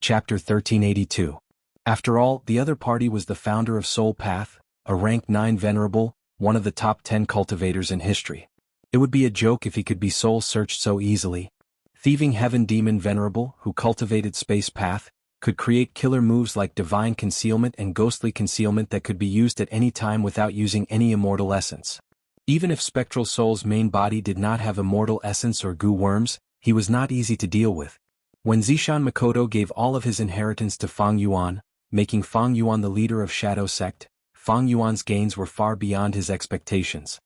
Chapter 1382. After all, the other party was the founder of Soul Path, a rank 9 venerable, one of the top 10 cultivators in history. It would be a joke if he could be soul-searched so easily. Thieving Heaven Demon Venerable, who cultivated Space Path, could create killer moves like Divine Concealment and Ghostly Concealment that could be used at any time without using any immortal essence. Even if Spectral Soul's main body did not have immortal essence or goo worms, he was not easy to deal with. When Zishan Makoto gave all of his inheritance to Fang Yuan, making Fang Yuan the leader of Shadow Sect, Fang Yuan's gains were far beyond his expectations.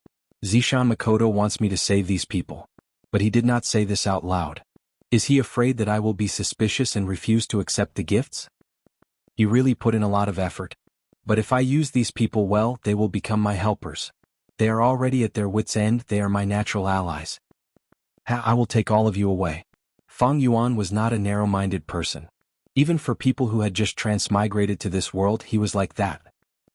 Zishan Makoto wants me to save these people. But he did not say this out loud. Is he afraid that I will be suspicious and refuse to accept the gifts? He really put in a lot of effort. But if I use these people well, they will become my helpers. They are already at their wits' end, they are my natural allies. I will take all of you away. Fang Yuan was not a narrow-minded person. Even for people who had just transmigrated to this world, he was like that.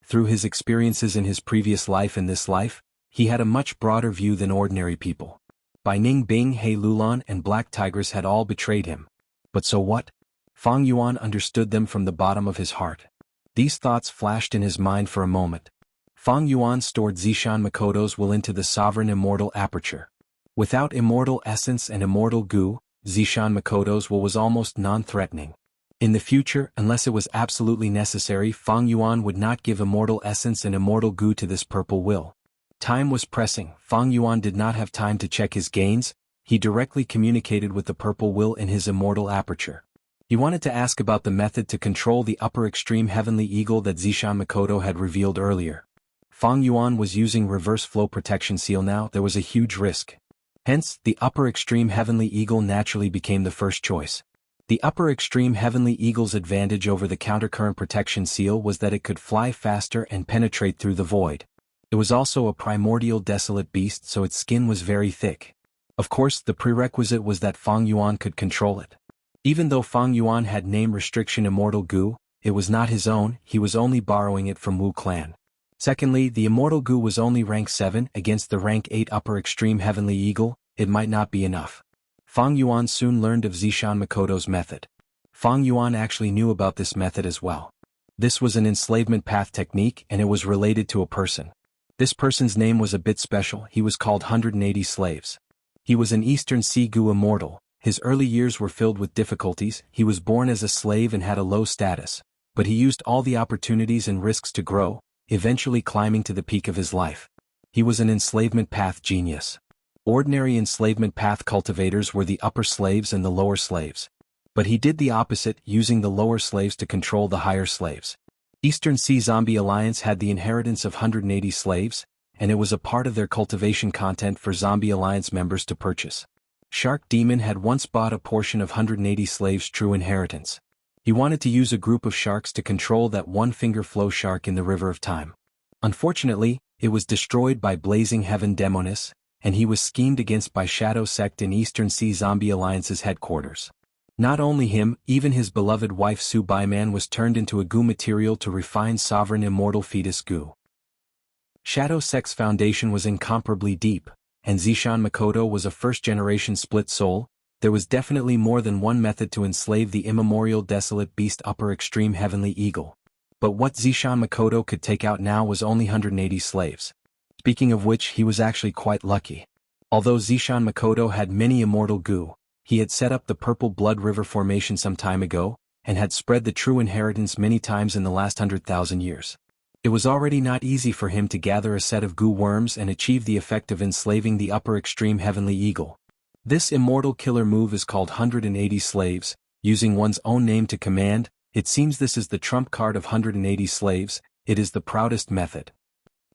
Through his experiences in his previous life and this life, he had a much broader view than ordinary people. Bai Ning Bing, He Lulan and Black Tigress had all betrayed him. But so what? Fang Yuan understood them from the bottom of his heart. These thoughts flashed in his mind for a moment. Fang Yuan stored Zishan Makoto's will into the sovereign immortal aperture. Without immortal essence and immortal goo, Zishan Makoto's will was almost non-threatening. In the future, unless it was absolutely necessary, Fang Yuan would not give immortal essence and immortal goo to this purple will. Time was pressing. Fang Yuan did not have time to check his gains. He directly communicated with the purple will in his immortal aperture. He wanted to ask about the method to control the upper extreme heavenly eagle that Zishan Makoto had revealed earlier. Fang Yuan was using reverse flow protection seal now. There was a huge risk. Hence, the upper extreme heavenly eagle naturally became the first choice. The upper extreme heavenly eagle's advantage over the countercurrent protection seal was that it could fly faster and penetrate through the void. It was also a primordial desolate beast, so its skin was very thick. Of course, the prerequisite was that Fang Yuan could control it. Even though Fang Yuan had name restriction immortal goo, it was not his own, he was only borrowing it from Wu clan. Secondly, the immortal goo was only rank 7 against the rank 8 upper extreme heavenly eagle, it might not be enough. Fang Yuan soon learned of Zishan Makoto's method. Fang Yuan actually knew about this method as well. This was an enslavement path technique and it was related to a person. This person's name was a bit special, he was called 180 Slaves. He was an Eastern Sea Goo immortal, his early years were filled with difficulties, he was born as a slave and had a low status, but he used all the opportunities and risks to grow, eventually climbing to the peak of his life. He was an enslavement path genius. Ordinary enslavement path cultivators were the upper slaves and the lower slaves. But he did the opposite, using the lower slaves to control the higher slaves. Eastern Sea Zombie Alliance had the inheritance of 180 slaves, and it was a part of their cultivation content for Zombie Alliance members to purchase. Shark Demon had once bought a portion of 180 slaves' true inheritance. He wanted to use a group of sharks to control that one-finger flow shark in the River of Time. Unfortunately, it was destroyed by Blazing Heaven Demonis, and he was schemed against by Shadow Sect in Eastern Sea Zombie Alliance's headquarters. Not only him, even his beloved wife Su Baiman was turned into a goo material to refine sovereign immortal fetus goo. Shadow Sect's foundation was incomparably deep, and Zishan Makoto was a first-generation split soul. There was definitely more than one method to enslave the immemorial desolate beast upper extreme heavenly eagle. But what Zishan Makoto could take out now was only 180 slaves. Speaking of which, he was actually quite lucky. Although Zishan Makoto had many immortal goo, he had set up the Purple Blood River formation some time ago, and had spread the true inheritance many times in the last 100,000 years. It was already not easy for him to gather a set of goo worms and achieve the effect of enslaving the upper extreme heavenly eagle. This immortal killer move is called 180 Slaves, using one's own name to command. It seems this is the trump card of 180 slaves, it is the proudest method.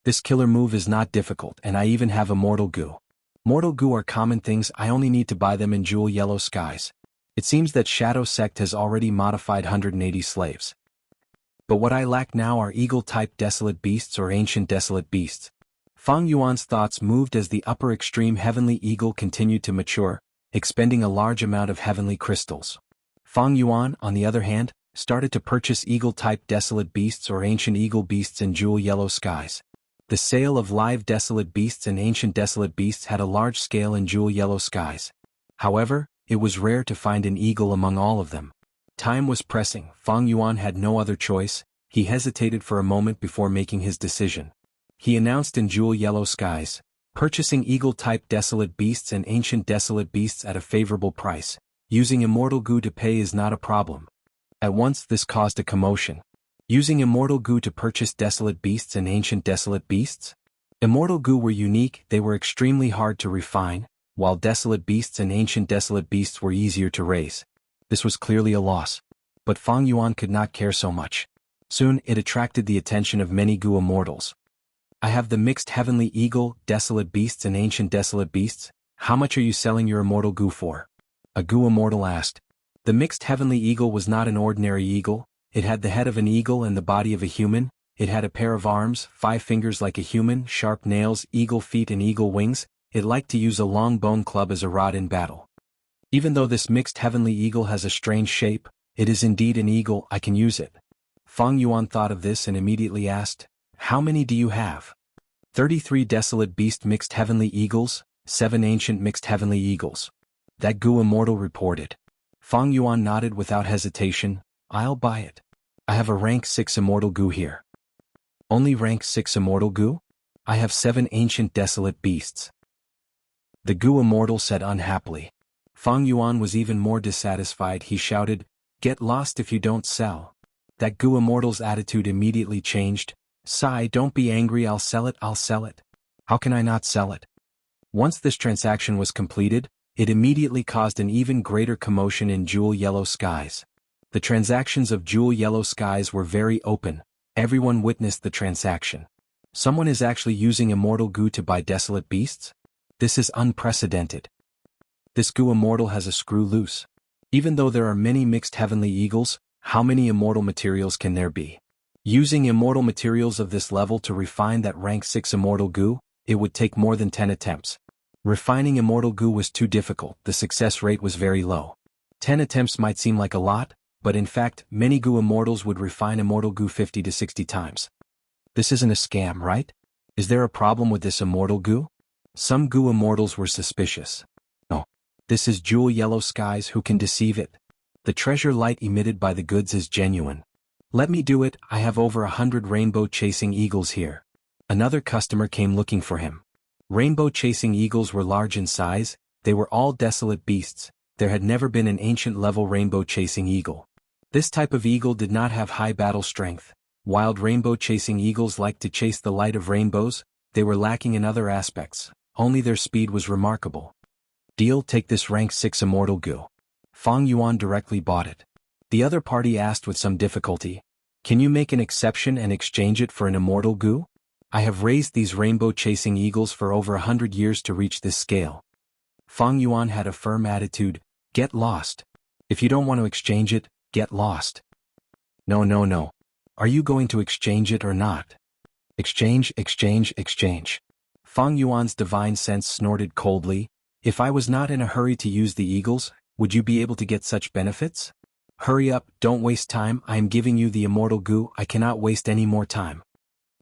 This killer move is not difficult, and I even have immortal goo. Mortal goo are common things, I only need to buy them in Jewel Yellow Skies. It seems that Shadow Sect has already modified 180 slaves. But what I lack now are eagle-type desolate beasts or ancient desolate beasts. Fang Yuan's thoughts moved as the upper extreme heavenly eagle continued to mature, expending a large amount of heavenly crystals. Fang Yuan, on the other hand, started to purchase eagle-type desolate beasts or ancient eagle beasts in Jewel Yellow Skies. The sale of live desolate beasts and ancient desolate beasts had a large scale in Jewel Yellow Skies. However, it was rare to find an eagle among all of them. Time was pressing. Fang Yuan had no other choice. He hesitated for a moment before making his decision. He announced in Jewel Yellow Skies, purchasing Eagle-type Desolate Beasts and Ancient Desolate Beasts at a favorable price. Using Immortal Goo to pay is not a problem. At once this caused a commotion. Using Immortal Goo to purchase Desolate Beasts and Ancient Desolate Beasts? Immortal Goo were unique, they were extremely hard to refine, while Desolate Beasts and Ancient Desolate Beasts were easier to raise. This was clearly a loss. But Fang Yuan could not care so much. Soon it attracted the attention of many Goo Immortals. I have the mixed Heavenly Eagle, Desolate Beasts and Ancient Desolate Beasts. How much are you selling your Immortal Goo for? A Goo Immortal asked. The mixed Heavenly Eagle was not an ordinary eagle. It had the head of an eagle and the body of a human. It had a pair of arms, 5 fingers like a human, sharp nails, eagle feet and eagle wings. It liked to use a long bone club as a rod in battle. Even though this mixed Heavenly Eagle has a strange shape, it is indeed an eagle, I can use it. Fang Yuan thought of this and immediately asked, how many do you have? 33 Desolate Beast Mixed Heavenly Eagles, 7 Ancient Mixed Heavenly Eagles. That Goo Immortal reported. Fang Yuan nodded without hesitation, I'll buy it. I have a rank 6 Immortal Goo here. Only rank 6 Immortal Goo? I have 7 Ancient Desolate Beasts. The Goo Immortal said unhappily. Fang Yuan was even more dissatisfied. He shouted, get lost if you don't sell. That Goo Immortal's attitude immediately changed. Sigh, don't be angry, I'll sell it. How can I not sell it? Once this transaction was completed, it immediately caused an even greater commotion in Jewel Yellow Skies. The transactions of Jewel Yellow Skies were very open. Everyone witnessed the transaction. Someone is actually using Immortal Goo to buy Desolate Beasts? This is unprecedented. This Goo Immortal has a screw loose. Even though there are many mixed Heavenly Eagles, how many immortal materials can there be? Using immortal materials of this level to refine that rank 6 Immortal Goo, it would take more than 10 attempts. Refining Immortal Goo was too difficult, the success rate was very low. 10 attempts might seem like a lot, but in fact, many Goo Immortals would refine Immortal Goo 50 to 60 times. This isn't a scam, right? Is there a problem with this Immortal Goo? Some Goo Immortals were suspicious. No. This is Jewel Yellow Skies, who can deceive it? The treasure light emitted by the goods is genuine. Let me do it, I have over 100 rainbow-chasing eagles here. Another customer came looking for him. Rainbow-chasing eagles were large in size, they were all desolate beasts. There had never been an ancient-level rainbow-chasing eagle. This type of eagle did not have high battle strength. Wild rainbow-chasing eagles liked to chase the light of rainbows, they were lacking in other aspects, only their speed was remarkable. Deal, take this rank 6 Immortal Goo. Fang Yuan directly bought it. The other party asked with some difficulty, can you make an exception and exchange it for an Immortal Goo? I have raised these rainbow-chasing eagles for over 100 years to reach this scale. Fang Yuan had a firm attitude, get lost. If you don't want to exchange it, get lost. No. Are you going to exchange it or not? Exchange. Fang Yuan's divine sense snorted coldly, if I was not in a hurry to use the eagles, would you be able to get such benefits? Hurry up, don't waste time, I am giving you the Immortal Goo, I cannot waste any more time.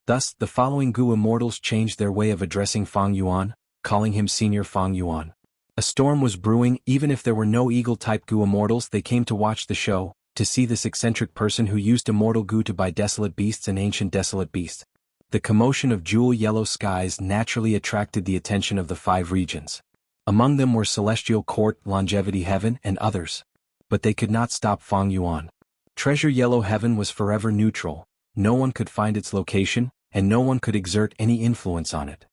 Thus, the following Goo Immortals changed their way of addressing Fang Yuan, calling him Senior Fang Yuan. A storm was brewing, even if there were no Eagle-type Goo Immortals they came to watch the show, to see this eccentric person who used Immortal Goo to buy Desolate Beasts and Ancient Desolate Beasts. The commotion of Jewel Yellow Skies naturally attracted the attention of the 5 regions. Among them were Celestial Court, Longevity Heaven, and others. But they could not stop Fang Yuan. Treasure Yellow Heaven was forever neutral, no one could find its location, and no one could exert any influence on it.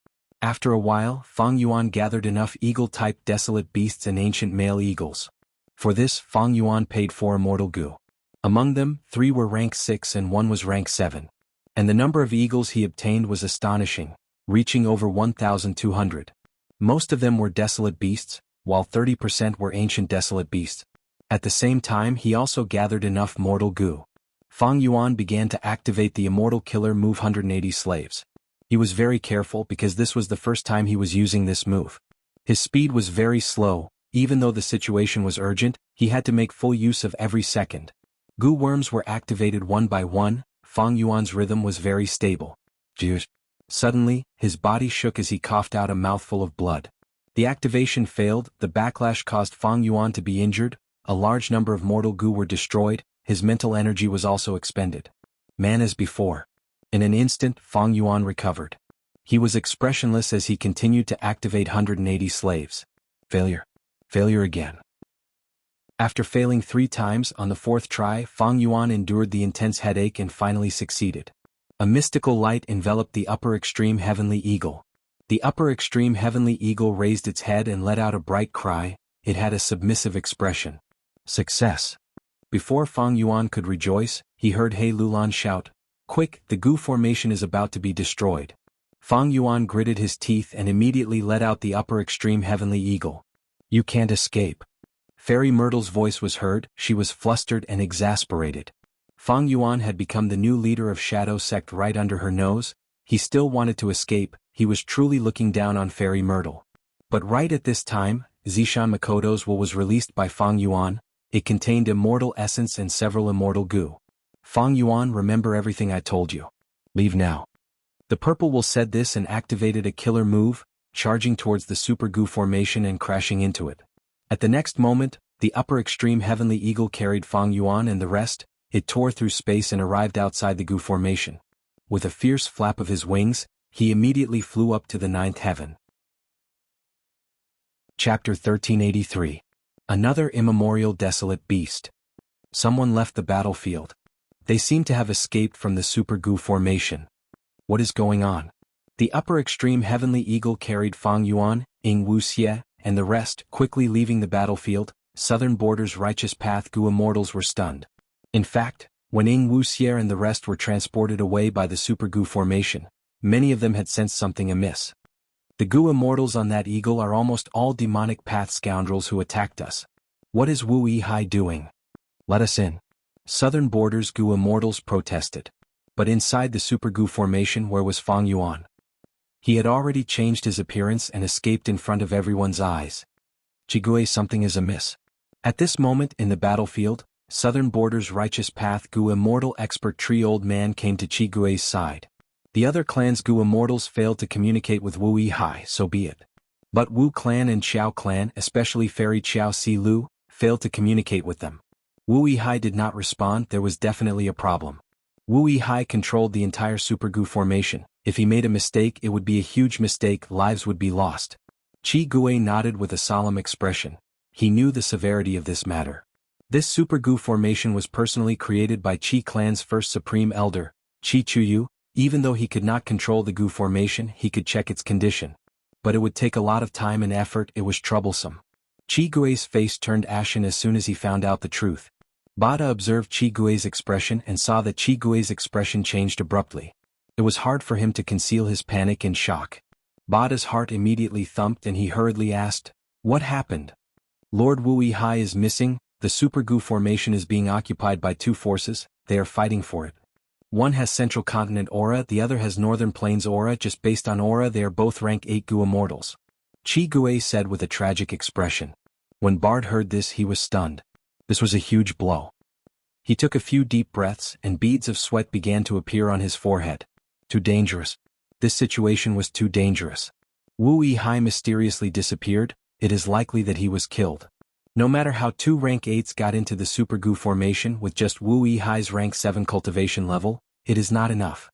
After a while, Fang Yuan gathered enough Eagle-type Desolate Beasts and Ancient Male Eagles. For this, Fang Yuan paid 4 Immortal Goo. Among them, 3 were rank 6 and 1 was rank 7. And the number of eagles he obtained was astonishing, reaching over 1,200. Most of them were Desolate Beasts, while 30% were Ancient Desolate Beasts. At the same time he also gathered enough Mortal Goo. Fang Yuan began to activate the Immortal Killer move 180 slaves. He was very careful because this was the first time he was using this move. His speed was very slow, even though the situation was urgent, he had to make full use of every second. Goo worms were activated one by one, Fang Yuan's rhythm was very stable. Suddenly, his body shook as he coughed out a mouthful of blood. The activation failed, the backlash caused Fang Yuan to be injured, a large number of mortal goo were destroyed, his mental energy was also expended. Man as before. In an instant, Fang Yuan recovered. He was expressionless as he continued to activate 180 slaves. Failure. Failure again. After failing 3 times, on the 4th try, Fang Yuan endured the intense headache and finally succeeded. A mystical light enveloped the upper extreme heavenly eagle. The upper extreme heavenly eagle raised its head and let out a bright cry. It had a submissive expression. Success. Before Fang Yuan could rejoice, he heard He Lulan shout, "Quick, the goo formation is about to be destroyed." Fang Yuan gritted his teeth and immediately let out the upper extreme heavenly eagle. "You can't escape." Fairy Myrtle's voice was heard. She was flustered and exasperated. Fang Yuan had become the new leader of Shadow Sect right under her nose. He still wanted to escape. He was truly looking down on Fairy Myrtle. But right at this time, Zishan Makoto's will was released by Fang Yuan. It contained immortal essence and several immortal goo. "Fang Yuan, remember everything I told you. Leave now." The purple will said this and activated a killer move, charging towards the super goo formation and crashing into it. At the next moment, the upper extreme heavenly eagle carried Fang Yuan and the rest. It tore through space and arrived outside the goo formation. With a fierce flap of his wings, he immediately flew up to the 9th heaven. Chapter 1383. Another immemorial desolate beast. Someone left the battlefield. They seem to have escaped from the super goo formation. What is going on? The upper extreme heavenly eagle carried Fang Yuan, Wuxia, and the rest, quickly leaving the battlefield. Southern Border's righteous path goo immortals were stunned. In fact, when Wuxia and the rest were transported away by the super goo formation, many of them had sensed something amiss. The goo immortals on that eagle are almost all demonic path scoundrels who attacked us. What is Wu Yihai doing? Let us in. Southern Border's goo immortals protested. But inside the super goo formation, where was Fang Yuan? He had already changed his appearance and escaped in front of everyone's eyes. Chigui, something is amiss. At this moment in the battlefield, Southern Border's righteous path goo immortal expert tree old man came to Chigui's side. The other clan's goo immortals failed to communicate with Wu Yihai, so be it. But Wu clan and Xiao clan, especially Fairy Xiao Si Lu, failed to communicate with them. Wu Yihai did not respond. There was definitely a problem. Wu Yihai controlled the entire super goo formation. If he made a mistake, it would be a huge mistake, lives would be lost. Chi Gui nodded with a solemn expression. He knew the severity of this matter. This super goo formation was personally created by Chi clan's first supreme elder, Chi Chuyu. Even though he could not control the goo formation, he could check its condition. But it would take a lot of time and effort. It was troublesome. Chi Gui's face turned ashen as soon as he found out the truth. Bada observed Chi Gui's expression and saw that Chi Gui's expression changed abruptly. It was hard for him to conceal his panic and shock. Bada's heart immediately thumped and he hurriedly asked, "What happened?" "Lord Wu Yihai is missing. The super goo formation is being occupied by 2 forces. They are fighting for it. One has Central Continent aura, the other has Northern Plains aura. Just based on aura, they are both rank 8 goo immortals," Chi Gui said with a tragic expression. When Bard heard this, he was stunned. This was a huge blow. He took a few deep breaths and beads of sweat began to appear on his forehead. Too dangerous. This situation was too dangerous. Wu Yihai mysteriously disappeared. It is likely that he was killed. No matter how 2 rank 8s got into the super goo formation with just Wu Yihai's rank 7 cultivation level, it is not enough.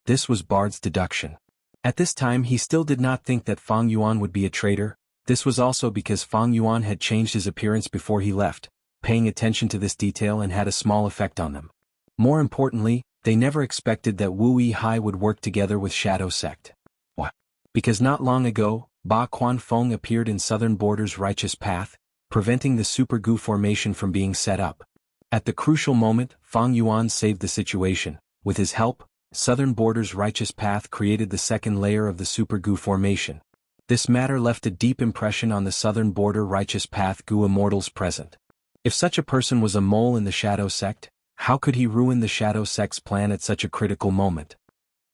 This was Bard's deduction. At this time he still did not think that Fang Yuan would be a traitor. This was also because Fang Yuan had changed his appearance before he left. Paying attention to this detail and had a small effect on them. More importantly, they never expected that Wu Yihai would work together with Shadow Sect. What? Because not long ago, Ba Quan Feng appeared in Southern Border's righteous path, preventing the super goo formation from being set up. At the crucial moment, Fang Yuan saved the situation. With his help, Southern Border's righteous path created the second layer of the super goo formation. This matter left a deep impression on the Southern Border righteous path goo immortals present. If such a person was a mole in the Shadow Sect, how could he ruin the Shadow Sect's plan at such a critical moment?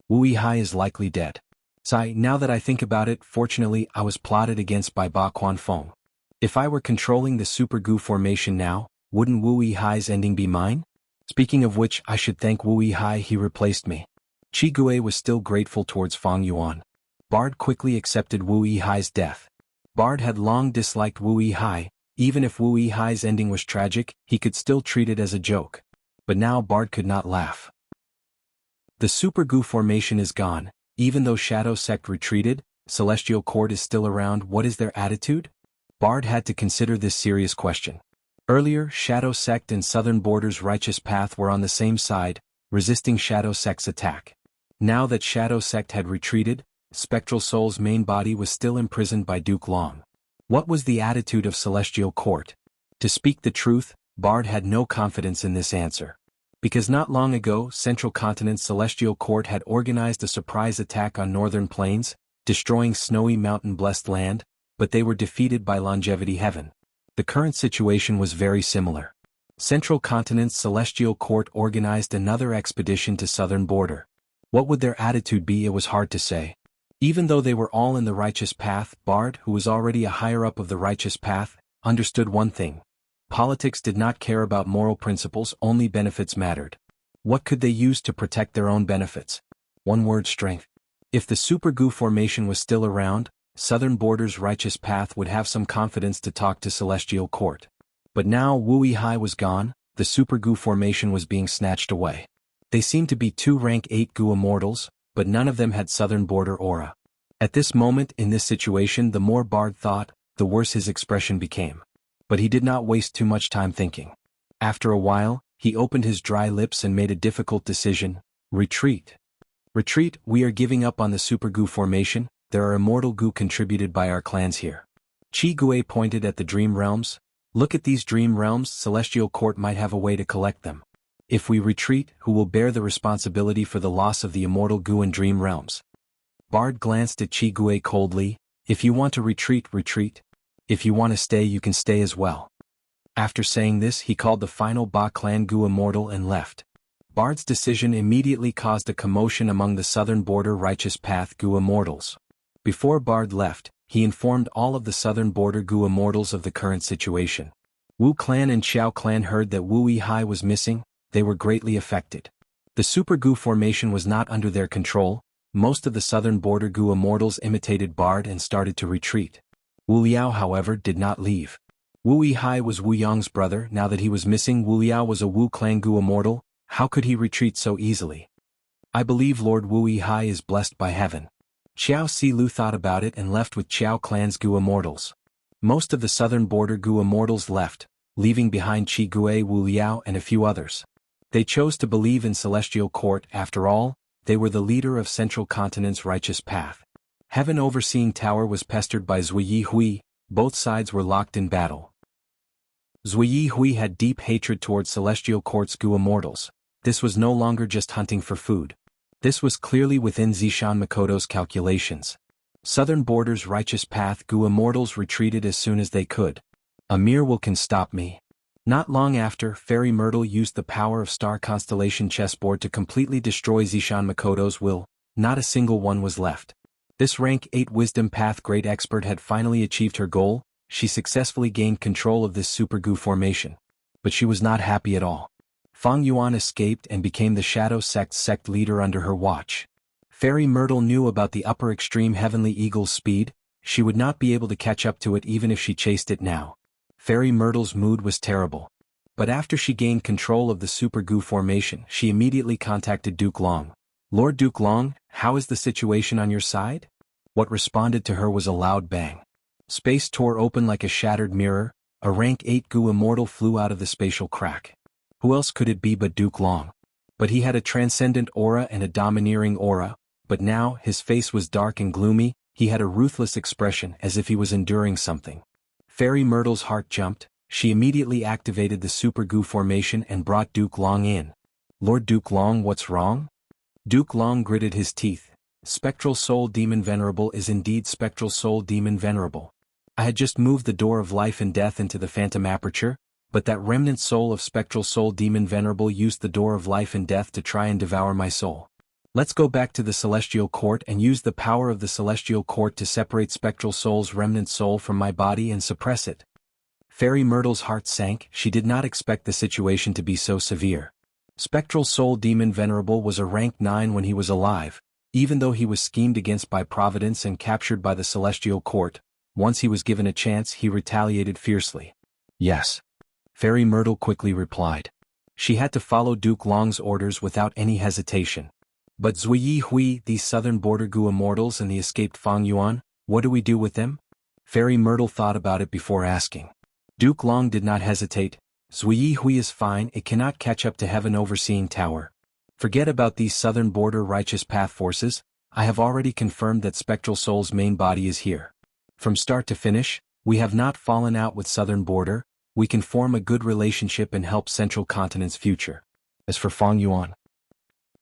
Wu Yihai is likely dead. Now that I think about it, fortunately I was plotted against by Ba Quan Feng. If I were controlling the super goo formation now, wouldn't Wu Yihai's ending be mine? Speaking of which, I should thank Wu Yihai, he replaced me. Chi Gui was still grateful towards Fang Yuan. Bard quickly accepted Wu Yihai's death. Bard had long disliked Wu Yihai, Even if Wu Yihai's ending was tragic, he could still treat it as a joke. But now Bard could not laugh. The Super Gu formation is gone. Even though Shadow Sect retreated, Celestial Court is still around. What is their attitude? Bard had to consider this serious question. Earlier, Shadow Sect and Southern Border's Righteous Path were on the same side, resisting Shadow Sect's attack. Now that Shadow Sect had retreated, Spectral Soul's main body was still imprisoned by Duke Long. What was the attitude of Celestial Court? To speak the truth, Bard had no confidence in this answer. Because not long ago, Central Continent's Celestial Court had organized a surprise attack on Northern Plains, destroying snowy mountain-blessed land, but they were defeated by Longevity Heaven. The current situation was very similar. Central Continent's Celestial Court organized another expedition to Southern Border. What would their attitude be? It was hard to say. Even though they were all in the Righteous Path, Bard, who was already a higher-up of the Righteous Path, understood one thing. Politics did not care about moral principles, only benefits mattered. What could they use to protect their own benefits? One word: strength. If the Super Gu formation was still around, Southern Border's Righteous Path would have some confidence to talk to Celestial Court. But now Wu Yihai was gone, the Super Gu formation was being snatched away. They seemed to be two rank 8 Gu immortals, but none of them had Southern Border aura. At this moment in this situation, the more Bard thought, the worse his expression became. But he did not waste too much time thinking. After a while, he opened his dry lips and made a difficult decision: retreat. Retreat. We are giving up on the Super Gu formation. There are immortal Gu contributed by our clans here. Chi Gue pointed at the Dream Realms. Look at these Dream Realms. Celestial Court might have a way to collect them. If we retreat, who will bear the responsibility for the loss of the immortal Gu and Dream Realms? Bard glanced at Chi Gue coldly. If you want to retreat, retreat. If you want to stay, you can stay as well. After saying this, he called the final Ba Clan Gu immortal and left. Bard's decision immediately caused a commotion among the Southern Border Righteous Path Gu immortals. Before Bard left, he informed all of the Southern Border Gu immortals of the current situation. Wu Clan and Xiao Clan heard that Wu Yihai was missing. They were greatly affected. The Super Gu formation was not under their control. Most of the Southern Border Gu immortals imitated Bard and started to retreat. Wu Liao, however, did not leave. Wu Yihai was Wu Yong's brother. Now that he was missing, Wu Liao was a Wu Clan Gu immortal. How could he retreat so easily? I believe Lord Wu Yihai is blessed by heaven. Xiao Silu thought about it and left with Xiao Clan's Gu immortals. Most of the Southern Border Gu immortals left, leaving behind Chi Gue, Wu Liao, and a few others. They chose to believe in Celestial Court. After all, they were the leader of Central Continent's Righteous Path. Heaven Overseeing Tower was pestered by Zui Yi Hui. Both sides were locked in battle. Zui Yi Hui had deep hatred towards Celestial Court's Gu immortals. This was no longer just hunting for food. This was clearly within Zishan Makoto's calculations. Southern Border's Righteous Path Gu immortals retreated as soon as they could. A mere will can stop me. Not long after, Fairy Myrtle used the power of Star Constellation Chessboard to completely destroy Zishan Makoto's will. Not a single one was left. This rank 8 Wisdom Path Great Expert had finally achieved her goal. She successfully gained control of this Super Gu formation. But she was not happy at all. Fang Yuan escaped and became the Shadow Sect's sect leader under her watch. Fairy Myrtle knew about the upper extreme Heavenly Eagle's speed. She would not be able to catch up to it even if she chased it now. Fairy Myrtle's mood was terrible. But after she gained control of the Super Gu formation, she immediately contacted Duke Long. Lord Duke Long, how is the situation on your side? What responded to her was a loud bang. Space tore open like a shattered mirror. A rank 8 Gu immortal flew out of the spatial crack. Who else could it be but Duke Long? But he had a transcendent aura and a domineering aura, but now his face was dark and gloomy. He had a ruthless expression as if he was enduring something. Fairy Myrtle's heart jumped. She immediately activated the Super Gu formation and brought Duke Long in. Lord Duke Long, what's wrong? Duke Long gritted his teeth. Spectral Soul Demon Venerable is indeed Spectral Soul Demon Venerable. I had just moved the door of life and death into the phantom aperture, but that remnant soul of Spectral Soul Demon Venerable used the door of life and death to try and devour my soul. Let's go back to the Celestial Court and use the power of the Celestial Court to separate Spectral Soul's remnant soul from my body and suppress it. Fairy Myrtle's heart sank. She did not expect the situation to be so severe. Spectral Soul Demon Venerable was a rank 9 when he was alive, even though he was schemed against by Providence and captured by the Celestial Court. Once he was given a chance, he retaliated fiercely. Yes. Fairy Myrtle quickly replied. She had to follow Duke Long's orders without any hesitation. But Zui Hui, these southern border Gu immortals and the escaped Fang Yuan, what do we do with them? Fairy Myrtle thought about it before asking. Duke Long did not hesitate. Zui Hui is fine, it cannot catch up to Heaven Overseeing Tower. Forget about these southern border righteous path forces, I have already confirmed that Spectral Soul's main body is here. From start to finish, we have not fallen out with southern border, we can form a good relationship and help Central Continent's future. As for Fang Yuan.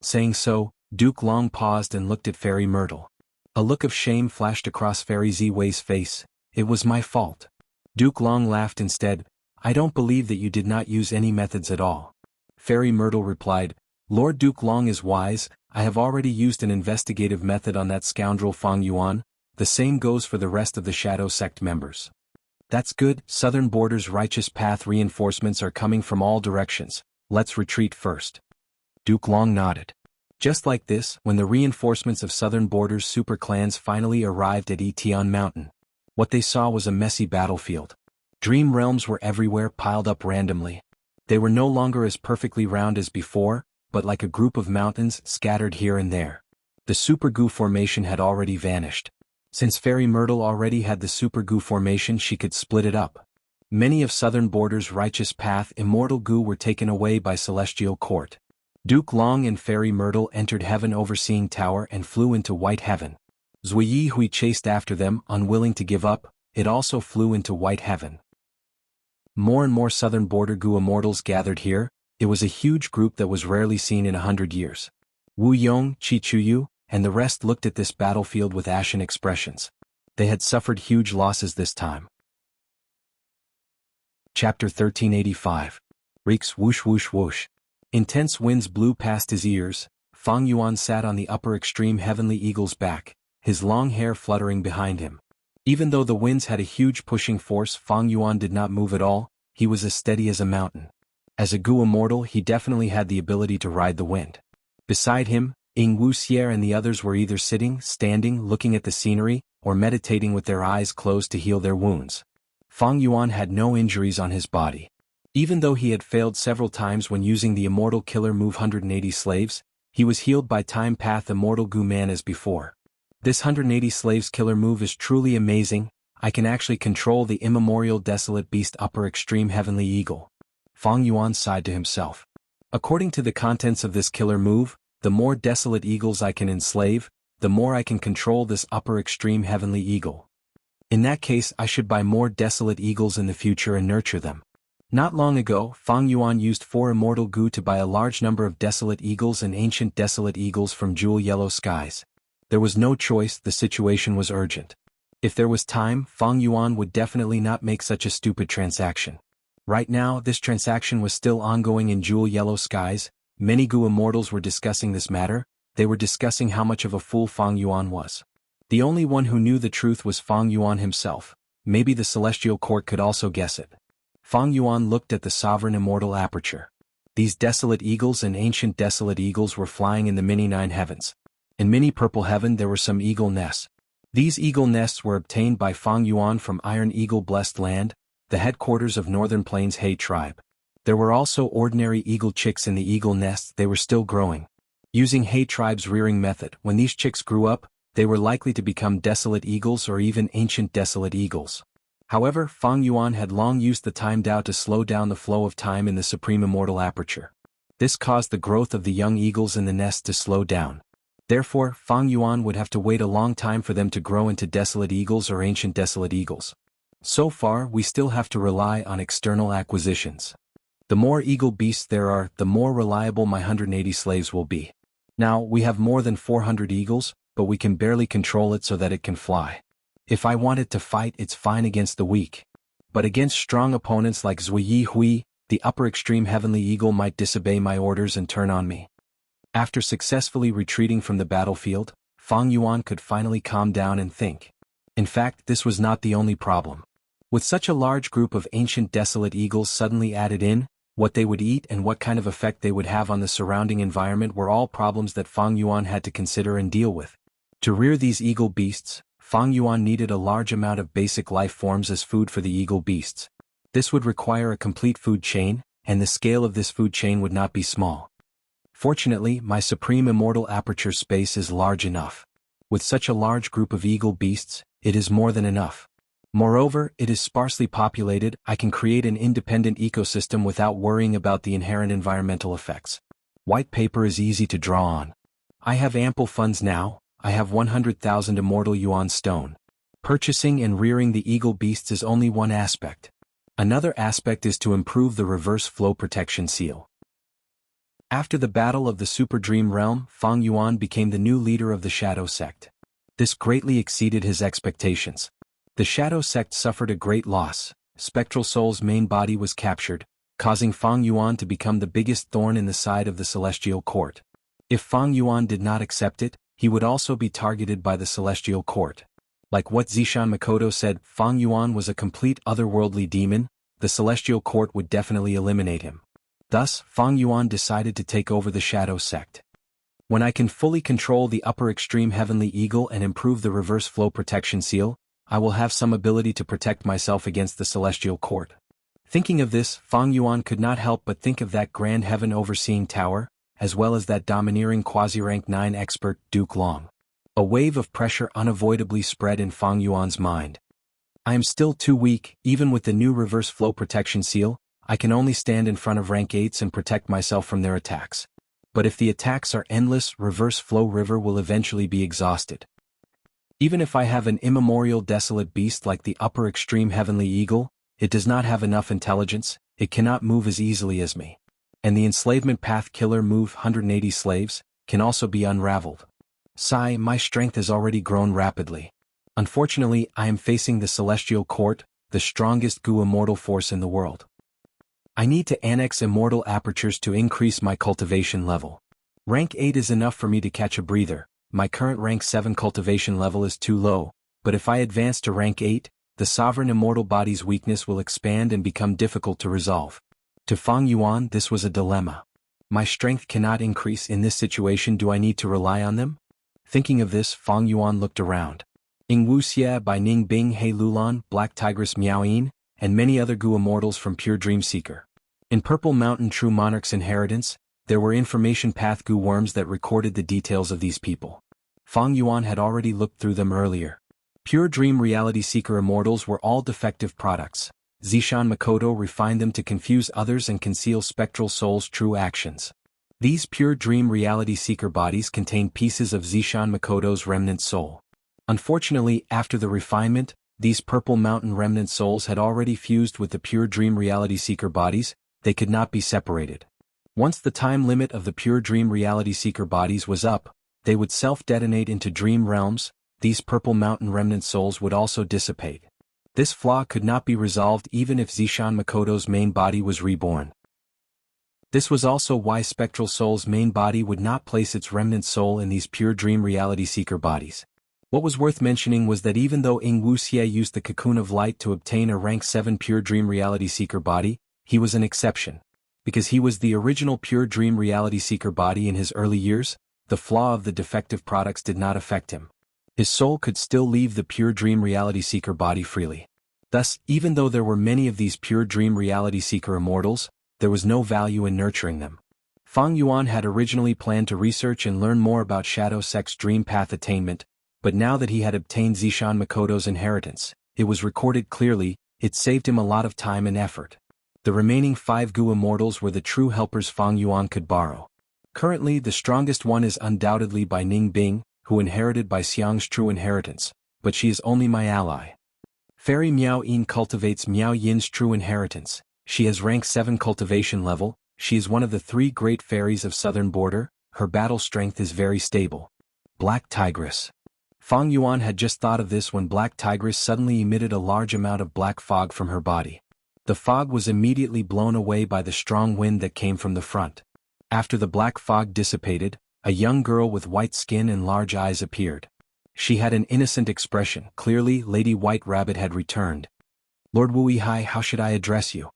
Saying so, Duke Long paused and looked at Fairy Myrtle. A look of shame flashed across Fairy Ziwei's face. It was my fault. Duke Long laughed instead. I don't believe that you did not use any methods at all. Fairy Myrtle replied, Lord Duke Long is wise, I have already used an investigative method on that scoundrel Fang Yuan, the same goes for the rest of the Shadow Sect members. That's good, Southern Border's righteous path reinforcements are coming from all directions, let's retreat first. Duke Long nodded. Just like this, when the reinforcements of Southern Border's super clans finally arrived at Etion Mountain, what they saw was a messy battlefield. Dream realms were everywhere piled up randomly. They were no longer as perfectly round as before, but like a group of mountains scattered here and there. The Super Gu formation had already vanished. Since Fairy Myrtle already had the Super Gu formation, she could split it up. Many of Southern Border's righteous path Immortal Gu were taken away by Celestial Court. Duke Long and Fairy Myrtle entered Heaven Overseeing Tower and flew into White Heaven. Zui Hui chased after them, unwilling to give up, it also flew into White Heaven. More and more Southern Border Gu immortals gathered here, it was a huge group that was rarely seen in 100 years. Wu Yong, Chi Chuyu, and the rest looked at this battlefield with ashen expressions. They had suffered huge losses this time. Chapter 1385. Reeks whoosh whoosh whoosh. Intense winds blew past his ears. Fang Yuan sat on the upper extreme Heavenly Eagle's back, his long hair fluttering behind him. Even though the winds had a huge pushing force, Fang Yuan did not move at all, he was as steady as a mountain. As a Gu immortal, he definitely had the ability to ride the wind. Beside him, Wuxia and the others were either sitting, standing, looking at the scenery, or meditating with their eyes closed to heal their wounds. Fang Yuan had no injuries on his body. Even though he had failed several times when using the Immortal Killer move 180 slaves, he was healed by Time Path Immortal Gu Man as before. This 180 slaves killer move is truly amazing, I can actually control the immemorial desolate beast upper extreme Heavenly Eagle. Fang Yuan sighed to himself. According to the contents of this killer move, the more desolate eagles I can enslave, the more I can control this upper extreme Heavenly Eagle. In that case, I should buy more desolate eagles in the future and nurture them. Not long ago, Fang Yuan used 4 Immortal Gu to buy a large number of desolate eagles and ancient desolate eagles from Jewel Yellow Skies. There was no choice, the situation was urgent. If there was time, Fang Yuan would definitely not make such a stupid transaction. Right now, this transaction was still ongoing in Jewel Yellow Skies. Many Gu immortals were discussing this matter, they were discussing how much of a fool Fang Yuan was. The only one who knew the truth was Fang Yuan himself, maybe the Celestial Court could also guess it. Fang Yuan looked at the sovereign immortal aperture. These desolate eagles and ancient desolate eagles were flying in the mini 9 heavens. In mini purple heaven there were some eagle nests. These eagle nests were obtained by Fang Yuan from Iron Eagle Blessed Land, the headquarters of Northern Plains Hay tribe. There were also ordinary eagle chicks in the eagle nests, they were still growing. Using Hay tribe's rearing method, when these chicks grew up, they were likely to become desolate eagles or even ancient desolate eagles. However, Fang Yuan had long used the Time Dao to slow down the flow of time in the Supreme Immortal Aperture. This caused the growth of the young eagles in the nest to slow down. Therefore, Fang Yuan would have to wait a long time for them to grow into desolate eagles or ancient desolate eagles. So far, we still have to rely on external acquisitions. The more eagle beasts there are, the more reliable my 180 slaves will be. Now, we have more than 400 eagles, but we can barely control it so that it can fly. If I want it to fight, it's fine against the weak. But against strong opponents like Zui Hui, the upper extreme Heavenly Eagle might disobey my orders and turn on me. After successfully retreating from the battlefield, Fang Yuan could finally calm down and think. In fact, this was not the only problem. With such a large group of ancient desolate eagles suddenly added in, what they would eat and what kind of effect they would have on the surrounding environment were all problems that Fang Yuan had to consider and deal with. To rear these eagle beasts, Fang Yuan needed a large amount of basic life forms as food for the eagle beasts. This would require a complete food chain, and the scale of this food chain would not be small. Fortunately, my supreme immortal aperture space is large enough. With such a large group of eagle beasts, it is more than enough. Moreover, it is sparsely populated. I can create an independent ecosystem without worrying about the inherent environmental effects. White paper is easy to draw on. I have ample funds now. I have 100,000 immortal yuan stone. Purchasing and rearing the eagle beasts is only one aspect. Another aspect is to improve the reverse flow protection seal. After the battle of the Super Dream Realm, Fang Yuan became the new leader of the Shadow Sect. This greatly exceeded his expectations. The Shadow Sect suffered a great loss. Spectral Soul's main body was captured, causing Fang Yuan to become the biggest thorn in the side of the Celestial Court. If Fang Yuan did not accept it, he would also be targeted by the Celestial Court. Like what Zishan Makoto said, Fang Yuan was a complete otherworldly demon. The Celestial Court would definitely eliminate him. Thus, Fang Yuan decided to take over the Shadow Sect. When I can fully control the upper extreme Heavenly Eagle and improve the reverse flow protection seal, I will have some ability to protect myself against the Celestial Court. Thinking of this, Fang Yuan could not help but think of that grand heaven overseeing tower, as well as that domineering quasi-rank 9 expert, Duke Long. A wave of pressure unavoidably spread in Fang Yuan's mind. I am still too weak. Even with the new reverse flow protection seal, I can only stand in front of rank 8s and protect myself from their attacks. But if the attacks are endless, reverse flow river will eventually be exhausted. Even if I have an immemorial desolate beast like the upper extreme Heavenly Eagle, it does not have enough intelligence. It cannot move as easily as me. And the enslavement path killer move 180 slaves can also be unraveled. Sigh, my strength has already grown rapidly. Unfortunately, I am facing the Celestial Court, the strongest Gu immortal force in the world. I need to annex immortal apertures to increase my cultivation level. Rank 8 is enough for me to catch a breather. My current rank 7 cultivation level is too low, but if I advance to rank 8, the sovereign immortal body's weakness will expand and become difficult to resolve. To Fang Yuan, this was a dilemma. My strength cannot increase in this situation. Do I need to rely on them? Thinking of this, Fang Yuan looked around. Wuxia by Ning Bing He Lulan, Black Tigress Miao Yin, and many other Gu immortals from Pure Dream Seeker. In Purple Mountain True Monarch's Inheritance, there were information path Gu worms that recorded the details of these people. Fang Yuan had already looked through them earlier. Pure Dream Reality Seeker immortals were all defective products. Zishan Makoto refined them to confuse others and conceal Spectral Soul's true actions. These Pure Dream Reality Seeker bodies contain pieces of Zishan Makoto's remnant soul. Unfortunately, after the refinement, these Purple Mountain remnant souls had already fused with the Pure Dream Reality Seeker bodies. They could not be separated. Once the time limit of the Pure Dream Reality Seeker bodies was up, they would self-detonate into dream realms. These Purple Mountain remnant souls would also dissipate. This flaw could not be resolved even if Zishan Makoto's main body was reborn. This was also why Spectral Soul's main body would not place its remnant soul in these Pure Dream Reality Seeker bodies. What was worth mentioning was that even though Wuxia used the Cocoon of Light to obtain a rank 7 Pure Dream Reality Seeker body, he was an exception. Because he was the original Pure Dream Reality Seeker body in his early years, the flaw of the defective products did not affect him. His soul could still leave the Pure Dream Reality Seeker body freely. Thus, even though there were many of these Pure Dream Reality Seeker immortals, there was no value in nurturing them. Fang Yuan had originally planned to research and learn more about Shadow Sect's dream path attainment, but now that he had obtained Zishan Makoto's inheritance, it was recorded clearly. It saved him a lot of time and effort. The remaining 5 Gu immortals were the true helpers Fang Yuan could borrow. Currently, the strongest one is undoubtedly by Ning Bing, who inherited by Xiang's true inheritance, but she is only my ally. Fairy Miao Yin cultivates Miao Yin's true inheritance. She has rank 7 cultivation level. She is one of the 3 great fairies of southern border. Her battle strength is very stable. Black Tigress. Fang Yuan had just thought of this when Black Tigress suddenly emitted a large amount of black fog from her body. The fog was immediately blown away by the strong wind that came from the front. After the black fog dissipated, a young girl with white skin and large eyes appeared. She had an innocent expression. Clearly, Lady White Rabbit had returned. Lord Wuihai, how should I address you?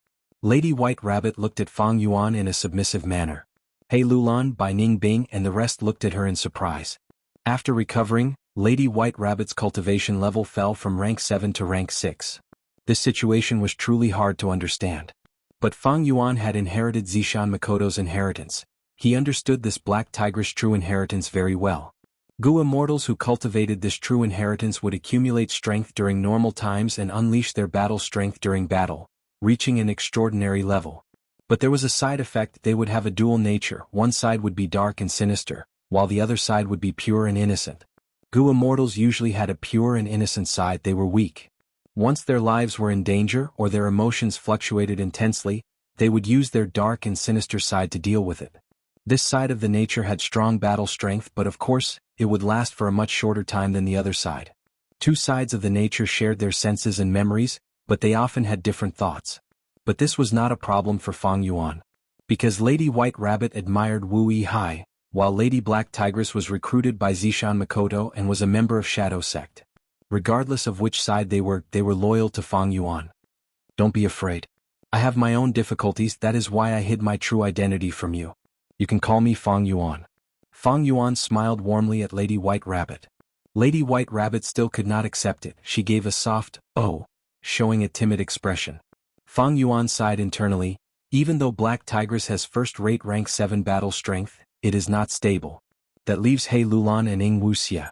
Lady White Rabbit looked at Fang Yuan in a submissive manner. He Lulan, Bai Ning Bing and the rest looked at her in surprise. After recovering, Lady White Rabbit's cultivation level fell from rank 7 to rank 6. This situation was truly hard to understand. But Fang Yuan had inherited Zishan Makoto's inheritance. He understood this black tigress' true inheritance very well. Gu immortals who cultivated this true inheritance would accumulate strength during normal times and unleash their battle strength during battle, reaching an extraordinary level. But there was a side effect: they would have a dual nature. One side would be dark and sinister, while the other side would be pure and innocent. Gu immortals usually had a pure and innocent side. They were weak. Once their lives were in danger or their emotions fluctuated intensely, they would use their dark and sinister side to deal with it. This side of the nature had strong battle strength, but of course, it would last for a much shorter time than the other side. Two sides of the nature shared their senses and memories, but they often had different thoughts. But this was not a problem for Fang Yuan. Because Lady White Rabbit admired Wu Yihai, while Lady Black Tigress was recruited by Zishan Makoto and was a member of Shadow Sect. Regardless of which side they were loyal to Fang Yuan. Don't be afraid. I have my own difficulties, that is why I hid my true identity from you. You can call me Fang Yuan. Fang Yuan smiled warmly at Lady White Rabbit. Lady White Rabbit still could not accept it. She gave a soft, "Oh," showing a timid expression. Fang Yuan sighed internally. Even though Black Tigress has first-rate rank 7 battle strength, it is not stable. That leaves He Lulan and Wuxia.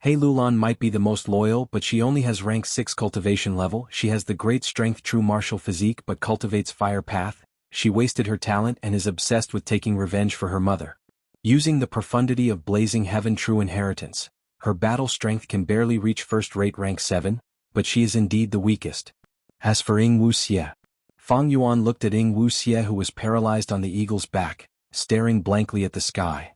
He Lulan might be the most loyal, but she only has rank 6 cultivation level. She has the great strength true martial physique but cultivates fire path. She wasted her talent and is obsessed with taking revenge for her mother. Using the profundity of blazing heaven true inheritance, her battle strength can barely reach first-rate rank 7, but she is indeed the weakest. As for Wuxia, Fang Yuan looked at Wuxia, who was paralyzed on the eagle's back, staring blankly at the sky.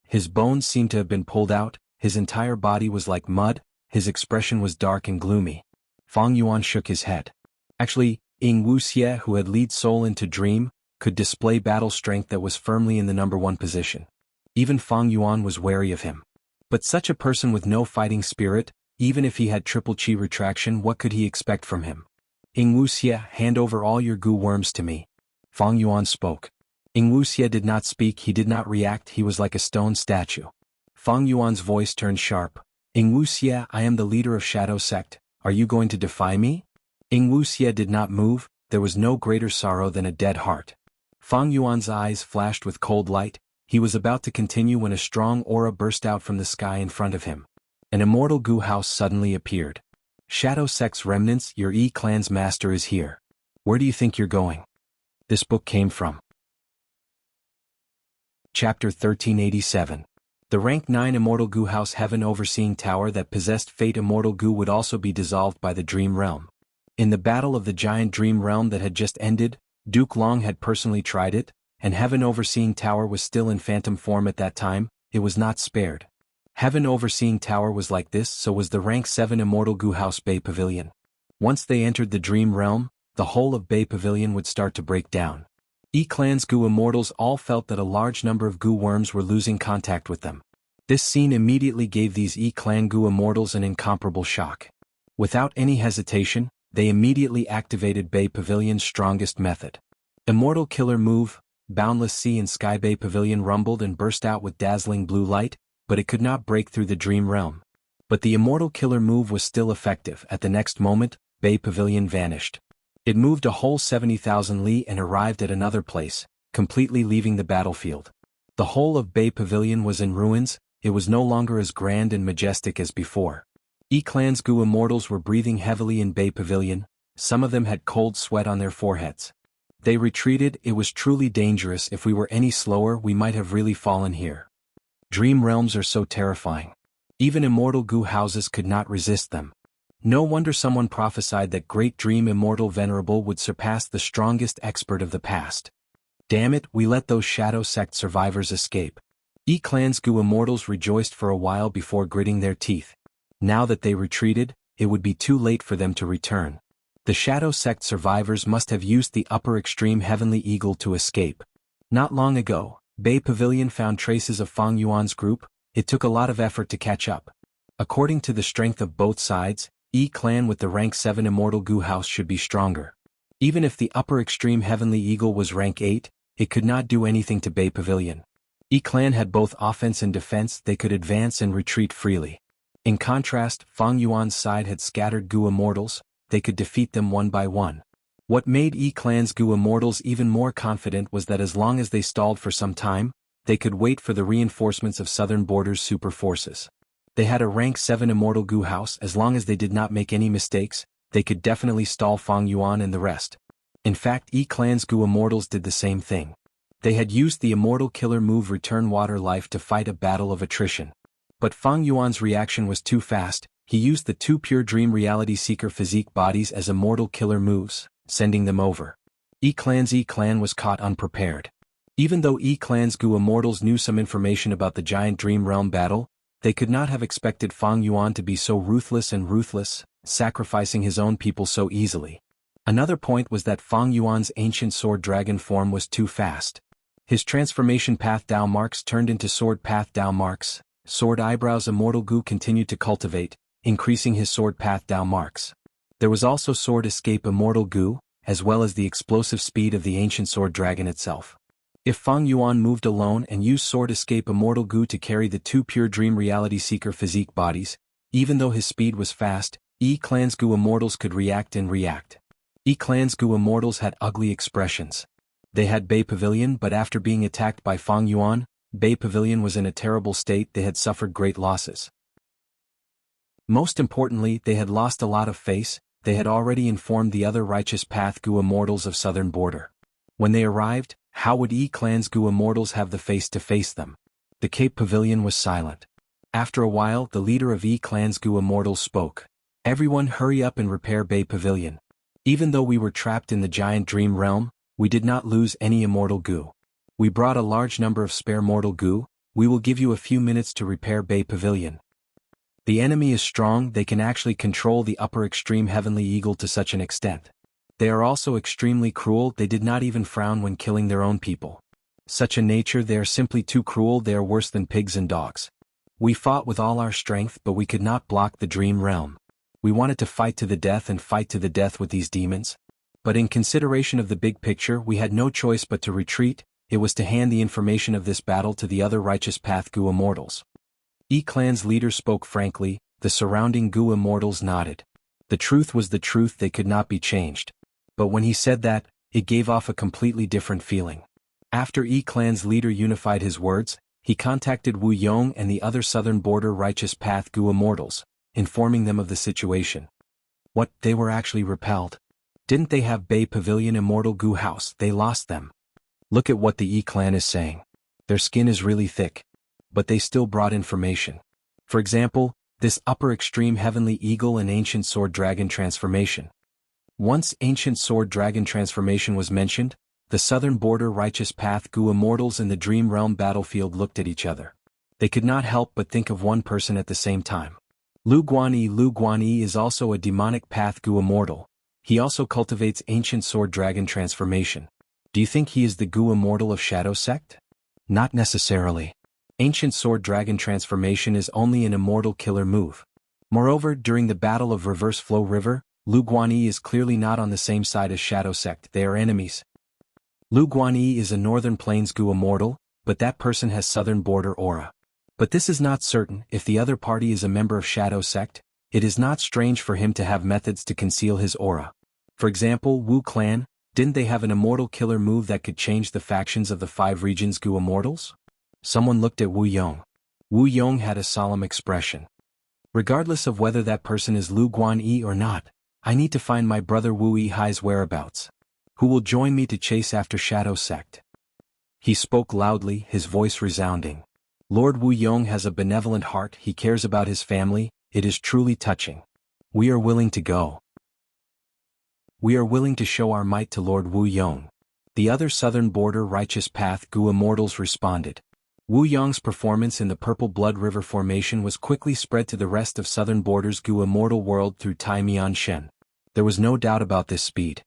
His bones seemed to have been pulled out. His entire body was like mud, his expression was dark and gloomy. Fang Yuan shook his head. Actually, Wuxia, who had lead soul into dream, could display battle strength that was firmly in the number 1 position. Even Fang Yuan was wary of him. But such a person with no fighting spirit, even if he had triple chi retraction, what could he expect from him? Wuxia, hand over all your gu worms to me. Fang Yuan spoke. Wuxia did not speak, he did not react, he was like a stone statue. Fang Yuan's voice turned sharp. Wuxia, I am the leader of Shadow Sect, are you going to defy me? Wuxia did not move, there was no greater sorrow than a dead heart. Fang Yuan's eyes flashed with cold light. He was about to continue when a strong aura burst out from the sky in front of him. An immortal Gu house suddenly appeared. Shadow Sect's remnants, your clan's master is here. Where do you think you're going? This book came from Chapter 1387. The rank 9 Immortal Gu House Heaven Overseeing Tower that possessed Fate Immortal Gu would also be dissolved by the Dream Realm. In the battle of the giant Dream Realm that had just ended, Duke Long had personally tried it, and Heaven Overseeing Tower was still in phantom form at that time. It was not spared. Heaven Overseeing Tower was like this, so was the rank 7 Immortal Gu House Bay Pavilion. Once they entered the Dream Realm, the whole of Bay Pavilion would start to break down. E-Clan's Gu Immortals all felt that a large number of Gu worms were losing contact with them. This scene immediately gave these E-Clan Gu Immortals an incomparable shock. Without any hesitation, they immediately activated Bay Pavilion's strongest method. Immortal Killer Move. Boundless Sea and Sky Bay Pavilion rumbled and burst out with dazzling blue light, but it could not break through the Dream Realm. But the Immortal Killer Move was still effective. At the next moment, Bay Pavilion vanished. It moved a whole 70,000 li and arrived at another place, completely leaving the battlefield. The whole of Bay Pavilion was in ruins. It was no longer as grand and majestic as before. E-Clan's Gu Immortals were breathing heavily in Bay Pavilion. Some of them had cold sweat on their foreheads. They retreated. It was truly dangerous. If we were any slower, we might have really fallen here. Dream realms are so terrifying. Even immortal Gu houses could not resist them. No wonder someone prophesied that Great Dream Immortal Venerable would surpass the strongest expert of the past. Damn it, we let those Shadow Sect survivors escape. E-Clan's Gu Immortals rejoiced for a while before gritting their teeth. Now that they retreated, it would be too late for them to return. The Shadow Sect survivors must have used the upper extreme Heavenly Eagle to escape. Not long ago, Bay Pavilion found traces of Fang Yuan's group. It took a lot of effort to catch up. According to the strength of both sides, E-Clan with the rank 7 Immortal Gu House should be stronger. Even if the upper extreme Heavenly Eagle was rank 8, it could not do anything to Bay Pavilion. E-Clan had both offense and defense. They could advance and retreat freely. In contrast, Fang Yuan's side had scattered Gu Immortals. they could defeat them one by one. What made Yi-clan's Gu immortals even more confident was that as long as they stalled for some time, they could wait for the reinforcements of Southern Border's super forces. They had a rank 7 immortal Gu house. As long as they did not make any mistakes, they could definitely stall Fang Yuan and the rest. In fact, Yi-clan's Gu immortals did the same thing. They had used the immortal killer move Return Water Life to fight a battle of attrition. But Fang Yuan's reaction was too fast. He used the 2 pure dream reality seeker physique bodies as immortal killer moves, sending them over. Yi-clan was caught unprepared. Even though Yi-clan's Gu immortals knew some information about the giant dream realm battle, they could not have expected Fang Yuan to be so ruthless, sacrificing his own people so easily. Another point was that Fang Yuan's ancient sword dragon form was too fast. His transformation path Dao marks turned into sword path Dao marks. Sword eyebrows immortal Gu continued to cultivate, increasing his sword path Dao marks. There was also sword escape immortal Gu, as well as the explosive speed of the ancient sword dragon itself. If Fang Yuan moved alone and used sword escape immortal Gu to carry the 2 pure dream reality seeker physique bodies, even though his speed was fast, Yi-clan's Gu immortals could react. Yi-clan's Gu immortals had ugly expressions. They had Bay Pavilion, but after being attacked by Fang Yuan, Bay Pavilion was in a terrible state. They had suffered great losses. Most importantly, they had lost a lot of face. They had already informed the other Righteous Path Gu immortals of Southern Border. When they arrived, how would Yi-clan's Gu immortals have the face to face them? The Cape Pavilion was silent. After a while, the leader of Yi-clan's Gu immortals spoke. Everyone hurry up and repair Bay Pavilion. Even though we were trapped in the giant dream realm, we did not lose any immortal Gu. We brought a large number of spare mortal Gu. We will give you a few minutes to repair Bay Pavilion. The enemy is strong. They can actually control the upper extreme heavenly eagle to such an extent. They are also extremely cruel. They did not even frown when killing their own people. Such a nature, they are simply too cruel. They are worse than pigs and dogs. We fought with all our strength, but we could not block the dream realm. We wanted to fight to the death with these demons. But in consideration of the big picture, we had no choice but to retreat. It was to hand the information of this battle to the other Righteous Path Gu immortals. Yi-clan's leader spoke frankly. The surrounding Gu immortals nodded. The truth was the truth. They could not be changed. But when he said that, it gave off a completely different feeling. After Yi-clan's leader unified his words, he contacted Wu Yong and the other Southern Border Righteous Path Gu immortals, informing them of the situation. What, they were actually repelled? Didn't they have Bay Pavilion immortal Gu house? They lost them. Look at what the Yi-clan is saying. Their skin is really thick. But they still brought information. For example, this upper extreme heavenly eagle and ancient sword dragon transformation. Once ancient sword dragon transformation was mentioned, the Southern Border Righteous Path Gu immortals in the Dream Realm battlefield looked at each other. They could not help but think of one person at the same time. Lu Guanyi is also a demonic Path Gu immortal. He also cultivates ancient sword dragon transformation. Do you think he is the Gu immortal of Shadow Sect? Not necessarily. Ancient sword dragon transformation is only an immortal killer move. Moreover, during the Battle of Reverse Flow River, Lu Guanyi is clearly not on the same side as Shadow Sect. They are enemies. Lu Guanyi is a Northern Plains Gu immortal, but that person has Southern Border aura. But this is not certain. If the other party is a member of Shadow Sect, it is not strange for him to have methods to conceal his aura. For example, Wu Clan, didn't they have an immortal killer move that could change the factions of the 5 regions Gu immortals? Someone looked at Wu Yong. Wu Yong had a solemn expression. Regardless of whether that person is Lu Guanyi or not, I need to find my brother Wu Yihai's whereabouts. Who will join me to chase after Shadow Sect? He spoke loudly, his voice resounding. Lord Wu Yong has a benevolent heart. He cares about his family. It is truly touching. We are willing to go. We are willing to show our might to Lord Wu Yong. The other Southern Border Righteous Path Gu immortals responded. Wu Yong's performance in the Purple Blood River formation was quickly spread to the rest of Southern Border's Gu immortal world through Tai Mian Shen. There was no doubt about this speed.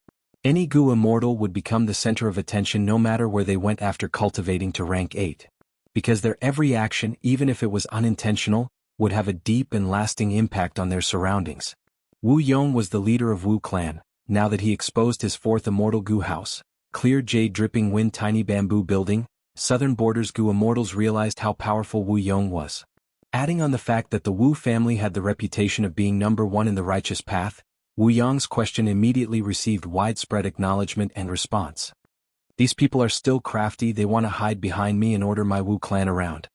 Any Gu immortal would become the center of attention no matter where they went after cultivating to rank 8. Because their every action, even if it was unintentional, would have a deep and lasting impact on their surroundings. Wu Yong was the leader of Wu Clan. Now that he exposed his 4th immortal Gu house, clear jade dripping wind tiny bamboo building, Southern Border's Gu immortals realized how powerful Wu Yong was. Adding on the fact that the Wu family had the reputation of being number 1 in the righteous path, Wu Yong's question immediately received widespread acknowledgement and response. These people are still crafty, they want to hide behind me and order my Wu clan around.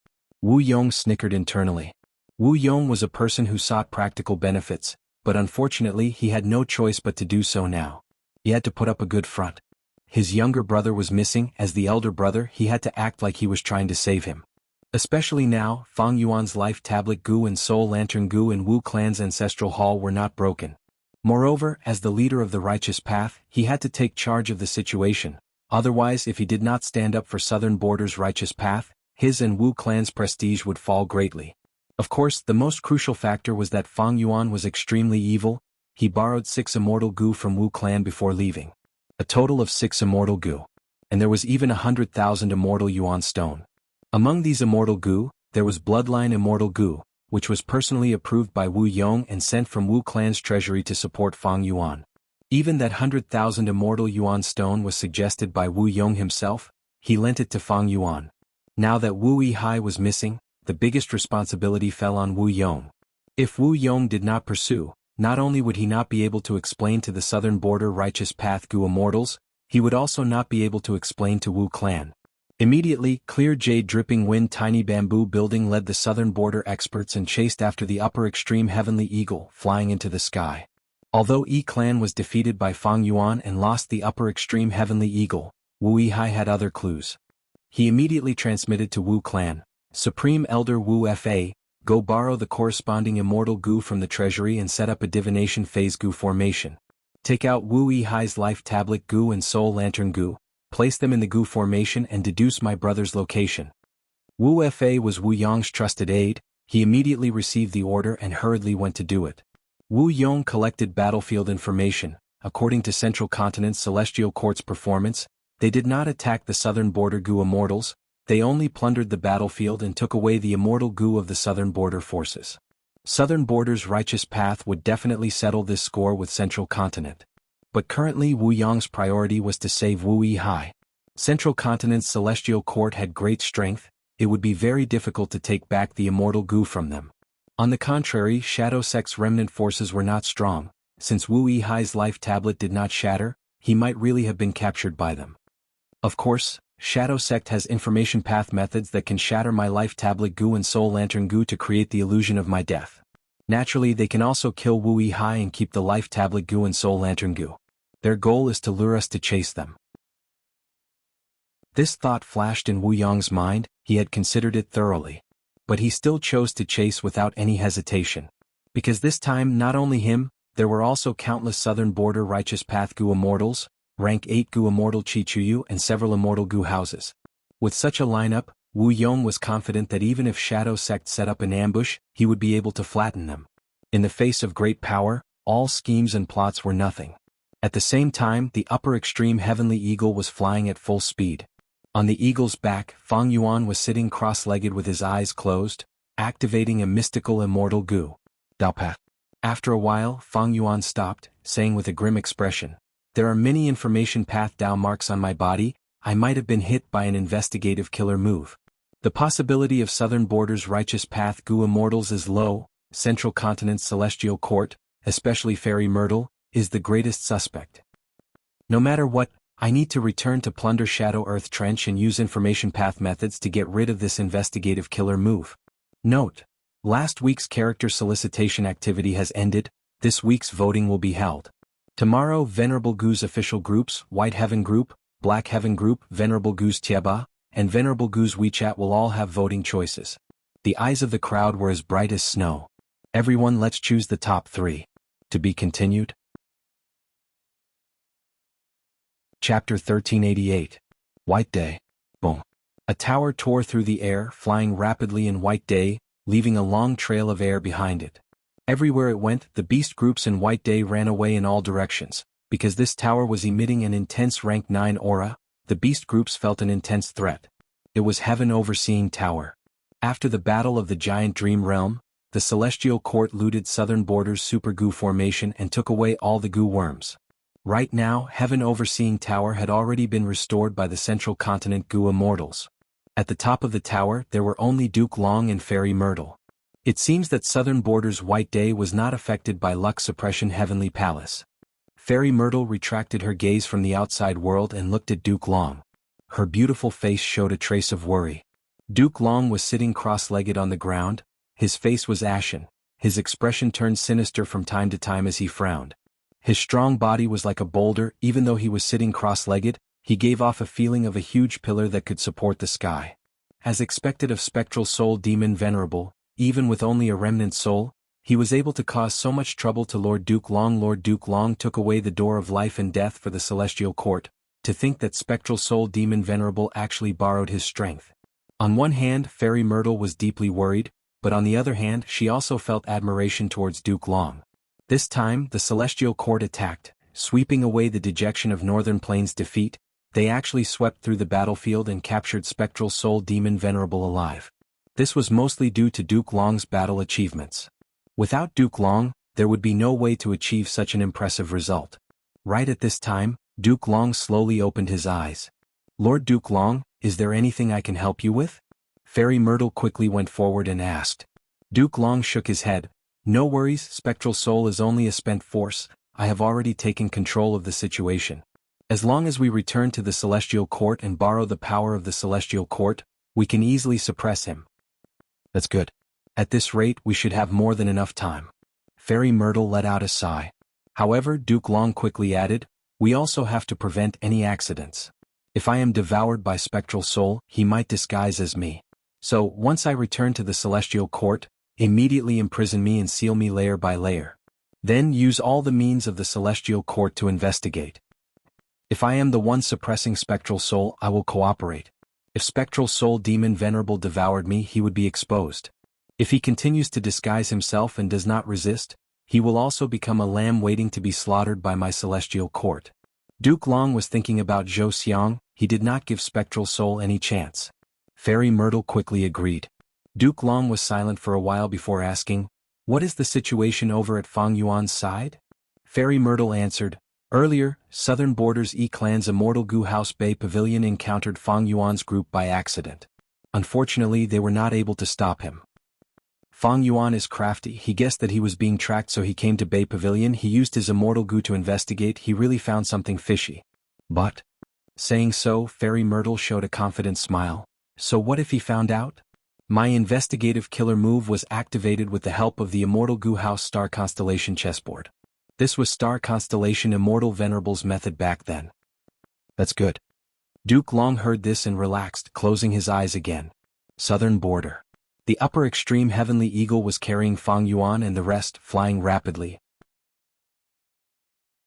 Wu Yong snickered internally. Wu Yong was a person who sought practical benefits, but unfortunately he had no choice but to do so now. He had to put up a good front. His younger brother was missing, as the elder brother he had to act like he was trying to save him. Especially now, Fang Yuan's life tablet Gu and Soul Lantern Gu in Wu clan's ancestral hall were not broken. Moreover, as the leader of the righteous path, he had to take charge of the situation. Otherwise, if he did not stand up for Southern Border's righteous path, his and Wu clan's prestige would fall greatly. Of course, the most crucial factor was that Fang Yuan was extremely evil. He borrowed 6 immortal Gu from Wu clan before leaving. A total of 6 immortal Gu. And there was even 100,000 immortal Yuan stone. Among these immortal Gu, there was bloodline immortal Gu, which was personally approved by Wu Yong and sent from Wu clan's treasury to support Fang Yuan. Even that 100,000 immortal Yuan stone was suggested by Wu Yong himself. He lent it to Fang Yuan. Now that Wu Yihai was missing, the biggest responsibility fell on Wu Yong. If Wu Yong did not pursue, not only would he not be able to explain to the Southern Border righteous path Gu immortals, he would also not be able to explain to Wu clan. Immediately, clear jade dripping wind tiny bamboo building led the Southern Border experts and chased after the upper extreme heavenly eagle flying into the sky. Although Yi clan was defeated by Fang Yuan and lost the upper extreme heavenly eagle, Wu Yihai had other clues. He immediately transmitted to Wu clan, Supreme Elder Wu Fa, go borrow the corresponding immortal Gu from the treasury and set up a divination phase Gu formation. Take out Wu Yihai's life tablet Gu and Soul Lantern Gu, place them in the Gu formation and deduce my brother's location. Wu Fa was Wu Yong's trusted aide. He immediately received the order and hurriedly went to do it. Wu Yong collected battlefield information. According to Central Continent's Celestial Court's performance, they did not attack the Southern Border Gu immortals, they only plundered the battlefield and took away the immortal Gu of the Southern Border forces. Southern Border's righteous path would definitely settle this score with Central Continent. But currently Wu Yong's priority was to save Wu Yihai. Central Continent's Celestial Court had great strength, it would be very difficult to take back the immortal Gu from them. On the contrary, Shadow Sect's remnant forces were not strong. Since Wu Yihai's life tablet did not shatter, he might really have been captured by them. Of course, Shadow Sect has information path methods that can shatter my life tablet Gu and Soul Lantern Gu to create the illusion of my death. Naturally, they can also kill Wu Yihai and keep the life tablet Gu and Soul Lantern Gu. Their goal is to lure us to chase them. This thought flashed in Wu Yong's mind. He had considered it thoroughly. But he still chose to chase without any hesitation. Because this time not only him, there were also countless Southern Border righteous path Gu immortals, rank 8 Gu immortal Chichuyu and several immortal Gu houses. With such a lineup, Wu Yong was confident that even if Shadow Sect set up an ambush, he would be able to flatten them. In the face of great power, all schemes and plots were nothing. At the same time, the upper extreme heavenly eagle was flying at full speed. On the eagle's back, Fang Yuan was sitting cross-legged with his eyes closed, activating a mystical immortal Gu. Daopath. After a while, Fang Yuan stopped, saying with a grim expression, "There are many information path Dao marks on my body. I might have been hit by an investigative killer move. The possibility of Southern Border's righteous path Gu immortals is low. Central Continent's Celestial Court, especially Fairy Myrtle, is the greatest suspect. No matter what, I need to return to plunder Shadow Earth Trench and use information path methods to get rid of this investigative killer move." Note: last week's character solicitation activity has ended. This week's voting will be held. Tomorrow, Venerable Gu's official groups, White Heaven Group, Black Heaven Group, Venerable Gu's Tieba, and Venerable Gu's WeChat will all have voting choices. The eyes of the crowd were as bright as snow. Everyone, let's choose the top 3. To be continued. Chapter 1388. White Day. Boom. A tower tore through the air, flying rapidly in White Day, leaving a long trail of air behind it. Everywhere it went, the beast groups in White Day ran away in all directions. Because this tower was emitting an intense rank 9 aura, the beast groups felt an intense threat. It was Heaven Overseeing Tower. After the Battle of the Giant Dream Realm, the Celestial Court looted Southern Border's Super Gu formation and took away all the Gu worms. Right now, Heaven Overseeing Tower had already been restored by the Central Continent Gu immortals. At the top of the tower, there were only Duke Long and Fairy Myrtle. It seems that Southern Border's White Day was not affected by luck suppression Heavenly Palace. Fairy Myrtle retracted her gaze from the outside world and looked at Duke Long. Her beautiful face showed a trace of worry. Duke Long was sitting cross-legged on the ground, his face was ashen, his expression turned sinister from time to time as he frowned. His strong body was like a boulder. Even though he was sitting cross-legged, he gave off a feeling of a huge pillar that could support the sky. As expected of Spectral Soul Demon Venerable, even with only a remnant soul, he was able to cause so much trouble to Lord Duke Long. Lord Duke Long took away the door of life and death for the Celestial Court. To think that Spectral Soul Demon Venerable actually borrowed his strength. On one hand, Fairy Myrtle was deeply worried, but on the other hand she also felt admiration towards Duke Long. This time, the Celestial Court attacked, sweeping away the dejection of Northern Plains' defeat. They actually swept through the battlefield and captured Spectral Soul Demon Venerable alive. This was mostly due to Duke Long's battle achievements. Without Duke Long, there would be no way to achieve such an impressive result. Right at this time, Duke Long slowly opened his eyes. Lord Duke Long, is there anything I can help you with? Fairy Myrtle quickly went forward and asked. Duke Long shook his head. No worries, Spectral Soul is only a spent force. I have already taken control of the situation. As long as we return to the Celestial Court and borrow the power of the Celestial Court, we can easily suppress him. That's good. At this rate we should have more than enough time. Fairy Myrtle let out a sigh. However, Duke Long quickly added, we also have to prevent any accidents. If I am devoured by Spectral Soul, he might disguise as me. So, once I return to the Celestial Court, immediately imprison me and seal me layer by layer. Then use all the means of the Celestial Court to investigate. If I am the one suppressing Spectral Soul, I will cooperate. If Spectral Soul Demon Venerable devoured me, he would be exposed. If he continues to disguise himself and does not resist, he will also become a lamb waiting to be slaughtered by my Celestial Court. Duke Long was thinking about Zhou Xiang. He did not give Spectral Soul any chance. Fairy Myrtle quickly agreed. Duke Long was silent for a while before asking, what is the situation over at Fang Yuan's side? Fairy Myrtle answered, earlier, Southern Border's E-Clan's Immortal Gu House Bay Pavilion encountered Fang Yuan's group by accident. Unfortunately, they were not able to stop him. Fang Yuan is crafty. He guessed that he was being tracked, so he came to Bay Pavilion. He used his Immortal Gu to investigate. He really found something fishy. But, saying so, Fairy Myrtle showed a confident smile. So what if he found out? My investigative killer move was activated with the help of the Immortal Gu House Star Constellation chessboard. This was Star Constellation Immortal Venerable's method back then. That's good. Duke Long heard this and relaxed, closing his eyes again. Southern Border. The upper extreme Heavenly Eagle was carrying Fang Yuan and the rest, flying rapidly.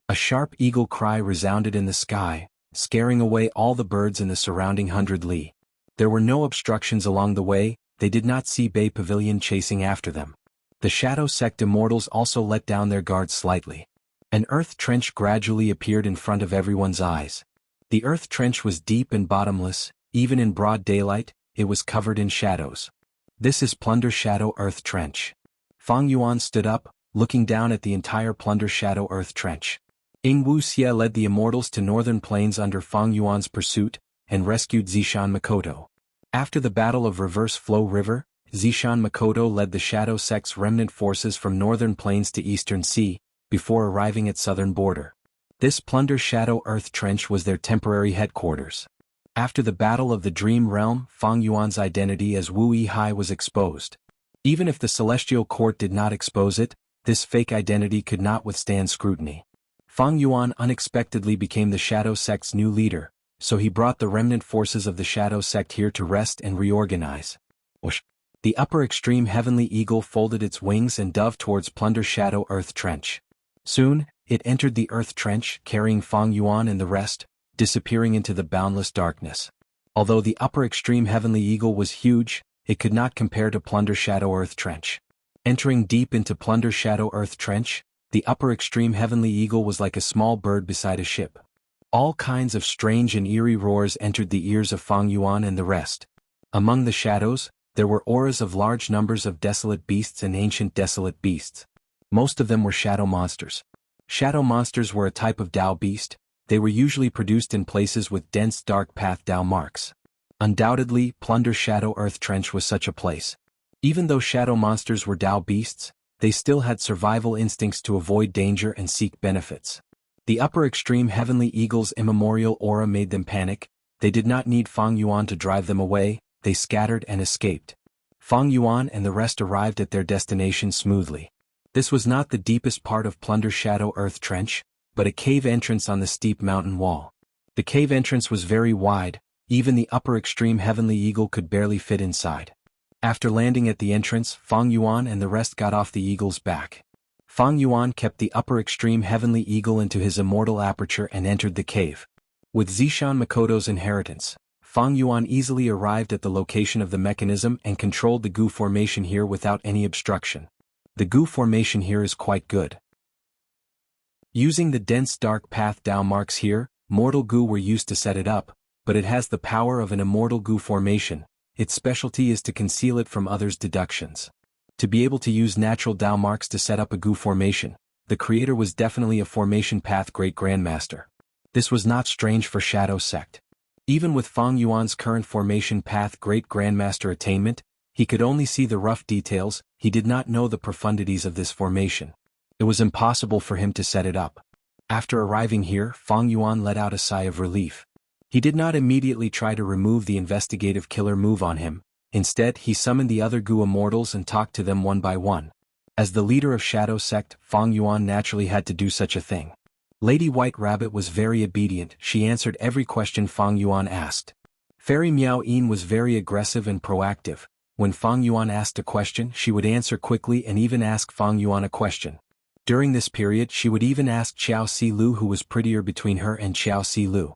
A sharp eagle cry resounded in the sky, scaring away all the birds in the surrounding 100 li. There were no obstructions along the way. They did not see Bay Pavilion chasing after them. The Shadow Sect Immortals also let down their guard slightly. An earth trench gradually appeared in front of everyone's eyes. The earth trench was deep and bottomless. Even in broad daylight, it was covered in shadows. This is Plunder Shadow Earth Trench. Fang Yuan stood up, looking down at the entire Plunder Shadow Earth Trench. Wuxia led the Immortals to Northern Plains under Fang Yuan's pursuit, and rescued Zishan Makoto. After the Battle of Reverse Flow River, Zishan Makoto led the Shadow Sect's remnant forces from Northern Plains to Eastern Sea, before arriving at Southern Border. This Plunder Shadow Earth Trench was their temporary headquarters. After the Battle of the Dream Realm, Fang Yuan's identity as Wu Yihai was exposed. Even if the Celestial Court did not expose it, this fake identity could not withstand scrutiny. Fang Yuan unexpectedly became the Shadow Sect's new leader, so he brought the remnant forces of the Shadow Sect here to rest and reorganize. The upper extreme Heavenly Eagle folded its wings and dove towards Plunder Shadow Earth Trench. Soon, it entered the Earth Trench, carrying Fang Yuan and the rest, disappearing into the boundless darkness. Although the upper extreme Heavenly Eagle was huge, it could not compare to Plunder Shadow Earth Trench. Entering deep into Plunder Shadow Earth Trench, the upper extreme Heavenly Eagle was like a small bird beside a ship. All kinds of strange and eerie roars entered the ears of Fang Yuan and the rest. Among the shadows, there were auras of large numbers of desolate beasts and ancient desolate beasts. Most of them were shadow monsters. Shadow monsters were a type of Dao beast. They were usually produced in places with dense dark path Dao marks. Undoubtedly, Plunder Shadow Earth Trench was such a place. Even though shadow monsters were Dao beasts, they still had survival instincts to avoid danger and seek benefits. The upper extreme Heavenly Eagle's immemorial aura made them panic. They did not need Fang Yuan to drive them away, they scattered and escaped. Fang Yuan and the rest arrived at their destination smoothly. This was not the deepest part of Plunder's Shadow Earth Trench, but a cave entrance on the steep mountain wall. The cave entrance was very wide, even the upper extreme Heavenly Eagle could barely fit inside. After landing at the entrance, Fang Yuan and the rest got off the eagle's back. Fang Yuan kept the upper extreme Heavenly Eagle into his immortal aperture and entered the cave. With Zishan Makoto's inheritance, Fang Yuan easily arrived at the location of the mechanism and controlled the goo formation here without any obstruction. The goo formation here is quite good. Using the dense dark path Dao marks here, mortal goo were used to set it up, but it has the power of an immortal goo formation. Its specialty is to conceal it from others' deductions. To be able to use natural Dao marks to set up a goo formation, the creator was definitely a formation path great grandmaster. This was not strange for Shadow Sect. Even with Fang Yuan's current formation path great grandmaster attainment, he could only see the rough details, he did not know the profundities of this formation. It was impossible for him to set it up. After arriving here, Fang Yuan let out a sigh of relief. He did not immediately try to remove the investigative killer move on him. Instead, he summoned the other Goo Immortals and talked to them one by one. As the leader of Shadow Sect, Fang Yuan naturally had to do such a thing. Lady White Rabbit was very obedient, she answered every question Fang Yuan asked. Fairy Miao Yin was very aggressive and proactive. When Fang Yuan asked a question, she would answer quickly and even ask Fang Yuan a question. During this period, she would even ask Xiao Si Lu who was prettier between her and Xiao Si Lu.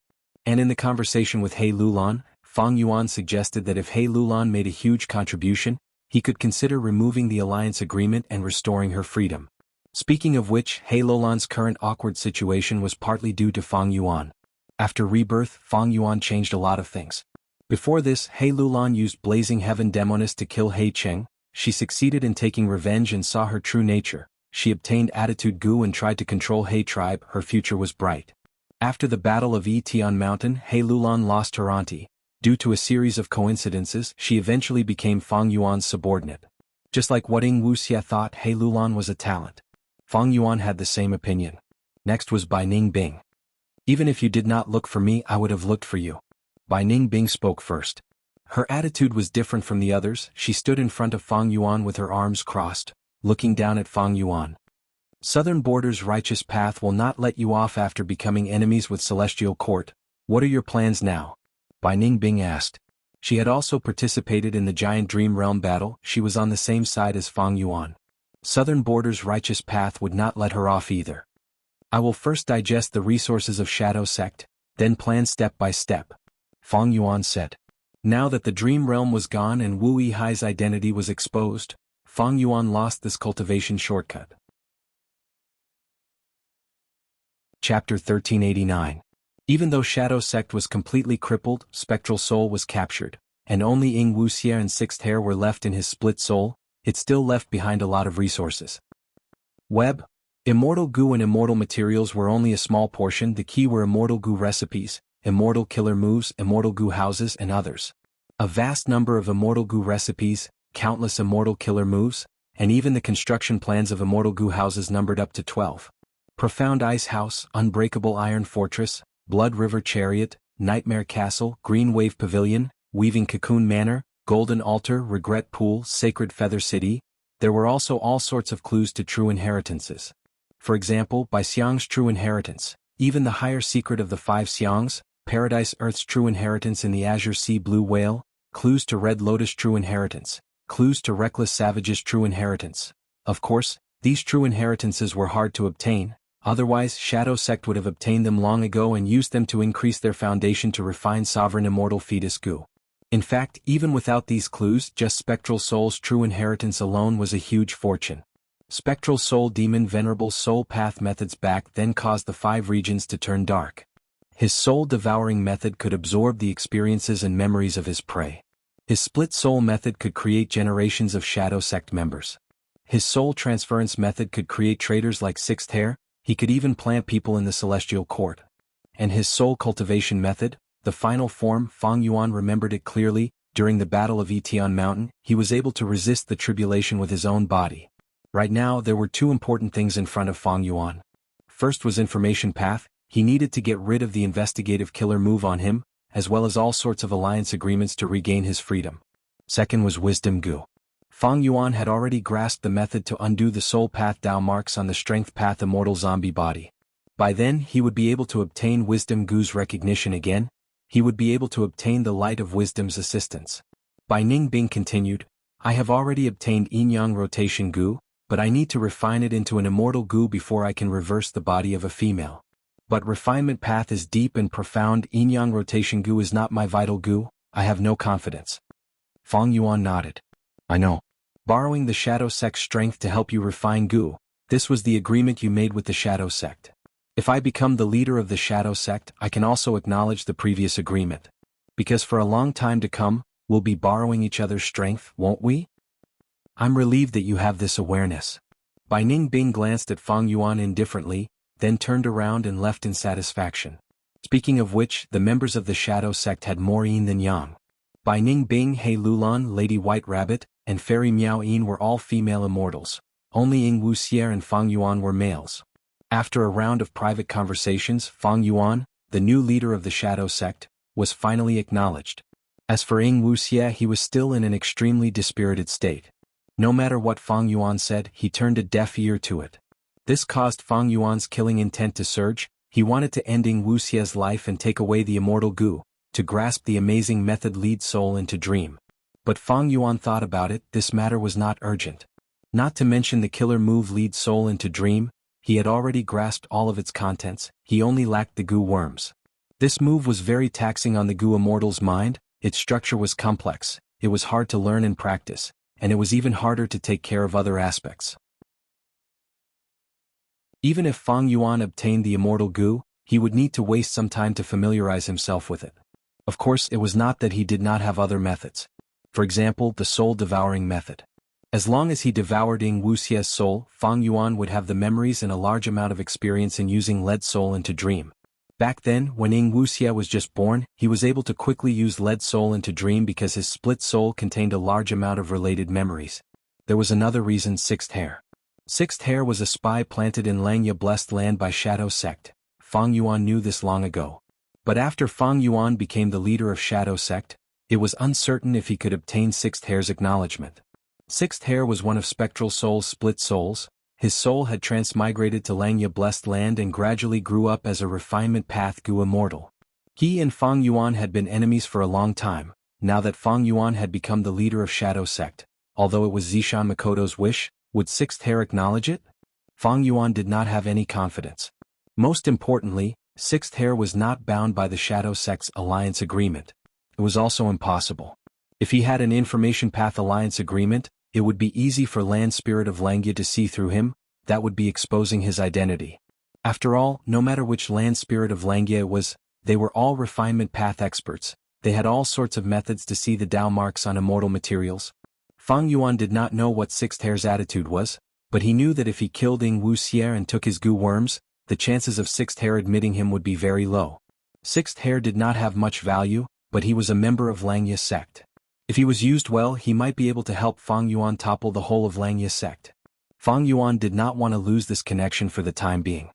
And in the conversation with He Lulan, Fang Yuan suggested that if He Lulan made a huge contribution, he could consider removing the alliance agreement and restoring her freedom. Speaking of which, He Lulan's current awkward situation was partly due to Fang Yuan. After rebirth, Fang Yuan changed a lot of things. Before this, He Lulan used Blazing Heaven Demoness to kill He Cheng. She succeeded in taking revenge and saw her true nature. She obtained Attitude Goo and tried to control He tribe. Her future was bright. After the Battle of Etian Mountain, He Lulan lost her auntie. Due to a series of coincidences, she eventually became Fang Yuan's subordinate. Just like what Wuxia thought He Lulan was a talent. Fang Yuan had the same opinion. Next was Bai Ning Bing. Even if you did not look for me, I would have looked for you. Bai Ning Bing spoke first. Her attitude was different from the others. She stood in front of Fang Yuan with her arms crossed, looking down at Fang Yuan. Southern Border's righteous path will not let you off after becoming enemies with Celestial Court. What are your plans now? Bai Ning Bing asked. She had also participated in the Giant Dream Realm battle. She was on the same side as Fang Yuan. Southern Border's righteous path would not let her off either. I will first digest the resources of Shadow Sect, then plan step by step, Fang Yuan said. Now that the Dream Realm was gone and Wu Yihai's identity was exposed, Fang Yuan lost this cultivation shortcut. Chapter 1389. Even though Shadow Sect was completely crippled, Spectral Soul was captured, and only Wuxia and Sixth Hair were left in his split soul, it still left behind a lot of resources. Web, Immortal Goo and Immortal Materials were only a small portion. The key were Immortal Goo recipes, Immortal Killer Moves, Immortal Goo houses and others. A vast number of Immortal Goo recipes, countless Immortal Killer Moves, and even the construction plans of Immortal Goo houses numbered up to 12. Profound Ice House, Unbreakable Iron Fortress, Blood River Chariot, Nightmare Castle, Green Wave Pavilion, Weaving Cocoon Manor, Golden Altar, Regret Pool, Sacred Feather City. There were also all sorts of clues to true inheritances. For example, by Xiang's true inheritance, even the higher secret of the 5 Xiangs, Paradise Earth's true inheritance in the Azure Sea Blue Whale, clues to Red Lotus true inheritance, clues to Reckless Savage's true inheritance. Of course, these true inheritances were hard to obtain, otherwise Shadow Sect would have obtained them long ago and used them to increase their foundation to refine Sovereign Immortal Fetus Goo. In fact, even without these clues, just Spectral Soul's true inheritance alone was a huge fortune. Spectral Soul Demon Venerable Soul Path methods back then caused the 5 regions to turn dark. His soul-devouring method could absorb the experiences and memories of his prey. His split soul method could create generations of Shadow Sect members. His soul transference method could create traitors like Sixth Hair. He could even plant people in the Celestial Court. And his soul cultivation method, the final form, Fang Yuan remembered it clearly, During the Battle of Etion Mountain, he was able to resist the tribulation with his own body. Right now, there were two important things in front of Fang Yuan. First was information path. He needed to get rid of the investigative killer move on him, as well as all sorts of alliance agreements to regain his freedom. Second was wisdom gu. Fang Yuan had already grasped the method to undo the soul path Dao marks on the strength path immortal zombie body. By then, he would be able to obtain wisdom gu's recognition again. He would be able to obtain the light of wisdom's assistance. Bai Ningbing continued, I have already obtained yin-yang rotation gu, but I need to refine it into an immortal gu before I can reverse the body of a female. But refinement path is deep and profound. Yin-yang rotation gu is not my vital gu. I have no confidence. Fang Yuan nodded. I know. Borrowing the Shadow Sect's strength to help you refine gu, this was the agreement you made with the Shadow Sect. If I become the leader of the Shadow Sect, I can also acknowledge the previous agreement. Because for a long time to come, we'll be borrowing each other's strength, won't we? I'm relieved that you have this awareness. Bai Ningbing glanced at Fang Yuan indifferently, then turned around and left in satisfaction. Speaking of which, the members of the Shadow Sect had more yin than yang. Bai Ningbing, He Lulan, Lady White Rabbit, and Fairy Miao Yin were all female immortals. Only Wuxia and Fang Yuan were males. After a round of private conversations, Fang Yuan, the new leader of the Shadow Sect, was finally acknowledged. As for Wuxia, he was still in an extremely dispirited state. No matter what Fang Yuan said, he turned a deaf ear to it. This caused Fang Yuan's killing intent to surge. He wanted to end Wuxia's life and take away the immortal gu, to grasp the amazing method lead soul into dream. But Fang Yuan thought about it, this matter was not urgent. Not to mention the killer move lead soul into dream, he had already grasped all of its contents, he only lacked the gu worms. This move was very taxing on the gu immortal's mind, its structure was complex, it was hard to learn and practice, and it was even harder to take care of other aspects. Even if Fang Yuan obtained the immortal gu, he would need to waste some time to familiarize himself with it. Of course, it was not that he did not have other methods. For example, the soul-devouring method. As long as he devoured Wuxia's soul, Fang Yuan would have the memories and a large amount of experience in using lead soul into dream. Back then, when Wuxia was just born, he was able to quickly use lead soul into dream because his split soul contained a large amount of related memories. There was another reason: Sixth Hair. Sixth Hair was a spy planted in Langya Blessed Land by Shadow Sect. Fang Yuan knew this long ago. But after Fang Yuan became the leader of Shadow Sect, it was uncertain if he could obtain Sixth Hair's acknowledgement. Sixth Hair was one of Spectral Soul's split souls. His soul had transmigrated to Langya Blessed Land and gradually grew up as a refinement path gu immortal. He and Fang Yuan had been enemies for a long time. Now that Fang Yuan had become the leader of Shadow Sect, although it was Zishan Makoto's wish, would Sixth Hair acknowledge it? Fang Yuan did not have any confidence. Most importantly, Sixth Hair was not bound by the Shadow Sect's alliance agreement. It was also impossible. If he had an information path alliance agreement, it would be easy for Land Spirit of Langya to see through him, that would be exposing his identity. After all, no matter which Land Spirit of Langya it was, they were all refinement path experts. They had all sorts of methods to see the Dao marks on immortal materials. Fang Yuan did not know what Sixth Hair's attitude was, but he knew that if he killed Wuxia and took his gu worms, the chances of Sixth Hair admitting him would be very low. Sixth Hair did not have much value, but he was a member of Langya Sect. If he was used well, he might be able to help Fang Yuan topple the whole of Langya Sect. Fang Yuan did not want to lose this connection for the time being.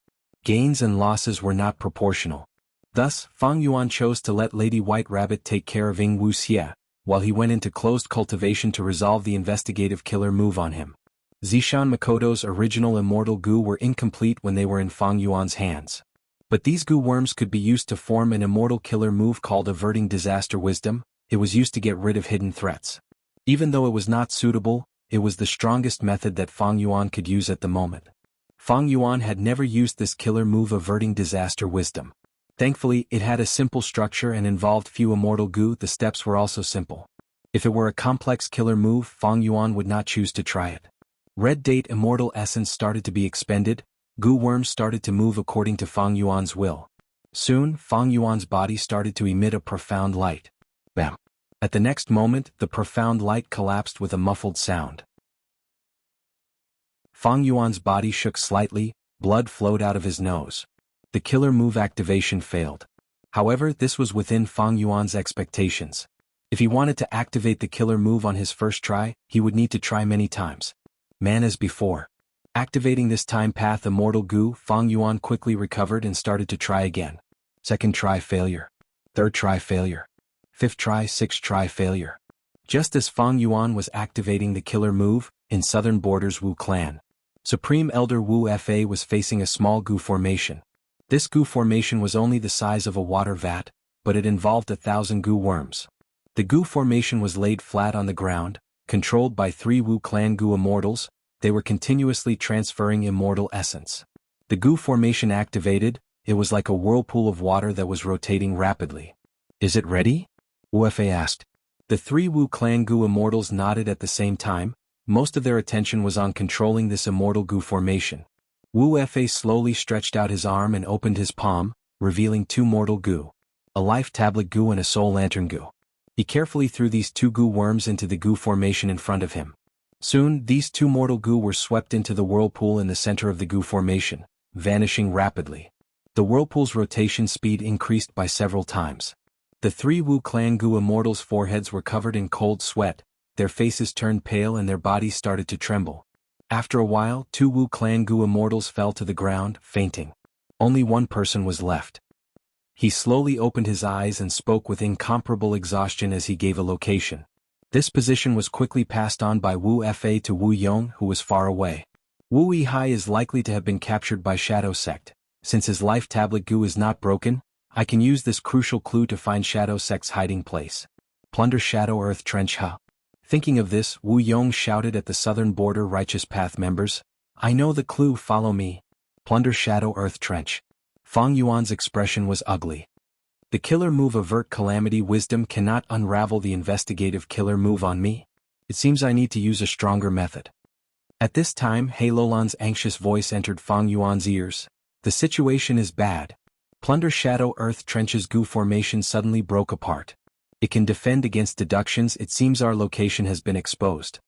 Gains and losses were not proportional. Thus, Fang Yuan chose to let Lady White Rabbit take care of Wuxia, while he went into closed cultivation to resolve the investigative killer move on him. Zishan Makoto's original immortal gu were incomplete when they were in Fang Yuan's hands. But these gu worms could be used to form an immortal killer move called Averting Disaster Wisdom. It was used to get rid of hidden threats. Even though it was not suitable, it was the strongest method that Fang Yuan could use at the moment. Fang Yuan had never used this killer move Averting Disaster Wisdom. Thankfully, it had a simple structure and involved few immortal gu. The steps were also simple. If it were a complex killer move, Fang Yuan would not choose to try it. Red Date immortal essence started to be expended. Gu worms started to move according to Fang Yuan's will. Soon, Fang Yuan's body started to emit a profound light. Bam! At the next moment, the profound light collapsed with a muffled sound. Fang Yuan's body shook slightly, blood flowed out of his nose. The killer move activation failed. However, this was within Fang Yuan's expectations. If he wanted to activate the killer move on his first try, he would need to try many times. Man as before. Activating this time path Immortal Gu, Fang Yuan quickly recovered and started to try again. Second try failure. Third try failure. Fifth try, sixth try failure. Just as Fang Yuan was activating the killer move, in southern borders Wu clan, Supreme Elder Wu Fa was facing a small Gu formation. This Gu formation was only the size of a water vat, but it involved 1,000 Gu worms. The Gu formation was laid flat on the ground, controlled by 3 Wu clan Gu immortals. They were continuously transferring immortal essence. The Gu formation activated, it was like a whirlpool of water that was rotating rapidly. Is it ready? Wu Fa asked. The 3 Wu clan Gu immortals nodded at the same time. Most of their attention was on controlling this immortal Gu formation. Wu Fa slowly stretched out his arm and opened his palm, revealing 2 mortal Gu. A life tablet Gu and a soul lantern Gu. He carefully threw these 2 Gu worms into the Gu formation in front of him. Soon, these 2 mortal Gu were swept into the whirlpool in the center of the Gu formation, vanishing rapidly. The whirlpool's rotation speed increased by several times. The 3 Wu clan Gu immortals' foreheads were covered in cold sweat, their faces turned pale and their bodies started to tremble. After a while, 2 Wu clan Gu immortals fell to the ground, fainting. Only one person was left. He slowly opened his eyes and spoke with incomparable exhaustion as he gave a location. This position was quickly passed on by Wu Fa to Wu Yong, who was far away. Wu Yihai is likely to have been captured by Shadow Sect. Since his life tablet Gu is not broken, I can use this crucial clue to find Shadow Sect's hiding place. Plunder Shadow Earth Trench Ha. Thinking of this, Wu Yong shouted at the southern border Righteous Path members, I know the clue, follow me. Plunder Shadow Earth Trench. Fang Yuan's expression was ugly. The killer move Avert Calamity Wisdom cannot unravel the investigative killer move on me. It seems I need to use a stronger method. At this time, He Lolan's anxious voice entered Fang Yuan's ears. The situation is bad. Plunder Shadow Earth Trench's Gu formation suddenly broke apart. It can defend against deductions. It seems our location has been exposed.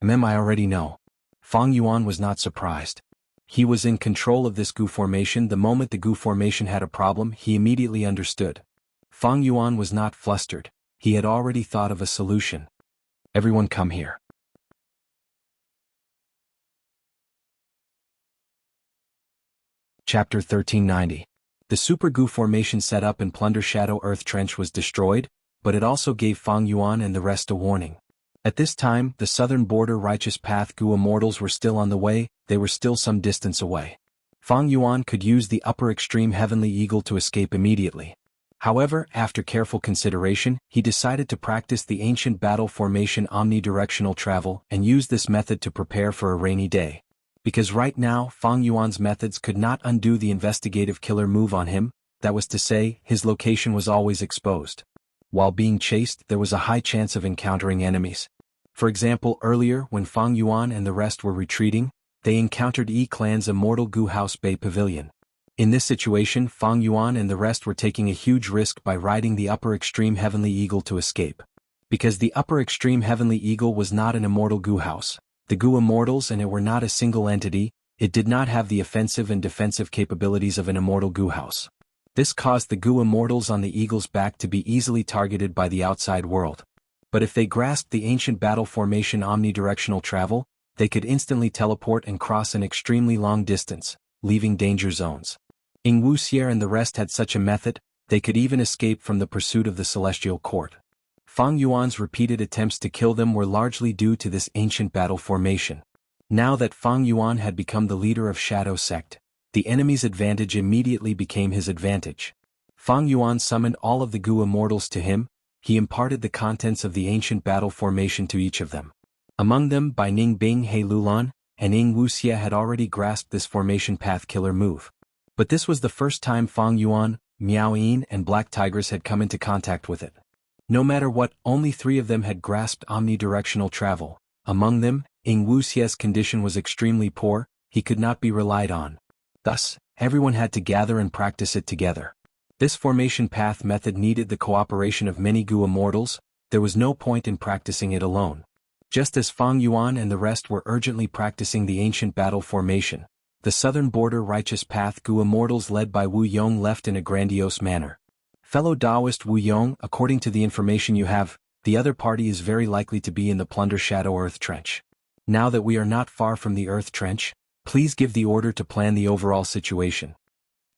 I already know. Fang Yuan was not surprised. He was in control of this Gu formation. The moment the Gu formation had a problem, he immediately understood. Fang Yuan was not flustered. He had already thought of a solution. Everyone come here. Chapter 1390. The Super Gu formation set up in Plunder Shadow Earth Trench was destroyed, but it also gave Fang Yuan and the rest a warning. At this time, the southern border Righteous Path Gu immortals were still on the way. They were still some distance away. Fang Yuan could use the upper extreme Heavenly Eagle to escape immediately. However, after careful consideration, he decided to practice the ancient battle formation omnidirectional travel and use this method to prepare for a rainy day. Because right now, Fang Yuan's methods could not undo the investigative killer move on him, that was to say, his location was always exposed. While being chased, there was a high chance of encountering enemies. For example, earlier, when Fang Yuan and the rest were retreating, they encountered Yi Clan's Immortal Gu House Bay Pavilion. In this situation, Fang Yuan and the rest were taking a huge risk by riding the upper extreme Heavenly Eagle to escape. Because the upper extreme Heavenly Eagle was not an Immortal Gu House, the Gu Immortals and it were not a single entity, it did not have the offensive and defensive capabilities of an Immortal Gu House. This caused the Gu Immortals on the Eagle's back to be easily targeted by the outside world. But if they grasped the ancient battle formation omnidirectional travel, they could instantly teleport and cross an extremely long distance, leaving danger zones. Wuxia and the rest had such a method, they could even escape from the pursuit of the Celestial Court. Fang Yuan's repeated attempts to kill them were largely due to this ancient battle formation. Now that Fang Yuan had become the leader of Shadow Sect, the enemy's advantage immediately became his advantage. Fang Yuan summoned all of the Gu Immortals to him. He imparted the contents of the ancient battle formation to each of them. Among them, Bai Ning Bing He Lulan and Wuxia had already grasped this formation path killer move. But this was the first time Fang Yuan, Miao Yin and Black Tigress had come into contact with it. No matter what, only 3 of them had grasped omnidirectional travel. Among them, Wuxia's condition was extremely poor, he could not be relied on. Thus, everyone had to gather and practice it together. This formation path method needed the cooperation of many Gu Immortals. There was no point in practicing it alone. Just as Fang Yuan and the rest were urgently practicing the ancient battle formation, the southern border Righteous Path Gu Immortals led by Wu Yong left in a grandiose manner. Fellow Taoist Wu Yong, according to the information you have, the other party is very likely to be in the Plunder Shadow Earth Trench. Now that we are not far from the Earth Trench, please give the order to plan the overall situation.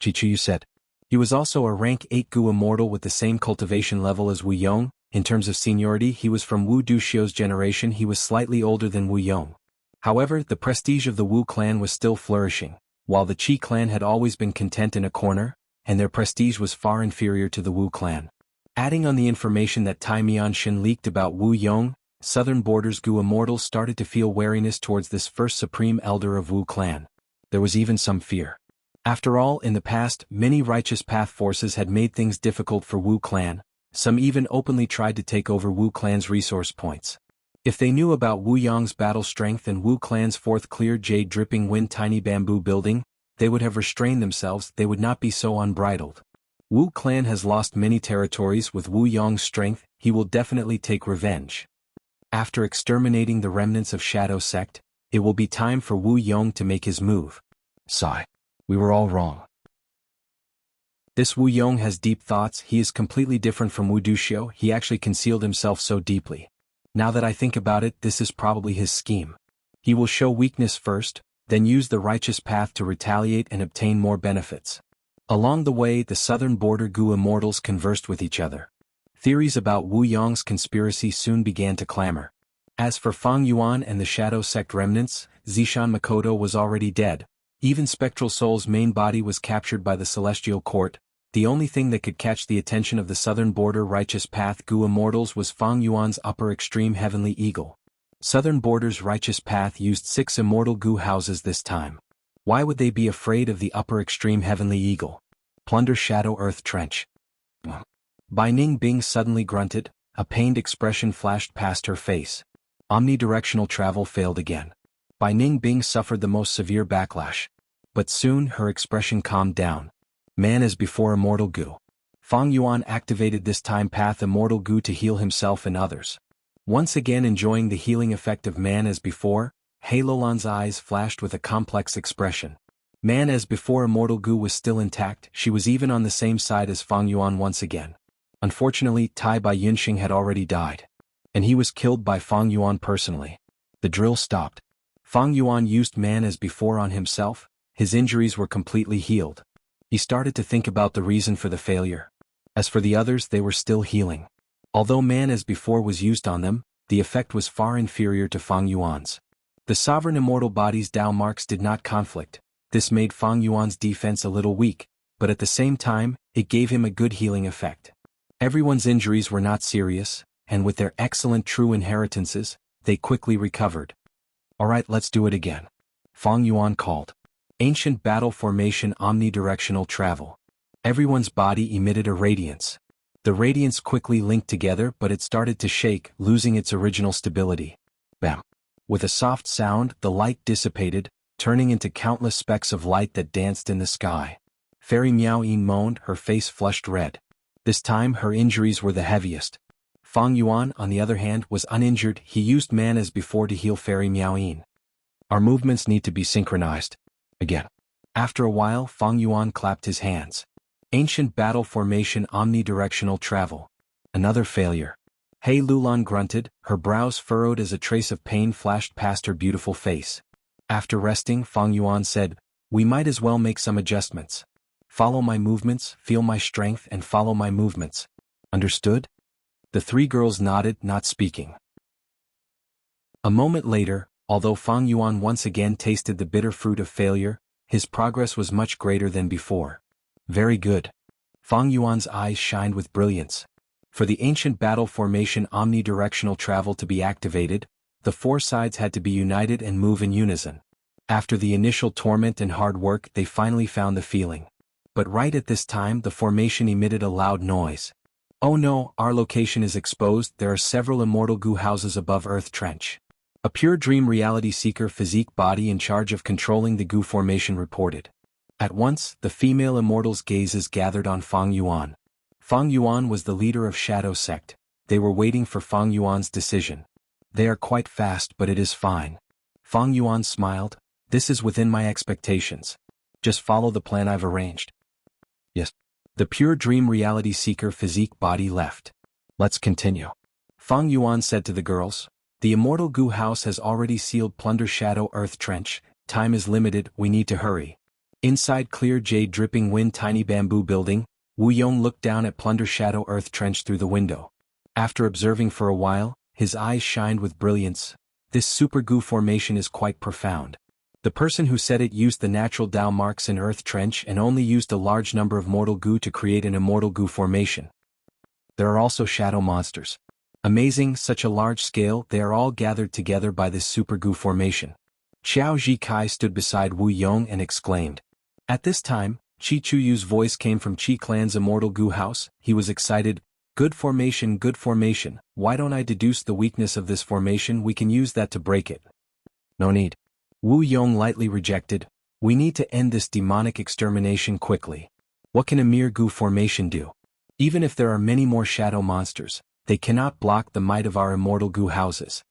Chichuyu said. He was also a rank 8 Gu immortal with the same cultivation level as Wu Yong. In terms of seniority, he was from Wu Duxiu's generation. He was slightly older than Wu Yong. However, the prestige of the Wu clan was still flourishing, while the Qi clan had always been content in a corner, and their prestige was far inferior to the Wu clan. Adding on the information that Tai Mianshin leaked about Wu Yong, Southern Borders Gu immortals started to feel wariness towards this first supreme elder of Wu clan. There was even some fear. After all, in the past, many righteous path forces had made things difficult for Wu clan. Some even openly tried to take over Wu clan's resource points. If they knew about Wu Yong's battle strength and Wu clan's fourth clear jade dripping wind tiny bamboo building, they would have restrained themselves. They would not be so unbridled. Wu clan has lost many territories. With Wu Yong's strength, he will definitely take revenge. After exterminating the remnants of Shadow Sect, it will be time for Wu Yong to make his move. Sigh. We were all wrong. This Wu Yong has deep thoughts. He is completely different from Wu Duxiu. He actually concealed himself so deeply. Now that I think about it, this is probably his scheme. He will show weakness first, then use the righteous path to retaliate and obtain more benefits. Along the way, the southern border Gu immortals conversed with each other. Theories about Wu Yong's conspiracy soon began to clamor. As for Fang Yuan and the Shadow Sect remnants, Zishan Makoto was already dead. Even Spectral Soul's main body was captured by the Celestial Court. The only thing that could catch the attention of the southern border righteous path Gu immortals was Fang Yuan's upper extreme Heavenly Eagle. Southern border's righteous path used 6 immortal Gu houses this time. Why would they be afraid of the upper extreme Heavenly Eagle? Plunder Shadow Earth Trench. Bai Ning Bing suddenly grunted, a pained expression flashed past her face. Omnidirectional travel failed again. Bai Ning Bing suffered the most severe backlash. But soon her expression calmed down. Man as before Immortal Gu. Fang Yuan activated this time Path Immortal Gu to heal himself and others. Once again enjoying the healing effect of Man as before, He Lolan's eyes flashed with a complex expression. Man as before Immortal Gu was still intact. She was even on the same side as Fang Yuan once again. Unfortunately, Tai Bai Yunxing had already died. And he was killed by Fang Yuan personally. The drill stopped. Fang Yuan used Man as before on himself. His injuries were completely healed. He started to think about the reason for the failure. As for the others, they were still healing. Although Man as before was used on them, the effect was far inferior to Fang Yuan's. The sovereign immortal body's Dao marks did not conflict. This made Fang Yuan's defense a little weak, but at the same time, it gave him a good healing effect. Everyone's injuries were not serious, and with their excellent true inheritances, they quickly recovered. Alright, let's do it again. Fang Yuan called. Ancient battle formation omnidirectional travel. Everyone's body emitted a radiance. The radiance quickly linked together, but it started to shake, losing its original stability. Bam. With a soft sound, the light dissipated, turning into countless specks of light that danced in the sky. Fairy Miao Yin moaned, her face flushed red. This time her injuries were the heaviest. Fang Yuan, on the other hand, was uninjured. He used Man as before to heal Fairy Miao Yin. Our movements need to be synchronized. Again. After a while, Fang Yuan clapped his hands. Ancient battle formation omnidirectional travel. Another failure. He Lulan grunted, her brows furrowed as a trace of pain flashed past her beautiful face. After resting, Fang Yuan said, "We might as well make some adjustments. Follow my movements, feel my strength, and follow my movements. Understood?" The 3 girls nodded, not speaking. A moment later, although Fang Yuan once again tasted the bitter fruit of failure, his progress was much greater than before. Very good. Fang Yuan's eyes shined with brilliance. For the ancient battle formation omnidirectional travel to be activated, the 4 sides had to be united and move in unison. After the initial torment and hard work, they finally found the feeling. But right at this time, the formation emitted a loud noise. "Oh no, our location is exposed. There are several immortal Gu houses above Earth Trench." A pure dream reality seeker physique body in charge of controlling the Gu formation reported. At once, the female immortals' gazes gathered on Fang Yuan. Fang Yuan was the leader of Shadow Sect. They were waiting for Fang Yuan's decision. "They are quite fast, but it is fine." Fang Yuan smiled. "This is within my expectations. Just follow the plan I've arranged." "Yes." The pure dream reality seeker physique body left. Let's continue. Fang Yuan said to the girls, "The immortal Gu house has already sealed Plunder Shadow Earth Trench. Time is limited, we need to hurry." Inside clear jade dripping wind tiny bamboo building, Wu Yong looked down at Plunder Shadow Earth Trench through the window. After observing for a while, his eyes shined with brilliance. This super Gu formation is quite profound. The person who said it used the natural Dao marks in Earth Trench and only used a large number of mortal Gu to create an immortal Gu formation. There are also shadow monsters. Amazing, such a large scale, they are all gathered together by this super Gu formation. Xiao Zhikai stood beside Wu Yong and exclaimed. At this time, Qi Chuyu's voice came from Qi clan's immortal Gu house. He was excited. Good formation, good formation. Why don't I deduce the weakness of this formation? We can use that to break it. No need. Wu Yong lightly rejected. We need to end this demonic extermination quickly. What can a mere Gu formation do? Even if there are many more shadow monsters, they cannot block the might of our immortal Gu houses.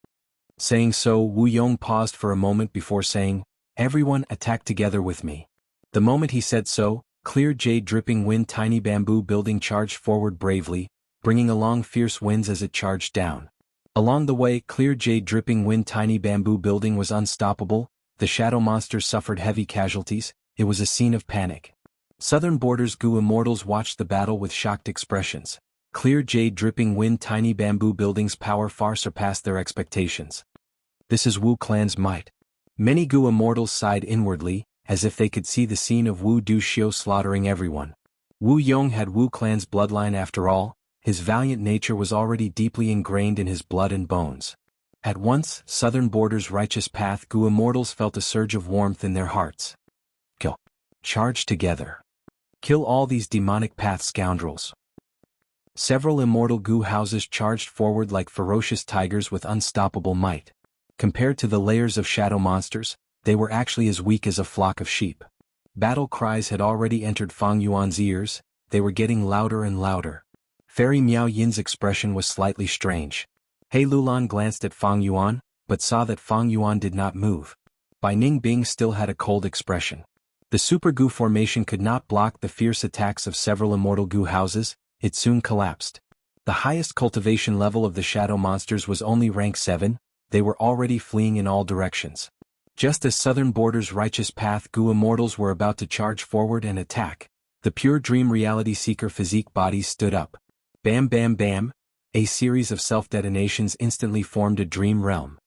Saying so, Wu Yong paused for a moment before saying, "Everyone attack together with me." The moment he said so, clear jade dripping wind tiny bamboo building charged forward bravely, bringing along fierce winds as it charged down. Along the way, clear jade dripping wind tiny bamboo building was unstoppable. The shadow monsters suffered heavy casualties. It was a scene of panic. Southern Borders Gu immortals watched the battle with shocked expressions. Clear jade dripping wind tiny bamboo buildings' power far surpassed their expectations. This is Wu clan's might. Many Gu immortals sighed inwardly, as if they could see the scene of Wu Duxiu slaughtering everyone. Wu Yong had Wu clan's bloodline after all. His valiant nature was already deeply ingrained in his blood and bones. At once, Southern Borders' righteous path Gu immortals felt a surge of warmth in their hearts. Kill. Charge together. Kill all these demonic path scoundrels. Several immortal Gu houses charged forward like ferocious tigers with unstoppable might. Compared to the layers of shadow monsters, they were actually as weak as a flock of sheep. Battle cries had already entered Fang Yuan's ears. They were getting louder and louder. Fairy Miao Yin's expression was slightly strange. He Lulan glanced at Fang Yuan, but saw that Fang Yuan did not move. Bai Ningbing still had a cold expression. The Super Gu formation could not block the fierce attacks of several immortal Gu houses. It soon collapsed. The highest cultivation level of the shadow monsters was only rank 7, they were already fleeing in all directions. Just as Southern Borders' righteous path Gu immortals were about to charge forward and attack, the pure dream reality seeker physique bodies stood up. Bam bam bam, a series of self-detonations instantly formed a dream realm.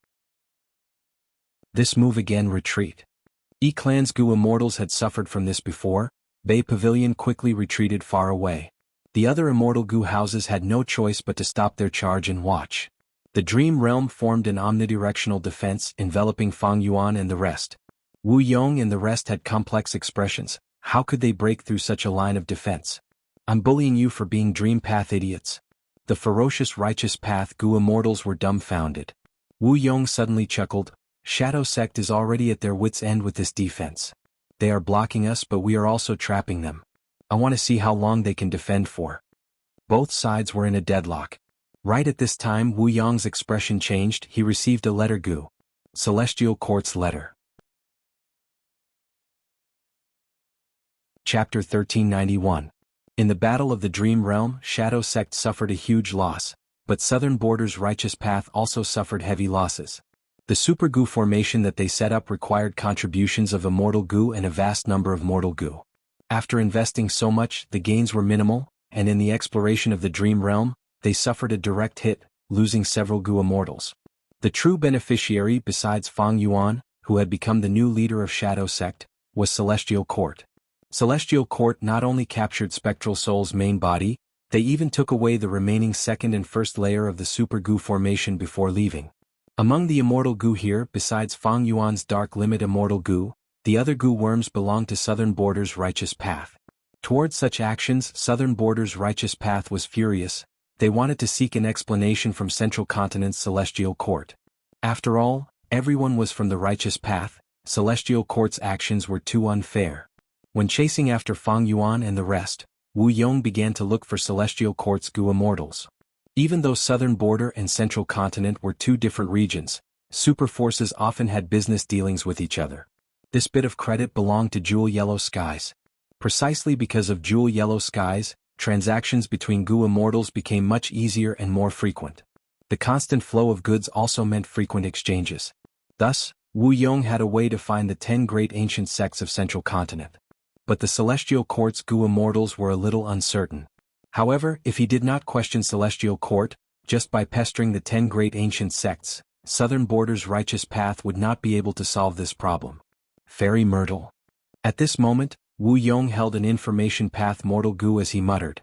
This move again retreat. E-Clan's Gu immortals had suffered from this before. Bay Pavilion quickly retreated far away. The other immortal Gu houses had no choice but to stop their charge and watch. The dream realm formed an omnidirectional defense enveloping Fang Yuan and the rest. Wu Yong and the rest had complex expressions. How could they break through such a line of defense? I'm bullying you for being dream path idiots. The ferocious righteous path Gu immortals were dumbfounded. Wu Yong suddenly chuckled. Shadow Sect is already at their wits' end with this defense. They are blocking us, but we are also trapping them. I want to see how long they can defend for. Both sides were in a deadlock. Right at this time Wu Yong's expression changed. He received a letter Gu. Celestial Court's letter. Chapter 1391. In the Battle of the Dream Realm, Shadow Sect suffered a huge loss, but Southern Borders' righteous path also suffered heavy losses. The Super Gu formation that they set up required contributions of immortal Gu and a vast number of mortal Gu. After investing so much, the gains were minimal, and in the exploration of the Dream Realm, they suffered a direct hit, losing several Gu immortals. The true beneficiary besides Fang Yuan, who had become the new leader of Shadow Sect, was Celestial Court. Celestial Court not only captured Spectral Soul's main body, they even took away the remaining second and first layer of the Super Gu formation before leaving. Among the immortal Gu here, besides Fang Yuan's Dark Limit immortal Gu, the other Gu worms belonged to Southern Borders' righteous path. Towards such actions, Southern Borders' righteous path was furious. They wanted to seek an explanation from Central Continent's Celestial Court. After all, everyone was from the righteous path. Celestial Court's actions were too unfair. When chasing after Fang Yuan and the rest, Wu Yong began to look for Celestial Court's Gu immortals. Even though Southern Border and Central Continent were two different regions, super forces often had business dealings with each other. This bit of credit belonged to Jewel Yellow Skies. Precisely because of jewel yellow skies, transactions between Gu immortals became much easier and more frequent. The constant flow of goods also meant frequent exchanges. Thus, Wu Yong had a way to find the 10 great ancient sects of Central Continent. But the Celestial Court's Gu immortals were a little uncertain. However, if he did not question Celestial Court, just by pestering the 10 great ancient sects, Southern Border's righteous path would not be able to solve this problem. Fairy Myrtle. At this moment, Wu Yong held an information path mortal Gu as he muttered.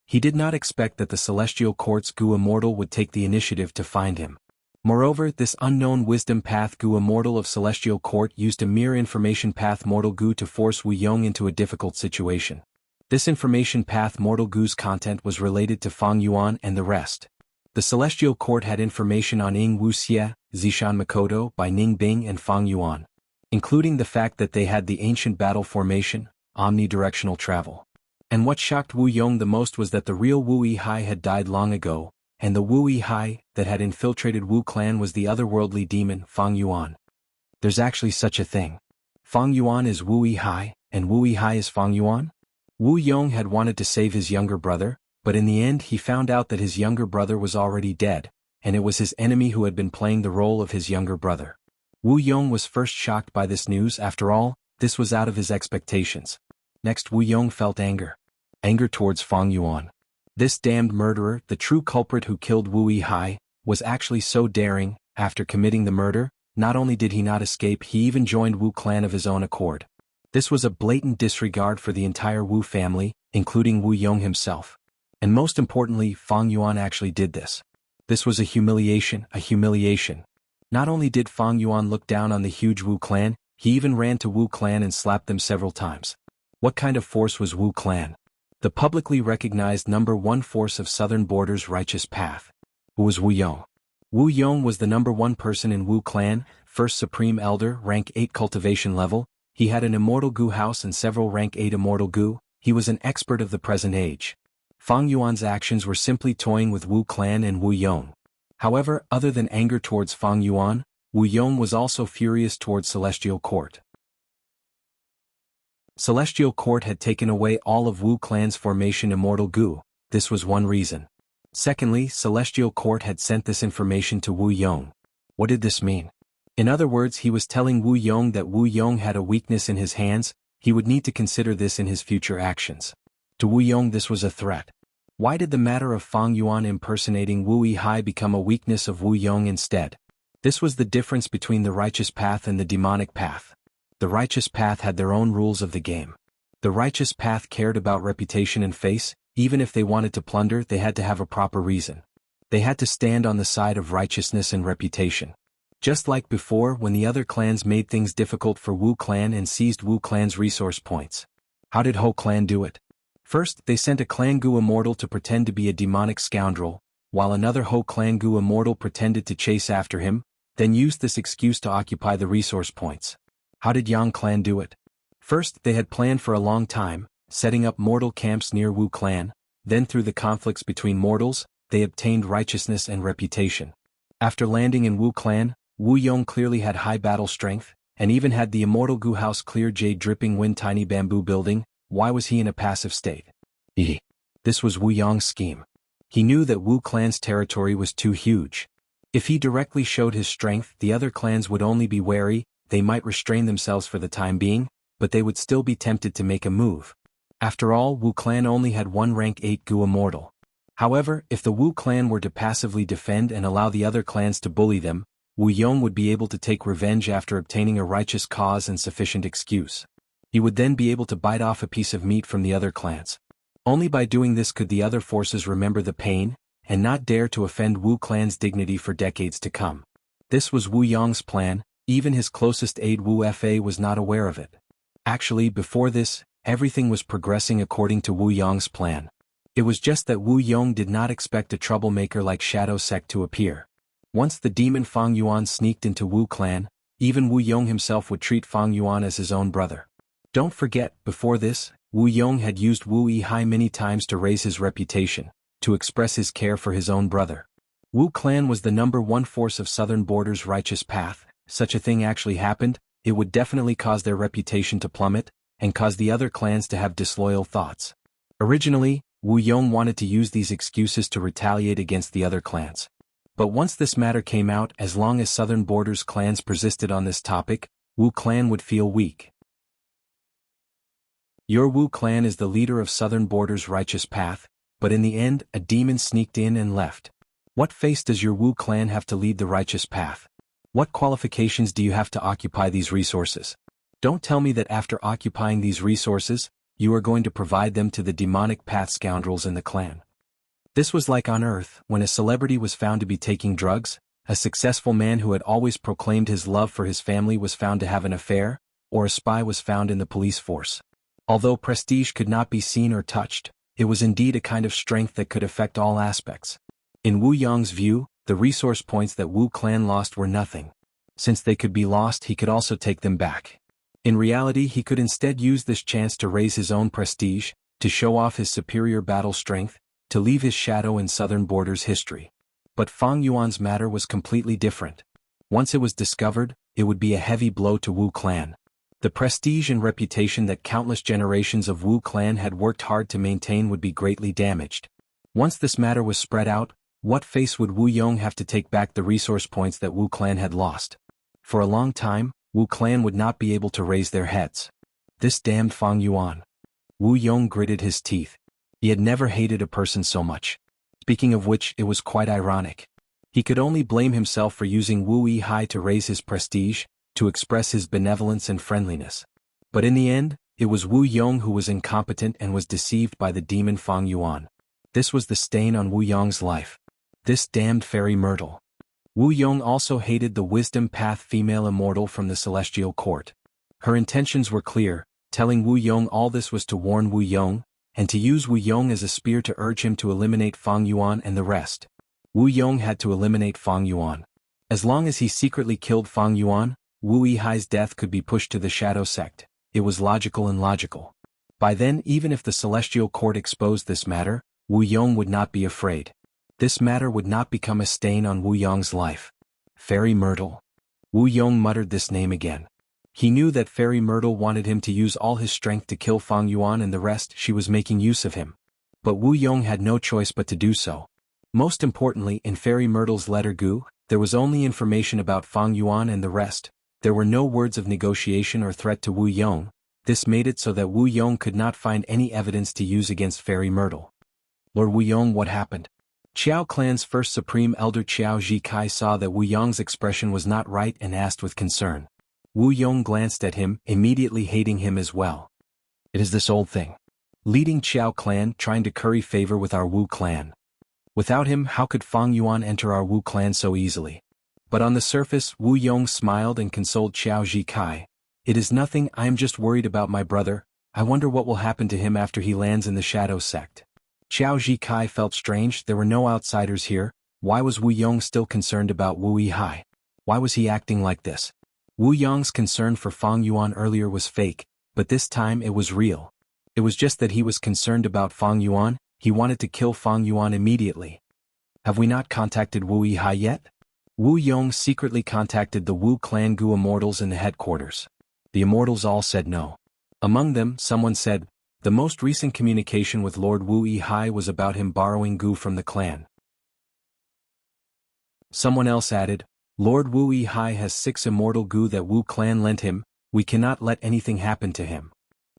He did not expect that the Celestial Court's Gu immortal would take the initiative to find him. Moreover, this unknown wisdom path Gu immortal of Celestial Court used a mere information path mortal Gu to force Wu Yong into a difficult situation. This information path mortal Gu's content was related to Fang Yuan and the rest. The Celestial Court had information on Wuxia, Zishan Makoto by Ning Bing and Fang Yuan, including the fact that they had the ancient battle formation, omnidirectional travel. And what shocked Wu Yong the most was that the real Wu Yihai had died long ago, and the Wu Yihai that had infiltrated Wu clan was the otherworldly demon Fang Yuan. There's actually such a thing. Fang Yuan is Wu Yihai, and Wu Yihai is Fang Yuan? Wu Yong had wanted to save his younger brother, but in the end he found out that his younger brother was already dead, and it was his enemy who had been playing the role of his younger brother. Wu Yong was first shocked by this news. After all, this was out of his expectations. Next, Wu Yong felt anger. Anger towards Fang Yuan. This damned murderer, the true culprit who killed Wu Yihai, was actually so daring. After committing the murder, not only did he not escape, he even joined Wu clan of his own accord. This was a blatant disregard for the entire Wu family, including Wu Yong himself. And most importantly, Fang Yuan actually did this. This was a humiliation, a humiliation. Not only did Fang Yuan look down on the huge Wu clan, he even ran to Wu clan and slapped them several times. What kind of force was Wu clan? The publicly recognized #1 force of Southern Border's righteous path. Who was Wu Yong? Wu Yong was the #1 person in Wu clan, first Supreme Elder, rank 8 cultivation level. He had an immortal Gu house and several rank 8 immortal Gu. He was an expert of the present age. Fang Yuan's actions were simply toying with Wu clan and Wu Yong. However, other than anger towards Fang Yuan, Wu Yong was also furious towards Celestial Court. Celestial Court had taken away all of Wu clan's formation immortal Gu. This was one reason. Secondly, Celestial Court had sent this information to Wu Yong. What did this mean? In other words, he was telling Wu Yong that Wu Yong had a weakness in his hands. He would need to consider this in his future actions. To Wu Yong this was a threat. Why did the matter of Fang Yuan impersonating Wu Yihai become a weakness of Wu Yong instead? This was the difference between the righteous path and the demonic path. The righteous path had their own rules of the game. The righteous path cared about reputation and face. Even if they wanted to plunder, they had to have a proper reason. They had to stand on the side of righteousness and reputation. Just like before when the other clans made things difficult for Wu clan and seized Wu clan's resource points. How did Ho clan do it? First, they sent a clan Gu immortal to pretend to be a demonic scoundrel, while another Ho clan Gu immortal pretended to chase after him, then used this excuse to occupy the resource points. How did Yang clan do it? First, they had planned for a long time, setting up mortal camps near Wu clan, then through the conflicts between mortals, they obtained righteousness and reputation. After landing in Wu clan, Wu Yong clearly had high battle strength, and even had the immortal Gu house clear jade dripping wind tiny bamboo building. Why was he in a passive state? This was Wu Yong's scheme. He knew that Wu clan's territory was too huge. If he directly showed his strength, the other clans would only be wary. They might restrain themselves for the time being, but they would still be tempted to make a move. After all, Wu clan only had one rank 8 Gu immortal. However, if the Wu clan were to passively defend and allow the other clans to bully them, Wu Yong would be able to take revenge after obtaining a righteous cause and sufficient excuse. He would then be able to bite off a piece of meat from the other clans. Only by doing this could the other forces remember the pain, and not dare to offend Wu clan's dignity for decades to come. This was Wu Yong's plan. Even his closest aide Wu Fa was not aware of it. Actually, before this, everything was progressing according to Wu Yong's plan. It was just that Wu Yong did not expect a troublemaker like Shadow Sect to appear. Once the demon Fang Yuan sneaked into Wu clan, even Wu Yong himself would treat Fang Yuan as his own brother. Don't forget, before this, Wu Yong had used Wu Yihai many times to raise his reputation, to express his care for his own brother. Wu clan was the #1 force of Southern Border's righteous path. Such a thing actually happened, it would definitely cause their reputation to plummet, and cause the other clans to have disloyal thoughts. Originally, Wu Yong wanted to use these excuses to retaliate against the other clans. But once this matter came out, as long as Southern Borders clans persisted on this topic, Wu clan would feel weak. Your Wu clan is the leader of Southern Borders' righteous path, but in the end, a demon sneaked in and left. What face does your Wu clan have to lead the righteous path? What qualifications do you have to occupy these resources? Don't tell me that after occupying these resources, you are going to provide them to the demonic path scoundrels in the clan. This was like on Earth, when a celebrity was found to be taking drugs, a successful man who had always proclaimed his love for his family was found to have an affair, or a spy was found in the police force. Although prestige could not be seen or touched, it was indeed a kind of strength that could affect all aspects. In Wu Yong's view, the resource points that Wu clan lost were nothing. Since they could be lost, he could also take them back. In reality, he could instead use this chance to raise his own prestige, to show off his superior battle strength, to leave his shadow in Southern Borders history. But Fang Yuan's matter was completely different. Once it was discovered, it would be a heavy blow to Wu clan. The prestige and reputation that countless generations of Wu clan had worked hard to maintain would be greatly damaged. Once this matter was spread out, what face would Wu Yong have to take back the resource points that Wu clan had lost? For a long time, Wu clan would not be able to raise their heads. This damned Fang Yuan. Wu Yong gritted his teeth. He had never hated a person so much. Speaking of which, it was quite ironic. He could only blame himself for using Wu Yihai to raise his prestige, to express his benevolence and friendliness. But in the end, it was Wu Yong who was incompetent and was deceived by the demon Fang Yuan. This was the stain on Wu Yong's life. This damned fairy Myrtle. Wu Yong also hated the Wisdom Path female immortal from the Celestial Court. Her intentions were clear, telling Wu Yong all this was to warn Wu Yong, and to use Wu Yong as a spear to urge him to eliminate Fang Yuan and the rest. Wu Yong had to eliminate Fang Yuan. As long as he secretly killed Fang Yuan, Wu Yihai's death could be pushed to the Shadow Sect. It was logical and logical. By then, even if the Celestial Court exposed this matter, Wu Yong would not be afraid. This matter would not become a stain on Wu Yong's life. Fairy Myrtle. Wu Yong muttered this name again. He knew that Fairy Myrtle wanted him to use all his strength to kill Fang Yuan and the rest. She was making use of him. But Wu Yong had no choice but to do so. Most importantly, in Fairy Myrtle's letter Gu, there was only information about Fang Yuan and the rest. There were no words of negotiation or threat to Wu Yong. This made it so that Wu Yong could not find any evidence to use against Fairy Myrtle. Lord Wu Yong, what happened? Qiao clan's first supreme elder Qiao Zhikai saw that Wu Yong's expression was not right and asked with concern. Wu Yong glanced at him, immediately hating him as well. It is this old thing. Leading Qiao clan, trying to curry favor with our Wu clan. Without him, how could Fang Yuan enter our Wu clan so easily? But on the surface, Wu Yong smiled and consoled Qiao Zhikai. It is nothing, I am just worried about my brother. I wonder what will happen to him after he lands in the Shadow Sect. Qiao Zhikai felt strange. There were no outsiders here. Why was Wu Yong still concerned about Wu Yihai? Why was he acting like this? Wu Yong's concern for Fang Yuan earlier was fake, but this time it was real. It was just that he was concerned about Fang Yuan. He wanted to kill Fang Yuan immediately. Have we not contacted Wu Yihai yet? Wu Yong secretly contacted the Wu clan Gu immortals in the headquarters. The immortals all said no. Among them, someone said, the most recent communication with Lord Wu Yihai was about him borrowing Gu from the clan. Someone else added, Lord Wu Yihai has 6 immortal Gu that Wu clan lent him. We cannot let anything happen to him.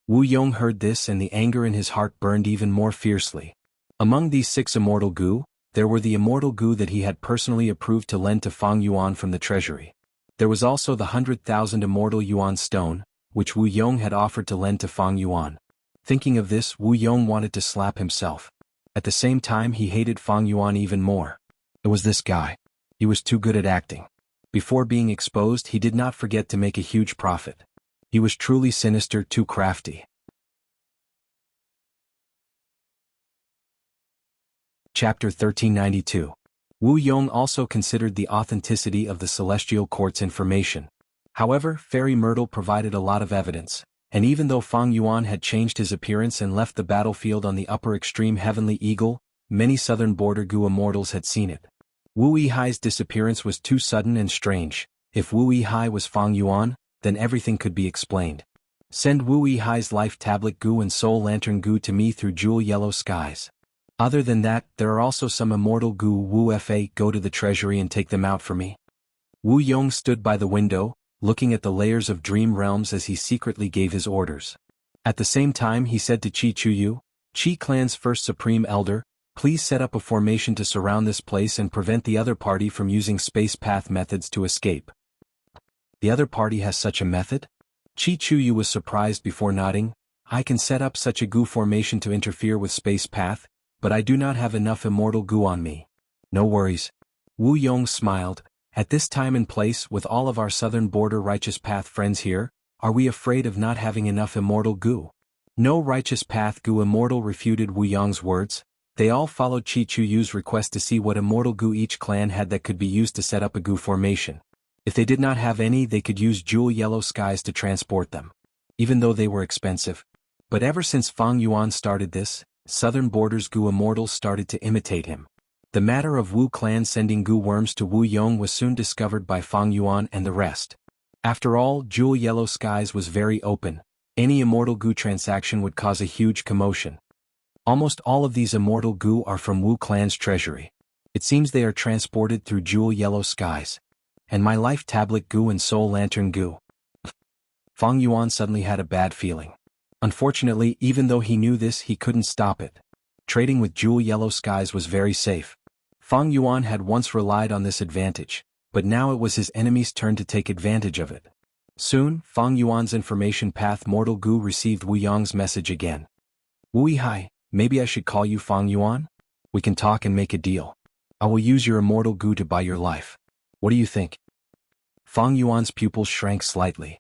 Wu Yong heard this and the anger in his heart burned even more fiercely. Among these 6 immortal Gu, there were the immortal Gu that he had personally approved to lend to Fang Yuan from the treasury. There was also the 100,000 immortal Yuan stone, which Wu Yong had offered to lend to Fang Yuan. Thinking of this, Wu Yong wanted to slap himself. At the same time, he hated Fang Yuan even more. It was this guy. He was too good at acting. Before being exposed, he did not forget to make a huge profit. He was truly sinister, too crafty. Chapter 1392. Wu Yong also considered the authenticity of the Celestial Court's information. However, Fairy Myrtle provided a lot of evidence, and even though Fang Yuan had changed his appearance and left the battlefield on the upper extreme Heavenly Eagle, many Southern Border Gu immortals had seen it. Wu Yihai's disappearance was too sudden and strange. If Wu Yihai was Fang Yuan, then everything could be explained. Send Wu Yihai's life tablet goo and soul lantern goo to me through jewel yellow skies. Other than that, there are also some immortal goo. Wu Fa, go to the treasury and take them out for me. Wu Yong stood by the window, looking at the layers of dream realms as he secretly gave his orders. At the same time he said to Qi Chuyu, Qi clan's first supreme elder, please set up a formation to surround this place and prevent the other party from using space path methods to escape. The other party has such a method? Qi Chuyu was surprised before nodding. I can set up such a goo formation to interfere with space path, but I do not have enough immortal goo on me. No worries. Wu Yong smiled. At this time and place, with all of our southern border righteous path friends here, are we afraid of not having enough immortal goo? No righteous path goo immortal, refuted Wu Yong's words. They all followed Qi Chuyu's request to see what immortal goo each clan had that could be used to set up a goo formation. If they did not have any, they could use jewel yellow skies to transport them, even though they were expensive. But ever since Fang Yuan started this, southern borders goo immortals started to imitate him. The matter of Wu clan sending goo worms to Wu Yong was soon discovered by Fang Yuan and the rest. After all, jewel yellow skies was very open. Any immortal goo transaction would cause a huge commotion. Almost all of these immortal goo are from Wu clan's treasury. It seems they are transported through jewel yellow skies. And my life tablet goo and soul lantern goo. Fang Yuan suddenly had a bad feeling. Unfortunately, even though he knew this, he couldn't stop it. Trading with jewel yellow skies was very safe. Fang Yuan had once relied on this advantage, but now it was his enemy's turn to take advantage of it. Soon, Fang Yuan's information path mortal goo received Wu Yong's message again. Wu Yihai, maybe I should call you Fang Yuan? We can talk and make a deal. I will use your immortal goo to buy your life. What do you think? Fang Yuan's pupils shrank slightly.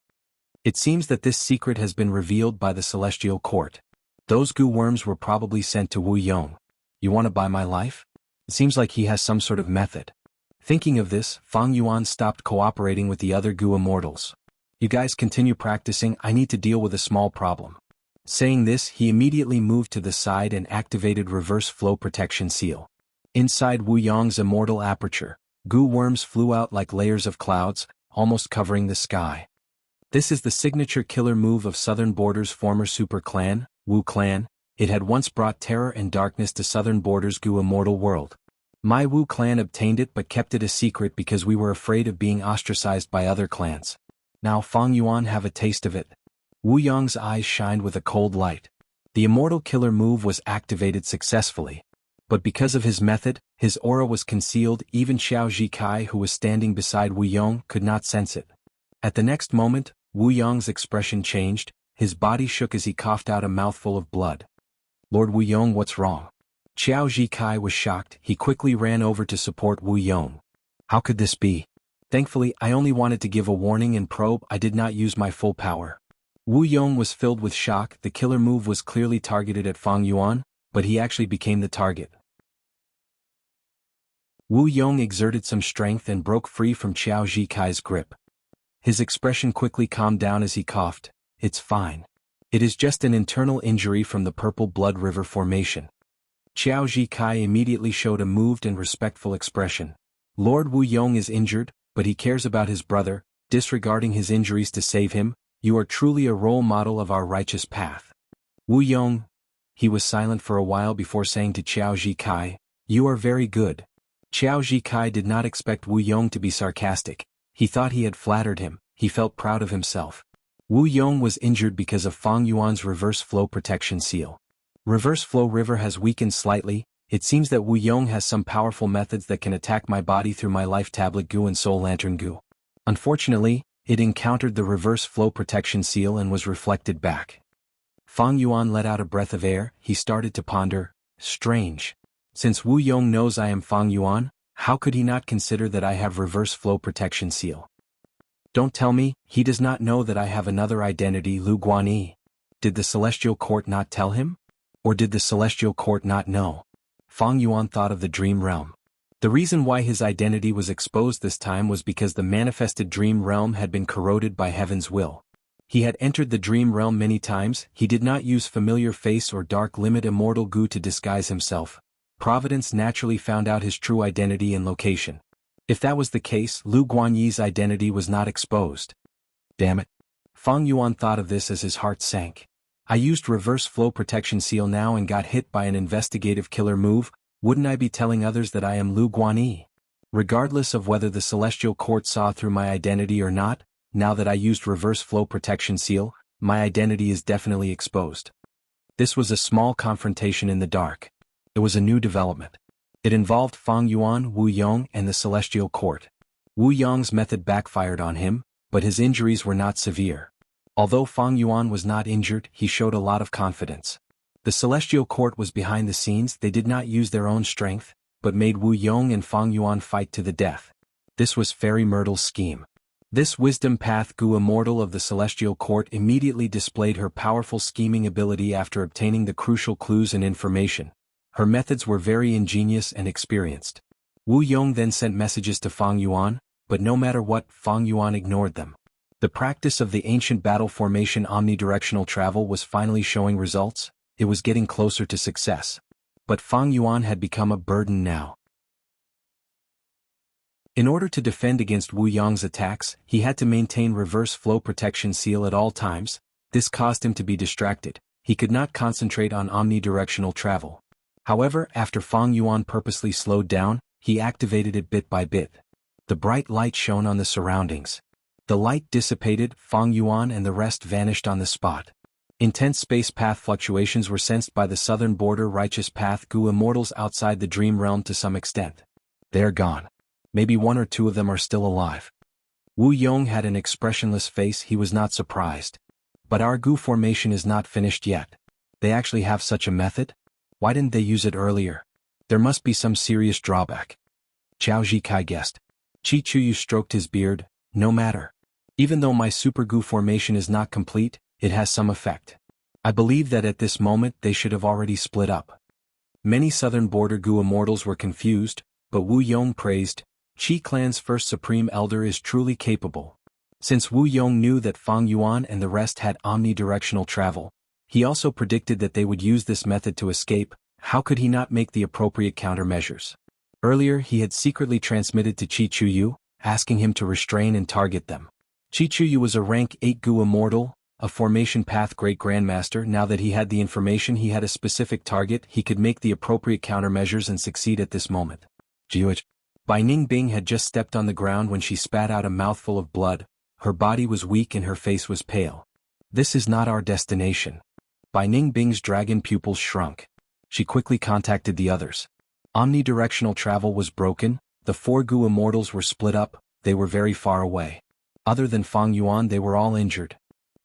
It seems that this secret has been revealed by the Celestial Court. Those goo worms were probably sent to Wu Yong. You want to buy my life? It seems like he has some sort of method. Thinking of this, Fang Yuan stopped cooperating with the other goo immortals. You guys continue practicing, I need to deal with a small problem. Saying this, he immediately moved to the side and activated reverse flow protection seal. Inside Wu Yong's immortal aperture, goo worms flew out like layers of clouds, almost covering the sky. This is the signature killer move of Southern Border's former super clan, Wu clan. It had once brought terror and darkness to Southern Border's goo immortal world. My Wu clan obtained it but kept it a secret because we were afraid of being ostracized by other clans. Now Fang Yuan have a taste of it. Wu Yong's eyes shined with a cold light. The immortal killer move was activated successfully. But because of his method, his aura was concealed. Even Xiao Zhikai, who was standing beside Wu Yong, could not sense it. At the next moment, Wu Yong's expression changed, his body shook as he coughed out a mouthful of blood. Lord Wu Yong, what's wrong? Xiao Zhikai was shocked. He quickly ran over to support Wu Yong. How could this be? Thankfully, I only wanted to give a warning and probe. I did not use my full power. Wu Yong was filled with shock. The killer move was clearly targeted at Fang Yuan, but he actually became the target. Wu Yong exerted some strength and broke free from Xiao Zhikai's grip. His expression quickly calmed down as he coughed. It's fine. It is just an internal injury from the Purple Blood River formation. Xiao Zhikai immediately showed a moved and respectful expression. Lord Wu Yong is injured, but he cares about his brother, disregarding his injuries to save him. You are truly a role model of our righteous path. Wu Yong. He was silent for a while before saying to Xiao Zhikai, you are very good. Xiao Zhikai did not expect Wu Yong to be sarcastic. He thought he had flattered him. He felt proud of himself. Wu Yong was injured because of Fang Yuan's reverse flow protection seal. Reverse flow river has weakened slightly. It seems that Wu Yong has some powerful methods that can attack my body through my life tablet goo and soul lantern goo. Unfortunately, it encountered the reverse flow protection seal and was reflected back. Fang Yuan let out a breath of air. He started to ponder. Strange. Since Wu Yong knows I am Fang Yuan, how could he not consider that I have reverse flow protection seal? Don't tell me, he does not know that I have another identity, Lu Guanyi. Did the Celestial Court not tell him? Or did the Celestial Court not know? Fang Yuan thought of the dream realm. The reason why his identity was exposed this time was because the manifested dream realm had been corroded by heaven's will. He had entered the dream realm many times. He did not use familiar face or dark limit immortal goo to disguise himself. Providence naturally found out his true identity and location. If that was the case, Lu Guanyi's identity was not exposed. Damn it. Fang Yuan thought of this as his heart sank. I used reverse flow protection seal now and got hit by an investigative killer move, wouldn't I be telling others that I am Lu Guanyi? Regardless of whether the Celestial Court saw through my identity or not, now that I used reverse flow protection seal, my identity is definitely exposed. This was a small confrontation in the dark. It was a new development. It involved Fang Yuan, Wu Yong, and the Celestial Court. Wu Yong's method backfired on him, but his injuries were not severe. Although Fang Yuan was not injured, he showed a lot of confidence. The Celestial Court was behind the scenes. They did not use their own strength, but made Wu Yong and Fang Yuan fight to the death. This was Fairy Myrtle's scheme. This wisdom path Gu Immortal of the Celestial Court immediately displayed her powerful scheming ability after obtaining the crucial clues and information. Her methods were very ingenious and experienced. Wu Yong then sent messages to Fang Yuan, but no matter what, Fang Yuan ignored them. The practice of the ancient battle formation omnidirectional travel was finally showing results. It was getting closer to success. But Fang Yuan had become a burden now. In order to defend against Wu Yong's attacks, he had to maintain reverse flow protection seal at all times. This caused him to be distracted. He could not concentrate on omnidirectional travel. However, after Fang Yuan purposely slowed down, he activated it bit by bit. The bright light shone on the surroundings. The light dissipated, Fang Yuan and the rest vanished on the spot. Intense space path fluctuations were sensed by the southern border righteous path Gu Immortals outside the dream realm to some extent. They're gone. Maybe one or two of them are still alive. Wu Yong had an expressionless face. He was not surprised. But our Gu formation is not finished yet. They actually have such a method? Why didn't they use it earlier? There must be some serious drawback. Chao Zikai guessed. Chi Chuyu stroked his beard. No matter. Even though my Super Gu formation is not complete, it has some effect. I believe that at this moment they should have already split up. Many southern border Gu Immortals were confused, but Wu Yong praised, Qi Clan's first Supreme Elder is truly capable. Since Wu Yong knew that Fang Yuan and the rest had omnidirectional travel, he also predicted that they would use this method to escape. How could he not make the appropriate countermeasures? Earlier he had secretly transmitted to Chi Chuyu, asking him to restrain and target them. Chi Chuyu was a rank 8 Gu Immortal, a formation path great grandmaster. Now that he had the information, he had a specific target. He could make the appropriate countermeasures and succeed at this moment. Jiuj. Bai Ningbing had just stepped on the ground when she spat out a mouthful of blood. Her body was weak and her face was pale. This is not our destination. Bai Ningbing's dragon pupils shrunk. She quickly contacted the others. Omnidirectional travel was broken. The 4 Gu Immortals were split up. They were very far away. Other than Fang Yuan, they were all injured.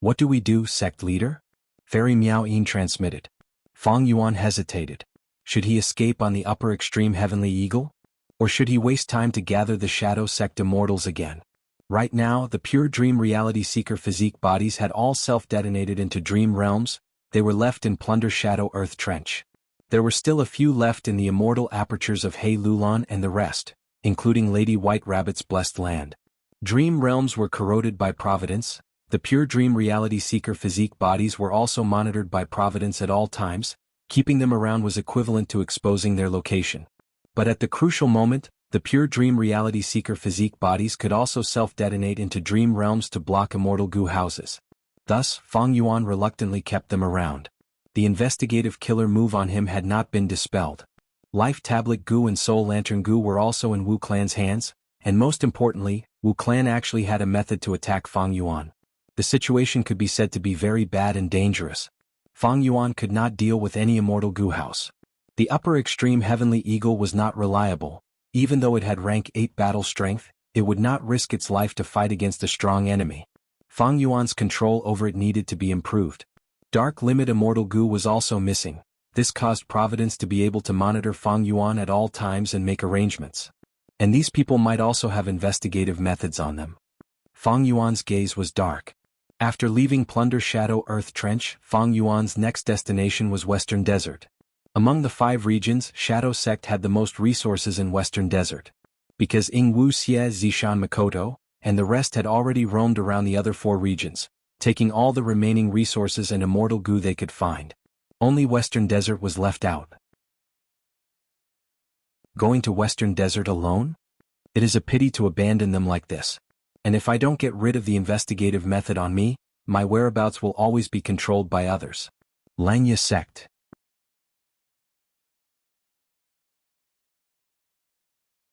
What do we do, sect leader? Fairy Miao Yin transmitted. Fang Yuan hesitated. Should he escape on the upper extreme Heavenly Eagle? Or should he waste time to gather the Shadow Sect Immortals again? Right now, the pure Dream Reality Seeker physique bodies had all self-detonated into dream realms. They were left in Plunder Shadow Earth Trench. There were still a few left in the immortal apertures of Hei Lulan and the rest, including Lady White Rabbit's blessed land. Dream realms were corroded by Providence. The pure Dream Reality Seeker physique bodies were also monitored by Providence at all times. Keeping them around was equivalent to exposing their location. But at the crucial moment, the pure Dream Reality Seeker physique bodies could also self-detonate into dream realms to block immortal Gu houses. Thus, Fang Yuan reluctantly kept them around. The investigative killer move on him had not been dispelled. Life Tablet Gu and Soul Lantern Gu were also in Wu Clan's hands, and most importantly, Wu Clan actually had a method to attack Fang Yuan. The situation could be said to be very bad and dangerous. Fang Yuan could not deal with any immortal Gu house. The upper extreme Heavenly Eagle was not reliable. Even though it had rank 8 battle strength, it would not risk its life to fight against a strong enemy. Fang Yuan's control over it needed to be improved. Dark Limit Immortal Gu was also missing. This caused Providence to be able to monitor Fang Yuan at all times and make arrangements. And these people might also have investigative methods on them. Fang Yuan's gaze was dark. After leaving Plunder Shadow Earth Trench, Fang Yuan's next destination was Western Desert. Among the 5 regions, Shadow Sect had the most resources in Western Desert. Because Wuxia, Zishan Makoto, and the rest had already roamed around the other 4 regions, taking all the remaining resources and immortal Gu they could find. Only Western Desert was left out. Going to Western Desert alone? It is a pity to abandon them like this. And if I don't get rid of the investigative method on me, my whereabouts will always be controlled by others. Langya sect.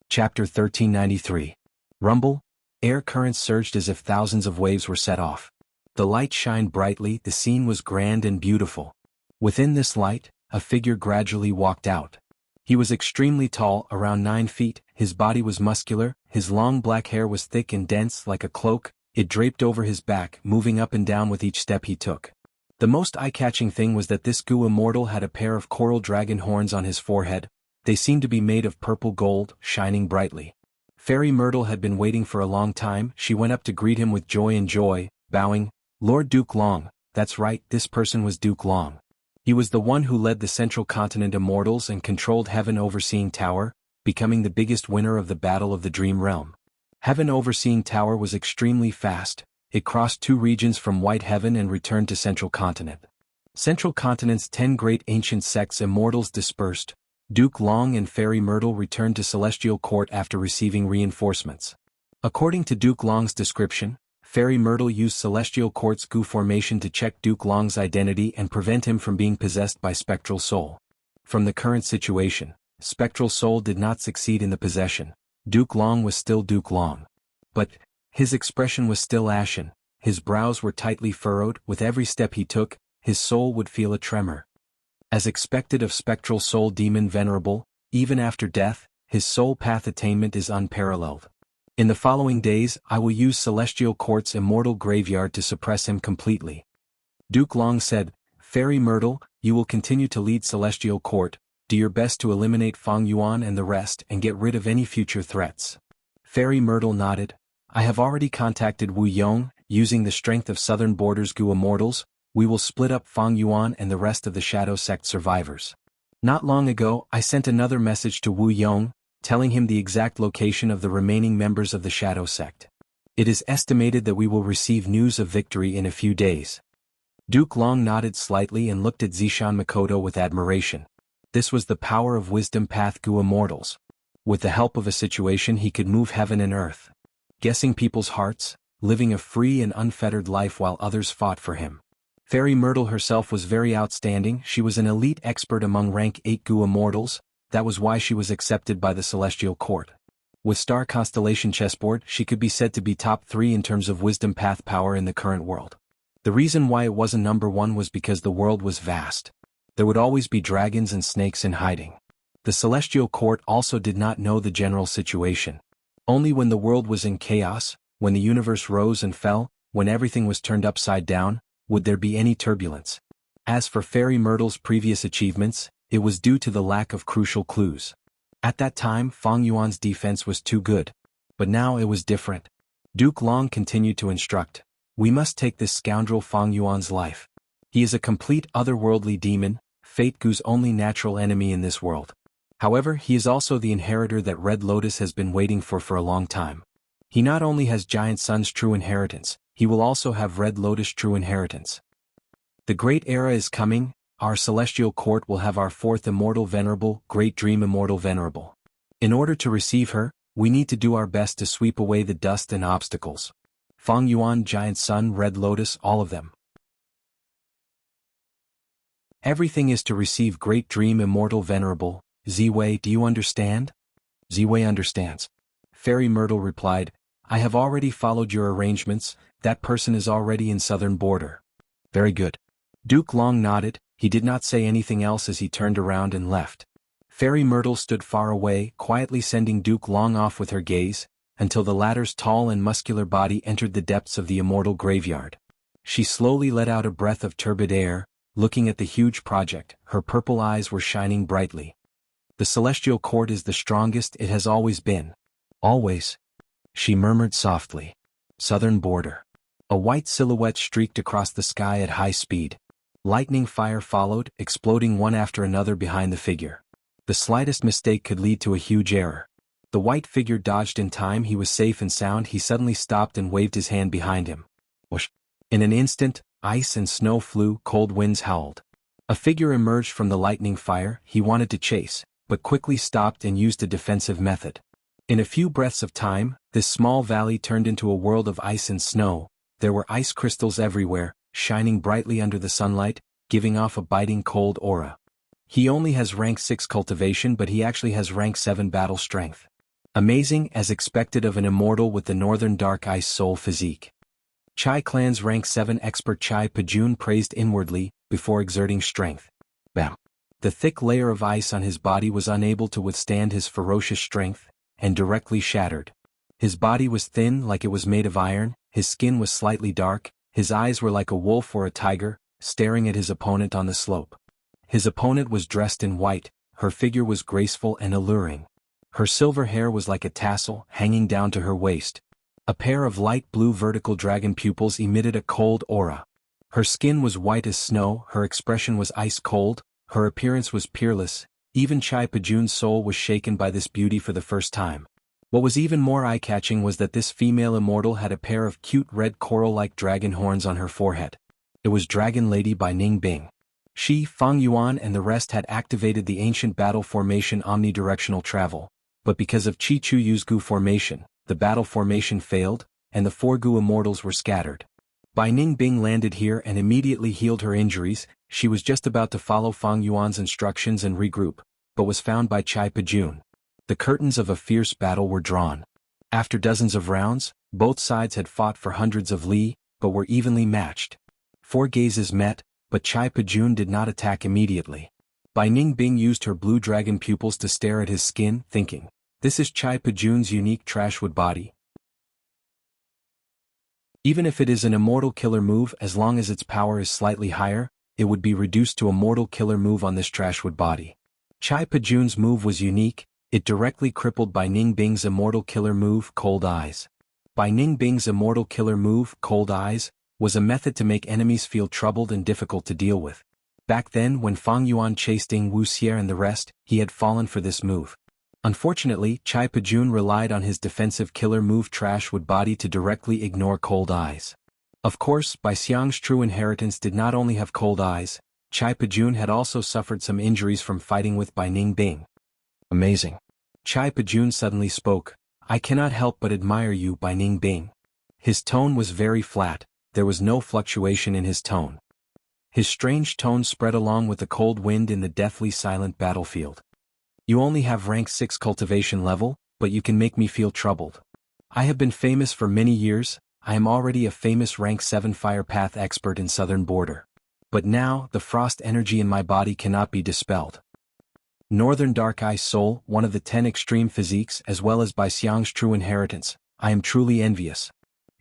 Chapter 1393. Rumble. Air currents surged as if thousands of waves were set off. The light shined brightly, the scene was grand and beautiful. Within this light, a figure gradually walked out. He was extremely tall, around 9 feet, his body was muscular, his long black hair was thick and dense like a cloak, it draped over his back, moving up and down with each step he took. The most eye-catching thing was that this Gu immortal had a pair of coral dragon horns on his forehead. They seemed to be made of purple gold, shining brightly. Fairy Myrtle had been waiting for a long time. She went up to greet him with joy, bowing. Lord Duke Long. That's right, this person was Duke Long. He was the one who led the Central Continent Immortals and controlled Heaven Overseeing Tower, becoming the biggest winner of the Battle of the Dream Realm. Heaven Overseeing Tower was extremely fast. It crossed 2 regions from White Heaven and returned to Central Continent. Central Continent's 10 great ancient sects Immortals dispersed. Duke Long and Fairy Myrtle returned to Celestial Court after receiving reinforcements. According to Duke Long's description, Fairy Myrtle used Celestial Court's Gu formation to check Duke Long's identity and prevent him from being possessed by Spectral Soul. From the current situation, Spectral Soul did not succeed in the possession. Duke Long was still Duke Long. But his expression was still ashen, his brows were tightly furrowed, with every step he took, his soul would feel a tremor. As expected of Spectral Soul Demon Venerable, even after death, his soul path attainment is unparalleled. In the following days, I will use Celestial Court's immortal graveyard to suppress him completely. Duke Long said, Fairy Myrtle, you will continue to lead Celestial Court, do your best to eliminate Feng Yuan and the rest and get rid of any future threats. Fairy Myrtle nodded. I have already contacted Wu Yong, using the strength of Southern Borders Gu Immortals, we will split up Feng Yuan and the rest of the Shadow Sect survivors. Not long ago, I sent another message to Wu Yong, telling him the exact location of the remaining members of the Shadow Sect. It is estimated that we will receive news of victory in a few days. Duke Long nodded slightly and looked at Zishan Makoto with admiration. This was the power of Wisdom Path Gu Immortals. With the help of a situation he could move heaven and earth. Guessing people's hearts, living a free and unfettered life while others fought for him. Fairy Myrtle herself was very outstanding, she was an elite expert among rank 8 Gu Immortals. That was why she was accepted by the Celestial Court. With Star Constellation Chessboard, she could be said to be top 3 in terms of Wisdom Path power in the current world. The reason why it wasn't number 1 was because the world was vast. There would always be dragons and snakes in hiding. The Celestial Court also did not know the general situation. Only when the world was in chaos, when the universe rose and fell, when everything was turned upside down, would there be any turbulence. As for Fairy Myrtle's previous achievements, it was due to the lack of crucial clues. At that time, Feng Yuan's defense was too good. But now it was different. Duke Long continued to instruct. We must take this scoundrel Feng Yuan's life. He is a complete otherworldly demon, Fate Gu's only natural enemy in this world. However, he is also the inheritor that Red Lotus has been waiting for a long time. He not only has Giant Sun's true inheritance, he will also have Red Lotus' true inheritance. The great era is coming. Our Celestial Court will have our 4th Immortal Venerable, Great Dream Immortal Venerable. In order to receive her, we need to do our best to sweep away the dust and obstacles. Feng Yuan, Giant Sun, Red Lotus, all of them. Everything is to receive Great Dream Immortal Venerable. Ziwei, do you understand? Ziwei understands. Fairy Myrtle replied, I have already followed your arrangements, that person is already in Southern Border. Very good. Duke Long nodded, he did not say anything else as he turned around and left. Fairy Myrtle stood far away, quietly sending Duke Long off with her gaze, until the latter's tall and muscular body entered the depths of the immortal graveyard. She slowly let out a breath of turbid air, looking at the huge project, her purple eyes were shining brightly. The Celestial Court is the strongest it has always been. Always. She murmured softly. Southern Border. A white silhouette streaked across the sky at high speed. Lightning fire followed, exploding one after another behind the figure. The slightest mistake could lead to a huge error. The white figure dodged in time, he was safe and sound, he suddenly stopped and waved his hand behind him. Whoosh. In an instant, ice and snow flew, cold winds howled. A figure emerged from the lightning fire, he wanted to chase, but quickly stopped and used a defensive method. In a few breaths of time, this small valley turned into a world of ice and snow. There were ice crystals everywhere, shining brightly under the sunlight, giving off a biting cold aura. He only has rank 6 cultivation, but he actually has rank 7 battle strength. Amazing, as expected of an immortal with the northern dark ice soul physique. Chai Clan's rank 7 expert Chai Pajun praised inwardly, before exerting strength. Bam! The thick layer of ice on his body was unable to withstand his ferocious strength, and directly shattered. His body was thin like it was made of iron, his skin was slightly dark, his eyes were like a wolf or a tiger, staring at his opponent on the slope. His opponent was dressed in white, her figure was graceful and alluring. Her silver hair was like a tassel, hanging down to her waist. A pair of light blue vertical dragon pupils emitted a cold aura. Her skin was white as snow, her expression was ice cold, her appearance was peerless. Even Chai Pajun's soul was shaken by this beauty for the first time. What was even more eye-catching was that this female immortal had a pair of cute red coral-like dragon horns on her forehead. It was Dragon Lady by Ning Bing. She, Fang Yuan and the rest had activated the ancient battle formation omnidirectional travel, but because of Chi Chu Yu's Gu formation, the battle formation failed, and the 4 Gu immortals were scattered. Bai Ning Bing landed here and immediately healed her injuries. She was just about to follow Fang Yuan's instructions and regroup, but was found by Chai Pajun. The curtains of a fierce battle were drawn. After dozens of rounds, both sides had fought for hundreds of li, but were evenly matched. 4 gazes met, but Chai Pajun did not attack immediately. Bai Ning Bing used her blue dragon pupils to stare at his skin, thinking, "This is Chai Pajun's unique trashwood body. Even if it is an immortal killer move, as long as its power is slightly higher, it would be reduced to a mortal killer move on this trashwood body." Chai Pajun's move was unique. It directly crippled Bai Ning Bing's immortal killer move, Cold Eyes. Bai Ning Bing's immortal killer move, Cold Eyes, was a method to make enemies feel troubled and difficult to deal with. Back then, when Fang Yuan chased Wuxia and the rest, he had fallen for this move. Unfortunately, Chai Pajun relied on his defensive killer move Trashwood Body to directly ignore Cold Eyes. Of course, Bai Xiang's true inheritance did not only have Cold Eyes, Chai Pajun had also suffered some injuries from fighting with Bai Ning Bing. Amazing. Chai Pajun suddenly spoke, "I cannot help but admire you, Bai Ning Bing." His tone was very flat, there was no fluctuation in his tone. His strange tone spread along with the cold wind in the deathly silent battlefield. "You only have rank 6 cultivation level, but you can make me feel troubled. I have been famous for many years, I am already a famous rank 7 fire path expert in southern border. But now, the frost energy in my body cannot be dispelled. Northern Dark Eye Soul, one of the 10 extreme physiques as well as Bai Xiang's true inheritance, I am truly envious.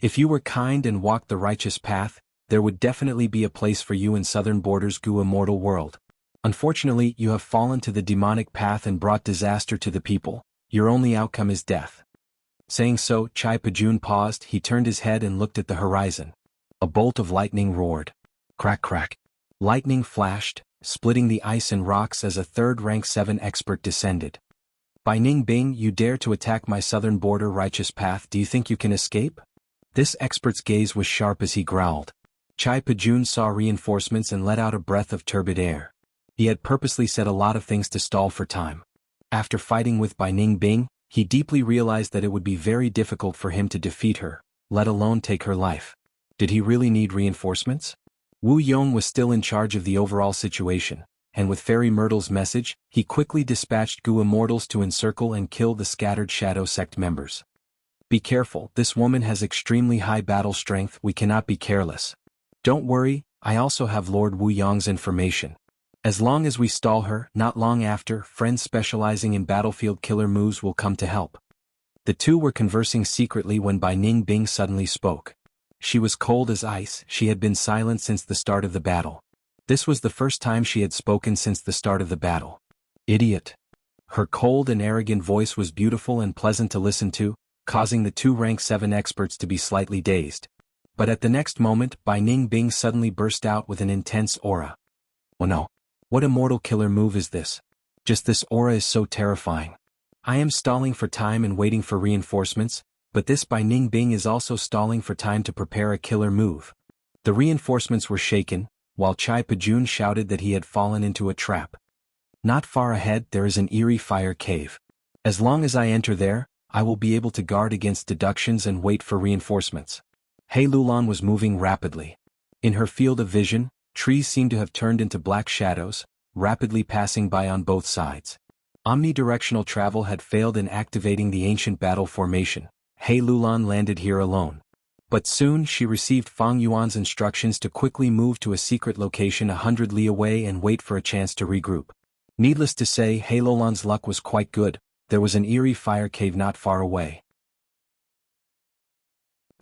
If you were kind and walked the righteous path, there would definitely be a place for you in southern border's Gu immortal world. Unfortunately, you have fallen to the demonic path and brought disaster to the people, your only outcome is death." Saying so, Chai Pajun paused, he turned his head and looked at the horizon. A bolt of lightning roared. Crack crack. Lightning flashed, splitting the ice and rocks as a third rank 7 expert descended. "Bai Ning Bing, you dare to attack my southern border righteous path, do you think you can escape?" This expert's gaze was sharp as he growled. Chai Pajun saw reinforcements and let out a breath of turbid air. He had purposely said a lot of things to stall for time. After fighting with Bai Ning Bing, he deeply realized that it would be very difficult for him to defeat her, let alone take her life. Did he really need reinforcements? Wu Yong was still in charge of the overall situation, and with Fairy Myrtle's message, he quickly dispatched Gu immortals to encircle and kill the scattered Shadow Sect members. "Be careful, this woman has extremely high battle strength, we cannot be careless." "Don't worry, I also have Lord Wu Yong's information. As long as we stall her, not long after, friends specializing in battlefield killer moves will come to help." The two were conversing secretly when Bai Ning Bing suddenly spoke. She was cold as ice, she had been silent since the start of the battle. This was the first time she had spoken since the start of the battle. "Idiot." Her cold and arrogant voice was beautiful and pleasant to listen to, causing the 2 rank 7 experts to be slightly dazed. But at the next moment, Bai Ning Bing suddenly burst out with an intense aura. "Oh no. What immortal killer move is this? Just this aura is so terrifying. I am stalling for time and waiting for reinforcements, but this Bai Ning Bing is also stalling for time to prepare a killer move." The reinforcements were shaken, while Chai Pajun shouted that he had fallen into a trap. "Not far ahead there is an eerie fire cave. As long as I enter there, I will be able to guard against deductions and wait for reinforcements." He Lulan was moving rapidly. In her field of vision, trees seemed to have turned into black shadows, rapidly passing by on both sides. Omnidirectional travel had failed in activating the ancient battle formation. He Lulan landed here alone. But soon she received Fang Yuan's instructions to quickly move to a secret location 100 li away and wait for a chance to regroup. Needless to say, He Lulan's luck was quite good. There was an eerie fire cave not far away.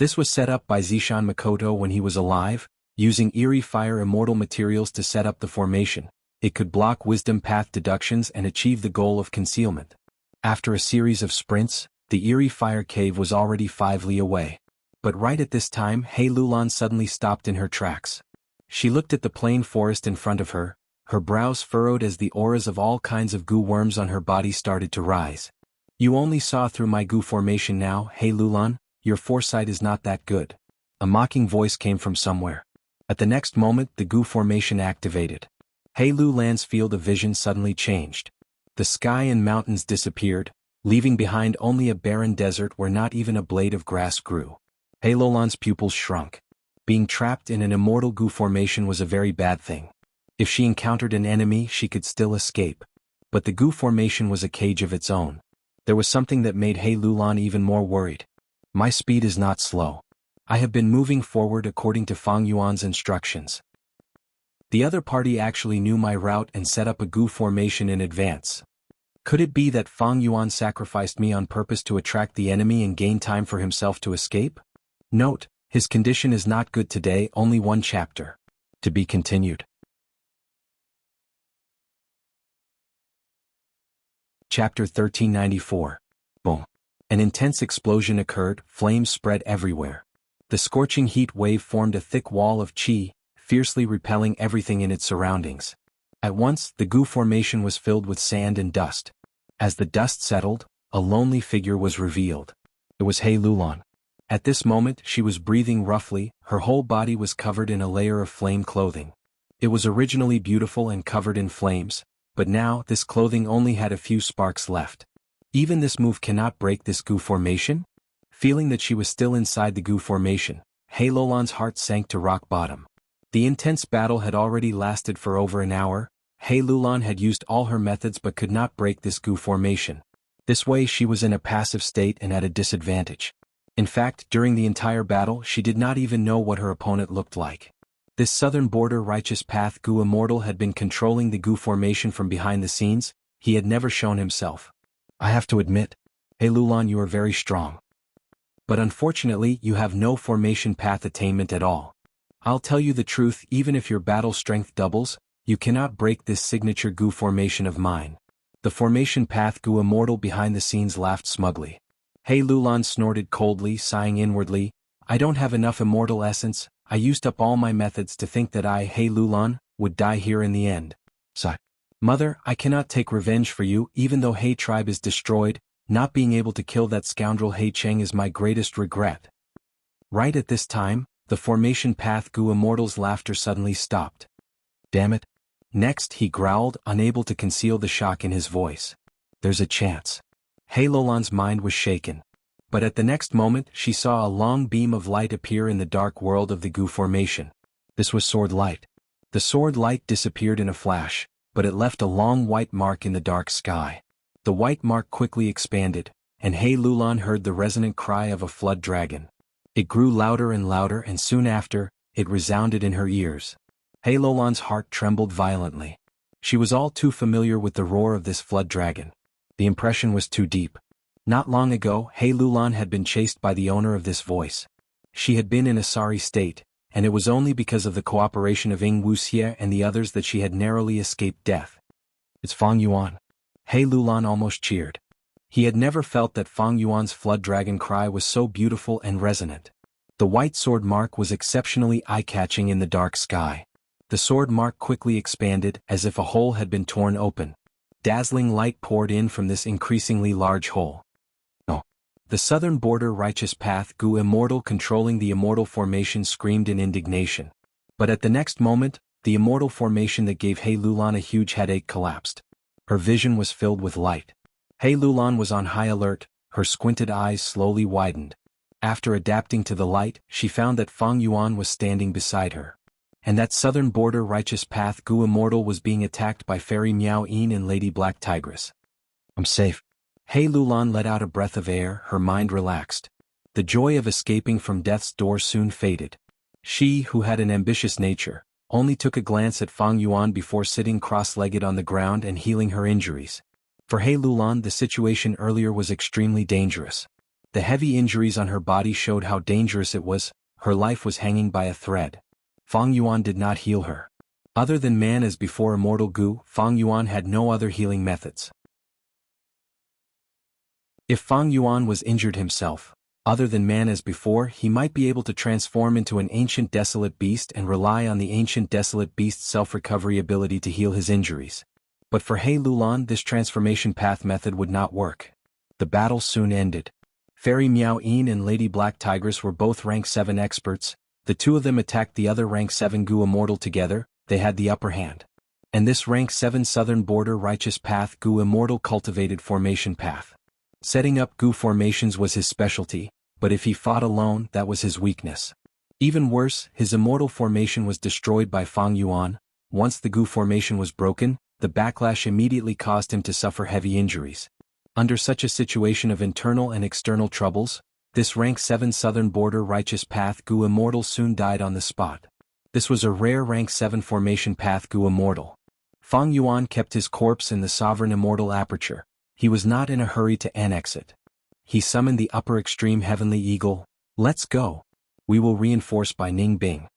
This was set up by Zishan Makoto when he was alive, using eerie fire immortal materials to set up the formation. It could block wisdom path deductions and achieve the goal of concealment. After a series of sprints, the eerie fire cave was already 5 li away. But right at this time, He Lulan suddenly stopped in her tracks. She looked at the plain forest in front of her, her brows furrowed as the auras of all kinds of goo worms on her body started to rise. You only saw through my goo formation now, He Lulan, your foresight is not that good. A mocking voice came from somewhere. At the next moment, the goo formation activated. He Lulan's field of vision suddenly changed. The sky and mountains disappeared, leaving behind only a barren desert where not even a blade of grass grew. He Lulan's pupils shrunk. Being trapped in an immortal goo formation was a very bad thing. If she encountered an enemy, she could still escape. But the goo formation was a cage of its own. There was something that made He Lulan even more worried. My speed is not slow. I have been moving forward according to Fang Yuan's instructions. The other party actually knew my route and set up a goo formation in advance. Could it be that Fang Yuan sacrificed me on purpose to attract the enemy and gain time for himself to escape? Note, his condition is not good today, only one chapter. To be continued. Chapter 1394. Boom. An intense explosion occurred, flames spread everywhere. The scorching heat wave formed a thick wall of qi, fiercely repelling everything in its surroundings. At once, the goo formation was filled with sand and dust. As the dust settled, a lonely figure was revealed. It was He Lulan. At this moment, she was breathing roughly, her whole body was covered in a layer of flame clothing. It was originally beautiful and covered in flames, but now this clothing only had a few sparks left. Even this move cannot break this goo formation? Feeling that she was still inside the goo formation, He Lulan's heart sank to rock bottom. The intense battle had already lasted for over an hour. He Lulan had used all her methods but could not break this goo formation. This way she was in a passive state and at a disadvantage. In fact, during the entire battle she did not even know what her opponent looked like. This southern border righteous path goo immortal had been controlling the goo formation from behind the scenes. He had never shown himself. I have to admit, He Lulan, you are very strong. But unfortunately you have no formation path attainment at all. I'll tell you the truth, even if your battle strength doubles, you cannot break this signature goo formation of mine. The formation path goo immortal behind the scenes laughed smugly. He Lulan snorted coldly, sighing inwardly, I don't have enough immortal essence, I used up all my methods to think that I, He Lulan, would die here in the end. Sigh. Mother, I cannot take revenge for you, even though He tribe is destroyed, not being able to kill that scoundrel He Cheng is my greatest regret. Right at this time, the formation path goo immortal's laughter suddenly stopped. Damn it. Next he growled, unable to conceal the shock in his voice. There's a chance. He Lulan's mind was shaken. But at the next moment she saw a long beam of light appear in the dark world of the goo formation. This was sword light. The sword light disappeared in a flash, but it left a long white mark in the dark sky. The white mark quickly expanded, and He Lulan heard the resonant cry of a flood dragon. It grew louder and soon after, it resounded in her ears. He Lulan's heart trembled violently. She was all too familiar with the roar of this flood dragon. The impression was too deep. Not long ago, He Lulan had been chased by the owner of this voice. She had been in a sorry state, and it was only because of the cooperation of Wuxia and the others that she had narrowly escaped death. It's Fang Yuan. He Lulan almost cheered. He had never felt that Fang Yuan's flood dragon cry was so beautiful and resonant. The white sword mark was exceptionally eye-catching in the dark sky. The sword mark quickly expanded, as if a hole had been torn open. Dazzling light poured in from this increasingly large hole. No. The southern border righteous path goo immortal controlling the immortal formation screamed in indignation. But at the next moment, the immortal formation that gave He Lulan a huge headache collapsed. Her vision was filled with light. He Lulan was on high alert, her squinted eyes slowly widened. After adapting to the light, she found that Fang Yuan was standing beside her. And that southern border righteous path Gu Immortal was being attacked by Fairy Miao Yin and Lady Black Tigress. I'm safe. Hei Lulan let out a breath of air, her mind relaxed. The joy of escaping from death's door soon faded. She, who had an ambitious nature, only took a glance at Fang Yuan before sitting cross-legged on the ground and healing her injuries. For Hei Lulan, the situation earlier was extremely dangerous. The heavy injuries on her body showed how dangerous it was. Her life was hanging by a thread. Fang Yuan did not heal her. Other than man as before Immortal Gu, Fang Yuan had no other healing methods. If Fang Yuan was injured himself, other than man as before, he might be able to transform into an ancient desolate beast and rely on the ancient desolate beast's self-recovery ability to heal his injuries. But for Hei Lulan, this transformation path method would not work. The battle soon ended. Fairy Miao Yin and Lady Black Tigress were both rank 7 experts. The two of them attacked the other rank 7 Gu Immortal together. They had the upper hand. And this rank 7 southern border righteous path Gu Immortal cultivated formation path. Setting up Gu formations was his specialty, but if he fought alone, that was his weakness. Even worse, his immortal formation was destroyed by Fang Yuan. Once the Gu formation was broken, the backlash immediately caused him to suffer heavy injuries. Under such a situation of internal and external troubles, this rank 7 southern border righteous path Gu Immortal soon died on the spot. This was a rare rank 7 formation path Gu Immortal. Fang Yuan kept his corpse in the sovereign immortal aperture. He was not in a hurry to annex it. He summoned the upper extreme heavenly eagle. Let's go. We will reinforce by Ning Bing.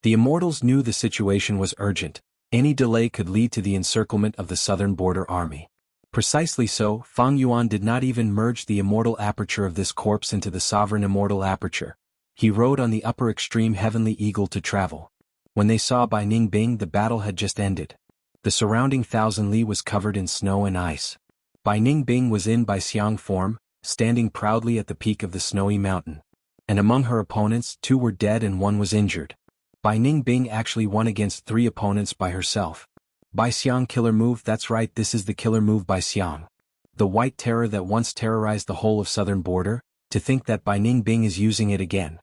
The immortals knew the situation was urgent. Any delay could lead to the encirclement of the southern border army. Precisely so, Fang Yuan did not even merge the immortal aperture of this corpse into the sovereign immortal aperture. He rode on the upper extreme heavenly eagle to travel. When they saw Bai Ning Bing, the battle had just ended. The surrounding 1,000 li was covered in snow and ice. Bai Ning Bing was in Bai Xiang form, standing proudly at the peak of the snowy mountain. And among her opponents, 2 were dead and 1 was injured. Bai Ning Bing actually won against 3 opponents by herself. Bai Xiang killer move, that's right, this is the killer move Bai Xiang. The white terror that once terrorized the whole of southern border, to think that Bai Ning Bing is using it again.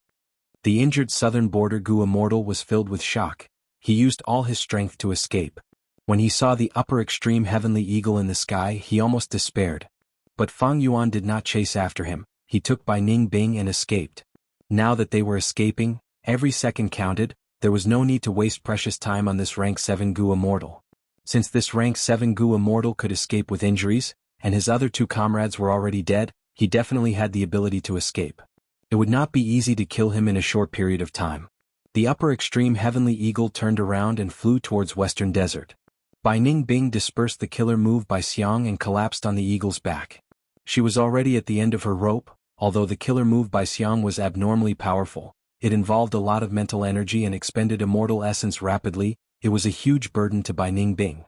The injured southern border Gu Immortal was filled with shock. He used all his strength to escape. When he saw the upper extreme heavenly eagle in the sky, he almost despaired. But Fang Yuan did not chase after him. He took Bai Ning Bing and escaped. Now that they were escaping, every second counted. There was no need to waste precious time on this rank 7 Gu Immortal. Since this rank 7 Gu Immortal could escape with injuries, and his other 2 comrades were already dead, he definitely had the ability to escape. It would not be easy to kill him in a short period of time. The upper extreme heavenly eagle turned around and flew towards western desert. Bai Ning Bing dispersed the killer move by Xiang and collapsed on the eagle's back. She was already at the end of her rope. Although the killer move by Xiang was abnormally powerful, it involved a lot of mental energy and expended immortal essence rapidly. It was a huge burden to Bai Ning Bing.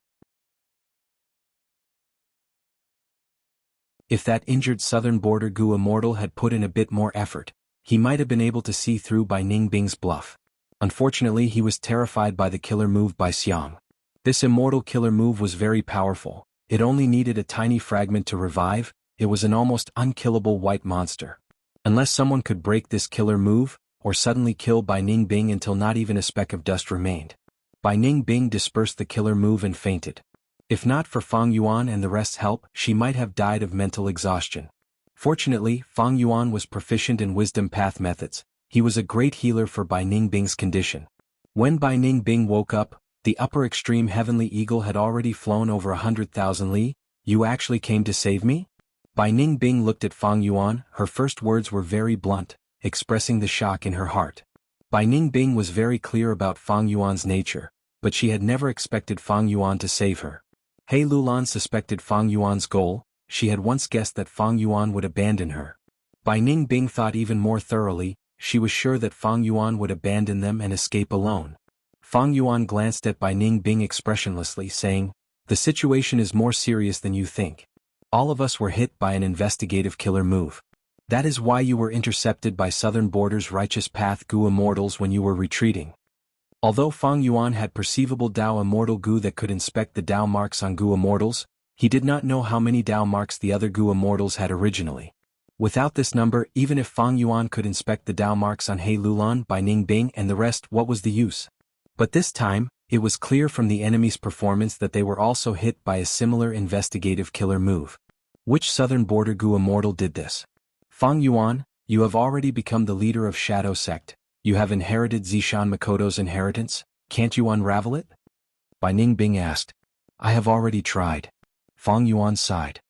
If that injured southern border Gu Immortal had put in a bit more effort, he might have been able to see through Bai Ning Bing's bluff. Unfortunately, he was terrified by the killer move by Xiang. This immortal killer move was very powerful. It only needed a tiny fragment to revive. It was an almost unkillable white monster. Unless someone could break this killer move, or suddenly kill Bai Ning Bing until not even a speck of dust remained. Bai Ning Bing dispersed the killer move and fainted. If not for Fang Yuan and the rest's help, she might have died of mental exhaustion. Fortunately, Fang Yuan was proficient in wisdom path methods. He was a great healer for Bai Ning Bing's condition. When Bai Ning Bing woke up, the upper extreme heavenly eagle had already flown over 100,000 li. You actually came to save me? Bai Ning Bing looked at Fang Yuan. Her first words were very blunt, expressing the shock in her heart. Bai Ning Bing was very clear about Fang Yuan's nature, but she had never expected Fang Yuan to save her. Hei Lulan suspected Fang Yuan's goal. She had once guessed that Fang Yuan would abandon her. Bai Ning Bing thought even more thoroughly. She was sure that Fang Yuan would abandon them and escape alone. Fang Yuan glanced at Bai Ning Bing expressionlessly, saying, "The situation is more serious than you think. All of us were hit by an investigative killer move. That is why you were intercepted by Southern Border's righteous path Gu Immortals when you were retreating." Although Fang Yuan had perceivable Dao Immortal Gu that could inspect the Dao marks on Gu Immortals, he did not know how many Dao marks the other Gu Immortals had originally. Without this number, even if Fang Yuan could inspect the Dao marks on He Lulan by Ning Bing and the rest, what was the use? But this time, it was clear from the enemy's performance that they were also hit by a similar investigative killer move. Which southern border Gu immortal did this? Fang Yuan, you have already become the leader of Shadow Sect. You have inherited Zishan Makoto's inheritance, can't you unravel it? Bai Ning Bing asked. I have already tried. Fang Yuan sighed.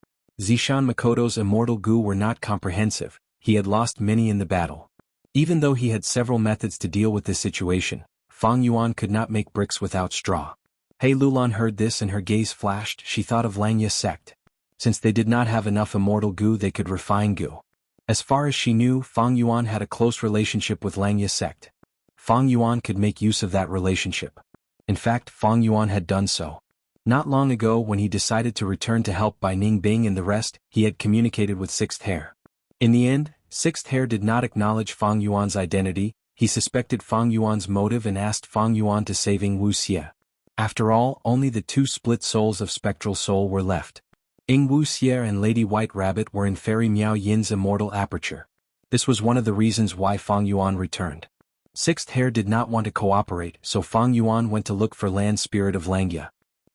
Zishan Makoto's immortal Gu were not comprehensive, he had lost many in the battle. Even though he had several methods to deal with this situation, Fang Yuan could not make bricks without straw. He Lulan heard this and her gaze flashed. She thought of Langya sect. Since they did not have enough immortal Gu, they could refine Gu. As far as she knew, Fang Yuan had a close relationship with Langya sect. Fang Yuan could make use of that relationship. In fact, Fang Yuan had done so. Not long ago, when he decided to return to help Bai Ning Bing and the rest, he had communicated with Sixth Hair. In the end, Sixth Hair did not acknowledge Fang Yuan's identity. He suspected Fang Yuan's motive and asked Fang Yuan to saving Wuxia. After all, only the two split souls of Spectral Soul were left. Wuxia and Lady White Rabbit were in Fairy Miao Yin's immortal aperture. This was one of the reasons why Fang Yuan returned. Sixth Hair did not want to cooperate, so Fang Yuan went to look for Land Spirit of Langya.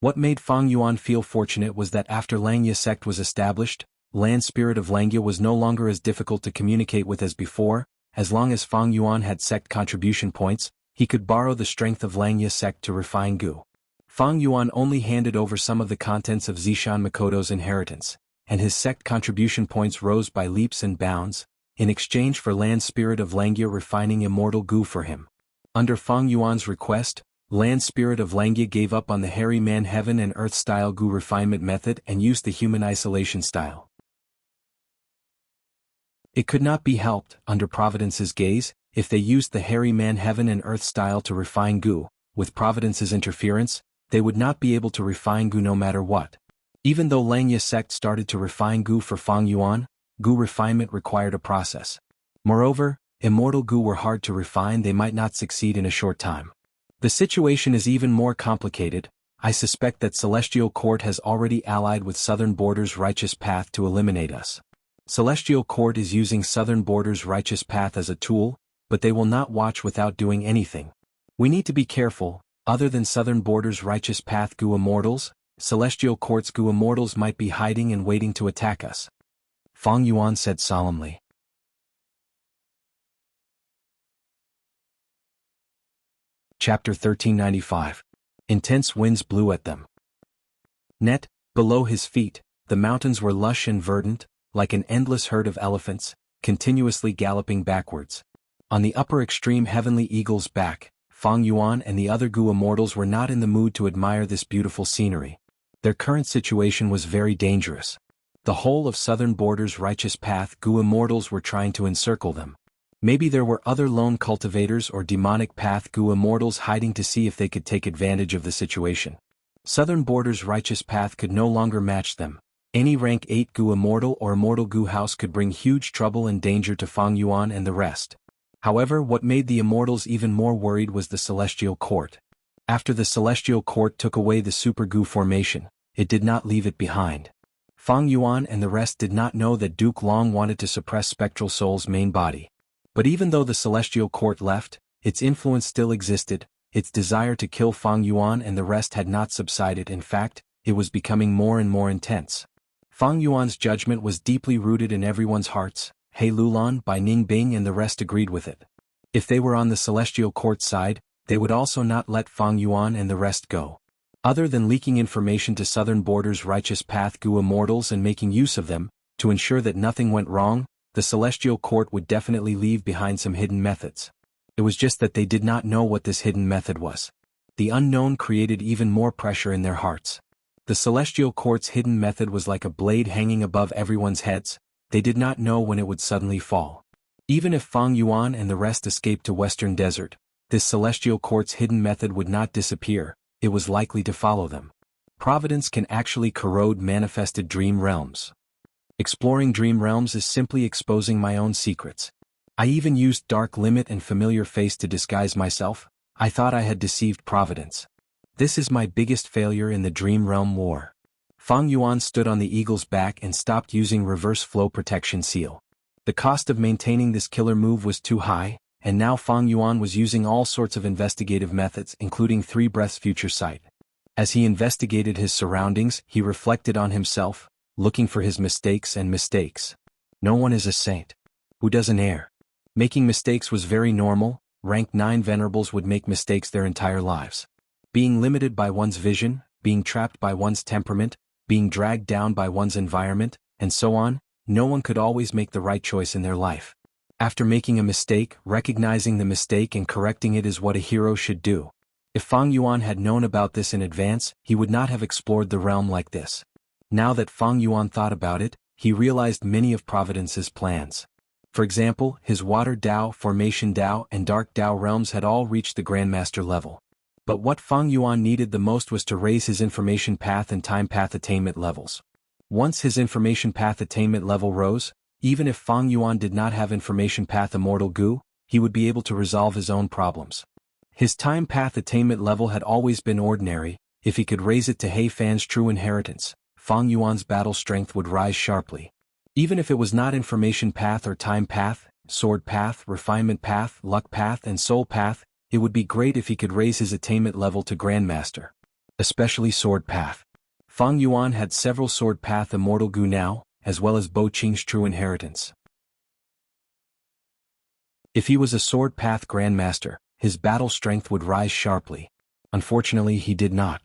What made Fang Yuan feel fortunate was that after Langya sect was established, Land Spirit of Langya was no longer as difficult to communicate with as before. As long as Fang Yuan had sect contribution points, he could borrow the strength of Langya sect to refine Gu. Fang Yuan only handed over some of the contents of Zishan Makoto's inheritance, and his sect contribution points rose by leaps and bounds, in exchange for Land Spirit of Langya refining immortal Gu for him. Under Fang Yuan's request, Land Spirit of Langya gave up on the Hairy Man Heaven and Earth style Gu refinement method and used the Human Isolation style. It could not be helped, under Providence's gaze, if they used the Hairy Man Heaven and Earth style to refine Gu. With Providence's interference, they would not be able to refine Gu no matter what. Even though Langya sect started to refine Gu for Fang Yuan, Gu refinement required a process. Moreover, immortal Gu were hard to refine, they might not succeed in a short time. The situation is even more complicated. I suspect that Celestial Court has already allied with Southern Border's Righteous Path to eliminate us. Celestial Court is using Southern Border's Righteous Path as a tool, but they will not watch without doing anything. We need to be careful. Other than Southern Border's Righteous Path Gu Immortals, Celestial Court's Gu Immortals might be hiding and waiting to attack us. Fang Yuan said solemnly. Chapter 1395. Intense winds blew at them. Below his feet, the mountains were lush and verdant, like an endless herd of elephants, continuously galloping backwards. On the upper extreme Heavenly Eagle's back, Fang Yuan and the other Gu Immortals were not in the mood to admire this beautiful scenery. Their current situation was very dangerous. The whole of Southern Border's Righteous Path Gu Immortals were trying to encircle them. Maybe there were other lone cultivators or demonic path Gu Immortals hiding to see if they could take advantage of the situation. Southern Border's Righteous Path could no longer match them. Any rank 8 Gu Immortal or Immortal Gu house could bring huge trouble and danger to Fang Yuan and the rest. However, what made the Immortals even more worried was the Celestial Court. After the Celestial Court took away the Super Gu formation, it did not leave it behind. Fang Yuan and the rest did not know that Duke Long wanted to suppress Spectral Soul's main body. But even though the Celestial Court left, its influence still existed. Its desire to kill Fang Yuan and the rest had not subsided. In fact, it was becoming more and more intense. Fang Yuan's judgment was deeply rooted in everyone's hearts. He Lulan, Bai Ning Bing and the rest agreed with it. If they were on the Celestial Court side, they would also not let Fang Yuan and the rest go. Other than leaking information to Southern Border's Righteous Path Gu Immortals and making use of them, to ensure that nothing went wrong, the Celestial Court would definitely leave behind some hidden methods. It was just that they did not know what this hidden method was. The unknown created even more pressure in their hearts. The Celestial Court's hidden method was like a blade hanging above everyone's heads. They did not know when it would suddenly fall. Even if Fang Yuan and the rest escaped to Western Desert, this Celestial Court's hidden method would not disappear, it was likely to follow them. Providence can actually corrode manifested dream realms. Exploring dream realms is simply exposing my own secrets. I even used Dark Limit and Familiar Face to disguise myself. I thought I had deceived Providence. This is my biggest failure in the Dream Realm War. Fang Yuan stood on the eagle's back and stopped using Reverse Flow Protection Seal. The cost of maintaining this killer move was too high, and now Fang Yuan was using all sorts of investigative methods including 3 breaths future sight. As he investigated his surroundings, he reflected on himself, looking for his mistakes and mistakes. No one is a saint. Who doesn't err? Making mistakes was very normal. Rank 9 venerables would make mistakes their entire lives. Being limited by one's vision, being trapped by one's temperament, being dragged down by one's environment, and so on, no one could always make the right choice in their life. After making a mistake, recognizing the mistake and correcting it is what a hero should do. If Fang Yuan had known about this in advance, he would not have explored the realm like this. Now that Fang Yuan thought about it, he realized many of Providence's plans. For example, his Water Dao, Formation Dao, and Dark Dao realms had all reached the Grandmaster level. But what Fang Yuan needed the most was to raise his Information Path and Time Path attainment levels. Once his Information Path attainment level rose, even if Fang Yuan did not have Information Path Immortal Gu, he would be able to resolve his own problems. His Time Path attainment level had always been ordinary. If he could raise it to He Fan's true inheritance, Fang Yuan's battle strength would rise sharply. Even if it was not Information Path or Time Path, Sword Path, Refinement Path, Luck Path and Soul Path, it would be great if he could raise his attainment level to Grandmaster. Especially Sword Path. Fang Yuan had several Sword Path Immortal Gu now, as well as Bo Qing's true inheritance. If he was a Sword Path Grandmaster, his battle strength would rise sharply. Unfortunately, he did not.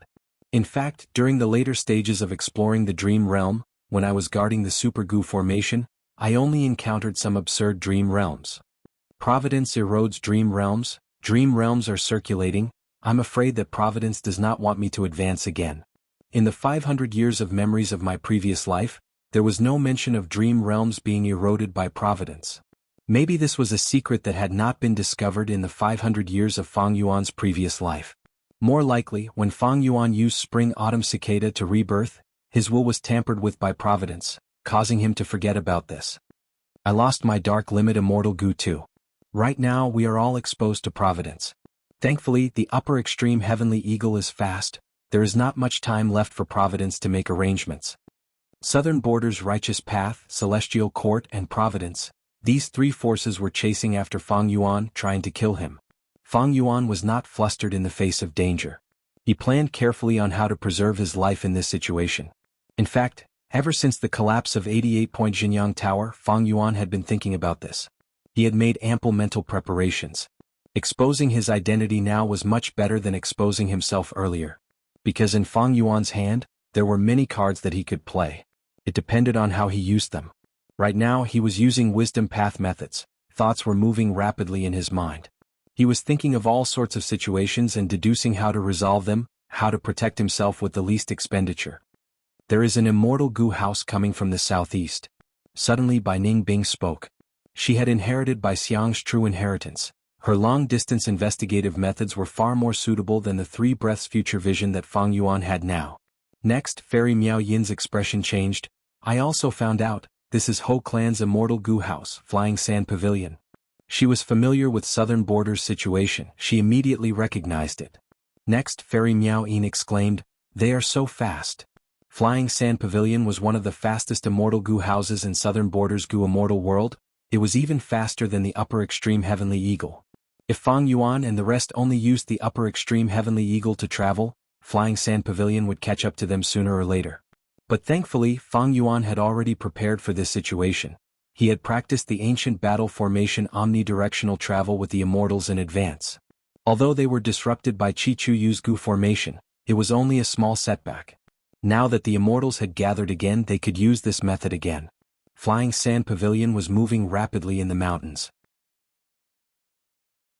In fact, during the later stages of exploring the Dream Realm, when I was guarding the Super Gu formation, I only encountered some absurd dream realms. Providence erodes dream realms are circulating. I'm afraid that Providence does not want me to advance again. In the 500 years of memories of my previous life, there was no mention of dream realms being eroded by Providence. Maybe this was a secret that had not been discovered in the 500 years of Fang Yuan's previous life. More likely, when Fang Yuan used Spring-Autumn Cicada to rebirth, his will was tampered with by Providence, causing him to forget about this. I lost my Dark Limit Immortal Gu too. Right now we are all exposed to Providence. Thankfully, the upper extreme Heavenly Eagle is fast. There is not much time left for Providence to make arrangements. Southern Border's Righteous Path, Celestial Court and Providence, these 3 forces were chasing after Fang Yuan, trying to kill him. Fang Yuan was not flustered in the face of danger. He planned carefully on how to preserve his life in this situation. In fact, ever since the collapse of 88-point Jinyang Tower, Fang Yuan had been thinking about this. He had made ample mental preparations. Exposing his identity now was much better than exposing himself earlier. Because in Fang Yuan's hand, there were many cards that he could play. It depended on how he used them. Right now he was using wisdom path methods. Thoughts were moving rapidly in his mind. He was thinking of all sorts of situations and deducing how to resolve them, how to protect himself with the least expenditure. There is an Immortal Gu house coming from the southeast. Suddenly Bai Ningbing spoke. She had inherited Bai Xiang's true inheritance. Her long-distance investigative methods were far more suitable than the 3 breaths future vision that Fang Yuan had now. Next, Fairy Miao Yin's expression changed. I also found out, this is Ho Clan's Immortal Gu house, Flying Sand Pavilion. She was familiar with Southern Border's situation. She immediately recognized it. Next, Fairy Miao Yin exclaimed, they are so fast. Flying Sand Pavilion was one of the fastest Immortal Gu houses in Southern Border's Gu Immortal World. It was even faster than the upper extreme Heavenly Eagle. If Fang Yuan and the rest only used the upper extreme Heavenly Eagle to travel, Flying Sand Pavilion would catch up to them sooner or later. But thankfully, Fang Yuan had already prepared for this situation. He had practiced the ancient battle formation omnidirectional travel with the Immortals in advance. Although they were disrupted by Chi Chu Yu's Gu formation, it was only a small setback. Now that the Immortals had gathered again, they could use this method again. Flying Sand Pavilion was moving rapidly in the mountains.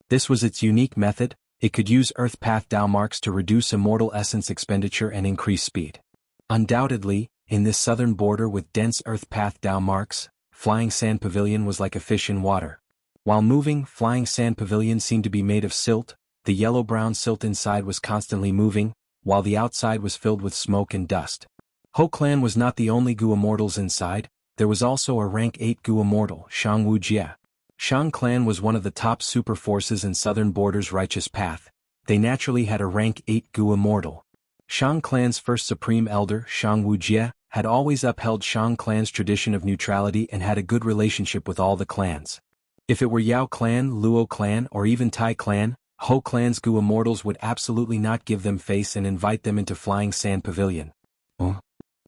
This was its unique method. It could use Earth Path Dao marks to reduce immortal essence expenditure and increase speed. Undoubtedly, in this southern border with dense Earth Path Dao marks, Flying Sand Pavilion was like a fish in water. While moving, Flying Sand Pavilion seemed to be made of silt. The yellow-brown silt inside was constantly moving, while the outside was filled with smoke and dust. Ho Clan was not the only Gu Immortals inside. There was also a rank 8 Gu Immortal, Shang Wuxia. Shang Clan was one of the top super forces in Southern Border's Righteous Path. They naturally had a rank 8 Gu Immortal. Shang Clan's first Supreme Elder, Shang Wuxia, had always upheld Shang clan's tradition of neutrality and had a good relationship with all the clans. If it were Yao clan, Luo clan, or even Tai clan, Ho clan's Gu immortals would absolutely not give them face and invite them into Flying Sand Pavilion.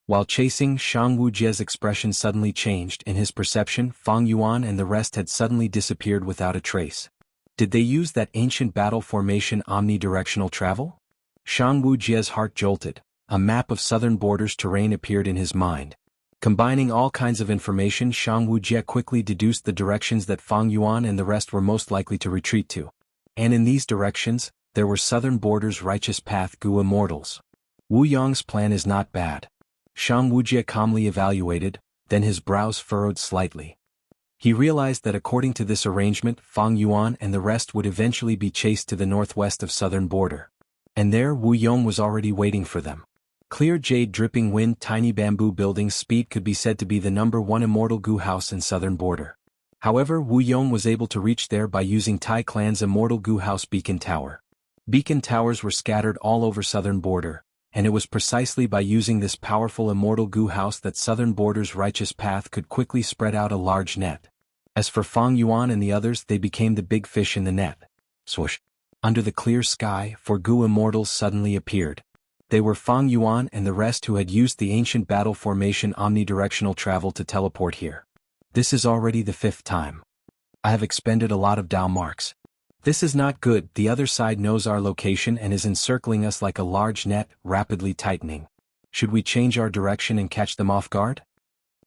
While chasing, Shang Wujie's expression suddenly changed. In his perception, Fang Yuan and the rest had suddenly disappeared without a trace. Did they use that ancient battle formation omnidirectional travel? Shang Wujie's heart jolted. A map of southern borders terrain appeared in his mind. Combining all kinds of information, Shang Wujie quickly deduced the directions that Fang Yuan and the rest were most likely to retreat to. And in these directions, there were southern borders righteous path Gu immortals. Wu Yong's plan is not bad. Shang Wujie calmly evaluated, then his brows furrowed slightly. He realized that according to this arrangement, Fang Yuan and the rest would eventually be chased to the northwest of southern border. And there Wu Yong was already waiting for them. Clear jade dripping wind tiny bamboo buildings speed could be said to be the #1 immortal Gu house in southern border. However, Wu Yong was able to reach there by using Tai clan's immortal Gu house beacon tower. Beacon towers were scattered all over southern border, and it was precisely by using this powerful immortal Gu house that southern border's righteous path could quickly spread out a large net. As for Fang Yuan and the others, they became the big fish in the net. Swoosh! Under the clear sky, 4 Gu immortals suddenly appeared. They were Fang Yuan and the rest who had used the ancient battle formation omnidirectional travel to teleport here. This is already the 5th time. I have expended a lot of Dao marks. This is not good. The other side knows our location and is encircling us like a large net, rapidly tightening. Should we change our direction and catch them off guard?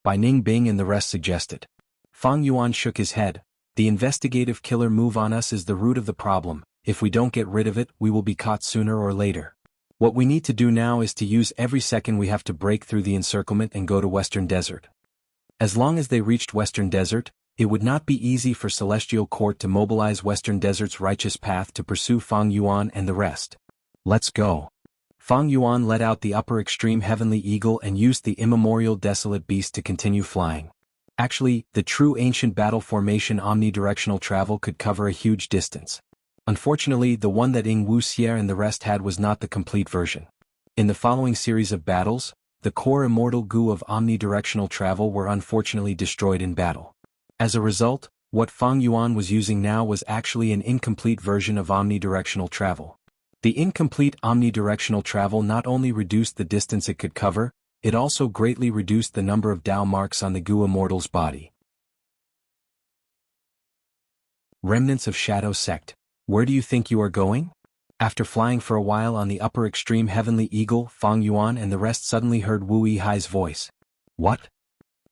Bai Ning Bing and the rest suggested. Fang Yuan shook his head. The investigative killer move on us is the root of the problem. If we don't get rid of it, we will be caught sooner or later. What we need to do now is to use every second we have to break through the encirclement and go to Western Desert. As long as they reached Western Desert, it would not be easy for Celestial Court to mobilize Western Desert's righteous path to pursue Fang Yuan and the rest. Let's go. Fang Yuan let out the upper extreme heavenly eagle and used the immemorial desolate beast to continue flying. Actually, the true ancient battle formation omnidirectional travel could cover a huge distance. Unfortunately, the one that Wuxia and the rest had was not the complete version. In the following series of battles, the core immortal Gu of omnidirectional travel were unfortunately destroyed in battle. As a result, what Fang Yuan was using now was actually an incomplete version of omnidirectional travel. The incomplete omnidirectional travel not only reduced the distance it could cover, it also greatly reduced the number of Dao marks on the Gu immortal's body. Remnants of Shadow Sect. Where do you think you are going? After flying for a while on the upper extreme heavenly eagle, Fang Yuan and the rest suddenly heard Wu Yihai's voice. What?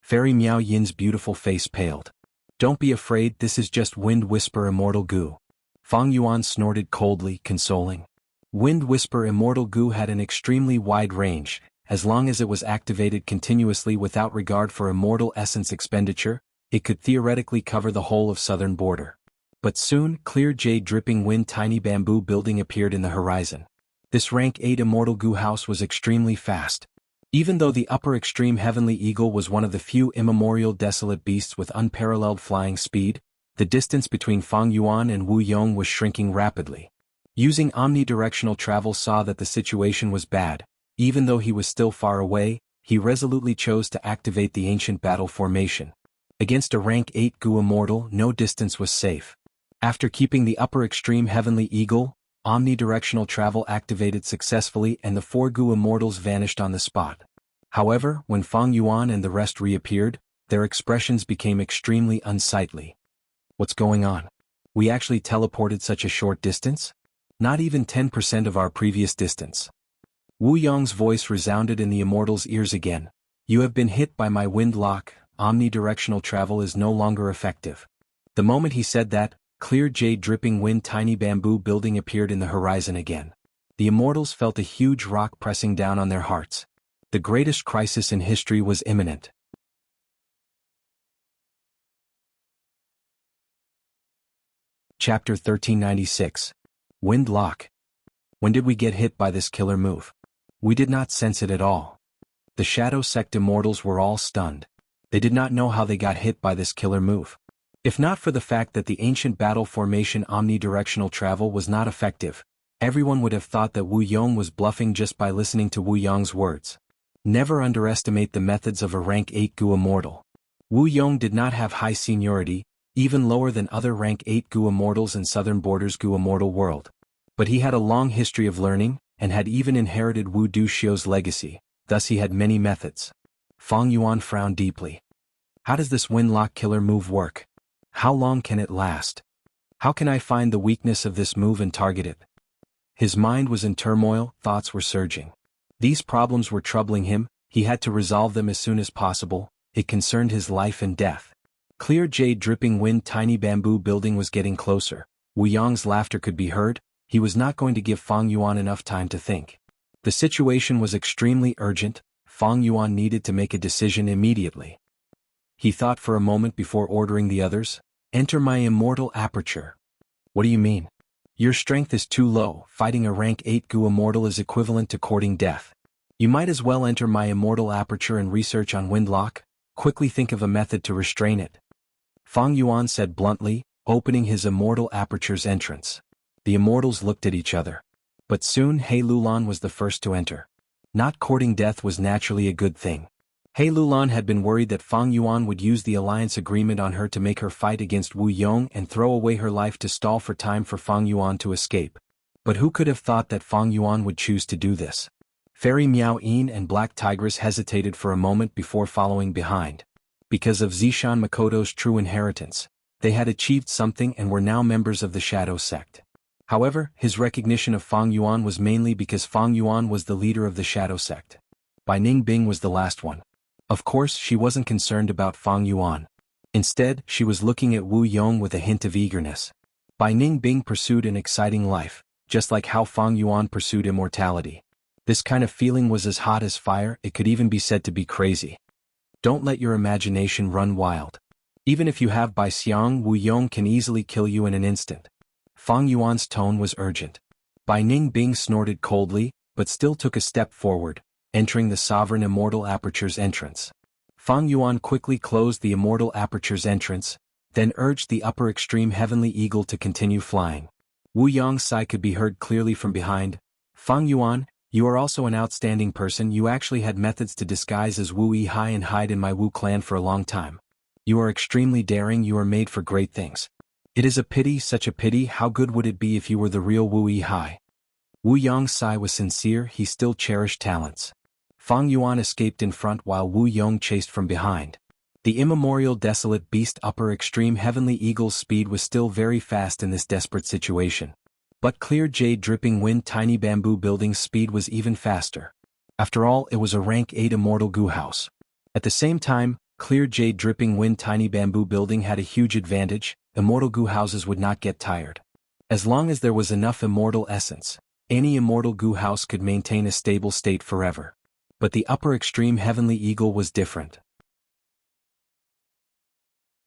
Fairy Miao Yin's beautiful face paled. Don't be afraid, this is just Wind Whisper Immortal Gu. Fang Yuan snorted coldly, consoling. Wind Whisper Immortal Gu had an extremely wide range. As long as it was activated continuously without regard for immortal essence expenditure, it could theoretically cover the whole of southern border. But soon, clear jade dripping wind tiny bamboo building appeared in the horizon. This rank 8 immortal Gu house was extremely fast. Even though the upper extreme heavenly eagle was one of the few immemorial desolate beasts with unparalleled flying speed, the distance between Fang Yuan and Wu Yong was shrinking rapidly. Using omnidirectional travel saw that the situation was bad. Even though he was still far away, he resolutely chose to activate the ancient battle formation. Against a rank 8 Gu immortal, no distance was safe. After keeping the upper extreme heavenly eagle, omnidirectional travel activated successfully and the 4 Gu immortals vanished on the spot. However, when Fang Yuan and the rest reappeared, their expressions became extremely unsightly. What's going on? We actually teleported such a short distance? Not even 10% of our previous distance. Wu Yong's voice resounded in the immortal's ears again. You have been hit by my wind lock, omnidirectional travel is no longer effective. The moment he said that, clear jade dripping wind tiny bamboo building appeared in the horizon again. The immortals felt a huge rock pressing down on their hearts. The greatest crisis in history was imminent. Chapter 1396. Wind Lock. When did we get hit by this killer move? We did not sense it at all. The Shadow Sect immortals were all stunned. They did not know how they got hit by this killer move. If not for the fact that the ancient battle formation omnidirectional travel was not effective, everyone would have thought that Wu Yong was bluffing just by listening to Wu Yong's words. Never underestimate the methods of a rank 8 Gu immortal. Wu Yong did not have high seniority, even lower than other rank 8 Gu immortals in Southern Borders Gu immortal world. But he had a long history of learning, and had even inherited Wu Duxiu's legacy, thus he had many methods. Fang Yuan frowned deeply. How does this wind-lock killer move work? How long can it last? How can I find the weakness of this move and target it? His mind was in turmoil, thoughts were surging. These problems were troubling him, he had to resolve them as soon as possible, it concerned his life and death. Clear jade dripping wind tiny bamboo building was getting closer. Wu Yong's laughter could be heard, he was not going to give Fang Yuan enough time to think. The situation was extremely urgent, Fang Yuan needed to make a decision immediately. He thought for a moment before ordering the others, enter my immortal aperture. What do you mean? Your strength is too low, fighting a rank 8 Gu immortal is equivalent to courting death. You might as well enter my immortal aperture and research on windlock, quickly think of a method to restrain it. Fang Yuan said bluntly, opening his immortal aperture's entrance. The immortals looked at each other. But soon He Lulan was the first to enter. Not courting death was naturally a good thing. He Lulan had been worried that Fang Yuan would use the alliance agreement on her to make her fight against Wu Yong and throw away her life to stall for time for Fang Yuan to escape. But who could have thought that Fang Yuan would choose to do this? Fairy Miao Yin and Black Tigress hesitated for a moment before following behind. Because of Zishan Makoto's true inheritance, they had achieved something and were now members of the Shadow Sect. However, his recognition of Fang Yuan was mainly because Fang Yuan was the leader of the Shadow Sect. Bai Ningbing was the last one. Of course, she wasn't concerned about Fang Yuan. Instead, she was looking at Wu Yong with a hint of eagerness. Bai Ningbing pursued an exciting life, just like how Fang Yuan pursued immortality. This kind of feeling was as hot as fire, it could even be said to be crazy. Don't let your imagination run wild. Even if you have Bai Xiang, Wu Yong can easily kill you in an instant. Fang Yuan's tone was urgent. Bai Ningbing snorted coldly, but still took a step forward, entering the sovereign immortal aperture's entrance. Fang Yuan quickly closed the immortal aperture's entrance, then urged the upper extreme heavenly eagle to continue flying. Wu Yong's sigh could be heard clearly from behind. Fang Yuan, you are also an outstanding person, you actually had methods to disguise as Wu Yihai and hide in my Wu clan for a long time. You are extremely daring, you are made for great things. It is a pity, such a pity, how good would it be if you were the real Wu Yihai? Wu Yong's sigh was sincere, he still cherished talents. Fang Yuan escaped in front while Wu Yong chased from behind. The immemorial desolate beast upper extreme heavenly eagle's speed was still very fast in this desperate situation. But clear jade dripping wind tiny bamboo building's speed was even faster. After all, it was a rank 8 immortal Gu house. At the same time, clear jade dripping wind tiny bamboo building had a huge advantage, immortal Gu houses would not get tired. As long as there was enough immortal essence, any immortal Gu house could maintain a stable state forever. But the upper extreme heavenly eagle was different.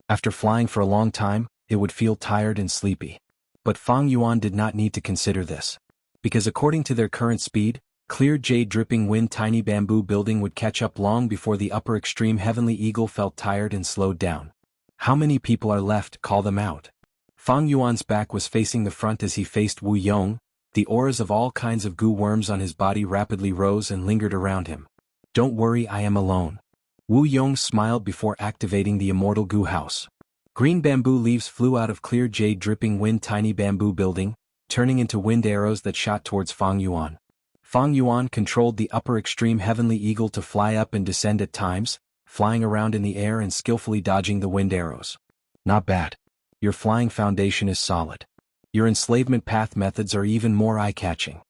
After flying for a long time, it would feel tired and sleepy. But Fang Yuan did not need to consider this. Because according to their current speed, clear jade dripping wind tiny bamboo building would catch up long before the upper extreme heavenly eagle felt tired and slowed down. How many people are left? Call them out. Fang Yuan's back was facing the front as he faced Wu Yong. The auras of all kinds of Gu worms on his body rapidly rose and lingered around him. Don't worry, I am alone. Wu Yong smiled before activating the immortal Gu house. Green bamboo leaves flew out of clear jade dripping wind tiny bamboo building, turning into wind arrows that shot towards Fang Yuan. Fang Yuan controlled the upper extreme heavenly eagle to fly up and descend at times, flying around in the air and skillfully dodging the wind arrows. Not bad. Your flying foundation is solid. Your enslavement path methods are even more eye-catching.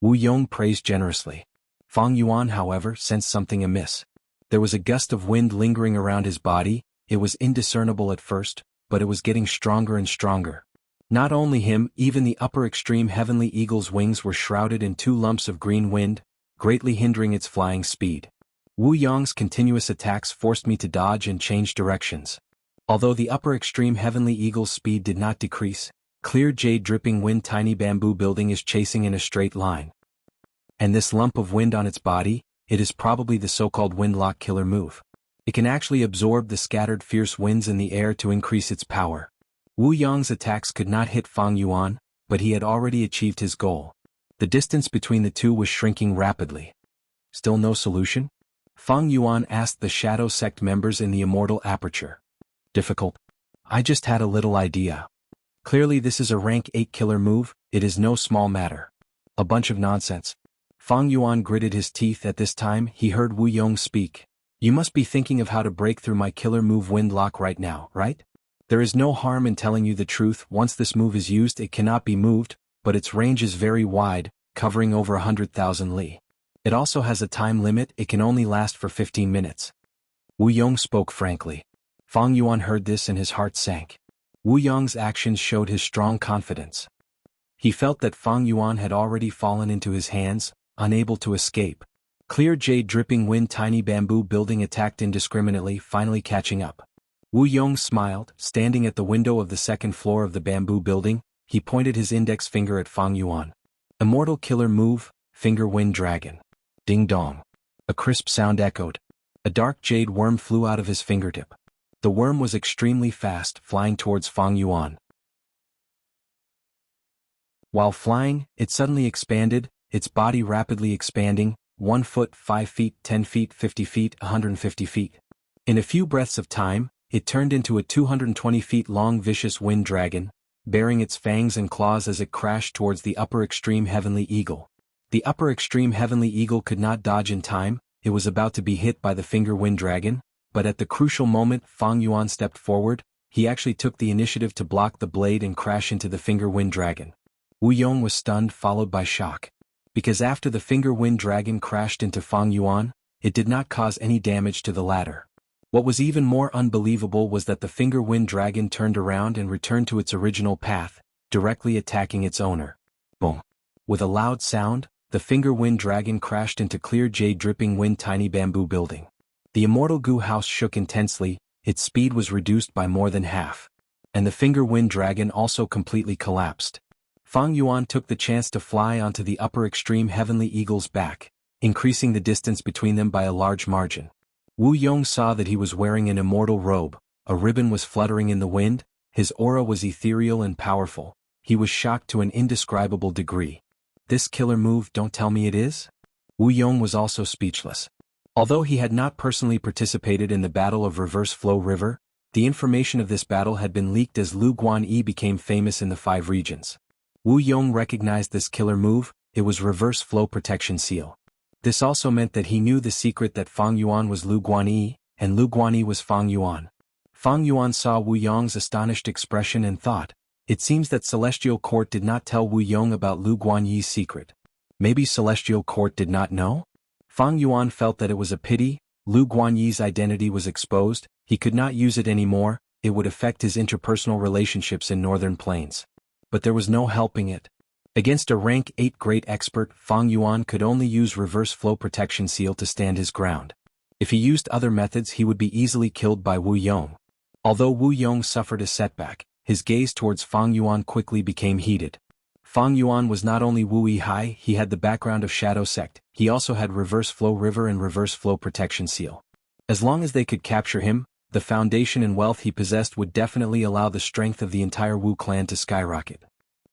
Wu Yong praised generously. Fang Yuan, however, sensed something amiss. There was a gust of wind lingering around his body. It was indiscernible at first, but it was getting stronger and stronger. Not only him, even the upper extreme heavenly eagle's wings were shrouded in 2 lumps of green wind, greatly hindering its flying speed. Wu Yong's continuous attacks forced me to dodge and change directions. Although the upper extreme heavenly eagle's speed did not decrease, clear jade dripping wind tiny bamboo building is chasing in a straight line. And this lump of wind on its body, it is probably the so-called windlock killer move. It can actually absorb the scattered fierce winds in the air to increase its power. Wu Yong's attacks could not hit Fang Yuan, but he had already achieved his goal. The distance between the two was shrinking rapidly. Still no solution? Fang Yuan asked the Shadow Sect members in the Immortal Aperture. Difficult? I just had a little idea. Clearly this is a rank 8 killer move, it is no small matter. A bunch of nonsense. Fang Yuan gritted his teeth. At this time he heard Wu Yong speak. You must be thinking of how to break through my killer move Wind Lock right now, right? There is no harm in telling you the truth. Once this move is used it cannot be moved, but its range is very wide, covering over 100,000 li. It also has a time limit, it can only last for 15 minutes. Wu Yong spoke frankly. Fang Yuan heard this and his heart sank. Wu Yong's actions showed his strong confidence. He felt that Fang Yuan had already fallen into his hands, unable to escape. Clear jade dripping wind tiny bamboo building attacked indiscriminately, finally catching up. Wu Yong smiled, standing at the window of the second floor of the bamboo building, he pointed his index finger at Fang Yuan. Immortal killer move, finger wind dragon. Ding dong. A crisp sound echoed. A dark jade worm flew out of his fingertip. The worm was extremely fast, flying towards Fang Yuan. While flying, it suddenly expanded, its body rapidly expanding, 1 foot, 5 feet, 10 feet, 50 feet, 150 feet. In a few breaths of time, it turned into a 220 feet long vicious wind dragon, bearing its fangs and claws as it crashed towards the upper extreme heavenly eagle. The upper extreme heavenly eagle could not dodge in time, it was about to be hit by the finger wind dragon, but at the crucial moment Fang Yuan stepped forward, he actually took the initiative to block the blade and crash into the finger wind dragon. Wu Yong was stunned, followed by shock. Because after the finger wind dragon crashed into Fang Yuan, it did not cause any damage to the latter. What was even more unbelievable was that the finger wind dragon turned around and returned to its original path, directly attacking its owner. Boom. With a loud sound, the finger wind dragon crashed into clear jade dripping wind tiny bamboo building. The Immortal Gu house shook intensely, its speed was reduced by more than half. And the finger wind dragon also completely collapsed. Fang Yuan took the chance to fly onto the upper extreme heavenly eagle's back, increasing the distance between them by a large margin. Wu Yong saw that he was wearing an immortal robe, a ribbon was fluttering in the wind, his aura was ethereal and powerful, he was shocked to an indescribable degree. This killer move, don't tell me it is? Wu Yong was also speechless. Although he had not personally participated in the Battle of Reverse Flow River, the information of this battle had been leaked as Lu Guanyi became famous in the 5 regions. Wu Yong recognized this killer move, it was Reverse Flow Protection Seal. This also meant that he knew the secret that Fang Yuan was Lu Guanyi, and Lu Guanyi was Fang Yuan. Fang Yuan saw Wu Yong's astonished expression and thought, it seems that Celestial Court did not tell Wu Yong about Lu Guanyi's secret. Maybe Celestial Court did not know? Fang Yuan felt that it was a pity, Lu Guanyi's identity was exposed, he could not use it anymore, it would affect his interpersonal relationships in Northern Plains. But there was no helping it. Against a rank 8 great expert, Fang Yuan could only use Reverse Flow Protection Seal to stand his ground. If he used other methods he would be easily killed by Wu Yong. Although Wu Yong suffered a setback, his gaze towards Fang Yuan quickly became heated. Fang Yuan was not only Wu Yihai, he had the background of Shadow Sect, he also had Reverse Flow River and Reverse Flow Protection Seal. As long as they could capture him, the foundation and wealth he possessed would definitely allow the strength of the entire Wu clan to skyrocket.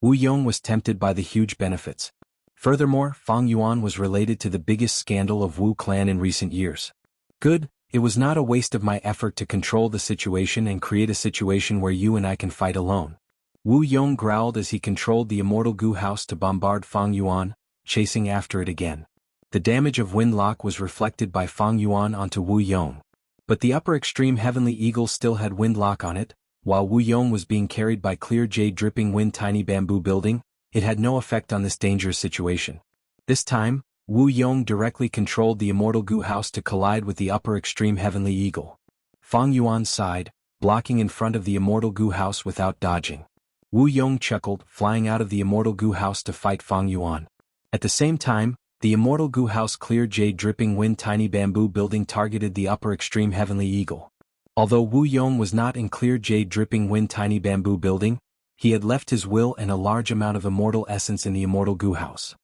Wu Yong was tempted by the huge benefits. Furthermore, Fang Yuan was related to the biggest scandal of Wu clan in recent years. Good, it was not a waste of my effort to control the situation and create a situation where you and I can fight alone. Wu Yong growled as he controlled the Immortal Gu house to bombard Fang Yuan, chasing after it again. The damage of Wind Lock was reflected by Fang Yuan onto Wu Yong. But the upper extreme heavenly eagle still had Wind Lock on it, while Wu Yong was being carried by clear jade dripping wind tiny bamboo building, it had no effect on this dangerous situation. This time, Wu Yong directly controlled the Immortal Gu house to collide with the upper extreme heavenly eagle. Fang Yuan sighed, blocking in front of the Immortal Gu house without dodging. Wu Yong chuckled, flying out of the Immortal Gu house to fight Fang Yuan. At the same time, the Immortal Gu house clear jade dripping wind tiny bamboo building targeted the upper extreme heavenly eagle. Although Wu Yong was not in clear jade dripping wind tiny bamboo building, he had left his will and a large amount of immortal essence in the Immortal Gu house.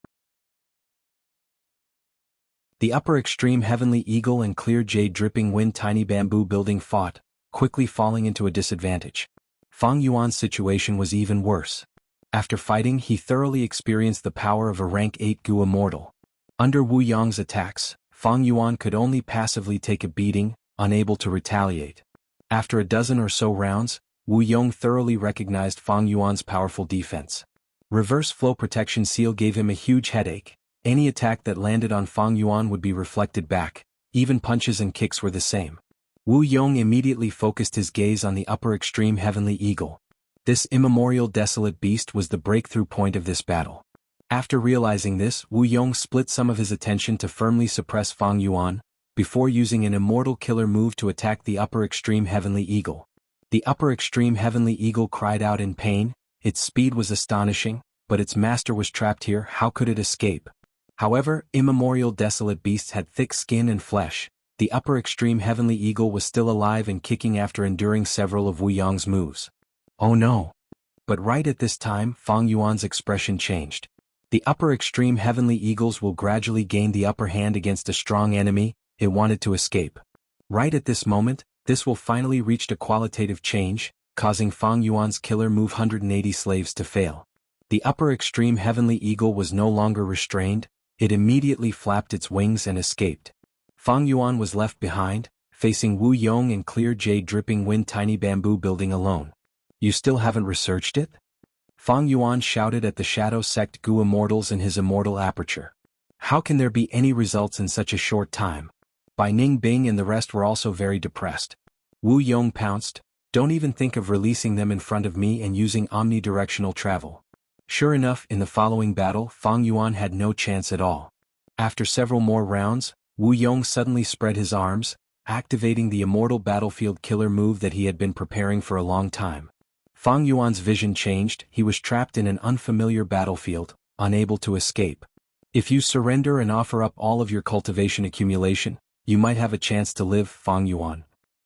The upper extreme heavenly eagle and clear jade dripping wind tiny bamboo building fought, quickly falling into a disadvantage. Fang Yuan's situation was even worse. After fighting he thoroughly experienced the power of a rank 8 Gu immortal. Under Wu Yong's attacks, Feng Yuan could only passively take a beating, unable to retaliate. After a dozen or so rounds, Wu Yong thoroughly recognized Feng Yuan's powerful defense. Reverse flow protection seal gave him a huge headache. Any attack that landed on Feng Yuan would be reflected back, even punches and kicks were the same. Wu Yong immediately focused his gaze on the upper extreme heavenly eagle. This immemorial desolate beast was the breakthrough point of this battle. After realizing this, Wu Yong split some of his attention to firmly suppress Feng Yuan, before using an immortal killer move to attack the upper extreme heavenly eagle. The upper extreme heavenly eagle cried out in pain. Its speed was astonishing, but its master was trapped here. How could it escape? However, immemorial desolate beasts had thick skin and flesh. The upper extreme heavenly eagle was still alive and kicking after enduring several of Wu Yong's moves. Oh no! But right at this time, Feng Yuan's expression changed. The upper extreme heavenly eagles will gradually gain the upper hand against a strong enemy. It wanted to escape. Right at this moment, this will finally reached a qualitative change, causing Feng Yuan's killer move 180 slaves to fail. The upper extreme heavenly eagle was no longer restrained. It immediately flapped its wings and escaped. Feng Yuan was left behind, facing Wu Yong and clear jade dripping wind tiny bamboo building alone. You still haven't researched it? Feng Yuan shouted at the Shadow Sect Gu immortals in his immortal aperture. How can there be any results in such a short time? Bai Ning Bing and the rest were also very depressed. Wu Yong pounced. Don't even think of releasing them in front of me and using omnidirectional travel. Sure enough, in the following battle, Feng Yuan had no chance at all. After several more rounds, Wu Yong suddenly spread his arms, activating the immortal battlefield killer move that he had been preparing for a long time. Feng Yuan's vision changed. He was trapped in an unfamiliar battlefield, unable to escape. If you surrender and offer up all of your cultivation accumulation, you might have a chance to live, Feng Yuan.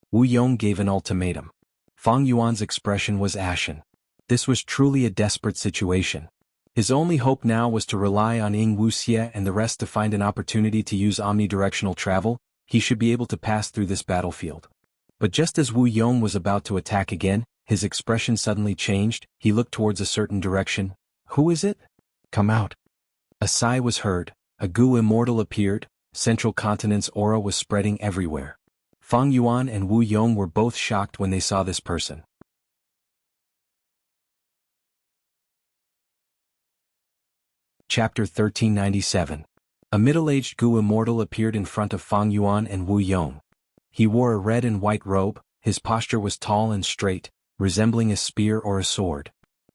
Wu Yong gave an ultimatum. Feng Yuan's expression was ashen. This was truly a desperate situation. His only hope now was to rely on Wuxia and the rest to find an opportunity to use omnidirectional travel. He should be able to pass through this battlefield. But just as Wu Yong was about to attack again, his expression suddenly changed. He looked towards a certain direction. Who is it? Come out. A sigh was heard. A Gu immortal appeared. Central Continent's aura was spreading everywhere. Feng Yuan and Wu Yong were both shocked when they saw this person. Chapter 1397. A middle-aged Gu immortal appeared in front of Feng Yuan and Wu Yong. He wore a red and white robe. His posture was tall and straight, resembling a spear or a sword.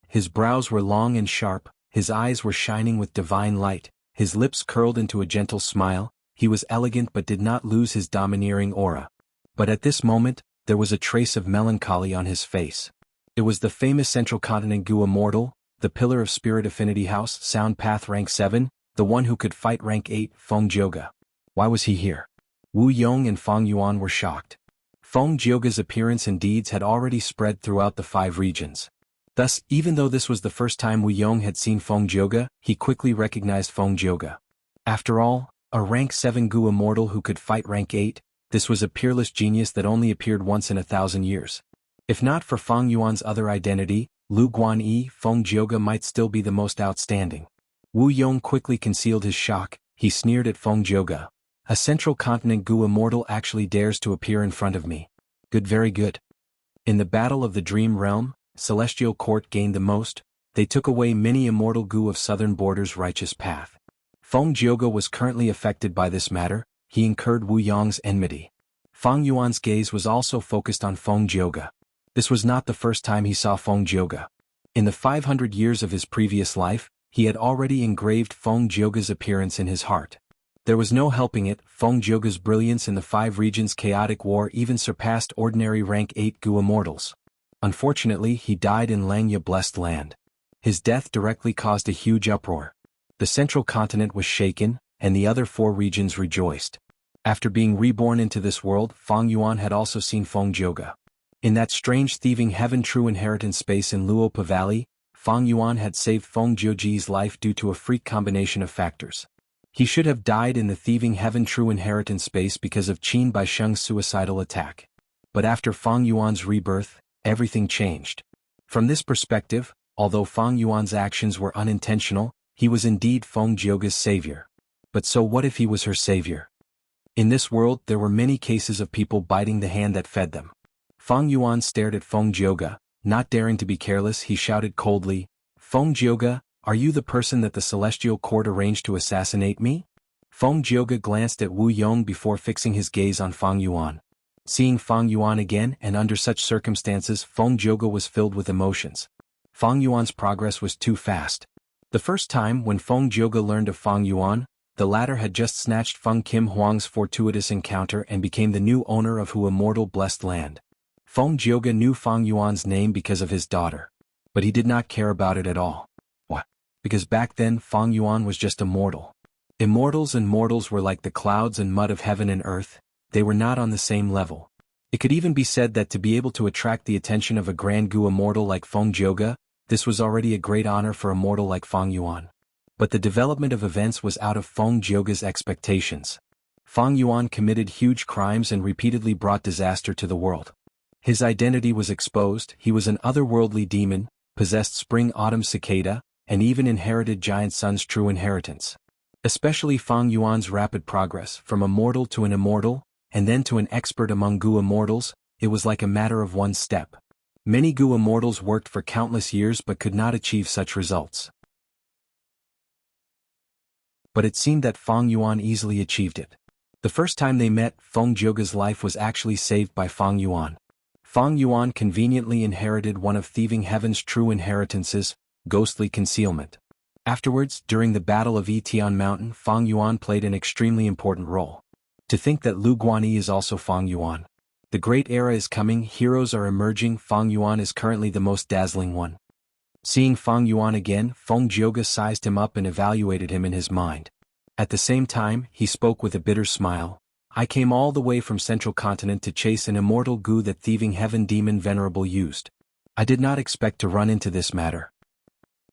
His brows were long and sharp. His eyes were shining with divine light. His lips curled into a gentle smile. He was elegant but did not lose his domineering aura. But at this moment, there was a trace of melancholy on his face. It was the famous Central Continent Gu immortal, the pillar of Spirit Affinity House, Sound Path Rank 7, the one who could fight Rank 8, Feng Jioge. Why was he here? Wu Yong and Feng Yuan were shocked. Feng Jioge's appearance and deeds had already spread throughout the 5 regions. Thus, even though this was the first time Wu Yong had seen Feng Jioge, he quickly recognized Feng Jioge. After all, a Rank 7 Gu immortal who could fight Rank 8, this was a peerless genius that only appeared once in 1,000 years. If not for Feng Yuan's other identity, Lu Guanyi, Feng Jioge might still be the most outstanding. Wu Yong quickly concealed his shock. He sneered at Feng Jioge. A Central Continent Gu immortal actually dares to appear in front of me. Good, very good. In the Battle of the Dream Realm, Celestial Court gained the most. They took away many immortal Gu of Southern Border's righteous path. Feng Jioge was currently affected by this matter. He incurred Wu Yong's enmity. Feng Yuan's gaze was also focused on Feng Jioge. This was not the first time he saw Feng Jioge. In the 500 years of his previous life, he had already engraved Feng Jioge's appearance in his heart. There was no helping it. Feng Jioge's brilliance in the 5 regions' chaotic war even surpassed ordinary Rank 8 Gu immortals. Unfortunately, he died in Langya Blessed Land. His death directly caused a huge uproar. The Central Continent was shaken, and the other 4 regions rejoiced. After being reborn into this world, Feng Yuan had also seen Feng Jioge. In that strange thieving heaven true inheritance space in Luopa Valley, Feng Yuan had saved Feng Jioge's life due to a freak combination of factors. He should have died in the thieving heaven true inheritance space because of Qin Baisheng's suicidal attack. But after Feng Yuan's rebirth, everything changed. From this perspective, although Feng Yuan's actions were unintentional, he was indeed Feng Jioge's savior. But so what if he was her savior? In this world there were many cases of people biting the hand that fed them. Feng Yuan stared at Feng Jioge, not daring to be careless. He shouted coldly, "Feng Jioge, are you the person that the Celestial Court arranged to assassinate me?" Feng Jioge glanced at Wu Yong before fixing his gaze on Feng Yuan. Seeing Feng Yuan again and under such circumstances, Feng Jioge was filled with emotions. Feng Yuan's progress was too fast. The first time when Feng Jioge learned of Feng Yuan, the latter had just snatched Feng Kim Huang's fortuitous encounter and became the new owner of Hu Immortal Blessed Land. Feng Jioge knew Feng Yuan's name because of his daughter. But he did not care about it at all. What? Because back then Feng Yuan was just a mortal. Immortals and mortals were like the clouds and mud of heaven and earth, they were not on the same level. It could even be said that to be able to attract the attention of a grand Gu immortal like Feng Jioge, this was already a great honor for a mortal like Feng Yuan. But the development of events was out of Feng Jioge's expectations. Feng Yuan committed huge crimes and repeatedly brought disaster to the world. His identity was exposed. He was an otherworldly demon, possessed spring-autumn cicada, and even inherited Giant Sun's true inheritance. Especially Feng Yuan's rapid progress from a mortal to an immortal, and then to an expert among Gu immortals, it was like a matter of one step. Many Gu immortals worked for countless years but could not achieve such results. But it seemed that Feng Yuan easily achieved it. The first time they met, Feng Jioge's life was actually saved by Feng Yuan. Feng Yuan conveniently inherited one of Thieving Heaven's true inheritances, ghostly concealment. Afterwards, during the Battle of Yitian Mountain, Feng Yuan played an extremely important role. To think that Lu Guanyi is also Feng Yuan. The great era is coming, heroes are emerging. Feng Yuan is currently the most dazzling one. Seeing Feng Yuan again, Feng Jioge sized him up and evaluated him in his mind. At the same time, he spoke with a bitter smile. "I came all the way from Central Continent to chase an immortal Gu that Thieving Heaven Demon Venerable used. I did not expect to run into this matter."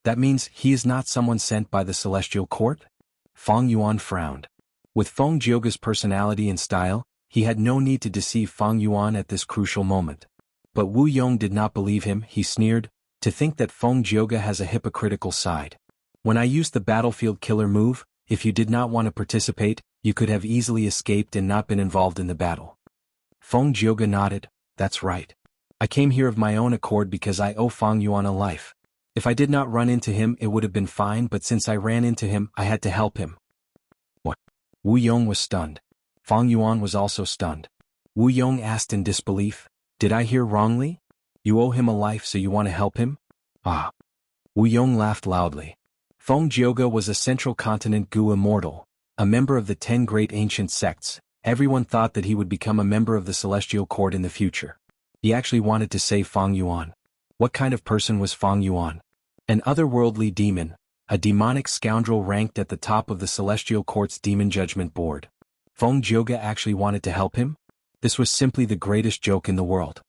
"That means he is not someone sent by the Celestial Court?" Feng Yuan frowned. With Feng Jioge's personality and style, he had no need to deceive Feng Yuan at this crucial moment. But Wu Yong did not believe him. He sneered, "To think that Feng Jioge has a hypocritical side. When I used the battlefield killer move, if you did not want to participate, you could have easily escaped and not been involved in the battle." Feng Jioge nodded, "That's right. I came here of my own accord because I owe Feng Yuan a life. If I did not run into him it would have been fine, but since I ran into him, I had to help him." "What?" Wu Yong was stunned. Feng Yuan was also stunned. Wu Yong asked in disbelief, "Did I hear wrongly? You owe him a life so you want to help him?" "Ah." Wu Yong laughed loudly. Feng Jioge was a Central Continent Gu immortal, a member of the 10 great ancient sects. Everyone thought that he would become a member of the Celestial Court in the future. He actually wanted to save Feng Yuan. What kind of person was Feng Yuan? An otherworldly demon, a demonic scoundrel ranked at the top of the Celestial Court's Demon Judgment Board. Feng Jioge actually wanted to help him? This was simply the greatest joke in the world.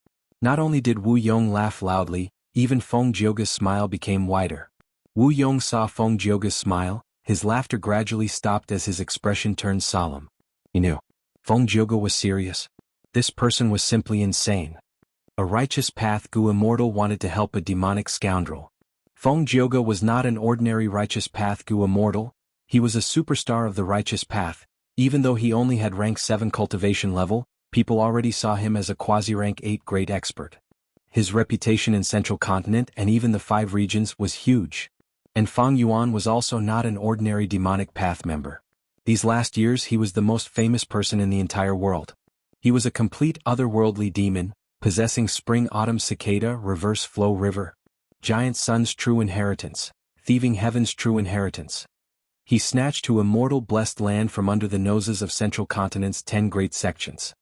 Not only did Wu Yong laugh loudly, even Feng Jioge's smile became wider. Wu Yong saw Feng Jioge's smile, his laughter gradually stopped as his expression turned solemn. He knew. Feng Jioge was serious. This person was simply insane. A righteous path Gu immortal wanted to help a demonic scoundrel. Feng Jioge was not an ordinary righteous path Gu immortal, he was a superstar of the righteous path. Even though he only had rank 7 cultivation level, people already saw him as a quasi-rank 8 great expert. His reputation in Central Continent and even the 5 regions was huge. And Feng Yuan was also not an ordinary demonic path member. These last years he was the most famous person in the entire world. He was a complete otherworldly demon, possessing spring-autumn cicada, reverse flow river. Giant Sun's true inheritance, Thieving Heaven's true inheritance. He snatched to immortal blessed land from under the noses of Central Continent's 10 great sections.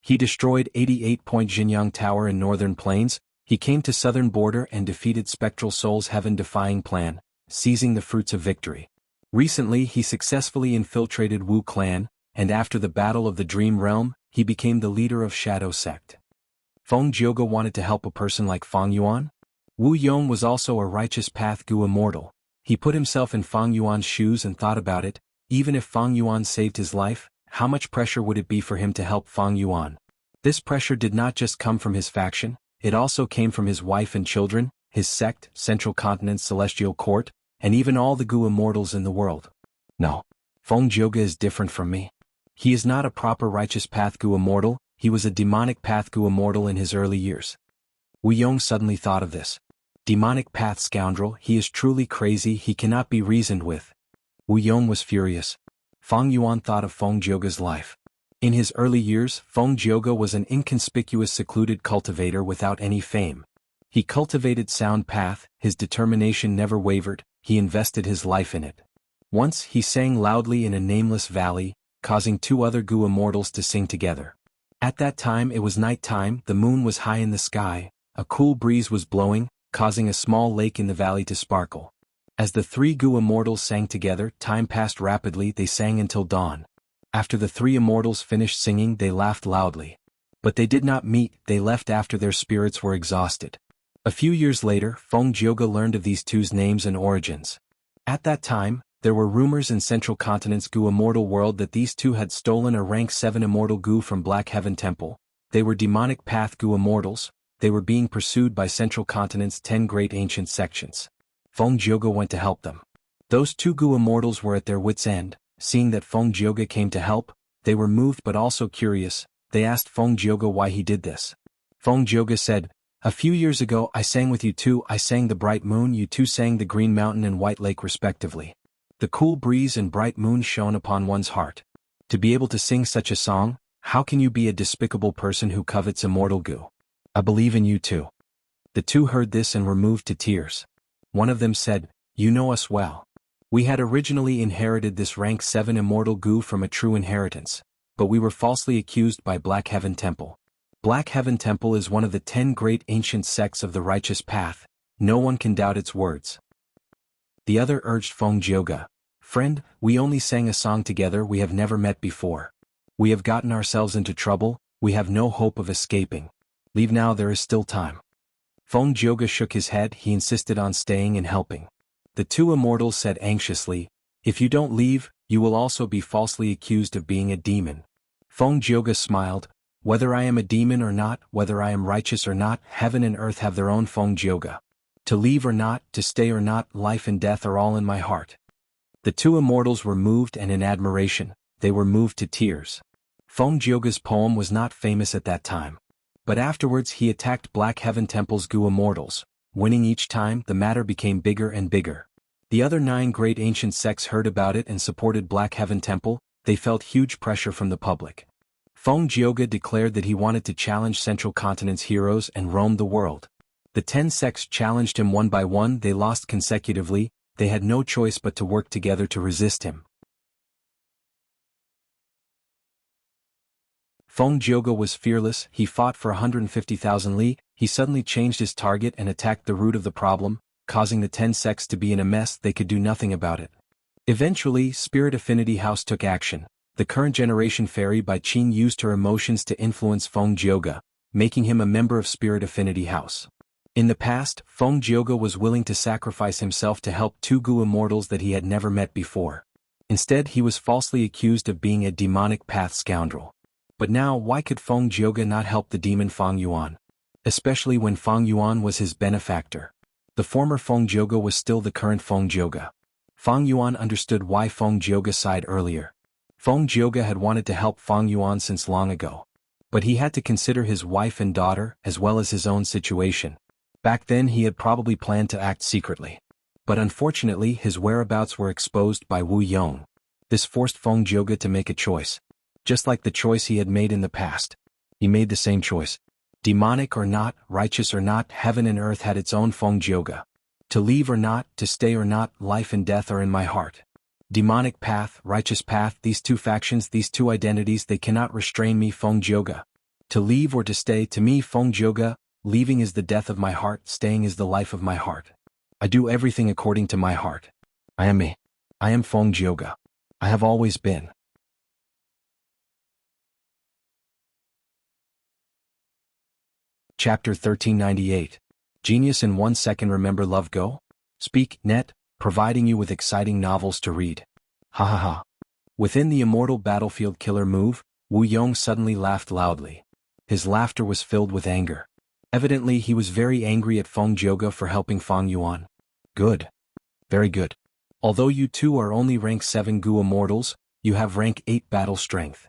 He destroyed 88-point Jinyang Tower in Northern Plains. He came to Southern Border and defeated Spectral Soul's heaven-defying plan, seizing the fruits of victory. Recently he successfully infiltrated Wu Clan, and after the Battle of the Dream Realm, he became the leader of Shadow Sect. Feng Jioge wanted to help a person like Feng Yuan? Wu Yong was also a righteous path Gu immortal. He put himself in Feng Yuan's shoes and thought about it. Even if Feng Yuan saved his life, how much pressure would it be for him to help Feng Yuan? This pressure did not just come from his faction, it also came from his wife and children, his sect, Central Continent's Celestial Court, and even all the Gu immortals in the world. No. Feng Jioge is different from me. He is not a proper righteous path Gu immortal, he was a demonic path Gu immortal in his early years. Wu Yong suddenly thought of this. Demonic path scoundrel, he is truly crazy, he cannot be reasoned with. Wu Yong was furious. Feng Yuan thought of Feng Jioge's life. In his early years, Feng Jioge was an inconspicuous secluded cultivator without any fame. He cultivated sound path, his determination never wavered, he invested his life in it. Once he sang loudly in a nameless valley, causing two other Gu immortals to sing together. At that time it was night time, the moon was high in the sky, a cool breeze was blowing, causing a small lake in the valley to sparkle. As the three Gu immortals sang together, time passed rapidly, they sang until dawn. After the three immortals finished singing they laughed loudly. But they did not meet, they left after their spirits were exhausted. A few years later, Feng Jioge learned of these two's names and origins. At that time, there were rumors in Central Continent's Gu immortal world that these two had stolen a rank 7 immortal Gu from Black Heaven Temple. They were demonic path Gu immortals, they were being pursued by Central Continent's 10 great ancient sections. Feng Jioge went to help them. Those two Gu immortals were at their wits' end. Seeing that Feng Jioge came to help, they were moved but also curious. They asked Feng Jioge why he did this. Feng Jioge said, "A few years ago I sang with you two, I sang the bright moon, you two sang the green mountain and white lake respectively. The cool breeze and bright moon shone upon one's heart. To be able to sing such a song, how can you be a despicable person who covets immortal Gu? I believe in you too." The two heard this and were moved to tears. One of them said, "You know us well. We had originally inherited this rank 7 immortal Gu from a true inheritance, but we were falsely accused by Black Heaven Temple. Black Heaven Temple is one of the 10 great ancient sects of the righteous path, no one can doubt its words." The other urged Feng Jioge, "Friend, we only sang a song together, we have never met before. We have gotten ourselves into trouble, we have no hope of escaping. Leave now, there is still time." Feng Jioge shook his head, he insisted on staying and helping. The two immortals said anxiously, "If you don't leave, you will also be falsely accused of being a demon." Feng Jioge smiled, "Whether I am a demon or not, whether I am righteous or not, heaven and earth have their own Feng Jioge. To leave or not, to stay or not, life and death are all in my heart." The two immortals were moved and in admiration, they were moved to tears. Feng Jioge's poem was not famous at that time. But afterwards he attacked Black Heaven Temple's Gu immortals. Winning each time, the matter became bigger and bigger. The other 9 great ancient sects heard about it and supported Black Heaven Temple, they felt huge pressure from the public. Feng Jioge declared that he wanted to challenge Central Continent's heroes and roam the world. The 10 sects challenged him one by one, they lost consecutively, they had no choice but to work together to resist him. Feng Jioge was fearless, he fought for 150,000 li, he suddenly changed his target and attacked the root of the problem, causing the 10 sects to be in a mess, they could do nothing about it. Eventually, Spirit Affinity House took action. The current generation fairy Bai Qing used her emotions to influence Feng Jioge, making him a member of Spirit Affinity House. In the past, Feng Jioge was willing to sacrifice himself to help two Gu immortals that he had never met before. Instead he was falsely accused of being a demonic path scoundrel. But now why could Feng Jioge not help the demon Feng Yuan? Especially when Feng Yuan was his benefactor. The former Feng Jioge was still the current Feng Jioge. Feng Yuan understood why Feng Jioge sighed earlier. Feng Jioge had wanted to help Feng Yuan since long ago. But he had to consider his wife and daughter as well as his own situation. Back then he had probably planned to act secretly. But unfortunately his whereabouts were exposed by Wu Yong. This forced Feng Jioge to make a choice. Just like the choice he had made in the past. He made the same choice. Demonic or not, righteous or not, heaven and earth had its own Feng Jioge. To leave or not, to stay or not, life and death are in my heart. Demonic path, righteous path, these two factions, these two identities, they cannot restrain me, Feng Jioge. To leave or to stay, to me, Feng Jioge, leaving is the death of my heart, staying is the life of my heart. I do everything according to my heart. I am me. I am Feng Jioge. I have always been. Chapter 1398. Genius in 1 second. Remember Love Go? Speak, net, providing you with exciting novels to read. Ha ha ha. Within the immortal battlefield killer move, Wu Yong suddenly laughed loudly. His laughter was filled with anger. Evidently he was very angry at Feng Jioge for helping Feng Yuan. Good. Very good. Although you two are only rank 7 Gu Immortals, you have rank 8 battle strength.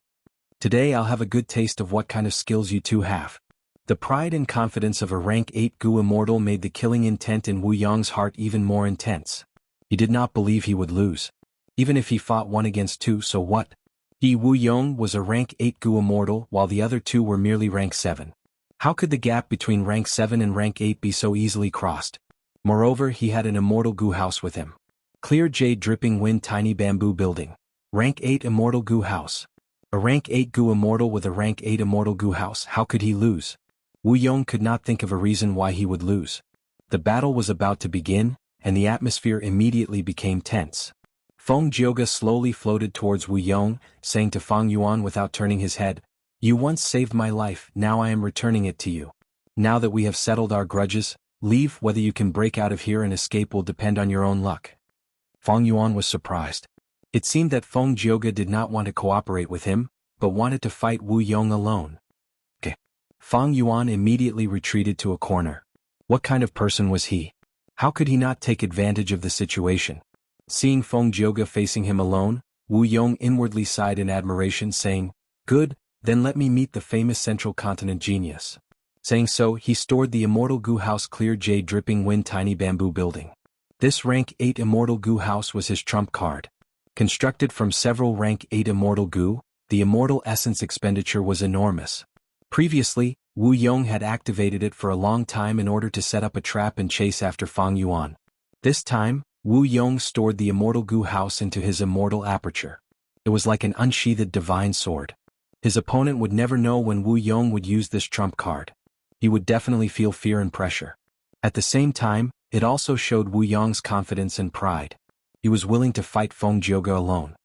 Today I'll have a good taste of what kind of skills you two have. The pride and confidence of a rank 8 Gu Immortal made the killing intent in Wu Yong's heart even more intense. He did not believe he would lose. Even if he fought 1 against 2, so what? He, Wu Yong, was a rank 8 Gu Immortal while the other two were merely rank 7. How could the gap between rank 7 and rank 8 be so easily crossed? Moreover, he had an Immortal Gu house with him. Clear jade dripping wind tiny bamboo building. Rank 8 Immortal Gu house. A rank 8 Gu Immortal with a rank 8 Immortal Gu house, how could he lose? Wu Yong could not think of a reason why he would lose. The battle was about to begin, and the atmosphere immediately became tense. Feng Jioge slowly floated towards Wu Yong, saying to Fang Yuan without turning his head, "You once saved my life, now I am returning it to you. Now that we have settled our grudges, leave. Whether you can break out of here and escape will depend on your own luck." Fang Yuan was surprised. It seemed that Feng Jioge did not want to cooperate with him, but wanted to fight Wu Yong alone. Fang Yuan immediately retreated to a corner. What kind of person was he? How could he not take advantage of the situation? Seeing Feng Jioge facing him alone, Wu Yong inwardly sighed in admiration, saying, "Good, then let me meet the famous Central Continent genius." Saying so, he stored the Immortal Gu house clear jade dripping wind tiny bamboo building. This rank 8 Immortal Gu house was his trump card. Constructed from several rank 8 Immortal Gu, the Immortal Essence expenditure was enormous. Previously, Wu Yong had activated it for a long time in order to set up a trap and chase after Fang Yuan. This time, Wu Yong stored the Immortal Gu house into his Immortal Aperture. It was like an unsheathed divine sword. His opponent would never know when Wu Yong would use this trump card. He would definitely feel fear and pressure. At the same time, it also showed Wu Yong's confidence and pride. He was willing to fight Feng Jioge alone.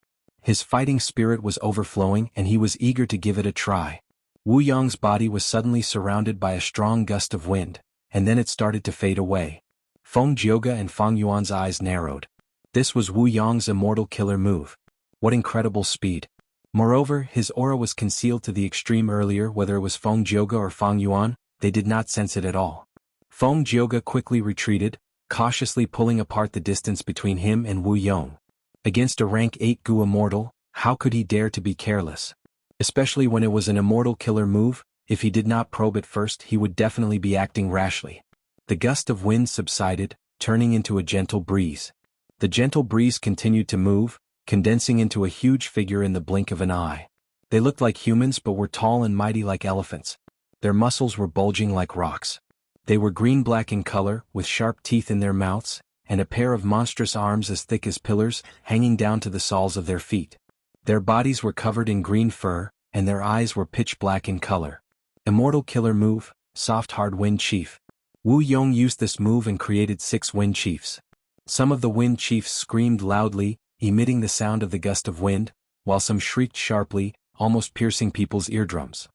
His fighting spirit was overflowing and he was eager to give it a try. Wu Yong's body was suddenly surrounded by a strong gust of wind, and then it started to fade away. Feng Jioge and Fang Yuan's eyes narrowed. This was Wu Yong's immortal killer move. What incredible speed. Moreover, his aura was concealed to the extreme earlier. Whether it was Feng Jioge or Fang Yuan, they did not sense it at all. Feng Jioge quickly retreated, cautiously pulling apart the distance between him and Wu Yong. Against a rank 8 Gu Immortal, how could he dare to be careless? Especially when it was an immortal killer move. If he did not probe it first, he would definitely be acting rashly. The gust of wind subsided, turning into a gentle breeze. The gentle breeze continued to move, condensing into a huge figure in the blink of an eye. They looked like humans but were tall and mighty like elephants. Their muscles were bulging like rocks. They were green-black in color, with sharp teeth in their mouths, and a pair of monstrous arms as thick as pillars, hanging down to the soles of their feet. Their bodies were covered in green fur, and their eyes were pitch black in color. Immortal killer move, soft hard wind chief. Wu Yong used this move and created 6 wind chiefs. Some of the wind chiefs screamed loudly, emitting the sound of the gust of wind, while some shrieked sharply, almost piercing people's eardrums.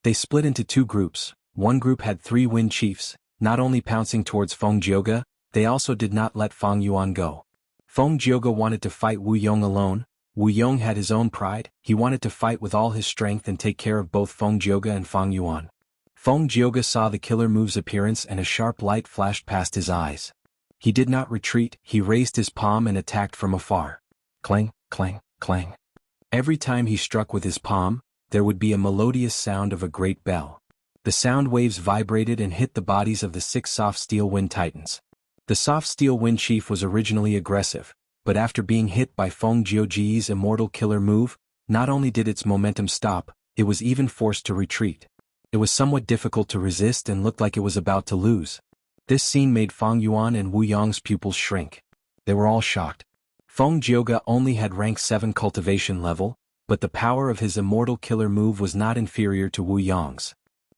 They split into 2 groups. One group had 3 wind chiefs, not only pouncing towards Feng Jioge, they also did not let Fang Yuan go. Feng Jioge wanted to fight Wu Yong alone. Wu Yong had his own pride. He wanted to fight with all his strength and take care of both Feng Jioge and Fang Yuan. Feng Jioge saw the killer move's appearance and a sharp light flashed past his eyes. He did not retreat, he raised his palm and attacked from afar. Clang, clang, clang. Every time he struck with his palm, there would be a melodious sound of a great bell. The sound waves vibrated and hit the bodies of the 6 soft steel wind titans. The soft steel wind chief was originally aggressive, but after being hit by Feng Jioge's immortal killer move, not only did its momentum stop, it was even forced to retreat. It was somewhat difficult to resist and looked like it was about to lose. This scene made Fang Yuan and Wu Yong's pupils shrink. They were all shocked. Feng Jioge only had rank 7 cultivation level, but the power of his immortal killer move was not inferior to Wu Yong's.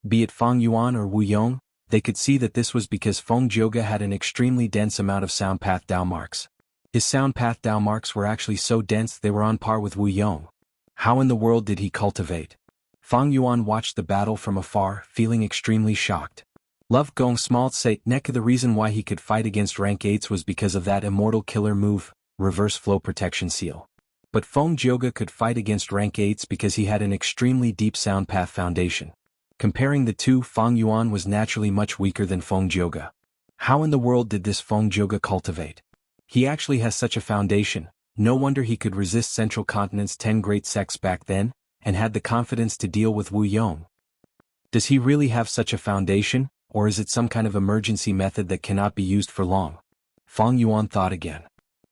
Be it Fang Yuan or Wu Yong, they could see that this was because Feng Jioge had an extremely dense amount of sound path Dao marks. His sound path Dao marks were actually so dense they were on par with Wu Yong. How in the world did he cultivate? Fang Yuan watched the battle from afar, feeling extremely shocked. Love Gong smalt say neck the reason why he could fight against rank 8s was because of that immortal killer move, reverse flow protection seal. But Feng Jioge could fight against rank 8s because he had an extremely deep sound path foundation. Comparing the two, Fang Yuan was naturally much weaker than Feng Jioge. How in the world did this Feng Jioge cultivate? He actually has such a foundation, no wonder he could resist Central Continent's 10 great sects back then, and had the confidence to deal with Wu Yong. Does he really have such a foundation, or is it some kind of emergency method that cannot be used for long? Feng Yuan thought again.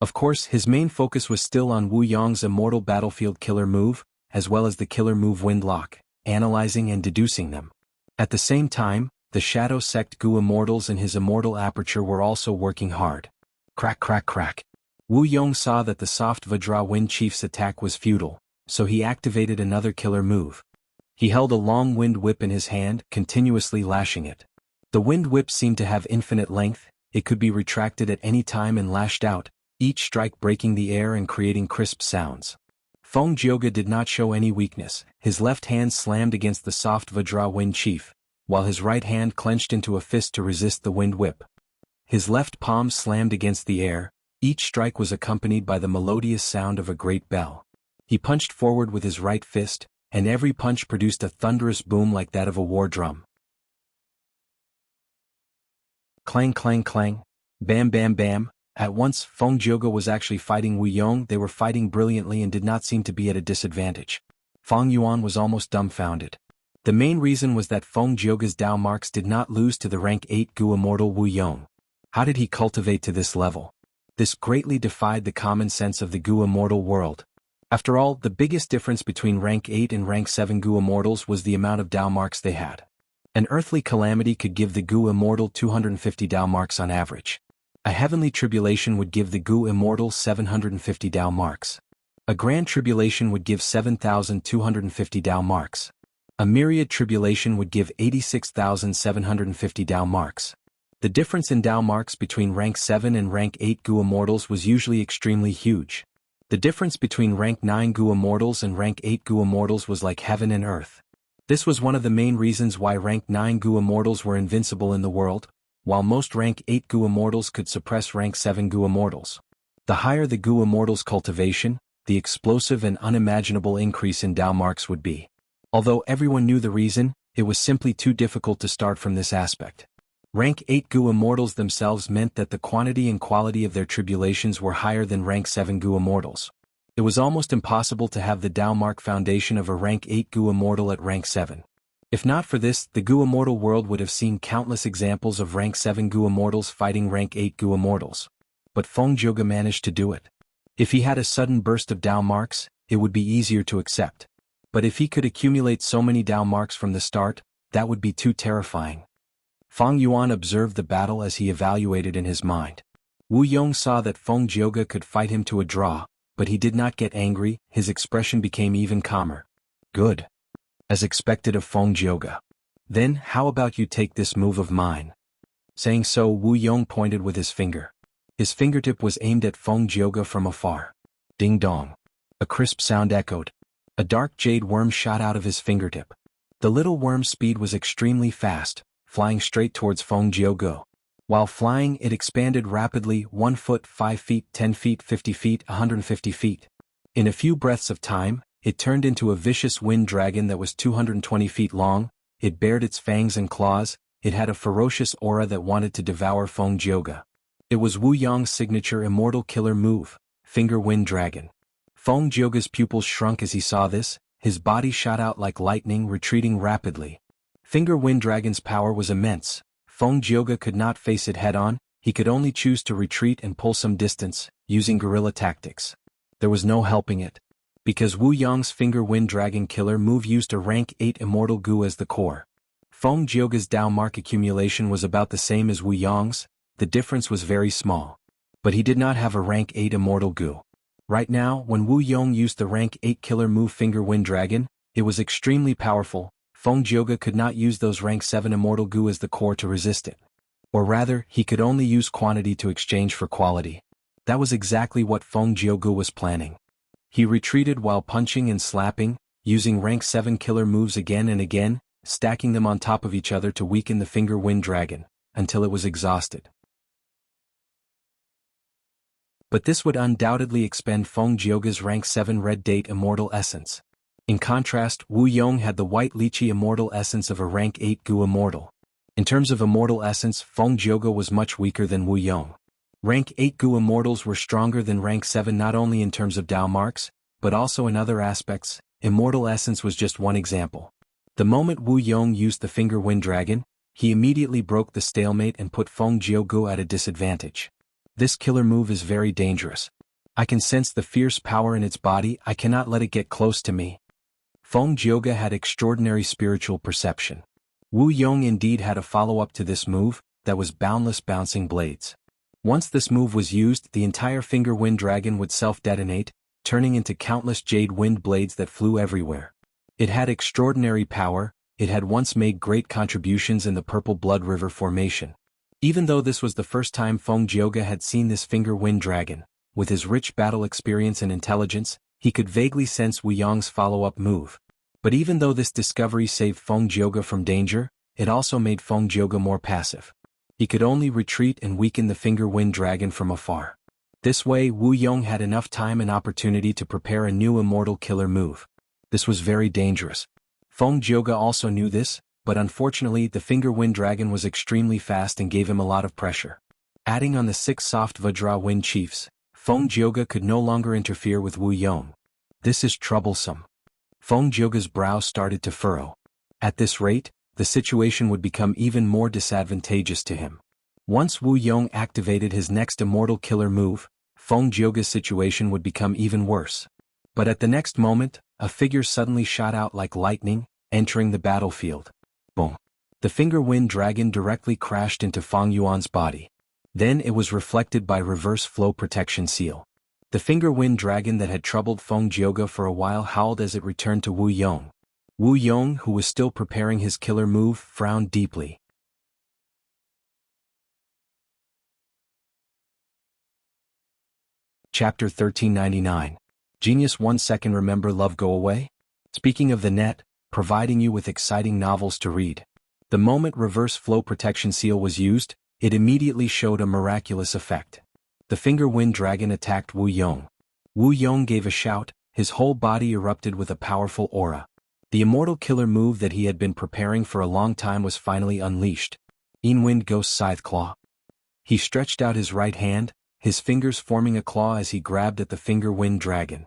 Of course, his main focus was still on Wu Yong's immortal battlefield killer move, as well as the killer move Wind Lock, analyzing and deducing them. At the same time, the Shadow Sect Gu Immortals and his immortal aperture were also working hard. Crack crack crack. Wu Yong saw that the soft Vajra Wind Chief's attack was futile, so he activated another killer move. He held a long wind whip in his hand, continuously lashing it. The wind whip seemed to have infinite length, it could be retracted at any time and lashed out, each strike breaking the air and creating crisp sounds. Feng Jioge did not show any weakness, his left hand slammed against the soft Vajra Wind Chief, while his right hand clenched into a fist to resist the wind whip. His left palm slammed against the air, each strike was accompanied by the melodious sound of a great bell. He punched forward with his right fist, and every punch produced a thunderous boom like that of a war drum. Clang clang clang, bam bam bam. At once, Feng Jioge was actually fighting Wu Yong. They were fighting brilliantly and did not seem to be at a disadvantage. Feng Yuan was almost dumbfounded. The main reason was that Feng Jioge's Dao marks did not lose to the rank 8 Gu Immortal Wu Yong. How did he cultivate to this level? This greatly defied the common sense of the Gu Immortal world. After all, the biggest difference between rank 8 and rank 7 Gu Immortals was the amount of Dao marks they had. An earthly calamity could give the Gu Immortal 250 Dao marks on average. A heavenly tribulation would give the Gu Immortal 750 Dao marks. A grand tribulation would give 7,250 Dao marks. A myriad tribulation would give 86,750 Dao marks. The difference in Dao marks between rank 7 and rank 8 Gu Immortals was usually extremely huge. The difference between rank 9 Gu Immortals and rank 8 Gu Immortals was like heaven and earth. This was one of the main reasons why rank 9 Gu Immortals were invincible in the world, while most rank 8 Gu Immortals could suppress rank 7 Gu Immortals. The higher the Gu Immortals' cultivation, the explosive and unimaginable increase in Dao marks would be. Although everyone knew the reason, it was simply too difficult to start from this aspect. Rank 8 Gu Immortals themselves meant that the quantity and quality of their tribulations were higher than rank 7 Gu Immortals. It was almost impossible to have the Dao mark foundation of a rank 8 Gu Immortal at rank 7. If not for this, the Gu Immortal world would have seen countless examples of rank 7 Gu Immortals fighting rank 8 Gu Immortals. But Feng Jioge managed to do it. If he had a sudden burst of Dao marks, it would be easier to accept. But if he could accumulate so many Dao marks from the start, that would be too terrifying. Feng Yuan observed the battle as he evaluated in his mind. Wu Yong saw that Feng Jioge could fight him to a draw, but he did not get angry, his expression became even calmer. Good. As expected of Feng Jioge. Then, how about you take this move of mine? Saying so, Wu Yong pointed with his finger. His fingertip was aimed at Feng Jioge from afar. Ding dong. A crisp sound echoed. A dark jade worm shot out of his fingertip. The little worm's speed was extremely fast, flying straight towards Feng Jioge. While flying, it expanded rapidly, 1 foot, 5 feet, 10 feet, 50 feet, 150 feet. In a few breaths of time, it turned into a vicious wind dragon that was 220 feet long, it bared its fangs and claws, it had a ferocious aura that wanted to devour Feng Jioge. It was Wu Yong's signature immortal killer move, Finger Wind Dragon. Feng Jioge's pupils shrunk as he saw this, his body shot out like lightning, retreating rapidly. Finger Wind Dragon's power was immense. Feng Jioge could not face it head-on, he could only choose to retreat and pull some distance, using guerrilla tactics. There was no helping it. Because Wu Yong's Finger Wind Dragon killer move used a rank 8 Immortal Gu as the core. Feng Jioge's Dao mark accumulation was about the same as Wu Yong's, the difference was very small. But he did not have a rank 8 Immortal Gu. Right now, when Wu Yong used the rank 8 killer move Finger Wind Dragon, it was extremely powerful. Feng Jioge could not use those rank 7 Immortal Gu as the core to resist it. Or rather, he could only use quantity to exchange for quality. That was exactly what Feng Jioge was planning. He retreated while punching and slapping, using rank 7 killer moves again and again, stacking them on top of each other to weaken the Finger Wind Dragon, until it was exhausted. But this would undoubtedly expend Feng Jioge's rank 7 Red Date Immortal Essence. In contrast, Wu Yong had the White Lychee Immortal Essence of a rank 8 Gu Immortal. In terms of immortal essence, Feng Jiuge was much weaker than Wu Yong. Rank 8 Gu immortals were stronger than rank 7 not only in terms of Dao marks, but also in other aspects. Immortal essence was just one example. The moment Wu Yong used the Finger Wind Dragon, he immediately broke the stalemate and put Feng Jiuge at a disadvantage. This killer move is very dangerous. I can sense the fierce power in its body, I cannot let it get close to me. Feng Jiuge had extraordinary spiritual perception. Wu Yong indeed had a follow-up to this move, that was boundless bouncing blades. Once this move was used, the entire Finger Wind Dragon would self-detonate, turning into countless jade wind blades that flew everywhere. It had extraordinary power, it had once made great contributions in the Purple Blood River formation. Even though this was the first time Feng Jiuge had seen this Finger Wind Dragon, with his rich battle experience and intelligence, he could vaguely sense Wu Yong's follow-up move. But even though this discovery saved Feng Jiuge from danger, it also made Feng Jiuge more passive. He could only retreat and weaken the Finger Wind Dragon from afar. This way, Wu Yong had enough time and opportunity to prepare a new immortal killer move. This was very dangerous. Feng Jiuge also knew this, but unfortunately the Finger Wind Dragon was extremely fast and gave him a lot of pressure. Adding on the 6 soft Vajra Wind Chiefs, Feng Jiuge could no longer interfere with Wu Yong. This is troublesome. Feng Jiuge's brow started to furrow. At this rate, the situation would become even more disadvantageous to him. Once Wu Yong activated his next immortal killer move, Feng Jiuge's situation would become even worse. But at the next moment, a figure suddenly shot out like lightning, entering the battlefield. Boom! The Finger Wind Dragon directly crashed into Feng Yuan's body. Then it was reflected by reverse flow protection seal. The Finger Wind Dragon that had troubled Feng Jiuge for a while howled as it returned to Wu Yong. Wu Yong, who was still preparing his killer move, frowned deeply. Chapter 1399. Genius 1 second. Remember Love Go Away? Speaking of the net, providing you with exciting novels to read. The moment reverse flow protection seal was used, it immediately showed a miraculous effect. The Finger Wind Dragon attacked Wu Yong. Wu Yong gave a shout, his whole body erupted with a powerful aura. The immortal killer move that he had been preparing for a long time was finally unleashed. Wind Ghost Scythe Claw. He stretched out his right hand, his fingers forming a claw as he grabbed at the Finger Wind Dragon.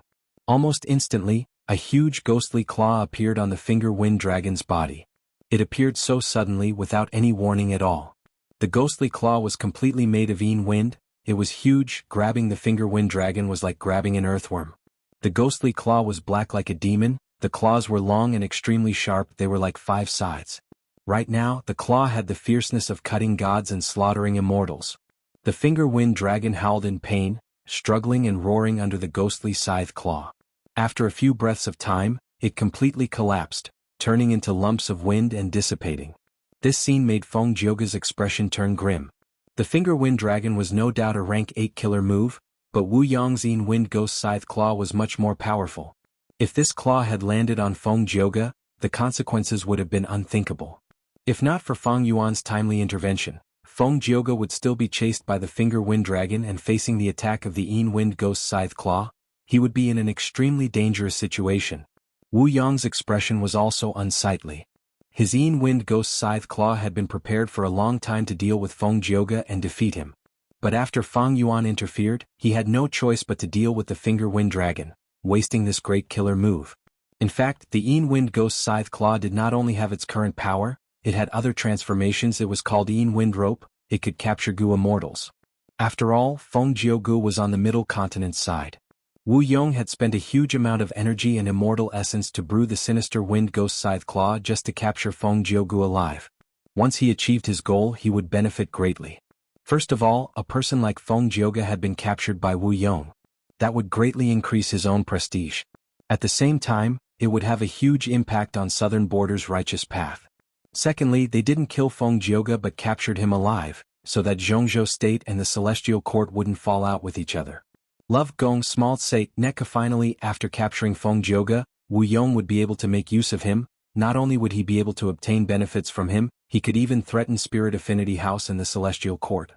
Almost instantly, a huge ghostly claw appeared on the Finger Wind Dragon's body. It appeared so suddenly without any warning at all. The ghostly claw was completely made of wind. It was huge. Grabbing the Finger Wind Dragon was like grabbing an earthworm. The ghostly claw was black like a demon, the claws were long and extremely sharp, they were like 5 sides. Right now, the claw had the fierceness of cutting gods and slaughtering immortals. The Finger Wind Dragon howled in pain, struggling and roaring under the ghostly scythe claw. After a few breaths of time, it completely collapsed, turning into lumps of wind and dissipating. This scene made Feng Jiuge's expression turn grim. The Finger Wind Dragon was no doubt a rank 8 killer move, but Wu Yong's Wind Ghost Scythe Claw was much more powerful. If this claw had landed on Feng Jiuge, the consequences would have been unthinkable. If not for Feng Yuan's timely intervention, Feng Jiuge would still be chased by the Finger Wind Dragon and facing the attack of the Wind Ghost Scythe Claw. He would be in an extremely dangerous situation. Wu Yong's expression was also unsightly. His Wind Ghost Scythe Claw had been prepared for a long time to deal with Feng Jiuge and defeat him. But after Feng Yuan interfered, he had no choice but to deal with the Finger Wind Dragon, wasting this great killer move. In fact, the Wind Ghost Scythe Claw did not only have its current power, it had other transformations. It was called Wind Rope, it could capture Gu immortals. After all, Feng Jiuge was on the Middle Continent's side. Wu Yong had spent a huge amount of energy and immortal essence to brew the sinister Wind Ghost Scythe Claw just to capture Feng Jiuge alive. Once he achieved his goal, he would benefit greatly. First of all, a person like Feng Jiuge had been captured by Wu Yong. That would greatly increase his own prestige. At the same time, it would have a huge impact on Southern Border's righteous path. Secondly, they didn't kill Feng Jiuge but captured him alive, so that Jianghu State and the Celestial Court wouldn't fall out with each other. Love Gong Small Say Neka. Finally, after capturing Feng Jiuge, Wu Yong would be able to make use of him. Not only would he be able to obtain benefits from him, he could even threaten Spirit Affinity House and the Celestial Court.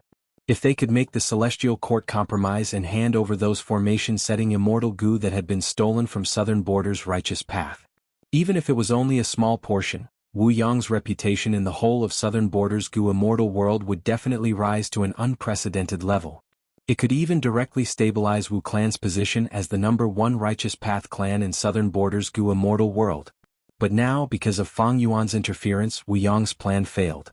If they could make the Celestial Court compromise and hand over those formation-setting immortal Gu that had been stolen from Southern Border's righteous path. Even if it was only a small portion, Wu Yong's reputation in the whole of southern borders Gu immortal world would definitely rise to an unprecedented level. It could even directly stabilize Wu clan's position as the #1 righteous path clan in southern borders Gu immortal world. But now, because of Fang Yuan's interference, Wu Yong's plan failed.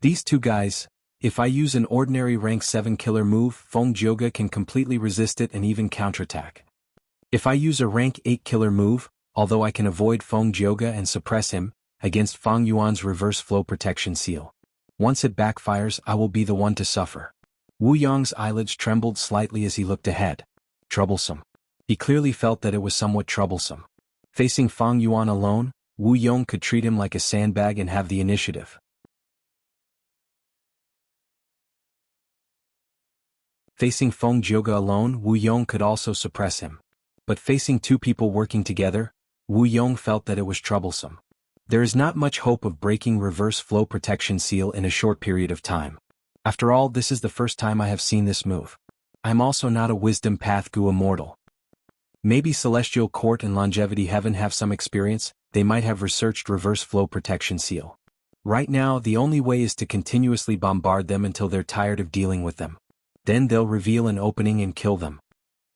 These two guys, if I use an ordinary rank 7 killer move, Feng Jioge can completely resist it and even counterattack. If I use a rank 8 killer move, although I can avoid Feng Jioge and suppress him, against Fang Yuan's reverse flow protection seal. Once it backfires, I will be the one to suffer. Wu Yong's eyelids trembled slightly as he looked ahead. Troublesome. He clearly felt that it was somewhat troublesome. Facing Fang Yuan alone, Wu Yong could treat him like a sandbag and have the initiative. Facing Feng Jioge alone, Wu Yong could also suppress him. But facing two people working together, Wu Yong felt that it was troublesome. There is not much hope of breaking reverse flow protection seal in a short period of time. After all, this is the first time I have seen this move. I'm also not a wisdom path Gu immortal. Maybe Celestial Court and Longevity Heaven have some experience, they might have researched reverse flow protection seal. Right now, the only way is to continuously bombard them until they're tired of dealing with them. Then they'll reveal an opening and kill them.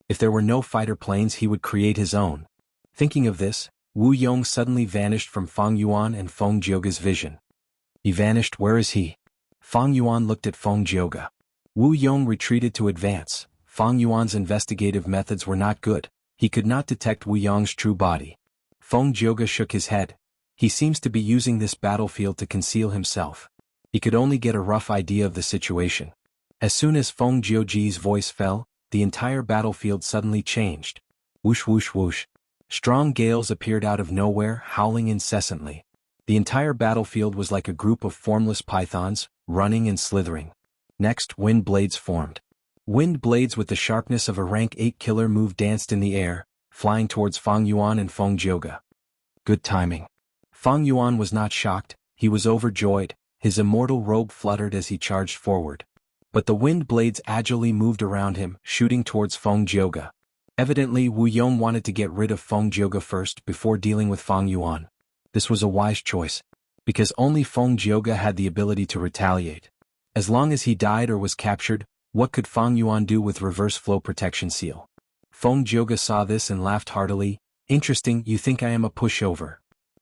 If there were no fighter planes, he would create his own. Thinking of this, Wu Yong suddenly vanished from Fang Yuan and Feng Jioge's vision. He vanished. Where is he? Fang Yuan looked at Feng Jioge. Wu Yong retreated to advance. Fang Yuan's investigative methods were not good. He could not detect Wu Yong's true body. Feng Jioge shook his head. He seems to be using this battlefield to conceal himself. He could only get a rough idea of the situation. As soon as Feng Jioge's voice fell, the entire battlefield suddenly changed. Whoosh whoosh whoosh. Strong gales appeared out of nowhere, howling incessantly. The entire battlefield was like a group of formless pythons, running and slithering. Next, wind blades formed. Wind blades with the sharpness of a rank 8 killer move danced in the air, flying towards Fang Yuan and Feng Jioge. Good timing. Fang Yuan was not shocked, he was overjoyed, his immortal robe fluttered as he charged forward. But the wind blades agilely moved around him, shooting towards Feng Jioge. Evidently, Wu Yong wanted to get rid of Feng Jioge first before dealing with Fang Yuan. This was a wise choice, because only Feng Jioge had the ability to retaliate. As long as he died or was captured, what could Fang Yuan do with reverse flow protection seal? Feng Jioge saw this and laughed heartily. Interesting, you think I am a pushover?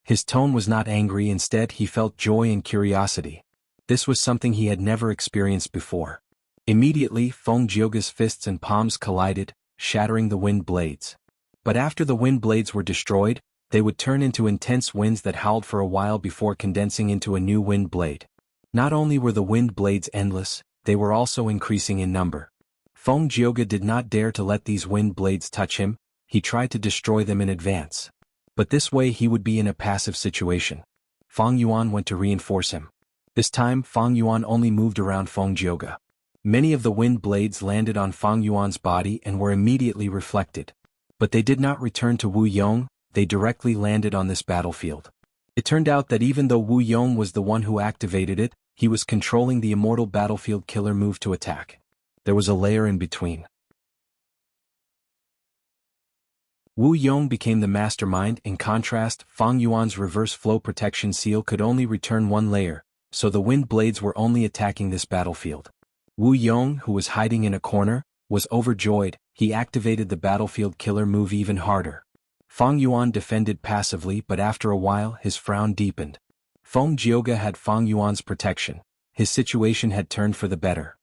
His tone was not angry, instead he felt joy and curiosity. This was something he had never experienced before. Immediately, Feng Jioge's fists and palms collided, shattering the wind blades. But after the wind blades were destroyed, they would turn into intense winds that howled for a while before condensing into a new wind blade. Not only were the wind blades endless, they were also increasing in number. Feng Jioge did not dare to let these wind blades touch him, he tried to destroy them in advance. But this way he would be in a passive situation. Fang Yuan went to reinforce him. This time, Fang Yuan only moved around Feng Jioge. Many of the wind blades landed on Fang Yuan's body and were immediately reflected. But they did not return to Wu Yong, they directly landed on this battlefield. It turned out that even though Wu Yong was the one who activated it, he was controlling the immortal battlefield killer move to attack. There was a layer in between. Wu Yong became the mastermind. In contrast, Fang Yuan's reverse flow protection seal could only return one layer, so the wind blades were only attacking this battlefield. Wu Yong, who was hiding in a corner, was overjoyed. He activated the battlefield killer move even harder. Fang Yuan defended passively, but after a while his frown deepened. Feng Jioge had Fang Yuan's protection. His situation had turned for the better.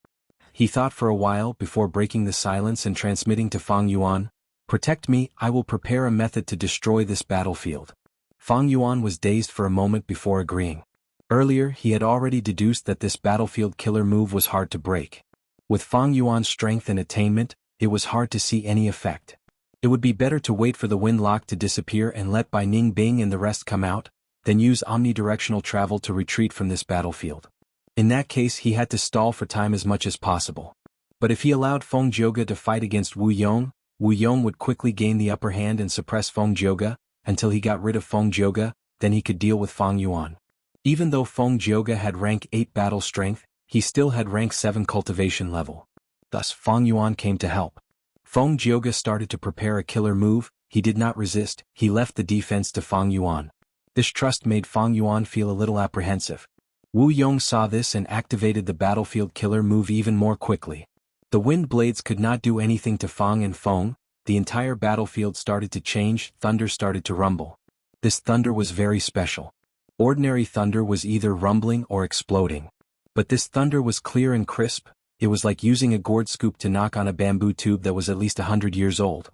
He thought for a while before breaking the silence and transmitting to Fang Yuan, "Protect me, I will prepare a method to destroy this battlefield." Fang Yuan was dazed for a moment before agreeing. Earlier, he had already deduced that this battlefield killer move was hard to break. With Fang Yuan's strength and attainment, it was hard to see any effect. It would be better to wait for the wind lock to disappear and let Bai Ning Bing and the rest come out, than use omnidirectional travel to retreat from this battlefield. In that case, he had to stall for time as much as possible. But if he allowed Feng Jioge to fight against Wu Yong would quickly gain the upper hand and suppress Feng Jioge, until he got rid of Feng Jioge, then he could deal with Fang Yuan. Even though Feng Jioge had rank 8 battle strength, he still had rank 7 cultivation level. Thus Fang Yuan came to help. Feng Jioge started to prepare a killer move, he did not resist, he left the defense to Fang Yuan. This trust made Fang Yuan feel a little apprehensive. Wu Yong saw this and activated the battlefield killer move even more quickly. The wind blades could not do anything to Fang and Feng. The entire battlefield started to change, thunder started to rumble. This thunder was very special. Ordinary thunder was either rumbling or exploding. But this thunder was clear and crisp. It was like using a gourd scoop to knock on a bamboo tube that was at least 100 years old.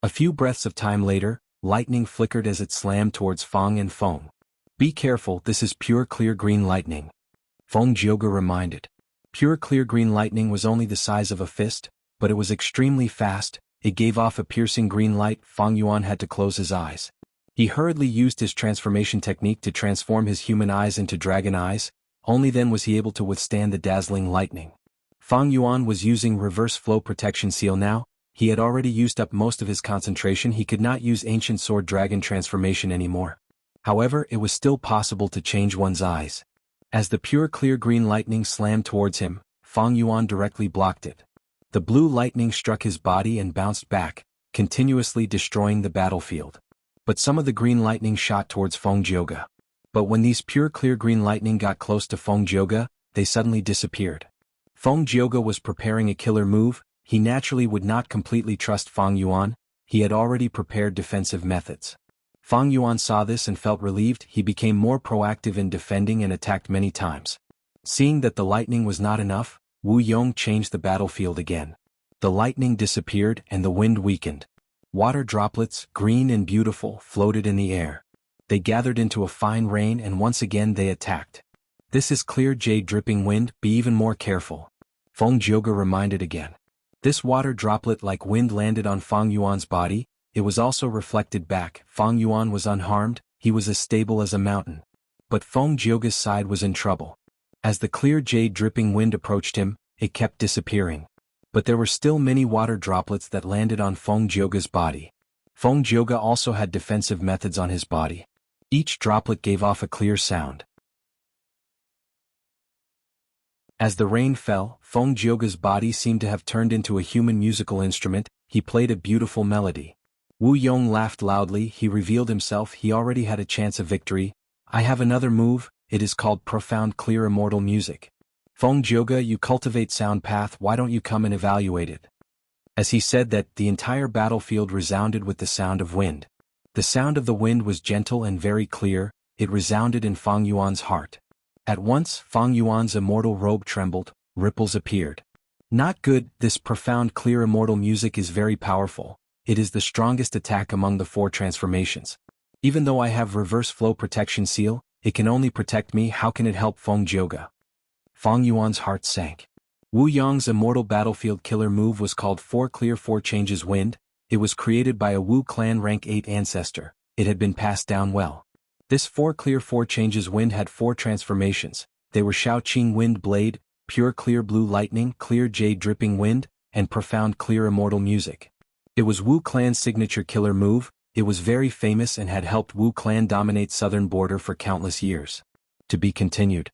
A few breaths of time later, lightning flickered as it slammed towards Fang and Feng. Be careful, this is pure clear green lightning. Feng Jiuge reminded. Pure clear green lightning was only the size of a fist, but it was extremely fast. It gave off a piercing green light. Fang Yuan had to close his eyes. He hurriedly used his transformation technique to transform his human eyes into dragon eyes. Only then was he able to withstand the dazzling lightning. Fang Yuan was using reverse flow protection seal now. He had already used up most of his concentration. He could not use ancient sword dragon transformation anymore. However, it was still possible to change one's eyes. As the pure clear green lightning slammed towards him, Fang Yuan directly blocked it. The blue lightning struck his body and bounced back, continuously destroying the battlefield. But some of the green lightning shot towards Feng Jiuge. But when these pure clear green lightning got close to Feng Jiuge, they suddenly disappeared. Feng Jiuge was preparing a killer move. He naturally would not completely trust Fang Yuan. He had already prepared defensive methods. Fang Yuan saw this and felt relieved. He became more proactive in defending and attacked many times. Seeing that the lightning was not enough, Wu Yong changed the battlefield again. The lightning disappeared and the wind weakened. Water droplets, green and beautiful, floated in the air. They gathered into a fine rain and once again they attacked. This is clear jade dripping wind, be even more careful. Feng Jiuge reminded again. This water droplet-like wind landed on Fang Yuan's body. It was also reflected back. Fang Yuan was unharmed. He was as stable as a mountain. But Feng Jiuge's side was in trouble. As the clear jade dripping wind approached him, it kept disappearing. But there were still many water droplets that landed on Feng Jiuge's body. Feng Jiuge also had defensive methods on his body. Each droplet gave off a clear sound. As the rain fell, Feng Jiuge's body seemed to have turned into a human musical instrument. He played a beautiful melody. Wu Yong laughed loudly. He revealed himself. He already had a chance of victory. I have another move. It is called Profound Clear Immortal Music. Feng Jiuge, you cultivate sound path. Why don't you come and evaluate it? As he said that, the entire battlefield resounded with the sound of wind. The sound of the wind was gentle and very clear. It resounded in Fang Yuan's heart. At once, Fang Yuan's immortal robe trembled. Ripples appeared. Not good. This profound clear immortal music is very powerful. It is the strongest attack among the 4 transformations. Even though I have reverse flow protection seal, it can only protect me. How can it help Feng Jiuge? Fang Yuan's heart sank. Wu Yong's immortal battlefield killer move was called 4 Clear 4 Changes Wind. It was created by a Wu clan rank 8 ancestor. It had been passed down well. This 4 Clear 4 Changes Wind had 4 transformations. They were Shaoqing Wind Blade, Pure Clear Blue Lightning, Clear Jade Dripping Wind, and Profound Clear Immortal Music. It was Wu clan's signature killer move. It was very famous and had helped Wu clan dominate southern border for countless years. To be continued.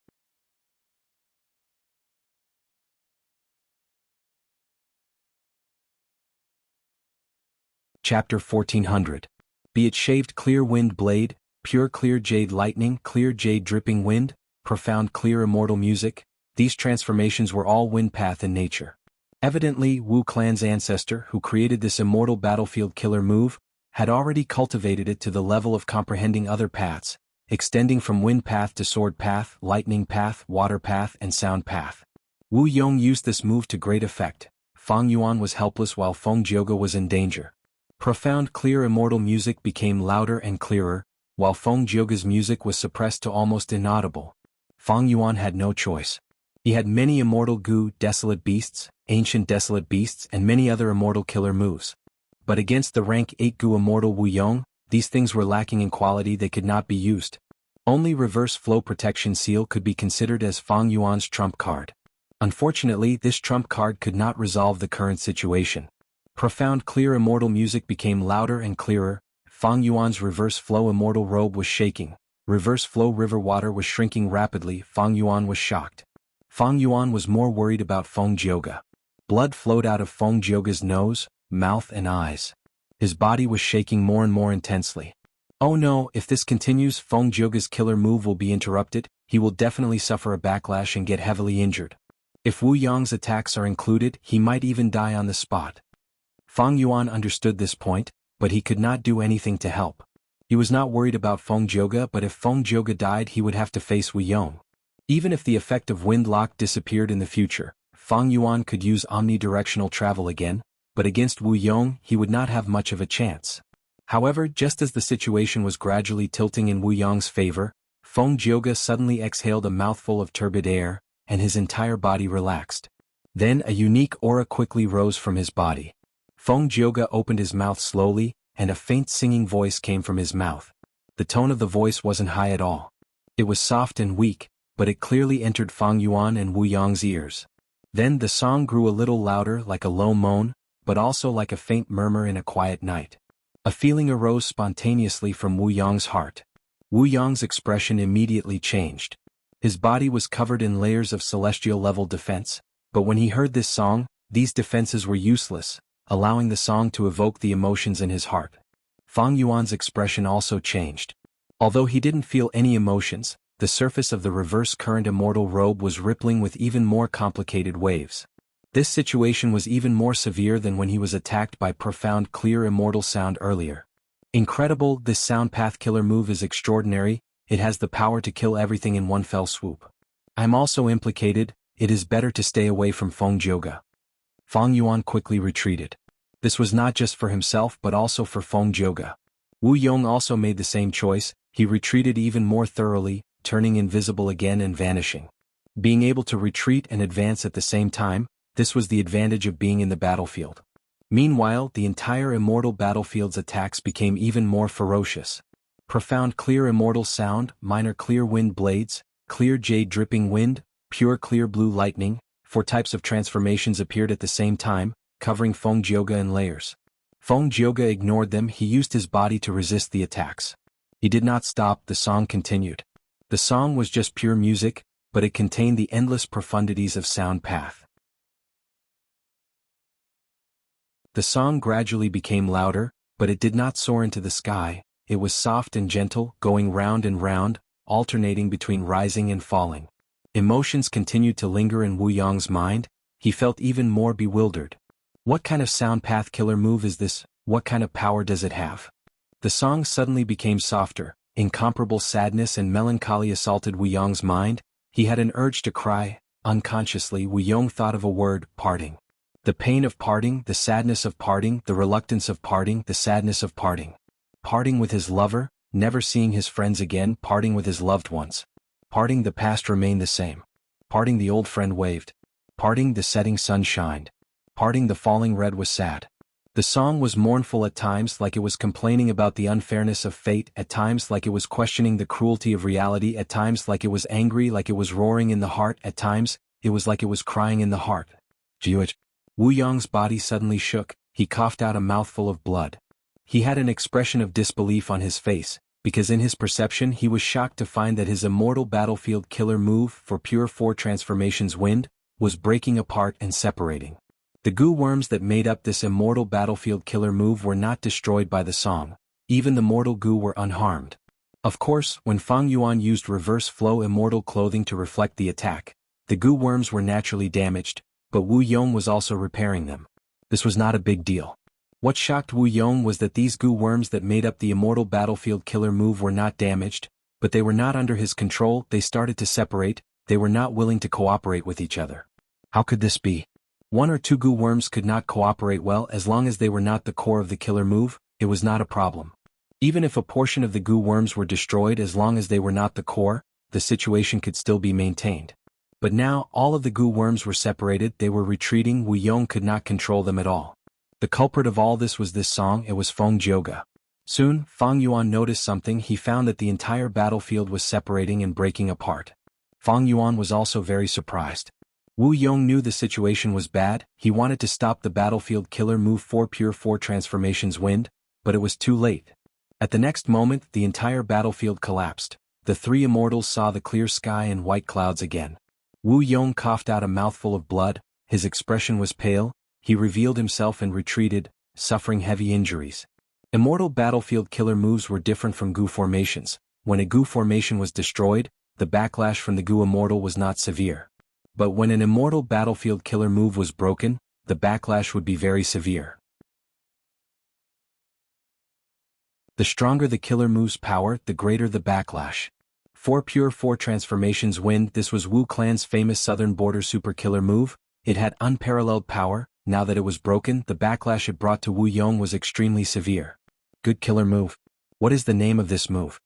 Chapter 1400. Be it shaved clear wind blade, pure clear jade lightning, clear jade dripping wind, profound clear immortal music, these transformations were all wind path in nature. Evidently, Wu clan's ancestor, who created this immortal battlefield killer move, had already cultivated it to the level of comprehending other paths, extending from wind path to sword path, lightning path, water path, and sound path. Wu Yong used this move to great effect. Fang Yuan was helpless while Feng Jiuge was in danger. Profound clear immortal music became louder and clearer, while Feng Jiuge's music was suppressed to almost inaudible. Fang Yuan had no choice. He had many immortal Gu, desolate beasts, ancient desolate beasts, and many other immortal killer moves. But against the rank 8 Gu immortal Wu Yong, these things were lacking in quality. They could not be used. Only reverse flow protection seal could be considered as Fang Yuan's trump card. Unfortunately, this trump card could not resolve the current situation. Profound clear immortal music became louder and clearer. Fang Yuan's reverse flow immortal robe was shaking. Reverse flow river water was shrinking rapidly. Fang Yuan was shocked. Fang Yuan was more worried about Feng Jiuge. Blood flowed out of Feng Jiuge's nose, mouth and eyes. His body was shaking more and more intensely. Oh no, if this continues, Feng Jioge's killer move will be interrupted, he will definitely suffer a backlash and get heavily injured. If Wu Yong's attacks are included, he might even die on the spot. Feng Yuan understood this point, but he could not do anything to help. He was not worried about Feng Jioge, but if Feng Jioge died he would have to face Wu Yong. Even if the effect of wind lock disappeared in the future, Feng Yuan could use omnidirectional travel again, but against Wu Yong he would not have much of a chance. However, just as the situation was gradually tilting in Wu Yong's favor, Feng Jioge suddenly exhaled a mouthful of turbid air, and his entire body relaxed. Then a unique aura quickly rose from his body. Feng Jioge opened his mouth slowly, and a faint singing voice came from his mouth. The tone of the voice wasn't high at all. It was soft and weak, but it clearly entered Feng Yuan and Wu Yong's ears. Then the song grew a little louder, like a low moan, but also like a faint murmur in a quiet night. A feeling arose spontaneously from Wu Yong's heart. Wu Yong's expression immediately changed. His body was covered in layers of celestial-level defense, but when he heard this song, these defenses were useless, allowing the song to evoke the emotions in his heart. Feng Yuan's expression also changed. Although he didn't feel any emotions, the surface of the reverse current immortal robe was rippling with even more complicated waves. This situation was even more severe than when he was attacked by profound clear immortal sound earlier. Incredible, this sound path killer move is extraordinary, it has the power to kill everything in one fell swoop. I'm also implicated, it is better to stay away from Feng Jioge. Feng Yuan quickly retreated. This was not just for himself but also for Feng Jioge. Wu Yong also made the same choice, he retreated even more thoroughly, turning invisible again and vanishing. Being able to retreat and advance at the same time, this was the advantage of being in the battlefield. Meanwhile, the entire immortal battlefield's attacks became even more ferocious. Profound clear immortal sound, minor clear wind blades, clear jade dripping wind, pure clear blue lightning, 4 types of transformations appeared at the same time, covering Feng Jioge in layers. Feng Jioge ignored them, he used his body to resist the attacks. He did not stop, the song continued. The song was just pure music, but it contained the endless profundities of sound path. The song gradually became louder, but it did not soar into the sky, it was soft and gentle, going round and round, alternating between rising and falling. Emotions continued to linger in Wu Yong's mind, he felt even more bewildered. What kind of sound path killer move is this, what kind of power does it have? The song suddenly became softer, incomparable sadness and melancholy assaulted Wu Yong's mind, he had an urge to cry, unconsciously Wu Yong thought of a word, parting. The pain of parting, the sadness of parting, the reluctance of parting, the sadness of parting. Parting with his lover, never seeing his friends again, parting with his loved ones. Parting the past remained the same. Parting the old friend waved. Parting the setting sun shined. Parting the falling red was sad. The song was mournful at times like it was complaining about the unfairness of fate, at times like it was questioning the cruelty of reality, at times like it was angry, like it was roaring in the heart, at times, it was like it was crying in the heart. Jiuj. Wu Yong's body suddenly shook, he coughed out a mouthful of blood. He had an expression of disbelief on his face, because in his perception he was shocked to find that his immortal battlefield killer move for pure 4 transformations wind, was breaking apart and separating. The goo worms that made up this immortal battlefield killer move were not destroyed by the song, even the mortal goo were unharmed. Of course, when Feng Yuan used reverse flow immortal clothing to reflect the attack, the goo worms were naturally damaged, but Wu Yong was also repairing them. This was not a big deal. What shocked Wu Yong was that these goo worms that made up the immortal battlefield killer move were not damaged, but they were not under his control, they started to separate, they were not willing to cooperate with each other. How could this be? 1 or 2 goo worms could not cooperate well as long as they were not the core of the killer move, it was not a problem. Even if a portion of the goo worms were destroyed as long as they were not the core, the situation could still be maintained. But now, all of the goo worms were separated, they were retreating, Wu Yong could not control them at all. The culprit of all this was this song, it was Feng Jioge. Soon, Feng Yuan noticed something, he found that the entire battlefield was separating and breaking apart. Feng Yuan was also very surprised. Wu Yong knew the situation was bad, he wanted to stop the battlefield killer move 4 pure 4 transformations wind, but it was too late. At the next moment, the entire battlefield collapsed. The 3 immortals saw the clear sky and white clouds again. Wu Yong coughed out a mouthful of blood, his expression was pale, he revealed himself and retreated, suffering heavy injuries. Immortal battlefield killer moves were different from goo formations. When a goo formation was destroyed, the backlash from the goo immortal was not severe. But when an immortal battlefield killer move was broken, the backlash would be very severe. The stronger the killer move's power, the greater the backlash. 4 Pure 4 Transformations Wind. This was Wu Clan's famous southern border super killer move. It had unparalleled power. Now that it was broken, the backlash it brought to Wu Yong was extremely severe. Good killer move. What is the name of this move?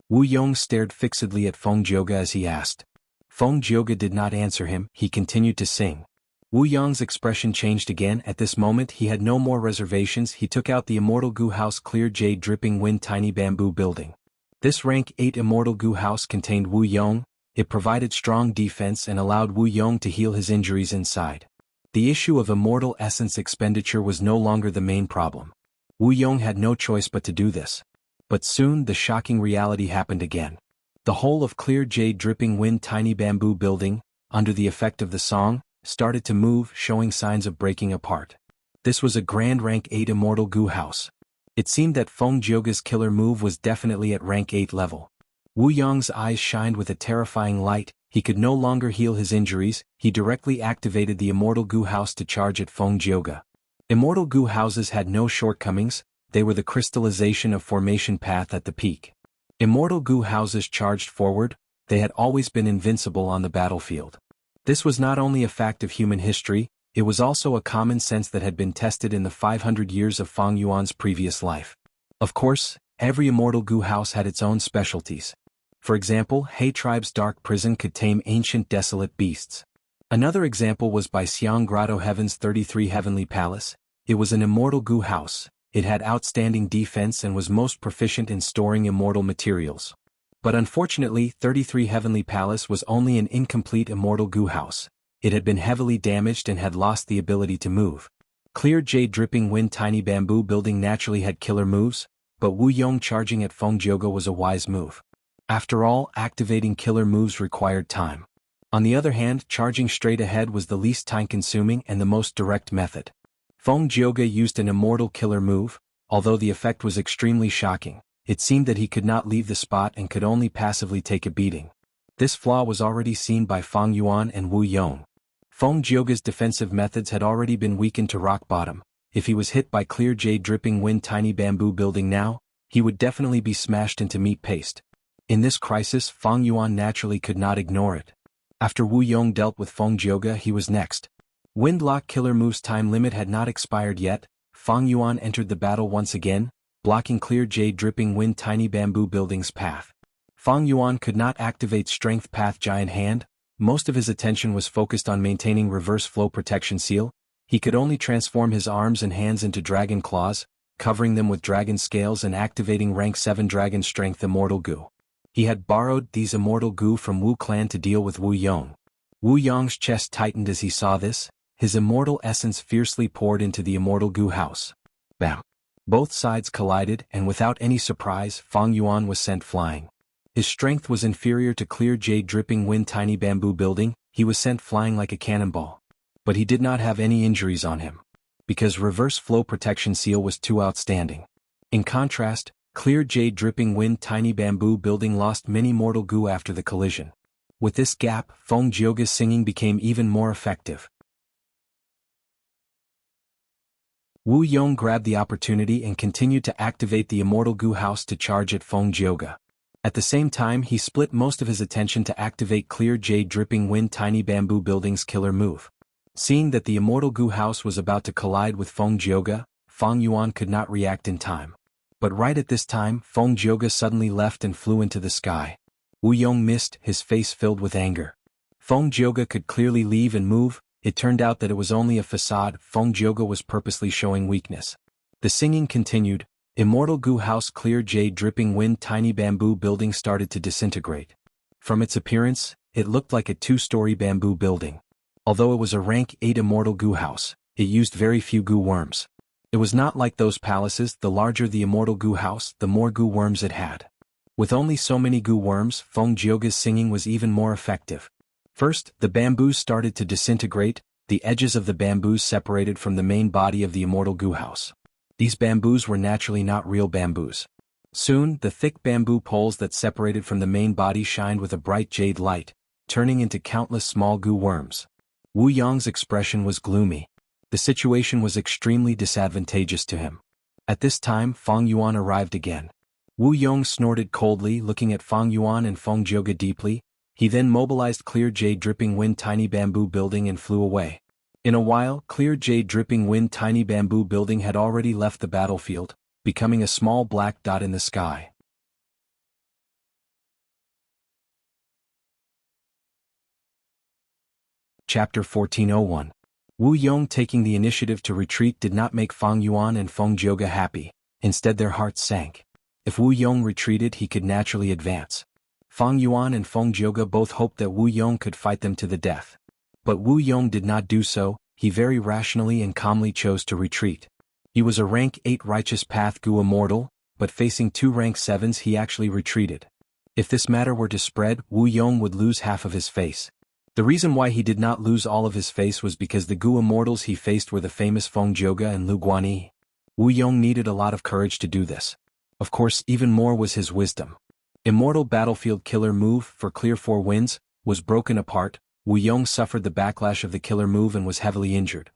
Wu Yong stared fixedly at Feng Jioge as he asked. Feng Jioge did not answer him. He continued to sing. Wu Yong's expression changed again. At this moment he had no more reservations. He took out the Immortal Goo House Clear Jade Dripping Wind Tiny Bamboo Building. This rank 8 Immortal Goo House contained Wu Yong. It provided strong defense and allowed Wu Yong to heal his injuries inside. The issue of immortal essence expenditure was no longer the main problem. Wu Yong had no choice but to do this. But soon the shocking reality happened again. The whole of Clear Jade Dripping Wind Tiny Bamboo Building, under the effect of the song, started to move, showing signs of breaking apart. This was a grand rank 8 Immortal Goo House. It seemed that Feng Jioge's killer move was definitely at rank 8 level. Wu Yong's eyes shined with a terrifying light. He could no longer heal his injuries. He directly activated the Immortal Goo House to charge at Feng Jioge. Immortal Goo Houses had no shortcomings. They were the crystallization of formation path at the peak. Immortal Goo Houses charged forward. They had always been invincible on the battlefield. This was not only a fact of human history, it was also a common sense that had been tested in the 500 years of Fang Yuan's previous life. Of course, every Immortal Goo House had its own specialties. For example, He Tribe's Dark Prison could tame ancient desolate beasts. Another example was by Xiang Grotto Heaven's 33 Heavenly Palace. It was an Immortal Goo House. It had outstanding defense and was most proficient in storing immortal materials. But unfortunately, 33 Heavenly Palace was only an incomplete Immortal Goo House. It had been heavily damaged and had lost the ability to move. Clear Jade Dripping Wind Tiny Bamboo Building naturally had killer moves, but Wu Yong charging at Feng Jioge was a wise move. After all, activating killer moves required time. On the other hand, charging straight ahead was the least time-consuming and the most direct method. Feng Jioge used an immortal killer move. Although the effect was extremely shocking, it seemed that he could not leave the spot and could only passively take a beating. This flaw was already seen by Fang Yuan and Wu Yong. Feng Jioge's defensive methods had already been weakened to rock bottom. If he was hit by Clear Jade Dripping Wind Tiny Bamboo Building now, he would definitely be smashed into meat paste. In this crisis, Fang Yuan naturally could not ignore it. After Wu Yong dealt with Feng Jioge, he was next. Windlock Killer Move's time limit had not expired yet. Fang Yuan entered the battle once again, blocking Clear Jade Dripping Wind Tiny Bamboo Building's path. Fang Yuan could not activate Strength Path Giant Hand. Most of his attention was focused on maintaining Reverse Flow Protection Seal. He could only transform his arms and hands into Dragon Claws, covering them with Dragon Scales and activating Rank 7 Dragon Strength Immortal Goo. He had borrowed these Immortal Goo from Wu Clan to deal with Wu Yong. Wu Yong's chest tightened as he saw this. His immortal essence fiercely poured into the Immortal Goo House. Bam! Both sides collided, and without any surprise, Fang Yuan was sent flying. His strength was inferior to Clear Jade Dripping Wind Tiny Bamboo Building. He was sent flying like a cannonball. But he did not have any injuries on him, because Reverse Flow Protection Seal was too outstanding. In contrast, Clear Jade Dripping Wind Tiny Bamboo Building lost many mortal goo after the collision. With this gap, Feng Jioge's singing became even more effective. Wu Yong grabbed the opportunity and continued to activate the Immortal Goo House to charge at Feng Jioge. At the same time, he split most of his attention to activate Clear Jade Dripping Wind Tiny Bamboo Building's killer move. Seeing that the Immortal Goo House was about to collide with Feng Jioge, Fang Yuan could not react in time. But right at this time, Feng Jioge suddenly left and flew into the sky. Wu Yong missed, his face filled with anger. Feng Jioge could clearly leave and move. It turned out that it was only a facade. Feng Jioge was purposely showing weakness. The singing continued. Immortal Goo House Clear Jade Dripping Wind Tiny Bamboo Building started to disintegrate. From its appearance, it looked like a 2-story bamboo building. Although it was a rank 8 Immortal Goo House, it used very few goo worms. It was not like those palaces. The larger the Immortal Goo House, the more goo worms it had. With only so many goo worms, Feng Jioge's singing was even more effective. First, the bamboos started to disintegrate. The edges of the bamboos separated from the main body of the Immortal Goo House. These bamboos were naturally not real bamboos. Soon, the thick bamboo poles that separated from the main body shined with a bright jade light, turning into countless small goo worms. Wu Yong's expression was gloomy. The situation was extremely disadvantageous to him. At this time, Feng Yuan arrived again. Wu Yong snorted coldly, looking at Feng Yuan and Feng Jioge deeply. He then mobilized Clear Jade Dripping Wind Tiny Bamboo Building and flew away. In a while, Clear Jade Dripping Wind Tiny Bamboo Building had already left the battlefield, becoming a small black dot in the sky. Chapter 1401. Wu Yong taking the initiative to retreat did not make Feng Yuan and Feng Jioge happy, instead their hearts sank. If Wu Yong retreated he could naturally advance. Feng Yuan and Feng Jioge both hoped that Wu Yong could fight them to the death. But Wu Yong did not do so, he very rationally and calmly chose to retreat. He was a rank 8 Righteous Path Gu Immortal, but facing 2 rank 7s he actually retreated. If this matter were to spread, Wu Yong would lose half of his face. The reason why he did not lose all of his face was because the Gu Immortals he faced were the famous Feng Jioge and Lu Guanyi. Wu Yong needed a lot of courage to do this. Of course, even more was his wisdom. Immortal Battlefield Killer Move for Clear 4 Winds was broken apart. Wu Yong suffered the backlash of the killer move and was heavily injured.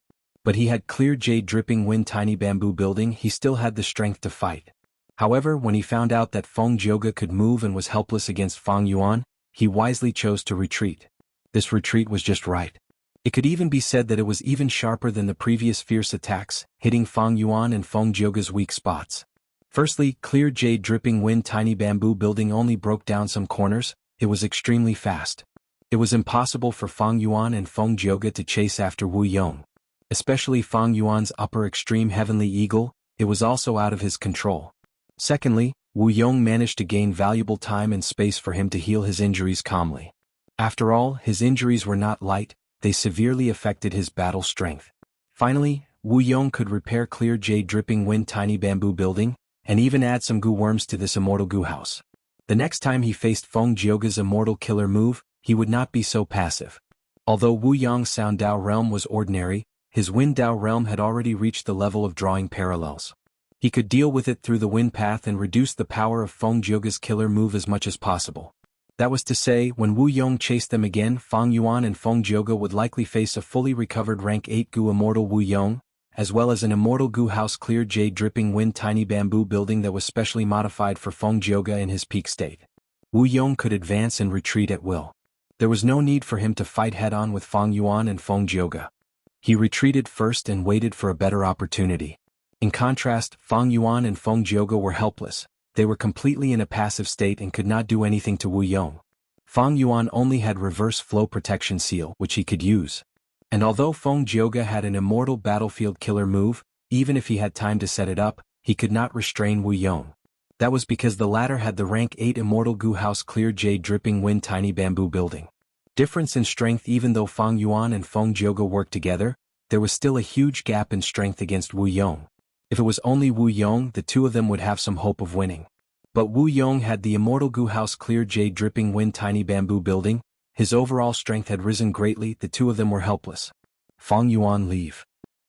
But he had Clear Jade Dripping Wind Tiny Bamboo Building, he still had the strength to fight. However, when he found out that Feng Jioge could move and was helpless against Feng Yuan, he wisely chose to retreat. This retreat was just right. It could even be said that it was even sharper than the previous fierce attacks, hitting Feng Yuan and Feng Jioge's weak spots. Firstly, Clear Jade Dripping Wind Tiny Bamboo Building only broke down some corners. It was extremely fast. It was impossible for Feng Yuan and Feng Jioge to chase after Wu Yong. Especially Feng Yuan's upper extreme Heavenly Eagle, it was also out of his control. Secondly, Wu Yong managed to gain valuable time and space for him to heal his injuries calmly. After all, his injuries were not light, they severely affected his battle strength. Finally, Wu Yong could repair Clear Jade Dripping Wind Tiny Bamboo Building, and even add some Gu Worms to this Immortal Gu House. The next time he faced Feng Jioge's Immortal Killer Move, he would not be so passive. Although Wu Yong's Sound Dao realm was ordinary, his Wind Dao realm had already reached the level of drawing parallels. He could deal with it through the wind path and reduce the power of Feng Jioge's killer move as much as possible. That was to say, when Wu Yong chased them again, Feng Yuan and Feng Jioge would likely face a fully recovered rank 8 Gu Immortal Wu Yong, as well as an Immortal Gu House Clear Jade Dripping Wind Tiny Bamboo Building that was specially modified for Feng Jioge in his peak state. Wu Yong could advance and retreat at will. There was no need for him to fight head-on with Feng Yuan and Feng Jioge. He retreated first and waited for a better opportunity. In contrast, Feng Yuan and Feng Jioge were helpless. They were completely in a passive state and could not do anything to Wu Yong. Feng Yuan only had Reverse Flow Protection Seal, which he could use. And although Feng Jioge had an Immortal Battlefield Killer move, even if he had time to set it up, he could not restrain Wu Yong. That was because the latter had the rank 8 Immortal Gu House Clear Jade Dripping Wind Tiny Bamboo Building. Difference in strength. Even though Feng Yuan and Feng Jioge worked together, there was still a huge gap in strength against Wu Yong. If it was only Wu Yong, the two of them would have some hope of winning. But Wu Yong had the Immortal Gu House Clear Jade Dripping Wind Tiny Bamboo Building. His overall strength had risen greatly, the two of them were helpless. Feng Yuan, leave.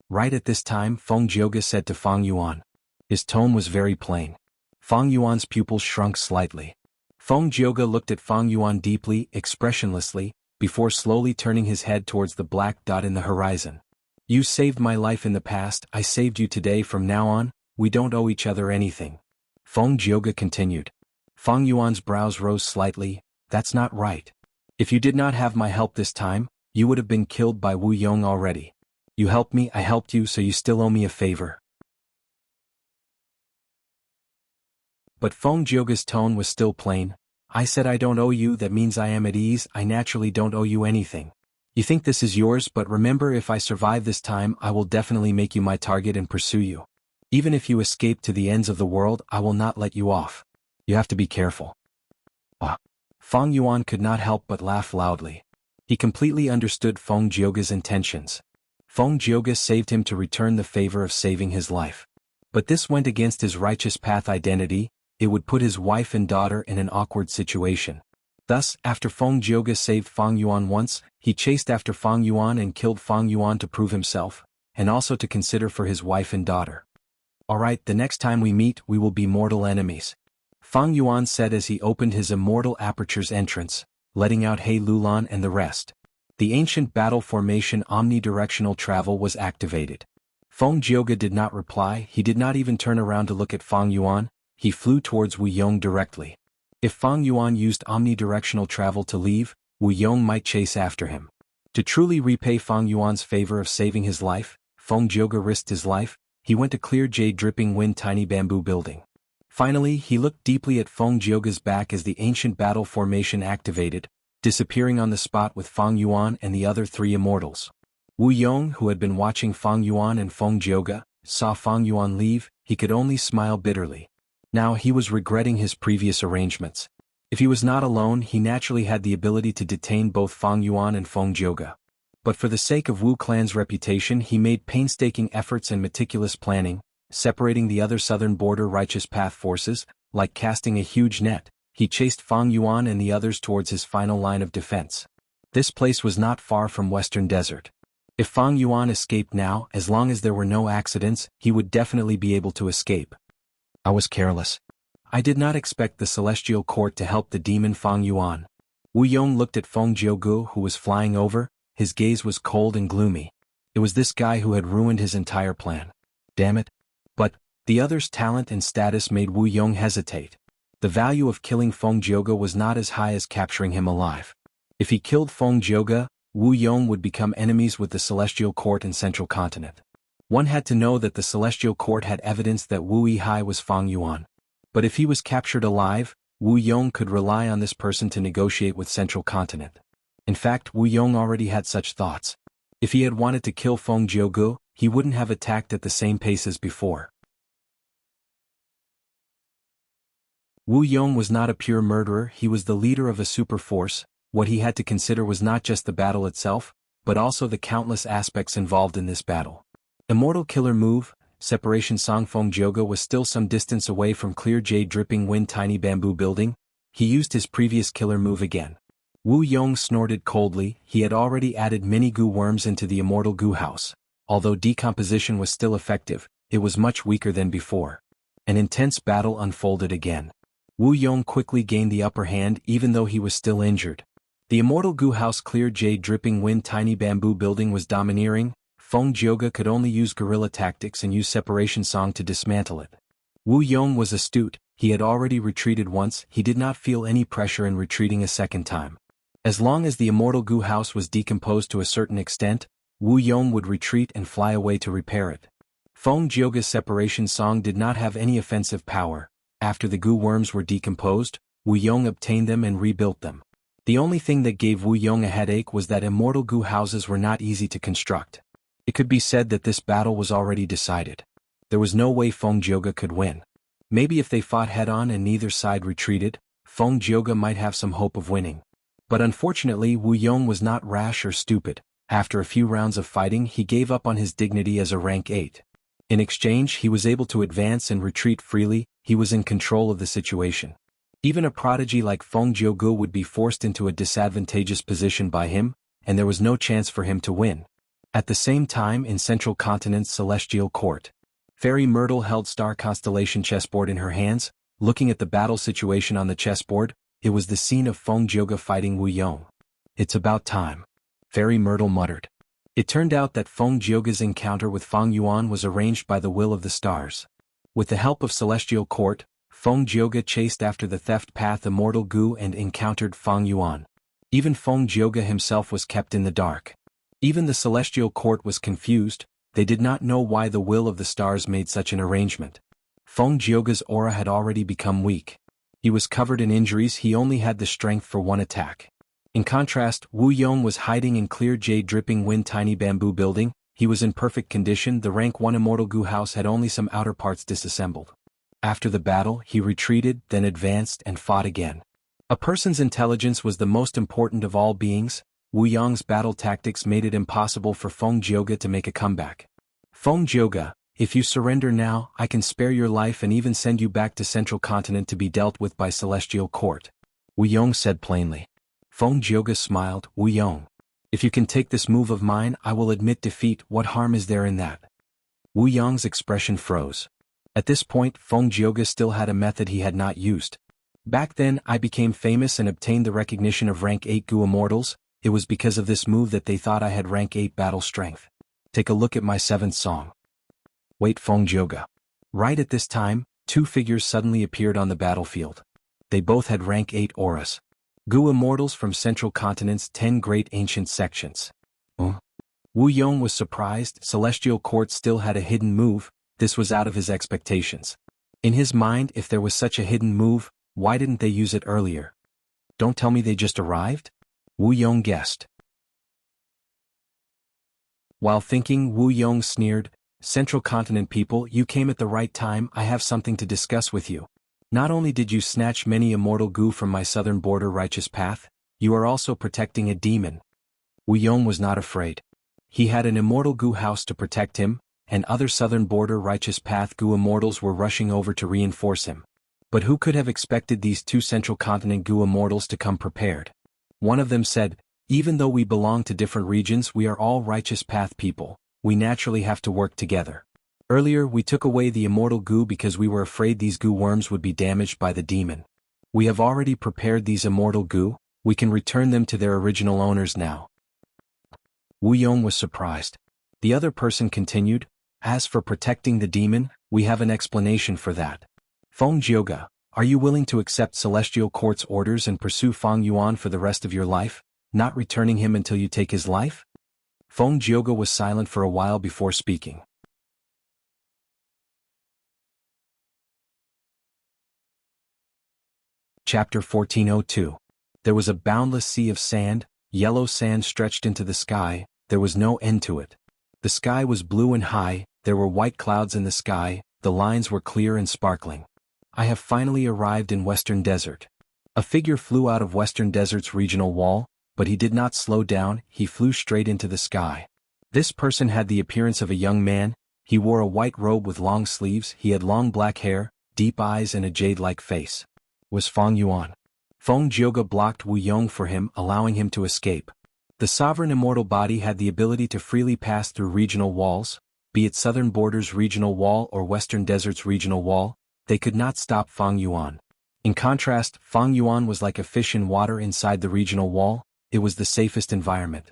Right at this time, Feng Jioge said to Feng Yuan. His tone was very plain. Feng Yuan's pupils shrunk slightly. Feng Jioge looked at Feng Yuan deeply, expressionlessly, before slowly turning his head towards the black dot in the horizon. You saved my life in the past, I saved you today. From now on, we don't owe each other anything. Feng Jioge continued. Feng Yuan's brows rose slightly. That's not right. If you did not have my help this time, you would have been killed by Wu Yong already. You helped me, I helped you, so you still owe me a favor. But Feng Jioge's tone was still plain. I said I don't owe you, that means I am at ease, I naturally don't owe you anything. You think this is yours, but remember, if I survive this time, I will definitely make you my target and pursue you. Even if you escape to the ends of the world, I will not let you off. You have to be careful. Feng Yuan could not help but laugh loudly. He completely understood Feng Jioge's intentions. Feng Jioge saved him to return the favor of saving his life. But this went against his righteous path identity. It would put his wife and daughter in an awkward situation. Thus, after Feng Jioge saved Feng Yuan once, he chased after Feng Yuan and killed Feng Yuan to prove himself, and also to consider for his wife and daughter. Alright, the next time we meet we will be mortal enemies. Fang Yuan said as he opened his Immortal Aperture's entrance, letting out He Lulan and the rest. The ancient battle formation omnidirectional travel was activated. Feng Jioge did not reply, he did not even turn around to look at Fang Yuan, he flew towards Wu Yong directly. If Fang Yuan used omnidirectional travel to leave, Wu Yong might chase after him. To truly repay Fang Yuan's favor of saving his life, Feng Jioge risked his life. He went to clear Jade Dripping Wind Tiny Bamboo Building. Finally, he looked deeply at Feng Jioge's back as the ancient battle formation activated, disappearing on the spot with Fang Yuan and the other three immortals. Wu Yong, who had been watching Fang Yuan and Feng Jioge, saw Fang Yuan leave, he could only smile bitterly. Now he was regretting his previous arrangements. If he was not alone, he naturally had the ability to detain both Fang Yuan and Feng Jioge. But for the sake of Wu Clan's reputation he made painstaking efforts and meticulous planning, separating the other southern border righteous path forces, like casting a huge net, he chased Fang Yuan and the others towards his final line of defense. This place was not far from Western Desert. If Fang Yuan escaped now, as long as there were no accidents, he would definitely be able to escape. I was careless. I did not expect the Celestial Court to help the demon Fang Yuan. Wu Yong looked at Feng Jioge who was flying over. His gaze was cold and gloomy. It was this guy who had ruined his entire plan. Damn it. But the other's talent and status made Wu Yong hesitate. The value of killing Feng Jioge was not as high as capturing him alive. If he killed Feng Jioge, Wu Yong would become enemies with the Celestial Court and Central Continent. One had to know that the Celestial Court had evidence that Wu Yihai was Fang Yuan. But if he was captured alive, Wu Yong could rely on this person to negotiate with Central Continent. In fact, Wu Yong already had such thoughts. If he had wanted to kill Feng Jioge, he wouldn't have attacked at the same pace as before. Wu Yong was not a pure murderer, he was the leader of a super force. What he had to consider was not just the battle itself, but also the countless aspects involved in this battle. Immortal Killer Move, Separation Song. Feng Jioge was still some distance away from clear Jade Dripping Wind Tiny Bamboo Building. He used his previous killer move again. Wu Yong snorted coldly, he had already added mini goo worms into the Immortal Goo House. Although decomposition was still effective, it was much weaker than before. An intense battle unfolded again. Wu Yong quickly gained the upper hand even though he was still injured. The Immortal Goo House clear Jade Dripping Wind Tiny Bamboo Building was domineering. Feng Jioge could only use guerrilla tactics and use Separation Song to dismantle it. Wu Yong was astute, he had already retreated once, he did not feel any pressure in retreating a second time. As long as the Immortal Goo House was decomposed to a certain extent, Wu Yong would retreat and fly away to repair it. Feng Jioge's Separation Song did not have any offensive power. After the goo worms were decomposed, Wu Yong obtained them and rebuilt them. The only thing that gave Wu Yong a headache was that Immortal Goo Houses were not easy to construct. It could be said that this battle was already decided. There was no way Feng Jioge could win. Maybe if they fought head-on and neither side retreated, Feng Jioge might have some hope of winning. But unfortunately Wu Yong was not rash or stupid. After a few rounds of fighting he gave up on his dignity as a rank 8. In exchange he was able to advance and retreat freely, he was in control of the situation. Even a prodigy like Feng Jioge would be forced into a disadvantageous position by him, and there was no chance for him to win. At the same time in Central Continent's Celestial Court, Fairy Myrtle held Star Constellation chessboard in her hands, looking at the battle situation on the chessboard. It was the scene of Feng Jioge fighting Wu Yong. It's about time. Fairy Myrtle muttered. It turned out that Feng Jioge's encounter with Fang Yuan was arranged by the will of the stars. With the help of Celestial Court, Feng Jioge chased after the theft path Immortal Goo and encountered Fang Yuan. Even Feng Jioge himself was kept in the dark. Even the Celestial Court was confused, they did not know why the will of the stars made such an arrangement. Feng Jioge's aura had already become weak. He was covered in injuries, he only had the strength for one attack. In contrast, Wu Yong was hiding in clear Jade Dripping Wind Tiny Bamboo Building, he was in perfect condition, the rank 1 Immortal Goo House had only some outer parts disassembled. After the battle, he retreated, then advanced and fought again. A person's intelligence was the most important of all beings. Wu Yong's battle tactics made it impossible for Feng Jioge to make a comeback. Feng Jioge, if you surrender now, I can spare your life and even send you back to Central Continent to be dealt with by Celestial Court. Wu Yong said plainly. Feng Jioge smiled, Wu Yong. If you can take this move of mine, I will admit defeat, what harm is there in that? Wu Yong's expression froze. At this point, Feng Jioge still had a method he had not used. Back then, I became famous and obtained the recognition of rank 8 Gu Immortals. It was because of this move that they thought I had rank 8 battle strength. Take a look at my 7th song. Wait, Feng Jioge. Right at this time, two figures suddenly appeared on the battlefield. They both had rank 8 auras. Gu Immortals from Central Continent's 10 great ancient sections. Wu Yong was surprised. Celestial Court still had a hidden move. This was out of his expectations. In his mind, if there was such a hidden move, why didn't they use it earlier? Don't tell me they just arrived? Wu Yong guessed. While thinking, Wu Yong sneered, Central Continent people, you came at the right time. I have something to discuss with you. Not only did you snatch many immortal Gu from my southern border righteous path, you are also protecting a demon. Wu Yong was not afraid. He had an immortal Gu house to protect him, and other southern border righteous path Gu immortals were rushing over to reinforce him. But who could have expected these two Central Continent Gu immortals to come prepared? One of them said, even though we belong to different regions, we are all righteous path people. We naturally have to work together. Earlier, we took away the immortal Gu because we were afraid these Gu worms would be damaged by the demon. We have already prepared these immortal Gu. We can return them to their original owners now. Wu Yong was surprised. The other person continued, as for protecting the demon, we have an explanation for that. Feng Jioge, are you willing to accept Celestial Court's orders and pursue Feng Yuan for the rest of your life, not returning him until you take his life? Feng Jioge was silent for a while before speaking. Chapter 1402. There was a boundless sea of sand. Yellow sand stretched into the sky. There was no end to it. The sky was blue and high. There were white clouds in the sky. The lines were clear and sparkling. I have finally arrived in Western Desert. A figure flew out of Western Desert's regional wall, but he did not slow down. He flew straight into the sky. This person had the appearance of a young man. He wore a white robe with long sleeves. He had long black hair, deep eyes and a jade-like face. Was Feng Yuan. Feng Jioge blocked Wu Yong for him, allowing him to escape. The sovereign immortal body had the ability to freely pass through regional walls, be it Southern Border's regional wall or Western Desert's regional wall. They could not stop Feng Yuan. In contrast, Feng Yuan was like a fish in water inside the regional wall. It was the safest environment.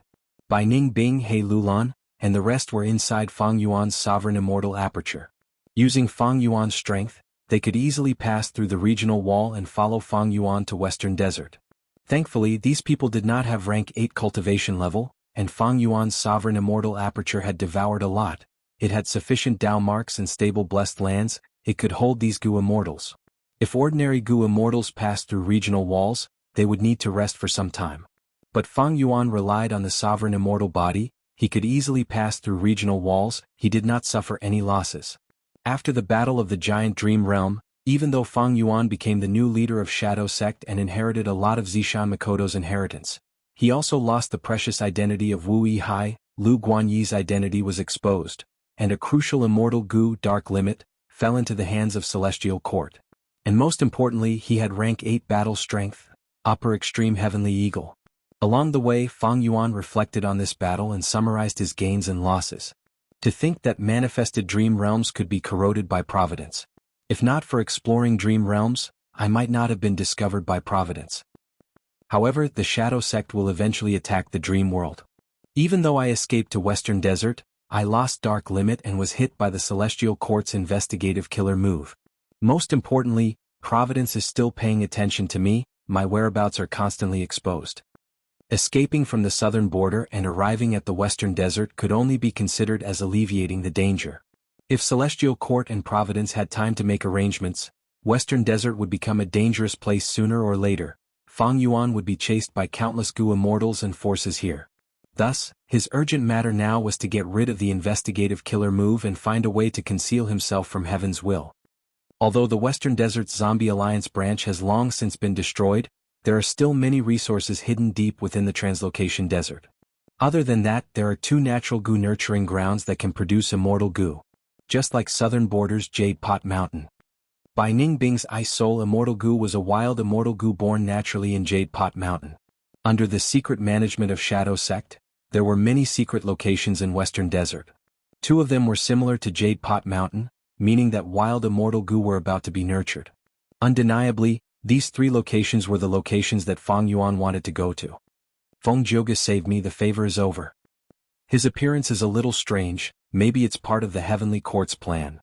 Bai Ning Bing He Lulan, and the rest were inside Feng Yuan's sovereign immortal aperture. Using Feng Yuan's strength, they could easily pass through the regional wall and follow Feng Yuan to Western Desert. Thankfully, these people did not have rank 8 cultivation level, and Feng Yuan's sovereign immortal aperture had devoured a lot. It had sufficient Dao marks and stable blessed lands. It could hold these Gu immortals. If ordinary Gu immortals passed through regional walls, they would need to rest for some time. But Feng Yuan relied on the sovereign immortal body. He could easily pass through regional walls. He did not suffer any losses. After the Battle of the Giant Dream Realm, even though Feng Yuan became the new leader of Shadow Sect and inherited a lot of Zishan Makoto's inheritance, he also lost the precious identity of Wu Yihai. Lu Guanyi's identity was exposed, and a crucial immortal Gu Dark Limit fell into the hands of Celestial Court. And most importantly, he had rank 8 battle strength, Upper Extreme Heavenly Eagle. Along the way, Feng Yuan reflected on this battle and summarized his gains and losses. To think that manifested dream realms could be corroded by Providence. If not for exploring dream realms, I might not have been discovered by Providence. However, the Shadow Sect will eventually attack the dream world. Even though I escaped to Western Desert, I lost Dark Limit and was hit by the Celestial Court's investigative killer move. Most importantly, Providence is still paying attention to me. My whereabouts are constantly exposed. Escaping from the southern border and arriving at the Western Desert could only be considered as alleviating the danger. If Celestial Court and Providence had time to make arrangements, Western Desert would become a dangerous place sooner or later. Feng Yuan would be chased by countless Gu immortals and forces here. Thus, his urgent matter now was to get rid of the investigative killer move and find a way to conceal himself from Heaven's will. Although the Western Desert's Zombie Alliance branch has long since been destroyed, there are still many resources hidden deep within the Translocation Desert. Other than that, there are 2 natural Gu nurturing grounds that can produce immortal Gu. Just like Southern Border's Jade Pot Mountain. Bai Ning Bing's Ice Soul Immortal Gu was a wild immortal Gu born naturally in Jade Pot Mountain. Under the secret management of Shadow Sect, there were many secret locations in Western Desert. 2 of them were similar to Jade Pot Mountain. meaning that wild immortal goo were about to be nurtured. Undeniably, these 3 locations were the locations that Fang Yuan wanted to go to. Feng Zhouge saved me, the favor is over. His appearance is a little strange, maybe it's part of the Heavenly Court's plan.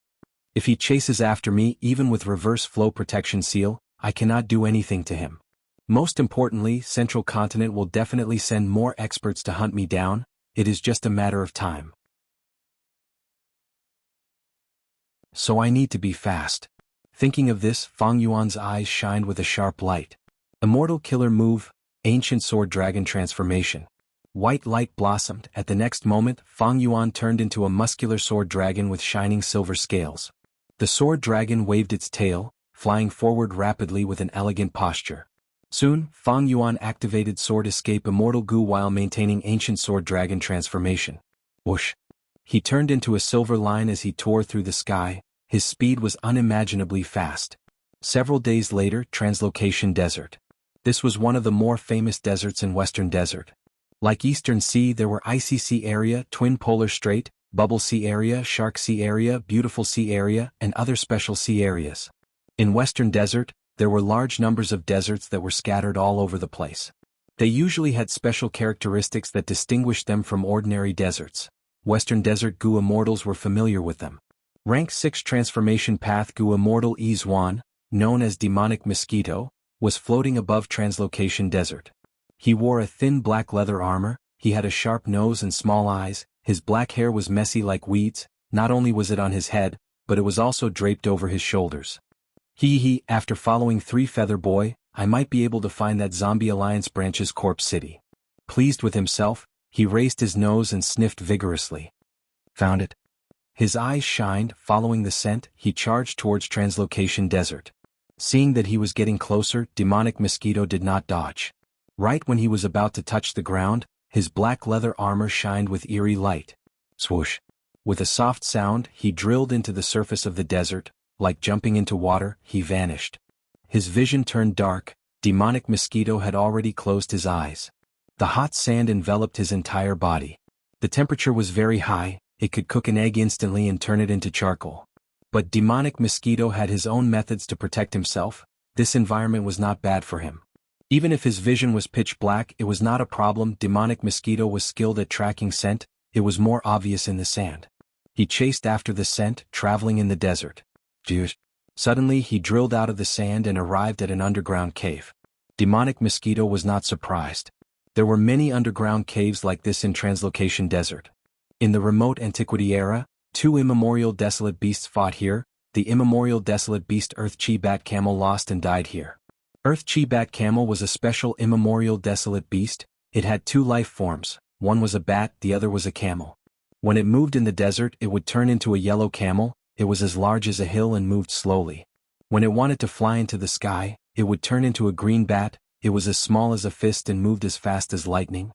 If he chases after me even with reverse flow protection seal, I cannot do anything to him. Most importantly, Central Continent will definitely send more experts to hunt me down, it is just a matter of time. So I need to be fast. Thinking of this, Fang Yuan's eyes shined with a sharp light. Immortal Killer Move, Ancient Sword Dragon Transformation. White light blossomed. At the next moment, Fang Yuan turned into a muscular sword dragon with shining silver scales. The sword dragon waved its tail, flying forward rapidly with an elegant posture. Soon, Fang Yuan activated Sword Escape Immortal Goo while maintaining Ancient Sword Dragon Transformation. Whoosh! He turned into a silver line as he tore through the sky. His speed was unimaginably fast. Several days later, Translocation Desert. This was one of the more famous deserts in Western Desert. Like Eastern Sea, there were Icy Sea Area, Twin Polar Strait, Bubble Sea Area, Shark Sea Area, Beautiful Sea Area, and other special sea areas. In Western Desert, there were large numbers of deserts that were scattered all over the place. They usually had special characteristics that distinguished them from ordinary deserts. Western Desert Goo Immortals were familiar with them. Rank 6 Transformation Path Goo Immortal Izwan, known as Demonic Mosquito, was floating above Translocation Desert. He wore a thin black leather armor, he had a sharp nose and small eyes, his black hair was messy like weeds, not only was it on his head, but it was also draped over his shoulders. After following 3 Feather Boy, I might be able to find that Zombie Alliance branch's Corpse City. Pleased with himself, he raised his nose and sniffed vigorously. Found it. His eyes shined, following the scent, he charged towards Translocation Desert. Seeing that he was getting closer, Demonic Mosquito did not dodge. Right when he was about to touch the ground, his black leather armor shined with eerie light. Swoosh! With a soft sound, he drilled into the surface of the desert, like jumping into water, he vanished. His vision turned dark, Demonic Mosquito had already closed his eyes. The hot sand enveloped his entire body. The temperature was very high, it could cook an egg instantly and turn it into charcoal. But Demonic Mosquito had his own methods to protect himself, this environment was not bad for him. Even if his vision was pitch black, it was not a problem. Demonic Mosquito was skilled at tracking scent, it was more obvious in the sand. He chased after the scent, traveling in the desert. Suddenly he drilled out of the sand and arrived at an underground cave. Demonic Mosquito was not surprised. There were many underground caves like this in Translocation Desert. In the remote antiquity era, 2 immemorial desolate beasts fought here. The immemorial desolate beast Earth Chi Bat Camel lost and died here. Earth Chi Bat Camel was a special immemorial desolate beast, it had 2 life forms, one was a bat, the other was a camel. When it moved in the desert it would turn into a yellow camel, it was as large as a hill and moved slowly. When it wanted to fly into the sky, it would turn into a green bat, it was as small as a fist and moved as fast as lightning.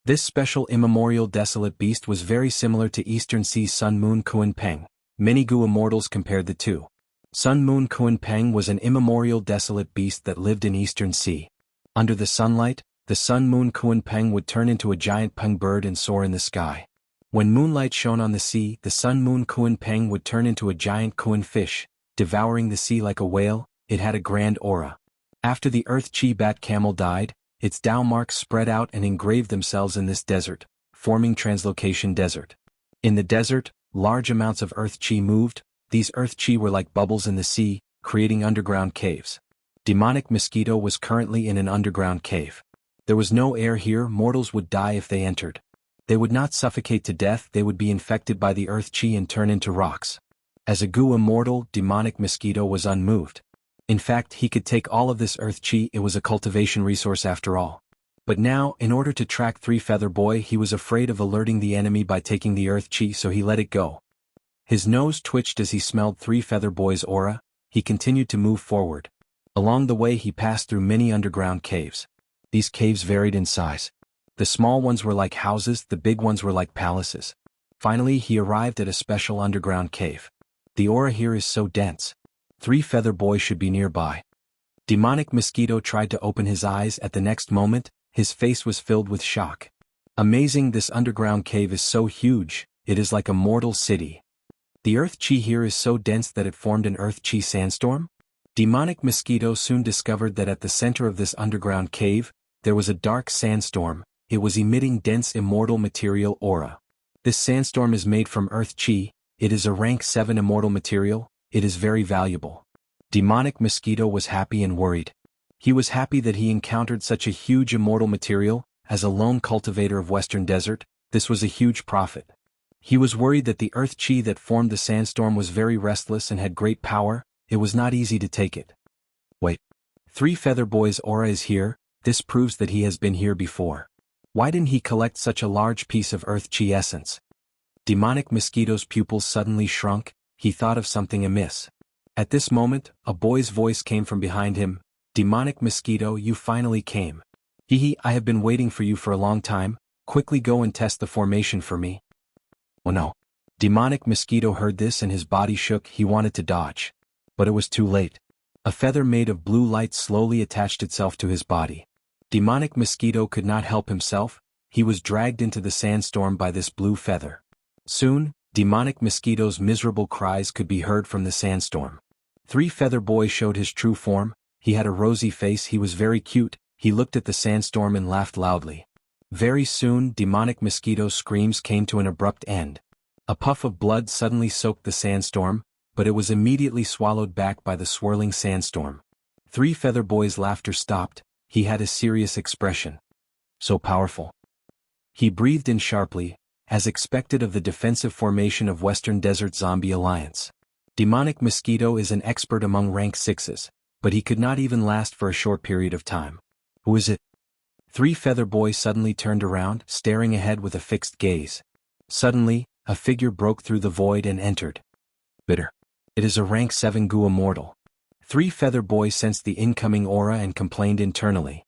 This special immemorial desolate beast was very similar to Eastern Sea's Sun Moon Kuan Peng. Many Goo Immortals compared the two. Sun Moon Kuan Peng was an immemorial desolate beast that lived in Eastern Sea. Under the sunlight, the Sun Moon Kuan Peng would turn into a giant peng bird and soar in the sky. When moonlight shone on the sea, the Sun Moon Kuan Peng would turn into a giant kuan fish, devouring the sea like a whale. It had a grand aura. After the Earth Chi Bat Camel died, its Dao marks spread out and engraved themselves in this desert, forming Translocation Desert. In the desert, large amounts of Earth Chi moved. These Earth Chi were like bubbles in the sea, creating underground caves. Demonic Mosquito was currently in an underground cave. There was no air here, mortals would die if they entered. They would not suffocate to death, they would be infected by the Earth Chi and turn into rocks. As a Goo Immortal, Demonic Mosquito was unmoved. In fact, he could take all of this Earth Chi, it was a cultivation resource after all. But now, in order to track 3 Feather Boy, he was afraid of alerting the enemy by taking the Earth Chi, so he let it go. His nose twitched as he smelled 3 Feather Boy's aura. He continued to move forward. Along the way he passed through many underground caves. These caves varied in size. The small ones were like houses, the big ones were like palaces. Finally he arrived at a special underground cave. The aura here is so dense. 3 Feather Boy should be nearby. Demonic Mosquito tried to open his eyes. At the next moment, his face was filled with shock. Amazing, this underground cave is so huge, it is like a mortal city. The earth chi here is so dense that it formed an earth chi sandstorm? Demonic Mosquito soon discovered that at the center of this underground cave, there was a dark sandstorm. It was emitting dense immortal material aura. This sandstorm is made from earth chi, it is a rank 7 immortal material, it is very valuable. Demonic Mosquito was happy and worried. He was happy that he encountered such a huge immortal material. As a lone cultivator of Western Desert, this was a huge profit. He was worried that the earth chi that formed the sandstorm was very restless and had great power. It was not easy to take it. Wait. Three Feather Boy's aura is here, this proves that he has been here before. Why didn't he collect such a large piece of earth chi essence? Demonic Mosquito's pupils suddenly shrunk, he thought of something amiss. At this moment, a boy's voice came from behind him. Demonic Mosquito, you finally came. Hehe, I have been waiting for you for a long time, quickly go and test the formation for me. Oh no. Demonic Mosquito heard this and his body shook, he wanted to dodge. But it was too late. A feather made of blue light slowly attached itself to his body. Demonic Mosquito could not help himself, he was dragged into the sandstorm by this blue feather. Soon, Demonic Mosquito's miserable cries could be heard from the sandstorm. Three Feather Boy showed his true form, he had a rosy face, he was very cute, he looked at the sandstorm and laughed loudly. Very soon, Demonic Mosquito's screams came to an abrupt end. A puff of blood suddenly soaked the sandstorm, but it was immediately swallowed back by the swirling sandstorm. Three Feather Boy's laughter stopped, he had a serious expression. So powerful. He breathed in sharply, as expected of the defensive formation of Western Desert Zombie Alliance. Demonic Mosquito is an expert among rank 6s, but he could not even last for a short period of time. Who is it? Three Feather Boy suddenly turned around, staring ahead with a fixed gaze. Suddenly, a figure broke through the void and entered. Bitter. It is a rank 7 Gu Immortal. Three Feather Boy sensed the incoming aura and complained internally.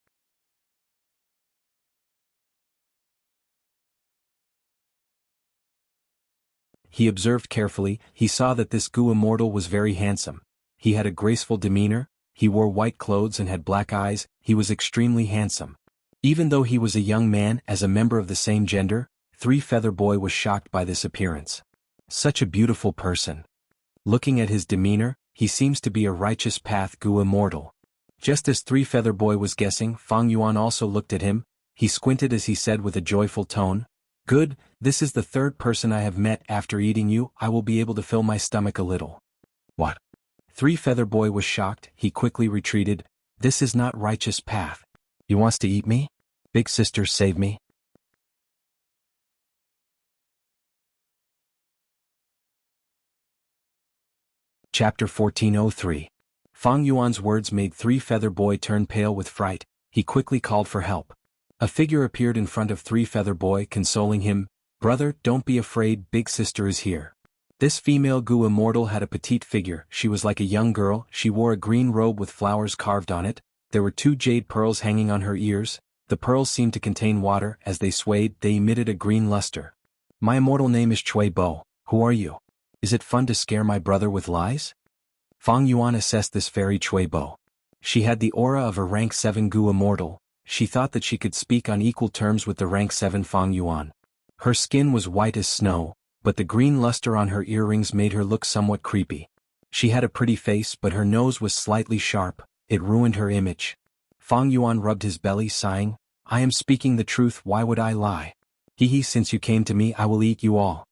He observed carefully, he saw that this Gu Immortal was very handsome. He had a graceful demeanor, he wore white clothes and had black eyes, he was extremely handsome. Even though he was a young man as a member of the same gender, Three Feather Boy was shocked by this appearance. Such a beautiful person. Looking at his demeanor, he seems to be a righteous path Gu Immortal. Just as Three Feather Boy was guessing, Fang Yuan also looked at him, he squinted as he said with a joyful tone, "Good, this is the third person I have met after eating you, I will be able to fill my stomach a little." What? Three Feather Boy was shocked, he quickly retreated, "This is not righteous path. He wants to eat me? Big sister, save me." Chapter 1403. Fang Yuan's words made Three Feather Boy turn pale with fright, he quickly called for help. A figure appeared in front of Three Feather Boy consoling him, "Brother, don't be afraid, big sister is here." This female Gu Immortal had a petite figure, she was like a young girl, she wore a green robe with flowers carved on it, there were 2 jade pearls hanging on her ears, the pearls seemed to contain water, as they swayed, they emitted a green luster. "My immortal name is Chui Bo, who are you? Is it fun to scare my brother with lies?" Fang Yuan assessed this fairy Chui Bo. She had the aura of a rank 7 Gu Immortal, she thought that she could speak on equal terms with the rank 7 Fang Yuan. Her skin was white as snow, but the green luster on her earrings made her look somewhat creepy. She had a pretty face but her nose was slightly sharp, it ruined her image. Fang Yuan rubbed his belly sighing, "I am speaking the truth, why would I lie? Hehe, since you came to me I will eat you all."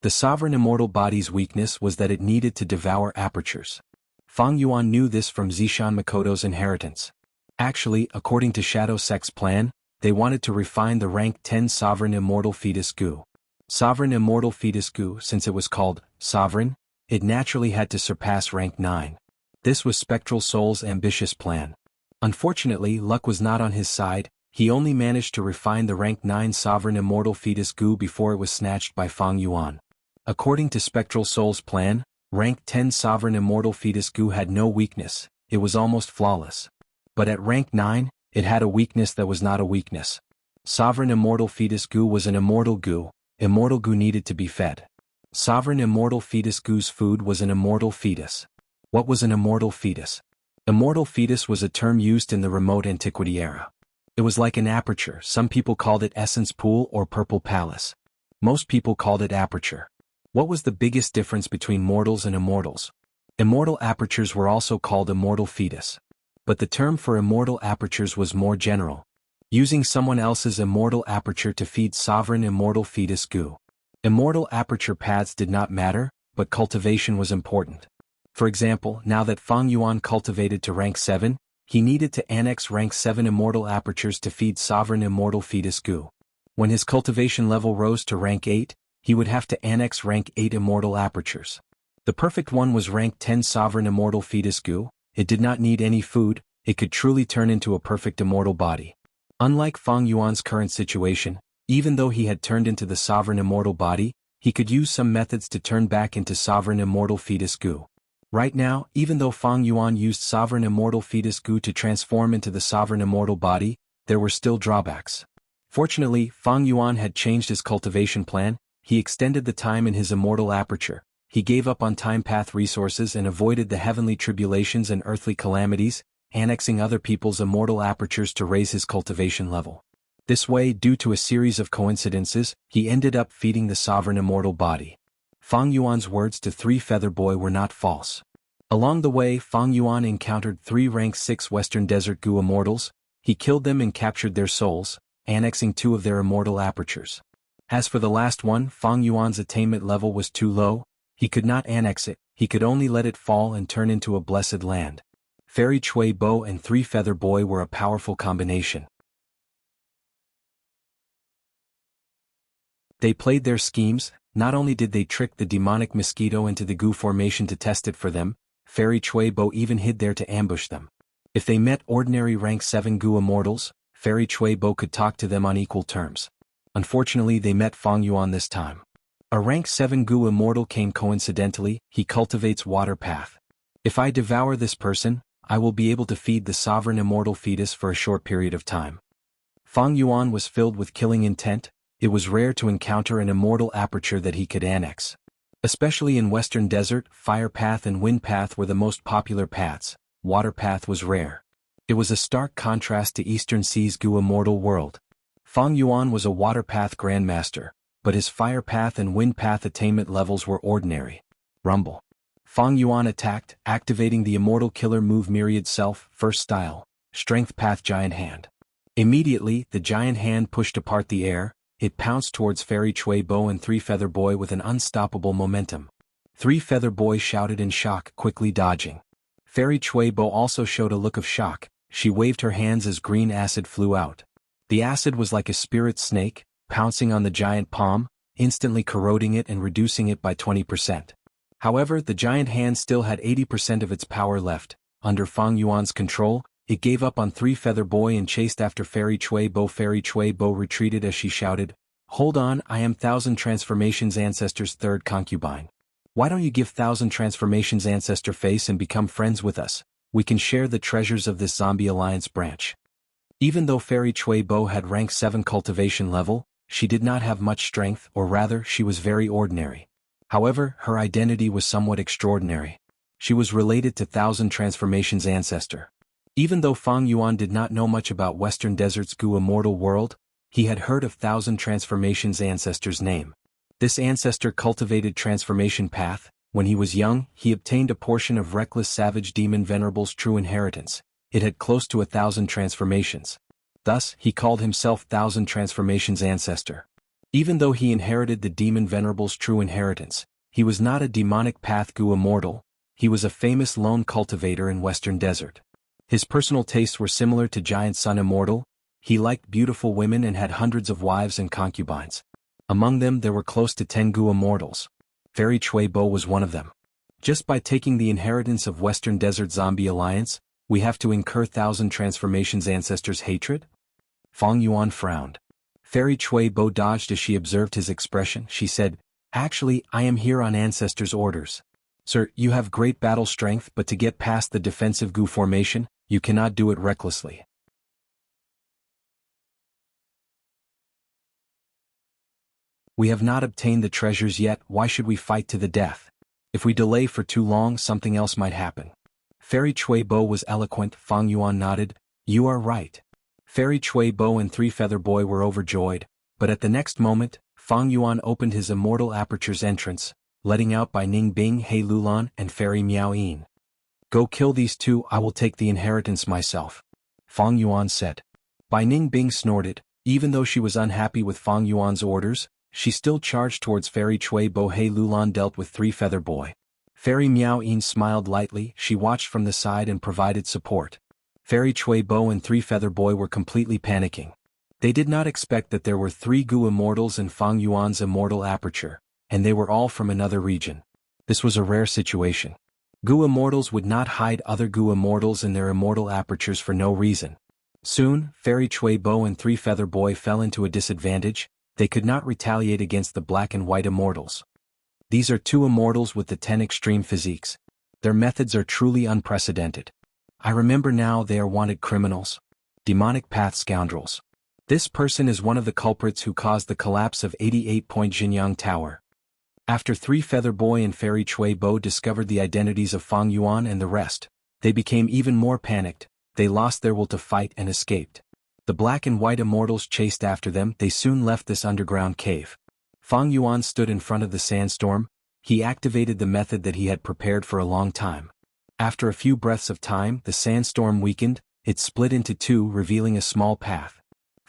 The sovereign immortal body's weakness was that it needed to devour apertures. Fang Yuan knew this from Zishan Makoto's inheritance. Actually, according to Shadow Sect's plan, they wanted to refine the rank 10 Sovereign Immortal Fetus Gu. Sovereign Immortal Fetus Gu, since it was called Sovereign, it naturally had to surpass rank 9. This was Spectral Soul's ambitious plan. Unfortunately, luck was not on his side, he only managed to refine the rank 9 Sovereign Immortal Fetus Gu before it was snatched by Fang Yuan. According to Spectral Soul's plan, rank 10 Sovereign Immortal Fetus Gu had no weakness, it was almost flawless. But at rank 9, it had a weakness that was not a weakness. Sovereign Immortal Fetus Gu was an immortal Gu, immortal Gu needed to be fed. Sovereign Immortal Fetus Gu's food was an immortal fetus. What was an immortal fetus? Immortal fetus was a term used in the remote antiquity era. It was like an aperture, some people called it Essence Pool or Purple Palace. Most people called it aperture. What was the biggest difference between mortals and immortals? Immortal apertures were also called immortal fetus. But the term for immortal apertures was more general, using someone else's immortal aperture to feed sovereign immortal fetus goo. Immortal aperture paths did not matter, but cultivation was important. For example, now that Fang Yuan cultivated to rank 7, he needed to annex rank 7 immortal apertures to feed sovereign immortal fetus goo. When his cultivation level rose to rank 8, he would have to annex rank 8 immortal apertures. The perfect one was rank 10 sovereign immortal fetus goo. It did not need any food, it could truly turn into a perfect immortal body. Unlike Fang Yuan's current situation, even though he had turned into the sovereign immortal body, he could use some methods to turn back into sovereign immortal fetus goo. Right now, even though Fang Yuan used sovereign immortal fetus goo to transform into the sovereign immortal body, there were still drawbacks. Fortunately, Fang Yuan had changed his cultivation plan. He extended the time in his immortal aperture. He gave up on time path resources and avoided the heavenly tribulations and earthly calamities, annexing other people's immortal apertures to raise his cultivation level. This way, due to a series of coincidences, he ended up feeding the sovereign immortal body. Fang Yuan's words to 3 Feather Boy were not false. Along the way, Fang Yuan encountered 3 rank 6 Western Desert Goo immortals. He killed them and captured their souls, annexing 2 of their immortal apertures. As for the last one, Fang Yuan's attainment level was too low. He could not annex it, he could only let it fall and turn into a blessed land. Fairy Chui Bo and 3 Feather Boy were a powerful combination. They played their schemes. Not only did they trick the demonic mosquito into the goo formation to test it for them, Fairy Chui Bo even hid there to ambush them. If they met ordinary rank 7 goo immortals, Fairy Chui Bo could talk to them on equal terms. Unfortunately, they met Fang Yuan this time. A rank 7 goo immortal came coincidentally. He cultivates water path. If I devour this person, I will be able to feed the sovereign immortal fetus for a short period of time. Fang Yuan was filled with killing intent. It was rare to encounter an immortal aperture that he could annex. Especially in Western Desert, Fire Path and Wind Path were the most popular paths. Water Path was rare. It was a stark contrast to Eastern Sea's goo immortal world. Fang Yuan was a Water Path Grandmaster, but his Fire Path and Wind Path attainment levels were ordinary. Rumble. Fang Yuan attacked, activating the immortal killer move Myriad Self, First Style, Strength Path Giant Hand. Immediately, the giant hand pushed apart the air. It pounced towards Fairy Chui Bo and 3 Feather Boy with an unstoppable momentum. 3 Feather Boy shouted in shock, quickly dodging. Fairy Chui Bo also showed a look of shock. She waved her hands as green acid flew out. The acid was like a spirit snake, pouncing on the giant palm, instantly corroding it and reducing it by 20%. However, the giant hand still had 80% of its power left. Under Fang Yuan's control, it gave up on 3 Feather Boy and chased after Fairy Chui Bo. Fairy Chui Bo retreated as she shouted, "Hold on, I am Thousand Transformations Ancestor's third concubine. Why don't you give Thousand Transformations Ancestor face and become friends with us? We can share the treasures of this zombie alliance branch." Even though Fairy Chui Bo had rank 7 cultivation level, she did not have much strength, or rather, she was very ordinary. However, her identity was somewhat extraordinary. She was related to Thousand Transformations Ancestor. Even though Fang Yuan did not know much about Western Desert's goo immortal world, he had heard of Thousand Transformations Ancestor's name. This ancestor cultivated transformation path. When he was young, he obtained a portion of Reckless Savage Demon Venerable's true inheritance. It had close to 1,000 transformations. Thus, he called himself Thousand Transformations Ancestor. Even though he inherited the Demon Venerable's true inheritance, he was not a demonic path goo immortal. He was a famous lone cultivator in Western Desert. His personal tastes were similar to Giant Sun Immortal. He liked beautiful women and had hundreds of wives and concubines. Among them there were close to 10 goo immortals. Fairy Chui Bo was one of them. Just by taking the inheritance of Western Desert Zombie Alliance, we have to incur Thousand Transformations Ancestor's hatred? Fang Yuan frowned. Fairy Chui Bo dodged as she observed his expression. She said, "Actually, I am here on Ancestor's orders. Sir, you have great battle strength, but to get past the defensive goo formation, you cannot do it recklessly. We have not obtained the treasures yet. Why should we fight to the death? If we delay for too long, something else might happen." Fairy Chui Bo was eloquent. Fang Yuan nodded. "You are right." Fairy Chui Bo and 3 Feather Boy were overjoyed, but at the next moment, Fang Yuan opened his immortal aperture's entrance, letting out Bai Ning Bing He Lulan and Fairy Miao Yin. Go kill these two, I will take the inheritance myself, Fang Yuan said. Bai Ning Bing snorted. Even though she was unhappy with Fang Yuan's orders, she still charged towards Fairy Chui Bo He Lulan dealt with Three Feather Boy. Fairy Miao Yin smiled lightly, she watched from the side and provided support. Fairy Chui Bo and Three Feather Boy were completely panicking. They did not expect that there were 3 Gu Immortals in Fang Yuan's immortal aperture, and they were all from another region. This was a rare situation. Gu Immortals would not hide other Gu Immortals in their immortal apertures for no reason. Soon, Fairy Chui Bo and Three Feather Boy fell into a disadvantage. They could not retaliate against the Black and White Immortals. These are 2 Immortals with the 10 extreme physiques. Their methods are truly unprecedented. I remember now, they are wanted criminals. Demonic path scoundrels. This person is one of the culprits who caused the collapse of 88-point Jianghu Tower. After Three Feather Boy and Fairy Chui Bo discovered the identities of Fang Yuan and the rest, they became even more panicked. They lost their will to fight and escaped. The Black and White Immortals chased after them. They soon left this underground cave. Fang Yuan stood in front of the sandstorm. He activated the method that he had prepared for a long time. After a few breaths of time, the sandstorm weakened. It split into 2, revealing a small path.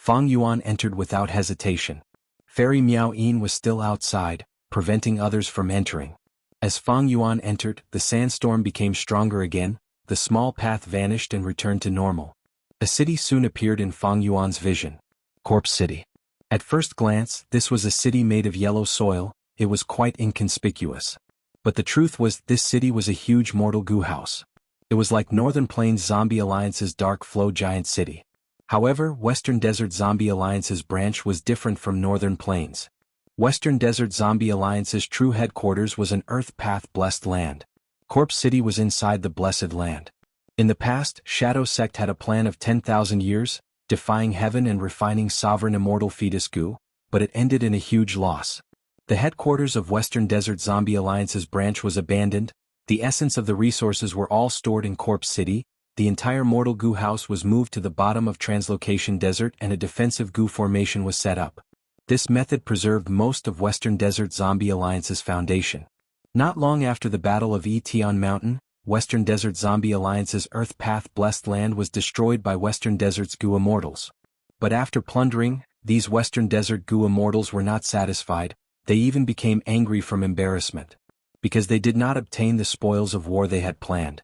Fang Yuan entered without hesitation. Fairy Miao Yin was still outside, preventing others from entering. As Fang Yuan entered, the sandstorm became stronger again. The small path vanished and returned to normal. A city soon appeared in Fang Yuan's vision. Corpse City. At first glance, this was a city made of yellow soil. It was quite inconspicuous. But the truth was, this city was a huge mortal Gu house. It was like Northern Plains Zombie Alliance's Dark Flow Giant City. However, Western Desert Zombie Alliance's branch was different from Northern Plains. Western Desert Zombie Alliance's true headquarters was an Earth Path Blessed Land. Corpse City was inside the Blessed Land. In the past, Shadow Sect had a plan of 10,000 years, defying heaven and refining sovereign immortal fetus Gu, but it ended in a huge loss. The headquarters of Western Desert Zombie Alliance's branch was abandoned. The essence of the resources were all stored in Corpse City. The entire mortal Gu house was moved to the bottom of Translocation Desert and a defensive Gu formation was set up. This method preserved most of Western Desert Zombie Alliance's foundation. Not long after the Battle of Etion Mountain, Western Desert Zombie Alliance's Earth Path Blessed Land was destroyed by Western Desert's Gu Immortals. But after plundering, these Western Desert Gu Immortals were not satisfied. They even became angry from embarrassment. Because they did not obtain the spoils of war they had planned.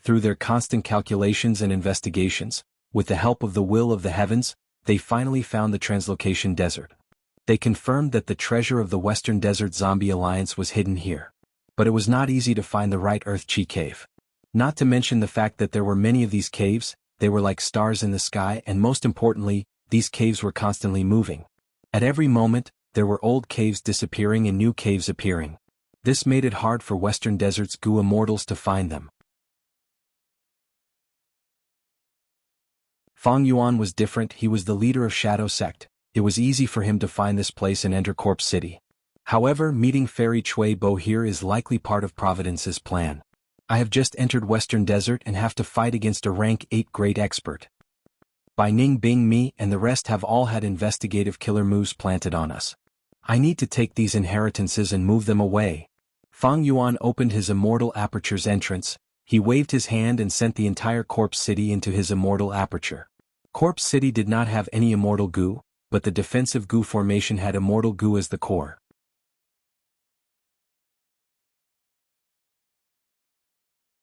Through their constant calculations and investigations, with the help of the will of the heavens, they finally found the Translocation Desert. They confirmed that the treasure of the Western Desert Zombie Alliance was hidden here. But it was not easy to find the right Earth Chi cave. Not to mention the fact that there were many of these caves, they were like stars in the sky, and most importantly, these caves were constantly moving. At every moment, there were old caves disappearing and new caves appearing. This made it hard for Western Desert's Gu Immortals to find them. Fang Yuan was different. He was the leader of Shadow Sect. It was easy for him to find this place and enter Corpse City. However, meeting Fairy Chui Bo here is likely part of Providence's plan. I have just entered Western Desert and have to fight against a rank 8 great expert. Bai Ning Bing me and the rest have all had investigative killer moves planted on us. I need to take these inheritances and move them away. Fang Yuan opened his immortal aperture's entrance. He waved his hand and sent the entire Corpse City into his immortal aperture. Corpse City did not have any immortal Gu, but the defensive Gu formation had immortal Gu as the core.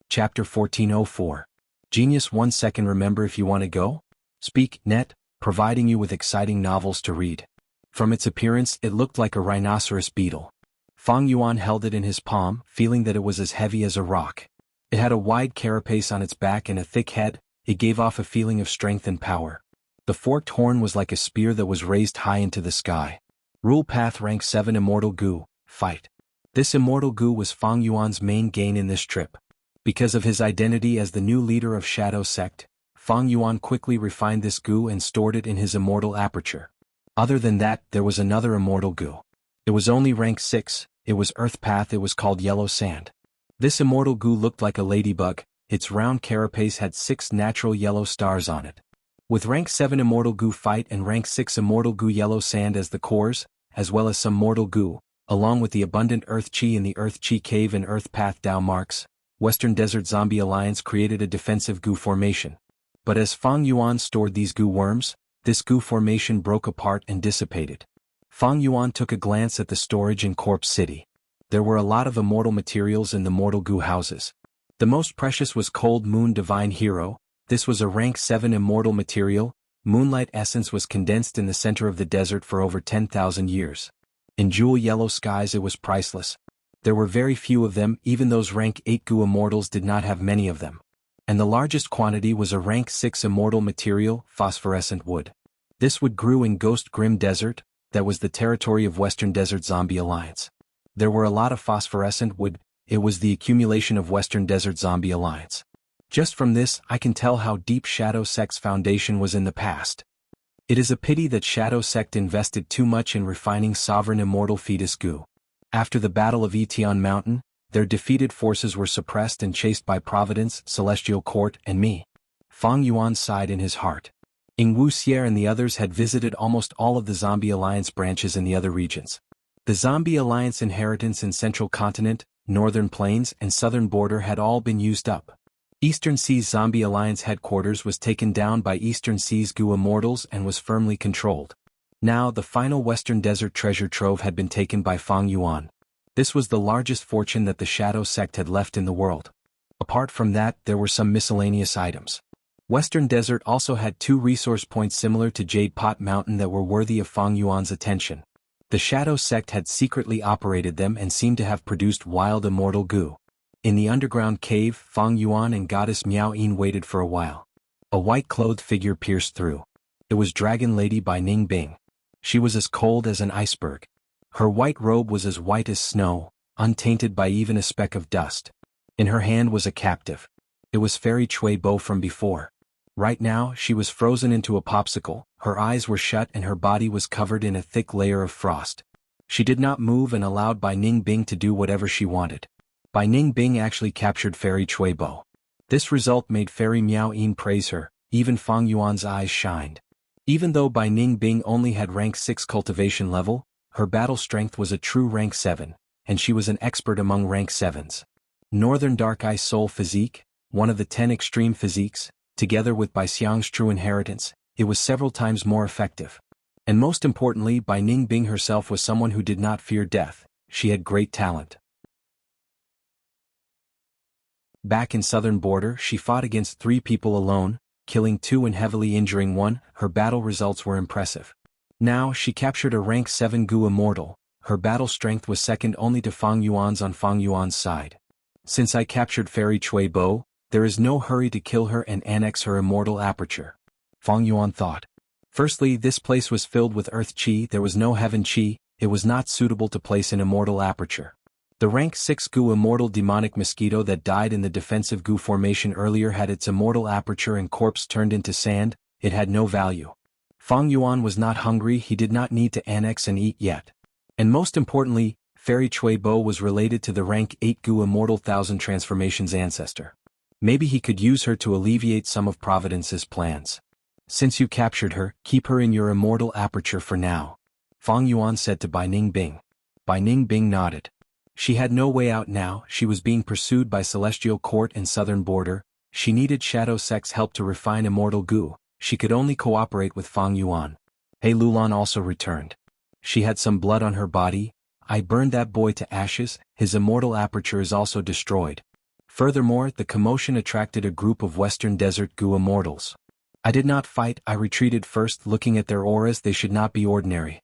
Chapter 1404. Genius 1 second. Remember, if you want to go? Speak, net, providing you with exciting novels to read. From its appearance, it looked like a rhinoceros beetle. Fang Yuan held it in his palm, feeling that it was as heavy as a rock. It had a wide carapace on its back and a thick head. It gave off a feeling of strength and power. The forked horn was like a spear that was raised high into the sky. Rule Path Rank 7 Immortal Gu, Fight. This Immortal Gu was Fang Yuan's main gain in this trip. Because of his identity as the new leader of Shadow Sect, Fang Yuan quickly refined this Gu and stored it in his immortal aperture. Other than that, there was another Immortal Gu. It was only rank 6, it was Earth Path. It was called Yellow Sand. This Immortal Gu looked like a ladybug. Its round carapace had 6 natural yellow stars on it. With rank 7 Immortal Gu Fight and rank 6 Immortal Gu Yellow Sand as the cores, as well as some mortal goo, along with the abundant Earth Chi in the Earth Chi Cave and Earth Path Dao marks. Western Desert Zombie Alliance created a defensive goo formation. But as Fang Yuan stored these goo worms, this goo formation broke apart and dissipated. Fang Yuan took a glance at the storage in Corpse City. There were a lot of immortal materials in the mortal goo houses. The most precious was Cold Moon Divine Hero. This was a rank 7 immortal material. Moonlight essence was condensed in the center of the desert for over 10,000 years. In jewel yellow skies it was priceless. There were very few of them, even those rank 8 goo immortals did not have many of them. And the largest quantity was a rank 6 immortal material, phosphorescent wood. This wood grew in Ghost Grim Desert, that was the territory of Western Desert Zombie Alliance. There were a lot of phosphorescent wood, it was the accumulation of Western Desert Zombie Alliance. Just from this I can tell how deep Shadow Sect's foundation was in the past. It is a pity that Shadow Sect invested too much in refining sovereign immortal fetus goo. After the Battle of Etion Mountain, their defeated forces were suppressed and chased by Providence, Celestial Court, and me. Fang Yuan sighed in his heart. Wuxia and the others had visited almost all of the Zombie Alliance branches in the other regions. The Zombie Alliance inheritance in Central Continent, Northern Plains, and Southern Border had all been used up. Eastern Seas Zombie Alliance headquarters was taken down by Eastern Seas goo immortals and was firmly controlled. Now the final Western Desert treasure trove had been taken by Fang Yuan. This was the largest fortune that the Shadow Sect had left in the world. Apart from that, there were some miscellaneous items. Western Desert also had 2 resource points similar to Jade Pot Mountain that were worthy of Fang Yuan's attention. The Shadow Sect had secretly operated them and seemed to have produced wild immortal goo. In the underground cave, Fang Yuan and Goddess Miao Yin waited for a while. A white-clothed figure pierced through. It was Dragon Lady by Ning Bing. She was as cold as an iceberg. Her white robe was as white as snow, untainted by even a speck of dust. In her hand was a captive. It was Fairy Chui Bo from before. Right now, she was frozen into a popsicle, her eyes were shut and her body was covered in a thick layer of frost. She did not move and allowed Bai Ning Bing to do whatever she wanted. Bai Ning Bing actually captured Fairy Chui Bo. This result made Fairy Miao Yin praise her, even Fang Yuan's eyes shined. Even though Bai Ning Bing only had rank 6 cultivation level, her battle strength was a true rank 7, and she was an expert among rank 7s. Northern Dark Eye Soul Physique, one of the 10 extreme physiques, together with Bai Xiang's true inheritance, it was several times more effective. And most importantly, Bai Ning Bing herself was someone who did not fear death, she had great talent. Back in Southern Border, she fought against 3 people alone, killing 2 and heavily injuring 1, her battle results were impressive. Now, she captured a rank 7 goo immortal, her battle strength was second only to Fang Yuan's on Fang Yuan's side. Since I captured Fairy Chui Bo, there is no hurry to kill her and annex her immortal aperture. Fang Yuan thought. Firstly, this place was filled with earth chi, there was no heaven chi, it was not suitable to place an immortal aperture. The rank 6 goo immortal demonic mosquito that died in the defensive goo formation earlier had its immortal aperture and corpse turned into sand, it had no value. Fang Yuan was not hungry, he did not need to annex and eat yet. And most importantly, Fairy Chui Bo was related to the rank 8 goo immortal Thousand Transformations ancestor. Maybe he could use her to alleviate some of Providence's plans. Since you captured her, keep her in your immortal aperture for now. Fang Yuan said to Bai Ning Bing. Bai Ning Bing nodded. She had no way out now, she was being pursued by Celestial Court and Southern Border, she needed Shadow Sect's help to refine immortal goo, she could only cooperate with Fang Yuan. He Lulan also returned. She had some blood on her body, I burned that boy to ashes, his immortal aperture is also destroyed. Furthermore, the commotion attracted a group of Western Desert goo immortals. I did not fight, I retreated first, looking at their auras they should not be ordinary.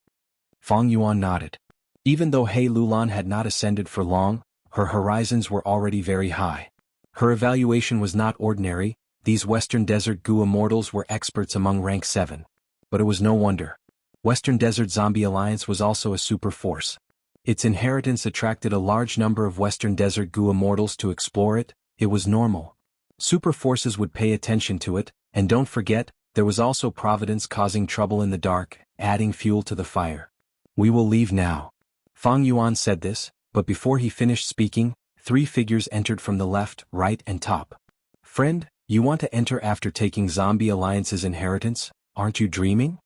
Fang Yuan nodded. Even though He Lulan had not ascended for long, her horizons were already very high. Her evaluation was not ordinary, these Western Desert goo immortals were experts among rank 7. But it was no wonder. Western Desert Zombie Alliance was also a super force. Its inheritance attracted a large number of Western Desert goo immortals to explore it, it was normal. Super forces would pay attention to it, and don't forget, there was also Providence causing trouble in the dark, adding fuel to the fire. We will leave now. Fang Yuan said this, but before he finished speaking, 3 figures entered from the left, right and top. Friend, you want to enter after taking Zombie Alliance's inheritance, aren't you dreaming?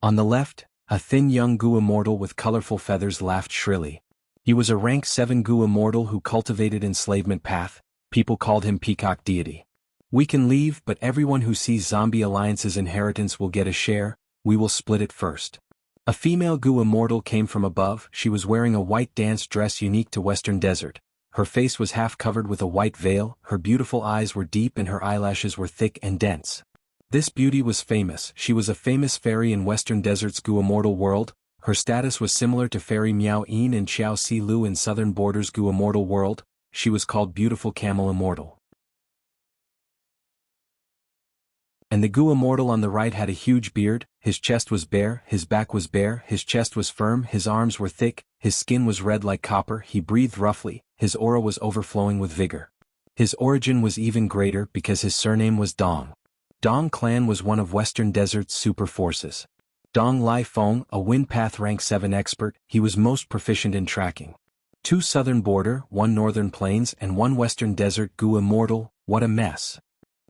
On the left, A thin young Gu immortal with colorful feathers laughed shrilly. He was a rank 7 Gu immortal who cultivated enslavement path. People called him Peacock Deity. We can leave, but everyone who sees Zombie Alliance's inheritance will get a share. We will split it first. A female Gu immortal came from above. She was wearing a white dance dress unique to Western Desert. Her face was half covered with a white veil, her beautiful eyes were deep and her eyelashes were thick and dense. This beauty was famous. She was a famous fairy in Western Desert's Gu immortal world. Her status was similar to Fairy Miao Yin and Xiao Si Lu in Southern Border's Gu immortal world. She was called Beautiful Camel Immortal. And the Gu immortal on the right had a huge beard, his chest was bare, his back was bare, his chest was firm, his arms were thick, his skin was red like copper, he breathed roughly, his aura was overflowing with vigor. His origin was even greater because his surname was Dong. Dong clan was one of Western Desert's super forces. Dong Lai Feng, a Wind Path rank 7 expert, he was most proficient in tracking. 2 Southern Border, 1 Northern Plains and 1 Western Desert Gu immortal, what a mess.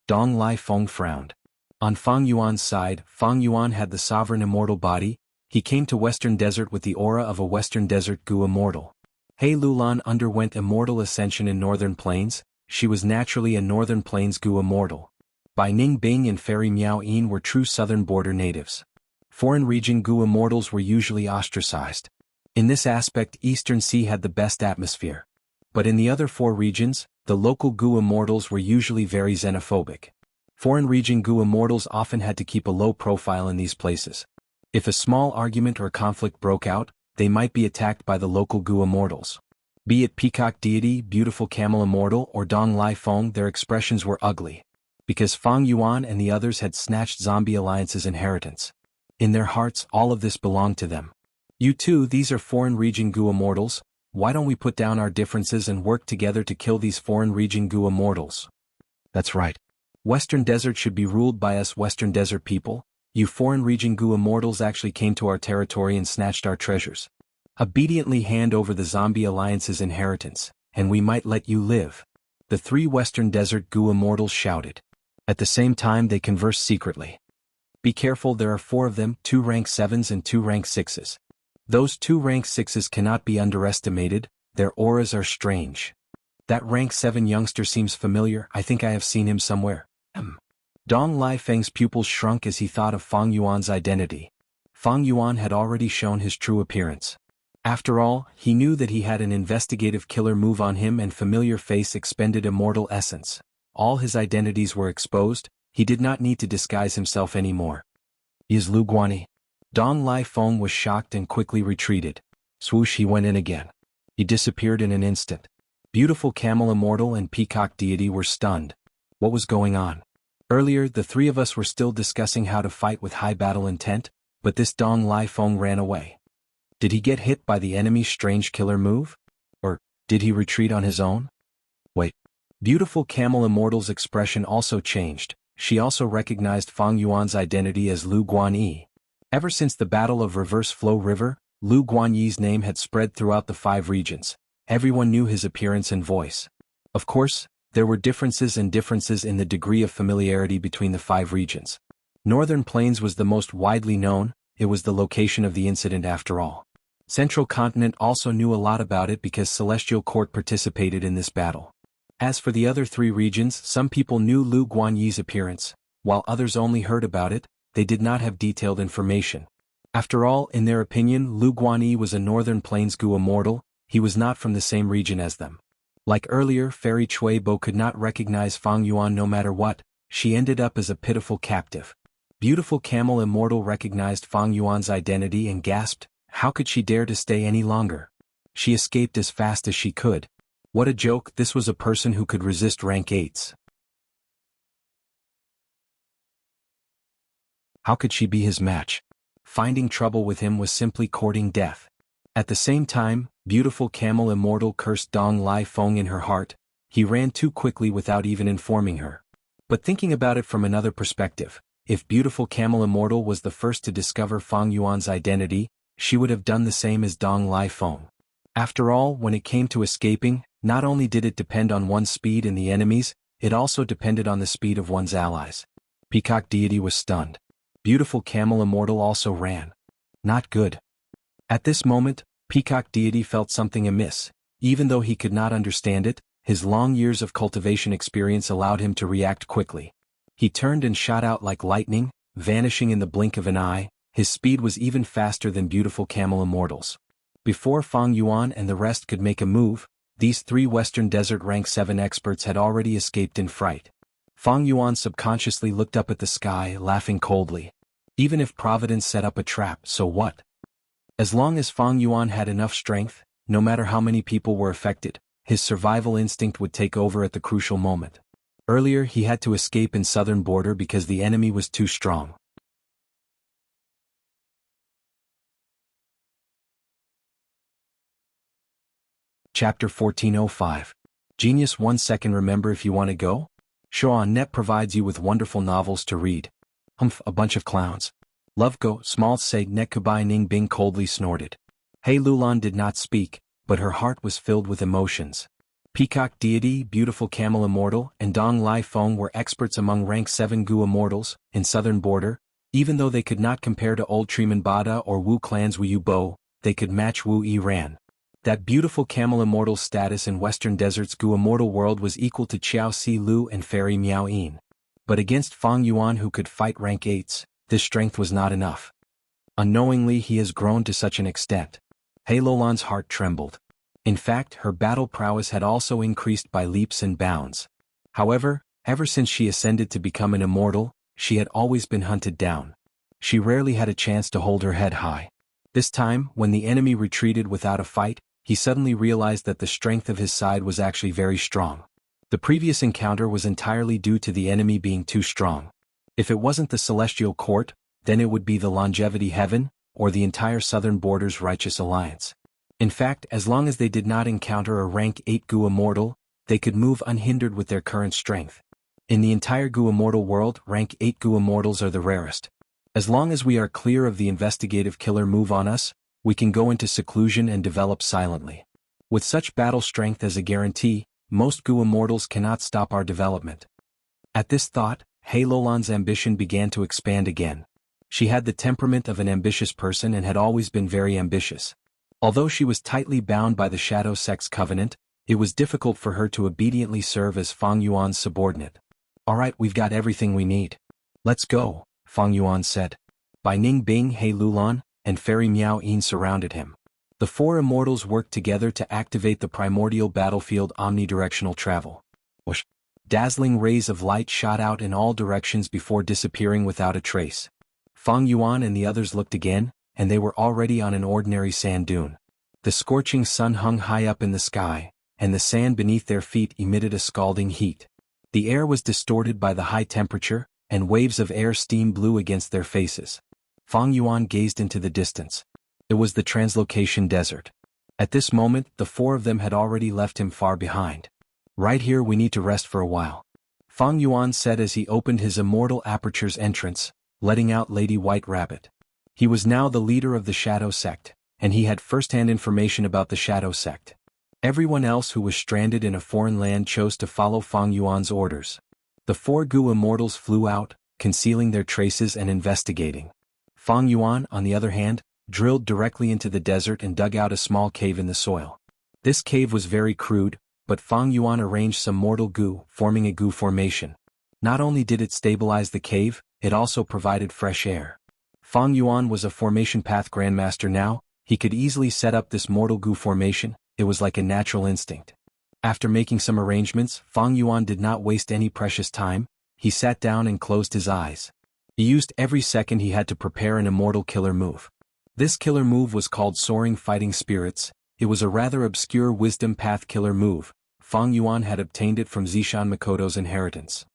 Dong Lai Feng frowned. On Fang Yuan's side, Fang Yuan had the sovereign immortal body. He came to Western Desert with the aura of a Western Desert Gu immortal. He Lulan underwent immortal ascension in Northern Plains. She was naturally a Northern Plains Gu immortal. Bai Ning Bing and Fairy Miao Yin were true Southern Border natives. Foreign region Gu immortals were usually ostracized. In this aspect, Eastern Sea had the best atmosphere. But in the other 4 regions, the local Gu immortals were usually very xenophobic. Foreign region Gu immortals often had to keep a low profile in these places. If a small argument or conflict broke out, they might be attacked by the local Gu immortals. Be it Peacock Deity, Beautiful Camel Immortal or Dong Lai Feng, their expressions were ugly. Because Fang Yuan and the others had snatched Zombie Alliance's inheritance. In their hearts, all of this belonged to them. You too, these are foreign region Gu immortals. Why don't we put down our differences and work together to kill these foreign region Gu immortals? That's right. Western Desert should be ruled by us Western Desert people. You foreign region Gu immortals actually came to our territory and snatched our treasures. Obediently hand over the Zombie Alliance's inheritance, and we might let you live. The 3 Western Desert Gu immortals shouted. At the same time they conversed secretly. Be careful, there are 4 of them, 2 rank 7s and 2 rank 6s. Those 2 rank 6s cannot be underestimated, their auras are strange. That rank 7 youngster seems familiar, I think I have seen him somewhere. Dong Lai Feng's pupils shrunk as he thought of Fang Yuan's identity. Fang Yuan had already shown his true appearance. After all, he knew that he had an investigative killer move on him and familiar face expended immortal essence. All his identities were exposed, he did not need to disguise himself anymore. Is Lu Guanyi? Dong Lai Feng was shocked and quickly retreated. Swoosh, he went in again. He disappeared in an instant. Beautiful Camel Immortal and Peacock Deity were stunned. What was going on? Earlier, the 3 of us were still discussing how to fight with high battle intent, but this Dong Lai Feng ran away. Did he get hit by the enemy's strange killer move? Or did he retreat on his own? Wait. Beautiful Camel Immortal's expression also changed. She also recognized Fang Yuan's identity as Lu Guanyi. Ever since the Battle of Reverse Flow River, Lu Guanyi's name had spread throughout the 5 regions. Everyone knew his appearance and voice. Of course, there were differences in the degree of familiarity between the 5 regions. Northern Plains was the most widely known, it was the location of the incident after all. Central Continent also knew a lot about it because Celestial Court participated in this battle. As for the other 3 regions, some people knew Lu Guanyi's appearance, while others only heard about it, they did not have detailed information. After all, in their opinion, Lu Guanyi was a Northern Plains Gu immortal, he was not from the same region as them. Like earlier, Fairy Chui Bo could not recognize Fang Yuan no matter what, she ended up as a pitiful captive. Beautiful Camel Immortal recognized Fang Yuan's identity and gasped, how could she dare to stay any longer? She escaped as fast as she could. What a joke, this was a person who could resist rank 8s. How could she be his match? Finding trouble with him was simply courting death. At the same time, Beautiful Camel Immortal cursed Dong Lai Feng in her heart. He ran too quickly without even informing her. But thinking about it from another perspective, if Beautiful Camel Immortal was the first to discover Fang Yuan's identity, she would have done the same as Dong Lai Feng. After all, when it came to escaping, not only did it depend on one's speed and the enemy's, it also depended on the speed of one's allies. Peacock Deity was stunned. Beautiful Camel Immortal also ran. Not good. At this moment, Peacock Deity felt something amiss. Even though he could not understand it, his long years of cultivation experience allowed him to react quickly. He turned and shot out like lightning, vanishing in the blink of an eye. His speed was even faster than beautiful camel immortals. Before Fang Yuan and the rest could make a move, these 3 Western Desert Rank 7 experts had already escaped in fright. Fang Yuan subconsciously looked up at the sky, laughing coldly. Even if Providence set up a trap, so what? As long as Fang Yuan had enough strength, no matter how many people were affected, his survival instinct would take over at the crucial moment. Earlier he had to escape in southern border because the enemy was too strong. Chapter 1405. Genius 1 second. Remember, if you want to go? Show.net provides you with wonderful novels to read. A bunch of clowns. Love go, small say net kubai ning bing coldly snorted. Hei Lulan did not speak, but her heart was filled with emotions. Peacock Deity, Beautiful Camel Immortal, and Dong Lai Feng were experts among rank 7 Gu Immortals, in southern border. Even though they could not compare to Old Treeman Bada or Wu Clan's Wu Yu Bo, they could match Wu Yi Ran. That Beautiful Camel Immortal's status in Western Desert's Gu Immortal world was equal to Qiao Si Lu and Fairy Miao Yin. But against Fang Yuan, who could fight rank 8s, this strength was not enough. Unknowingly he has grown to such an extent. Hei Lulan's heart trembled. In fact, her battle prowess had also increased by leaps and bounds. However, ever since she ascended to become an immortal, she had always been hunted down. She rarely had a chance to hold her head high. This time, when the enemy retreated without a fight, he suddenly realized that the strength of his side was actually very strong. The previous encounter was entirely due to the enemy being too strong. If it wasn't the Celestial Court, then it would be the Longevity Heaven, or the entire Southern Border's Righteous Alliance. In fact, as long as they did not encounter a rank 8 Gu Immortal, they could move unhindered with their current strength. In the entire Gu Immortal world, rank 8 Gu Immortals are the rarest. As long as we are clear of the investigative killer move on us, we can go into seclusion and develop silently. With such battle strength as a guarantee, most Gu Immortals cannot stop our development. At this thought, Hei Lulan's ambition began to expand again. She had the temperament of an ambitious person and had always been very ambitious. Although she was tightly bound by the Shadow Sect's covenant, it was difficult for her to obediently serve as Fang Yuan's subordinate. Alright, we've got everything we need. Let's go, Fang Yuan said. Bai Ning Bing, Hei Lulan, and Fairy Miao Yin surrounded him. The 4 immortals worked together to activate the primordial battlefield omnidirectional travel. Whoosh! Dazzling rays of light shot out in all directions before disappearing without a trace. Fang Yuan and the others looked again, and they were already on an ordinary sand dune. The scorching sun hung high up in the sky, and the sand beneath their feet emitted a scalding heat. The air was distorted by the high temperature, and waves of air steam blew against their faces. Fang Yuan gazed into the distance. It was the Translocation Desert. At this moment, the 4 of them had already left him far behind. Right here we need to rest for a while, Fang Yuan said as he opened his Immortal Aperture's entrance, letting out Lady White Rabbit. He was now the leader of the Shadow Sect, and he had first-hand information about the Shadow Sect. Everyone else who was stranded in a foreign land chose to follow Fang Yuan's orders. The 4 Gu Immortals flew out, concealing their traces and investigating. Fang Yuan, on the other hand, drilled directly into the desert and dug out a small cave in the soil. This cave was very crude, but Fang Yuan arranged some mortal Gu, forming a Gu formation. Not only did it stabilize the cave, it also provided fresh air. Fang Yuan was a formation path grandmaster now. He could easily set up this mortal Gu formation. It was like a natural instinct. After making some arrangements, Fang Yuan did not waste any precious time. He sat down and closed his eyes. He used every second he had to prepare an immortal killer move. This killer move was called Soaring Fighting Spirits. It was a rather obscure wisdom path killer move. Fang Yuan had obtained it from Zishan Makoto's inheritance.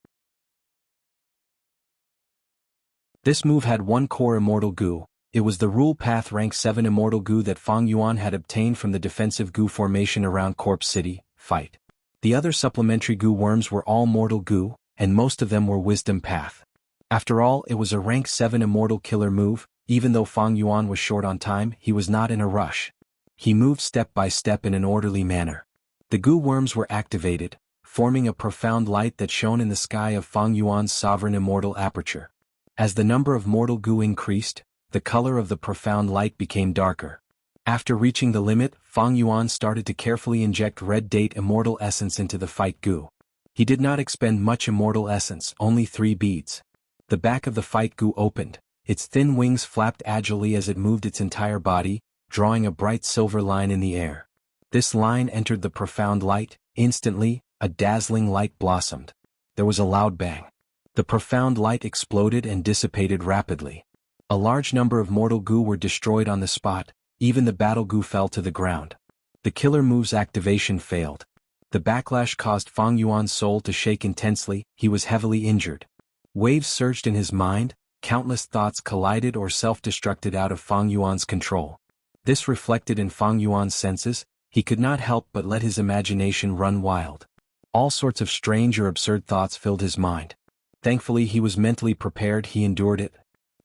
This move had 1 core immortal Gu. It was the rule path rank 7 immortal Gu that Fang Yuan had obtained from the defensive Gu formation around Corpse City, fight. The other supplementary Gu worms were all mortal Gu, and most of them were wisdom path. After all, it was a rank 7 immortal killer move. Even though Fang Yuan was short on time, he was not in a rush. He moved step by step in an orderly manner. The Gu worms were activated, forming a profound light that shone in the sky of Fang Yuan's sovereign immortal aperture. As the number of mortal Gu increased, the color of the profound light became darker. After reaching the limit, Fang Yuan started to carefully inject red date immortal essence into the fight goo. He did not expend much immortal essence, only 3 beads. The back of the fight goo opened, its thin wings flapped agilely as it moved its entire body, drawing a bright silver line in the air. This line entered the profound light. Instantly, a dazzling light blossomed. There was a loud bang. The profound light exploded and dissipated rapidly. A large number of mortal goo were destroyed on the spot, even the battle goo fell to the ground. The killer move's activation failed. The backlash caused Fang Yuan's soul to shake intensely. He was heavily injured. Waves surged in his mind, countless thoughts collided or self-destructed out of Fang Yuan's control. This reflected in Fang Yuan's senses. He could not help but let his imagination run wild. All sorts of strange or absurd thoughts filled his mind. Thankfully he was mentally prepared. He endured it.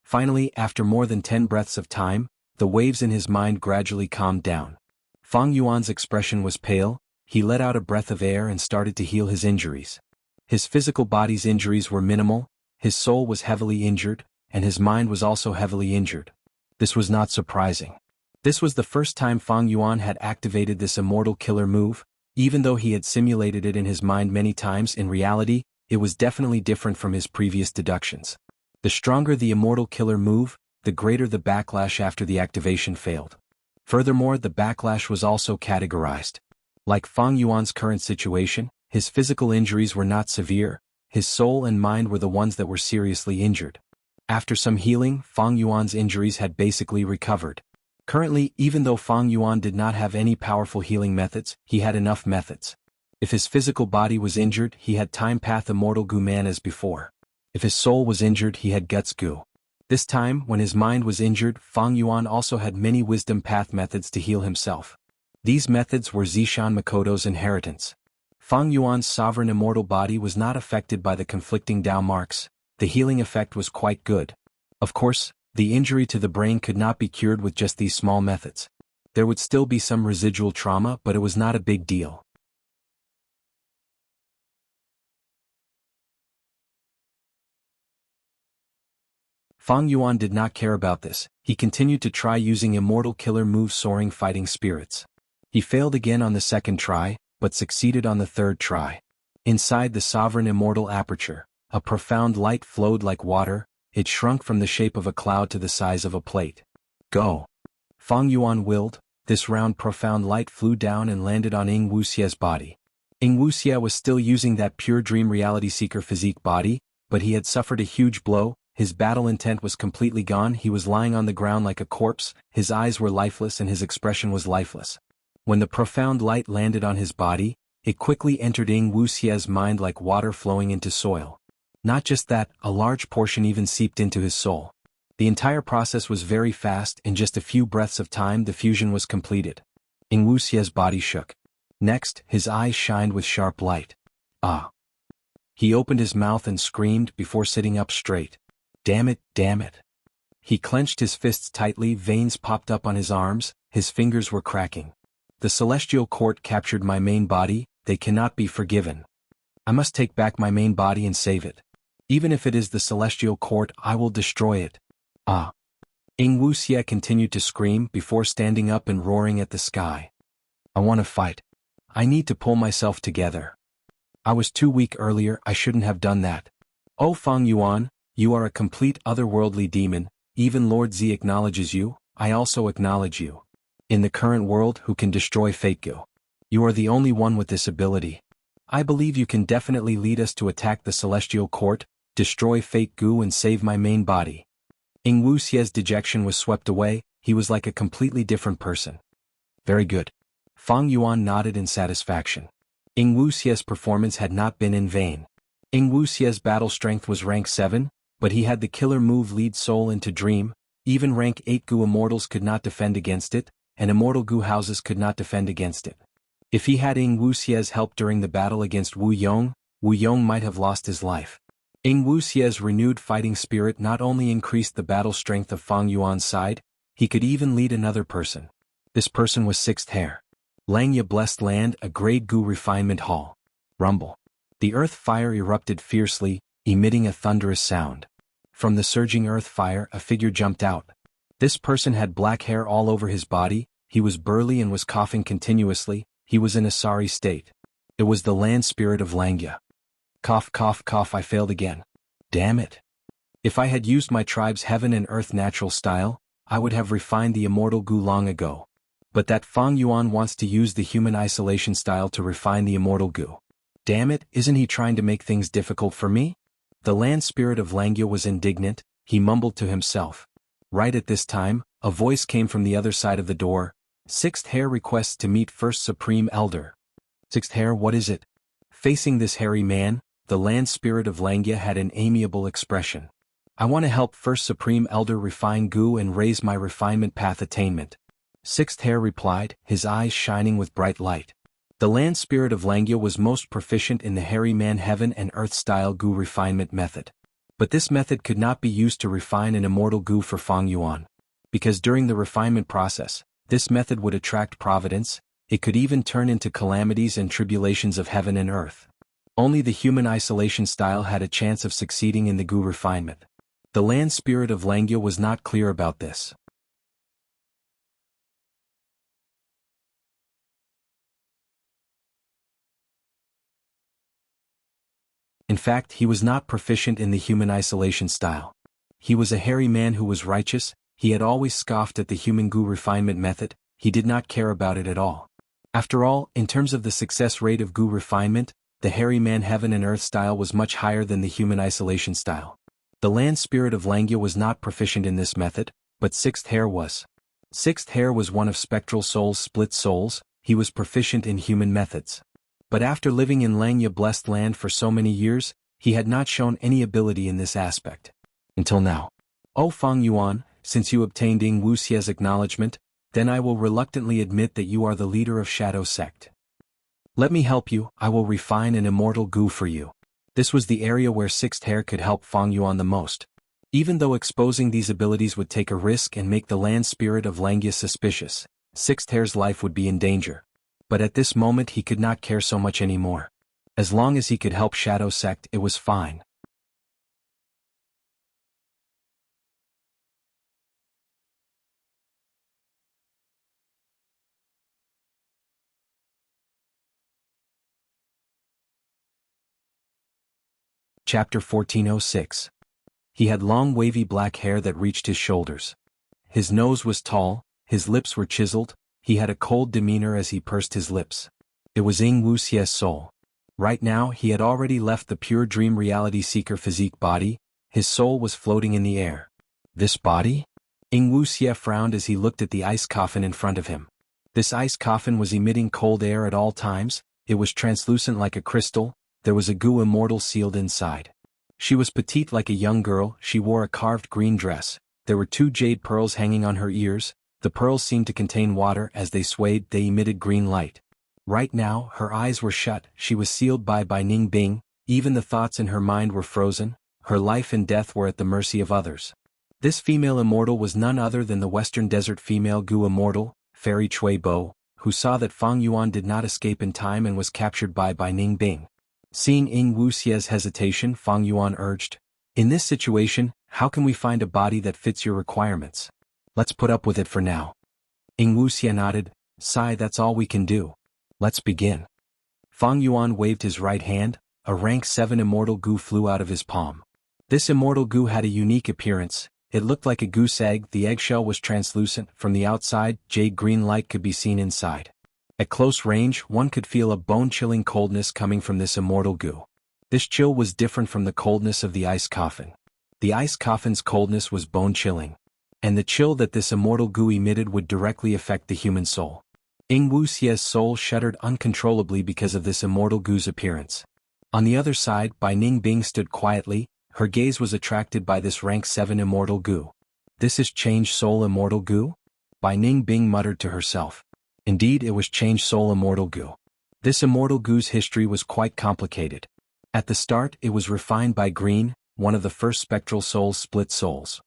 Finally, after more than 10 breaths of time, the waves in his mind gradually calmed down. Fang Yuan's expression was pale. He let out a breath of air and started to heal his injuries. His physical body's injuries were minimal, his soul was heavily injured, and his mind was also heavily injured. This was not surprising. This was the first time Fang Yuan had activated this immortal killer move. Even though he had simulated it in his mind many times, in reality, it was definitely different from his previous deductions. The stronger the immortal killer move, the greater the backlash after the activation failed. Furthermore, the backlash was also categorized. Like Fang Yuan's current situation, his physical injuries were not severe, his soul and mind were the ones that were seriously injured. After some healing, Fang Yuan's injuries had basically recovered. Currently, even though Fang Yuan did not have any powerful healing methods, he had enough methods. If his physical body was injured, he had Time Path Immortal Goo Man as before. If his soul was injured, he had Guts Goo. This time, when his mind was injured, Fang Yuan also had many Wisdom Path methods to heal himself. These methods were Zishan Makoto's inheritance. Fang Yuan's sovereign immortal body was not affected by the conflicting Dao marks. The healing effect was quite good. Of course, the injury to the brain could not be cured with just these small methods. There would still be some residual trauma, but it was not a big deal. Fang Yuan did not care about this. He continued to try using immortal killer move Soaring Fighting Spirits. He failed again on the second try, but succeeded on the third try. Inside the sovereign immortal aperture, a profound light flowed like water. It shrunk from the shape of a cloud to the size of a plate. Go! Fang Yuan willed. This round profound light flew down and landed on Wuxia's body. Wuxia was still using that pure dream reality seeker physique body, but he had suffered a huge blow. His battle intent was completely gone. He was lying on the ground like a corpse, his eyes were lifeless and his expression was lifeless. When the profound light landed on his body, it quickly entered Wuxia's mind like water flowing into soil. Not just that, a large portion even seeped into his soul. The entire process was very fast. In just a few breaths of time the fusion was completed. Wuxia's body shook. Next, his eyes shined with sharp light. Ah! He opened his mouth and screamed before sitting up straight. Damn it, damn it. He clenched his fists tightly, veins popped up on his arms, his fingers were cracking. The celestial court captured my main body, they cannot be forgiven. I must take back my main body and save it. Even if it is the celestial court, I will destroy it. Ah! Wuxia continued to scream before standing up and roaring at the sky. I want to fight. I need to pull myself together. I was too weak earlier, I shouldn't have done that. Oh Fang Yuan, you are a complete otherworldly demon, even Lord Z acknowledges you, I also acknowledge you. In the current world, who can destroy Fate Goo? You are the only one with this ability. I believe you can definitely lead us to attack the Celestial Court, destroy Fate Goo and save my main body. Wuxia's dejection was swept away, he was like a completely different person. Very good. Fang Yuan nodded in satisfaction. Wuxia's performance had not been in vain. Wuxia's battle strength was rank 7, but he had the killer move Lead Soul into Dream. Even rank 8 Goo immortals could not defend against it, and immortal Goo houses could not defend against it. If he had Wuxia's help during the battle against Wu Yong might have lost his life. Wuxia's renewed fighting spirit not only increased the battle strength of Fang Yuan's side, he could even lead another person. This person was Sixth Hair. Langya Blessed Land, a grade Goo refinement hall. Rumble. The earth fire erupted fiercely, emitting a thunderous sound. From the surging earth fire a figure jumped out. This person had black hair all over his body, he was burly and was coughing continuously, he was in a sorry state. It was the land spirit of Langya. Cough, cough, cough, I failed again. Damn it. If I had used my tribe's heaven and earth natural style, I would have refined the immortal Gu long ago. But that Fang Yuan wants to use the human isolation style to refine the immortal Gu. Damn it, isn't he trying to make things difficult for me? The land spirit of Langya was indignant, he mumbled to himself. Right at this time, a voice came from the other side of the door. Sixth Hair requests to meet First Supreme Elder. Sixth Hair, what is it? Facing this hairy man, the land spirit of Langya had an amiable expression. I want to help First Supreme Elder refine Gu and raise my refinement path attainment. Sixth Hair replied, his eyes shining with bright light. The land spirit of Langya was most proficient in the hairy man heaven and earth style Gu refinement method. But this method could not be used to refine an immortal Gu for Fang Yuan. Because during the refinement process, this method would attract providence, it could even turn into calamities and tribulations of heaven and earth. Only the human isolation style had a chance of succeeding in the Gu refinement. The land spirit of Langya was not clear about this. In fact, he was not proficient in the human isolation style. He was a hairy man who was righteous, he had always scoffed at the human Gu refinement method, he did not care about it at all. After all, in terms of the success rate of Gu refinement, the hairy man heaven and earth style was much higher than the human isolation style. The land spirit of Langya was not proficient in this method, but Sixth Hair was. Sixth Hair was one of spectral souls, split souls, he was proficient in human methods. But after living in Langya blessed land for so many years, he had not shown any ability in this aspect. Until now. O Fang Yuan, since you obtained Wuxia's acknowledgement, then I will reluctantly admit that you are the leader of Shadow Sect. Let me help you, I will refine an immortal Gu for you. This was the area where Sixth Hair could help Fang Yuan the most. Even though exposing these abilities would take a risk and make the land spirit of Langya suspicious, Sixth Hair's life would be in danger. But at this moment he could not care so much anymore. As long as he could help Shadow Sect, it was fine. Chapter 1406. He had long wavy black hair that reached his shoulders. His nose was tall, his lips were chiseled, he had a cold demeanor as he pursed his lips. It was Wuxia's soul. Right now he had already left the pure dream reality seeker physique body, his soul was floating in the air. This body? Wuxia frowned as he looked at the ice coffin in front of him. This ice coffin was emitting cold air at all times, it was translucent like a crystal, there was a Gu immortal sealed inside. She was petite like a young girl, she wore a carved green dress, there were 2 jade pearls hanging on her ears, the pearls seemed to contain water as they swayed, they emitted green light. Right now, her eyes were shut, she was sealed by Ning Bing, even the thoughts in her mind were frozen, her life and death were at the mercy of others. This female immortal was none other than the Western Desert female Gu immortal, Fairy Cui Bo, who saw that Fang Yuan did not escape in time and was captured by Ning Bing. Seeing Wuxia's hesitation, Fang Yuan urged, "In this situation, how can we find a body that fits your requirements? Let's put up with it for now." Wuxia nodded, "Sai, that's all we can do. Let's begin." Fang Yuan waved his right hand, a rank 7 immortal Gu flew out of his palm. This immortal Gu had a unique appearance, it looked like a goose egg, the eggshell was translucent, from the outside, jade green light could be seen inside. At close range, one could feel a bone-chilling coldness coming from this immortal Gu. This chill was different from the coldness of the ice coffin. The ice coffin's coldness was bone-chilling. And the chill that this immortal Gu emitted would directly affect the human soul. Wuxia's soul shuddered uncontrollably because of this immortal Gu's appearance. On the other side, Ning Bing stood quietly, her gaze was attracted by this rank 7 immortal Gu. This is Change Soul Immortal Gu? Ning Bing muttered to herself. Indeed, it was Change Soul Immortal Gu. This immortal Gu's history was quite complicated. At the start, it was refined by Green, one of the first spectral souls split souls.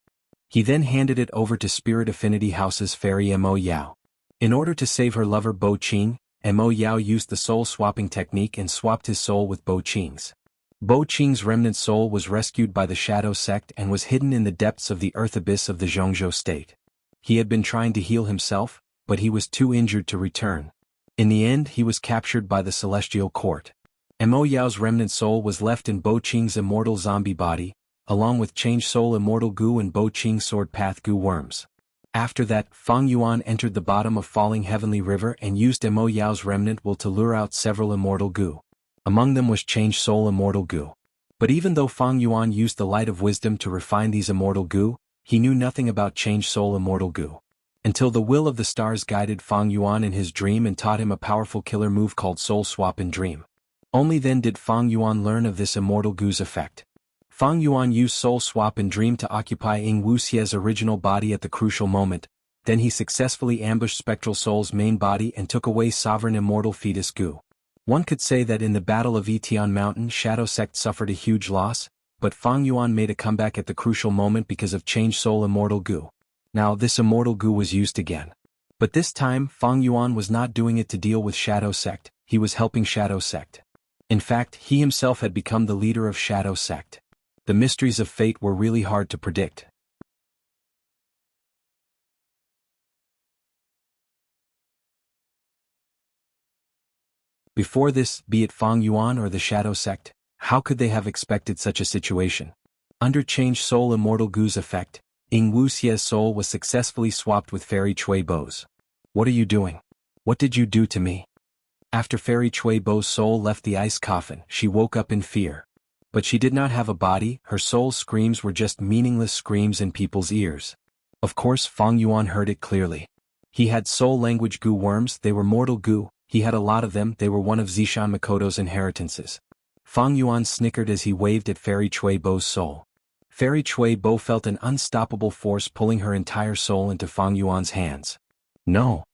He then handed it over to Spirit Affinity House's fairy Mo Yao. In order to save her lover Bo Qing, Mo Yao used the soul swapping technique and swapped his soul with Bo Qing's. Bo Qing's remnant soul was rescued by the Shadow Sect and was hidden in the depths of the earth abyss of the Jianghu state. He had been trying to heal himself, but he was too injured to return. In the end he was captured by the Celestial Court. Mo Yao's remnant soul was left in Bo Qing's immortal zombie body, along with Change Soul Immortal Goo and Bo Qing's Sword Path Goo worms. After that, Fang Yuan entered the bottom of Falling Heavenly River and used Mo Yao's remnant will to lure out several immortal goo. Among them was Change Soul Immortal Goo. But even though Fang Yuan used the light of wisdom to refine these immortal goo, he knew nothing about Change Soul Immortal Goo. Until the will of the stars guided Fang Yuan in his dream and taught him a powerful killer move called Soul Swap in Dream. Only then did Fang Yuan learn of this immortal goo's effect. Fang Yuan used Soul Swap in Dream to occupy Wuxia's original body at the crucial moment, then he successfully ambushed Spectral Soul's main body and took away Sovereign Immortal Fetus Goo. One could say that in the Battle of Etian Mountain Shadow Sect suffered a huge loss, but Fang Yuan made a comeback at the crucial moment because of Change Soul Immortal Goo. Now this Immortal Goo was used again. But this time Fang Yuan was not doing it to deal with Shadow Sect, he was helping Shadow Sect. In fact, he himself had become the leader of Shadow Sect. The mysteries of fate were really hard to predict. Before this, be it Fang Yuan or the Shadow Sect, how could they have expected such a situation? Under Change Soul Immortal Goo's effect, Wuxia's soul was successfully swapped with Fairy Chui Bo's. What are you doing? What did you do to me? After Fairy Chui Bo's soul left the ice coffin, she woke up in fear. But she did not have a body, her soul's screams were just meaningless screams in people's ears. Of course Fang Yuan heard it clearly. He had soul language goo worms, they were mortal goo, he had a lot of them, they were one of Zishan Makoto's inheritances. Fang Yuan snickered as he waved at Fairy Chui Bo's soul. Fairy Chui Bo felt an unstoppable force pulling her entire soul into Fang Yuan's hands. No!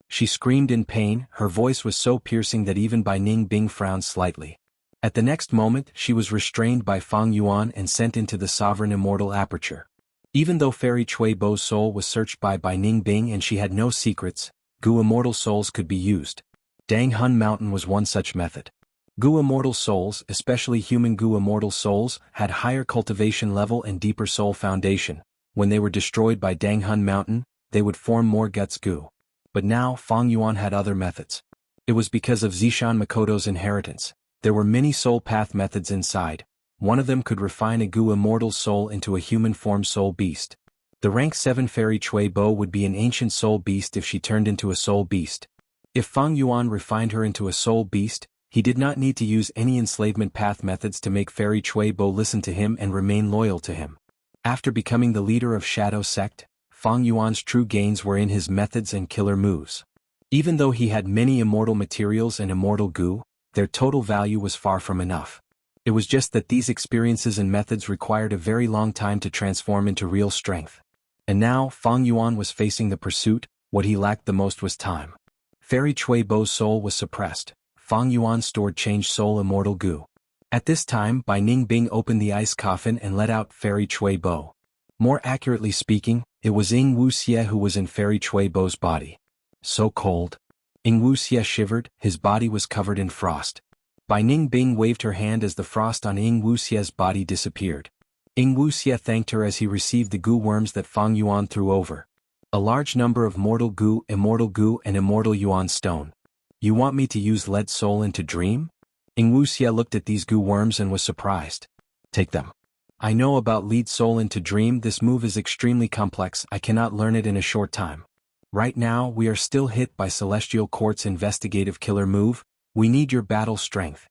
She screamed in pain, her voice was so piercing that even Bai Ning Bing frowned slightly. At the next moment she was restrained by Fang Yuan and sent into the Sovereign Immortal Aperture. Even though Fairy Chui Bo's soul was searched by Bai Ning Bing and she had no secrets, Goo Immortal Souls could be used. Dang Hun Mountain was one such method. Goo Immortal Souls, especially human Goo Immortal Souls, had higher cultivation level and deeper soul foundation. When they were destroyed by Dang Hun Mountain, they would form more Guts Goo. But now Fang Yuan had other methods. It was because of Zishan Makoto's inheritance. There were many soul path methods inside. One of them could refine a Goo Immortal soul into a human form soul beast. The rank 7 Fairy Chui Bo would be an ancient soul beast if she turned into a soul beast. If Fang Yuan refined her into a soul beast, he did not need to use any enslavement path methods to make Fairy Chui Bo listen to him and remain loyal to him. After becoming the leader of Shadow Sect, Fang Yuan's true gains were in his methods and killer moves. Even though he had many immortal materials and immortal goo, their total value was far from enough. It was just that these experiences and methods required a very long time to transform into real strength. And now Fang Yuan was facing the pursuit, what he lacked the most was time. Fairy Chui Bo's soul was suppressed. Fang Yuan stored Change Soul Immortal Goo. At this time Bai Ning Bing opened the ice coffin and let out Fairy Chui Bo. More accurately speaking, it was Wuxia who was in Fairy Chui Bo's body. So cold. Wuxia shivered, his body was covered in frost. Bai Ning Bing waved her hand as the frost on Wuxia's body disappeared. Wuxia thanked her as he received the goo worms that Fang Yuan threw over. A large number of mortal goo, and immortal yuan stone. You want me to use lead soul into dream? Wuxia looked at these goo worms and was surprised. Take them. I know about lead soul into dream, this move is extremely complex, I cannot learn it in a short time. Right now we are still hit by Celestial Court's investigative killer move, we need your battle strength.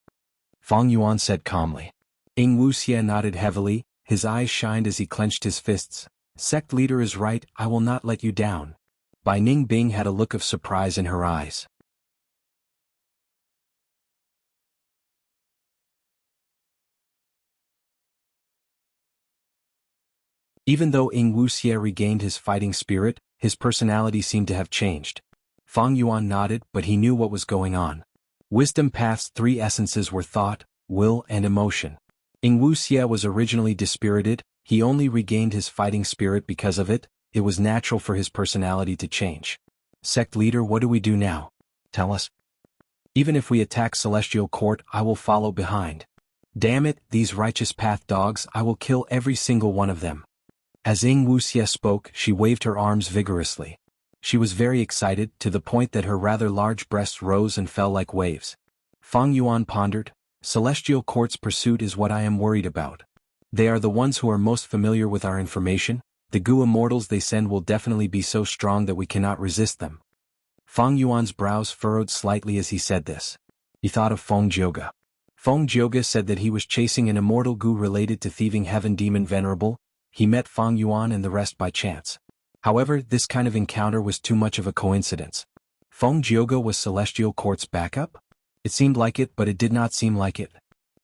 Fang Yuan said calmly. Wuxia nodded heavily, his eyes shined as he clenched his fists. Sect leader is right, I will not let you down. Bai Ning Bing had a look of surprise in her eyes. Even though Wuxia regained his fighting spirit, his personality seemed to have changed. Fang Yuan nodded, but he knew what was going on. Wisdom Path's 3 essences were thought, will and emotion. Wuxia was originally dispirited, he only regained his fighting spirit because of it, it was natural for his personality to change. Sect leader, what do we do now? Tell us. Even if we attack Celestial Court, I will follow behind. Damn it, these righteous path dogs, I will kill every single one of them. As Wuxia spoke, she waved her arms vigorously. She was very excited, to the point that her rather large breasts rose and fell like waves. Feng Yuan pondered, Celestial Court's pursuit is what I am worried about. They are the ones who are most familiar with our information. The Gu immortals they send will definitely be so strong that we cannot resist them. Feng Yuan's brows furrowed slightly as he said this. He thought of Feng Jioge. Feng Jioge said that he was chasing an immortal Gu related to thieving heaven demon venerable. He met Feng Yuan and the rest by chance. However, this kind of encounter was too much of a coincidence. Feng Jioge was Celestial Court's backup? It seemed like it, but it did not seem like it.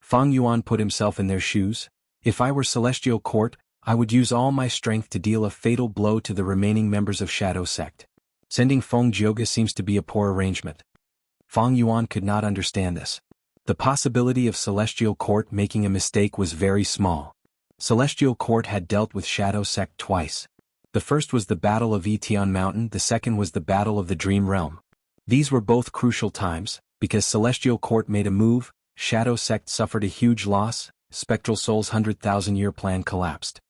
Feng Yuan put himself in their shoes. If I were Celestial Court, I would use all my strength to deal a fatal blow to the remaining members of Shadow Sect. Sending Feng Jioge seems to be a poor arrangement. Feng Yuan could not understand this. The possibility of Celestial Court making a mistake was very small. Celestial Court had dealt with Shadow Sect twice. The first was the Battle of Etion Mountain, the second was the Battle of the Dream Realm. These were both crucial times, because Celestial Court made a move, Shadow Sect suffered a huge loss, Spectral Soul's 100,000-year plan collapsed.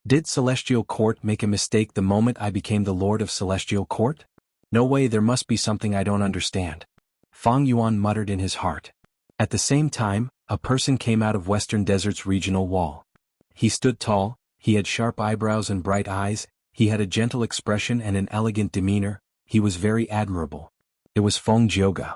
Did Celestial Court make a mistake the moment I became the Lord of Celestial Court? No way, there must be something I don't understand. Feng Yuan muttered in his heart. At the same time, a person came out of Western Desert's regional wall. He stood tall, he had sharp eyebrows and bright eyes, he had a gentle expression and an elegant demeanor, he was very admirable. It was Feng Jioge.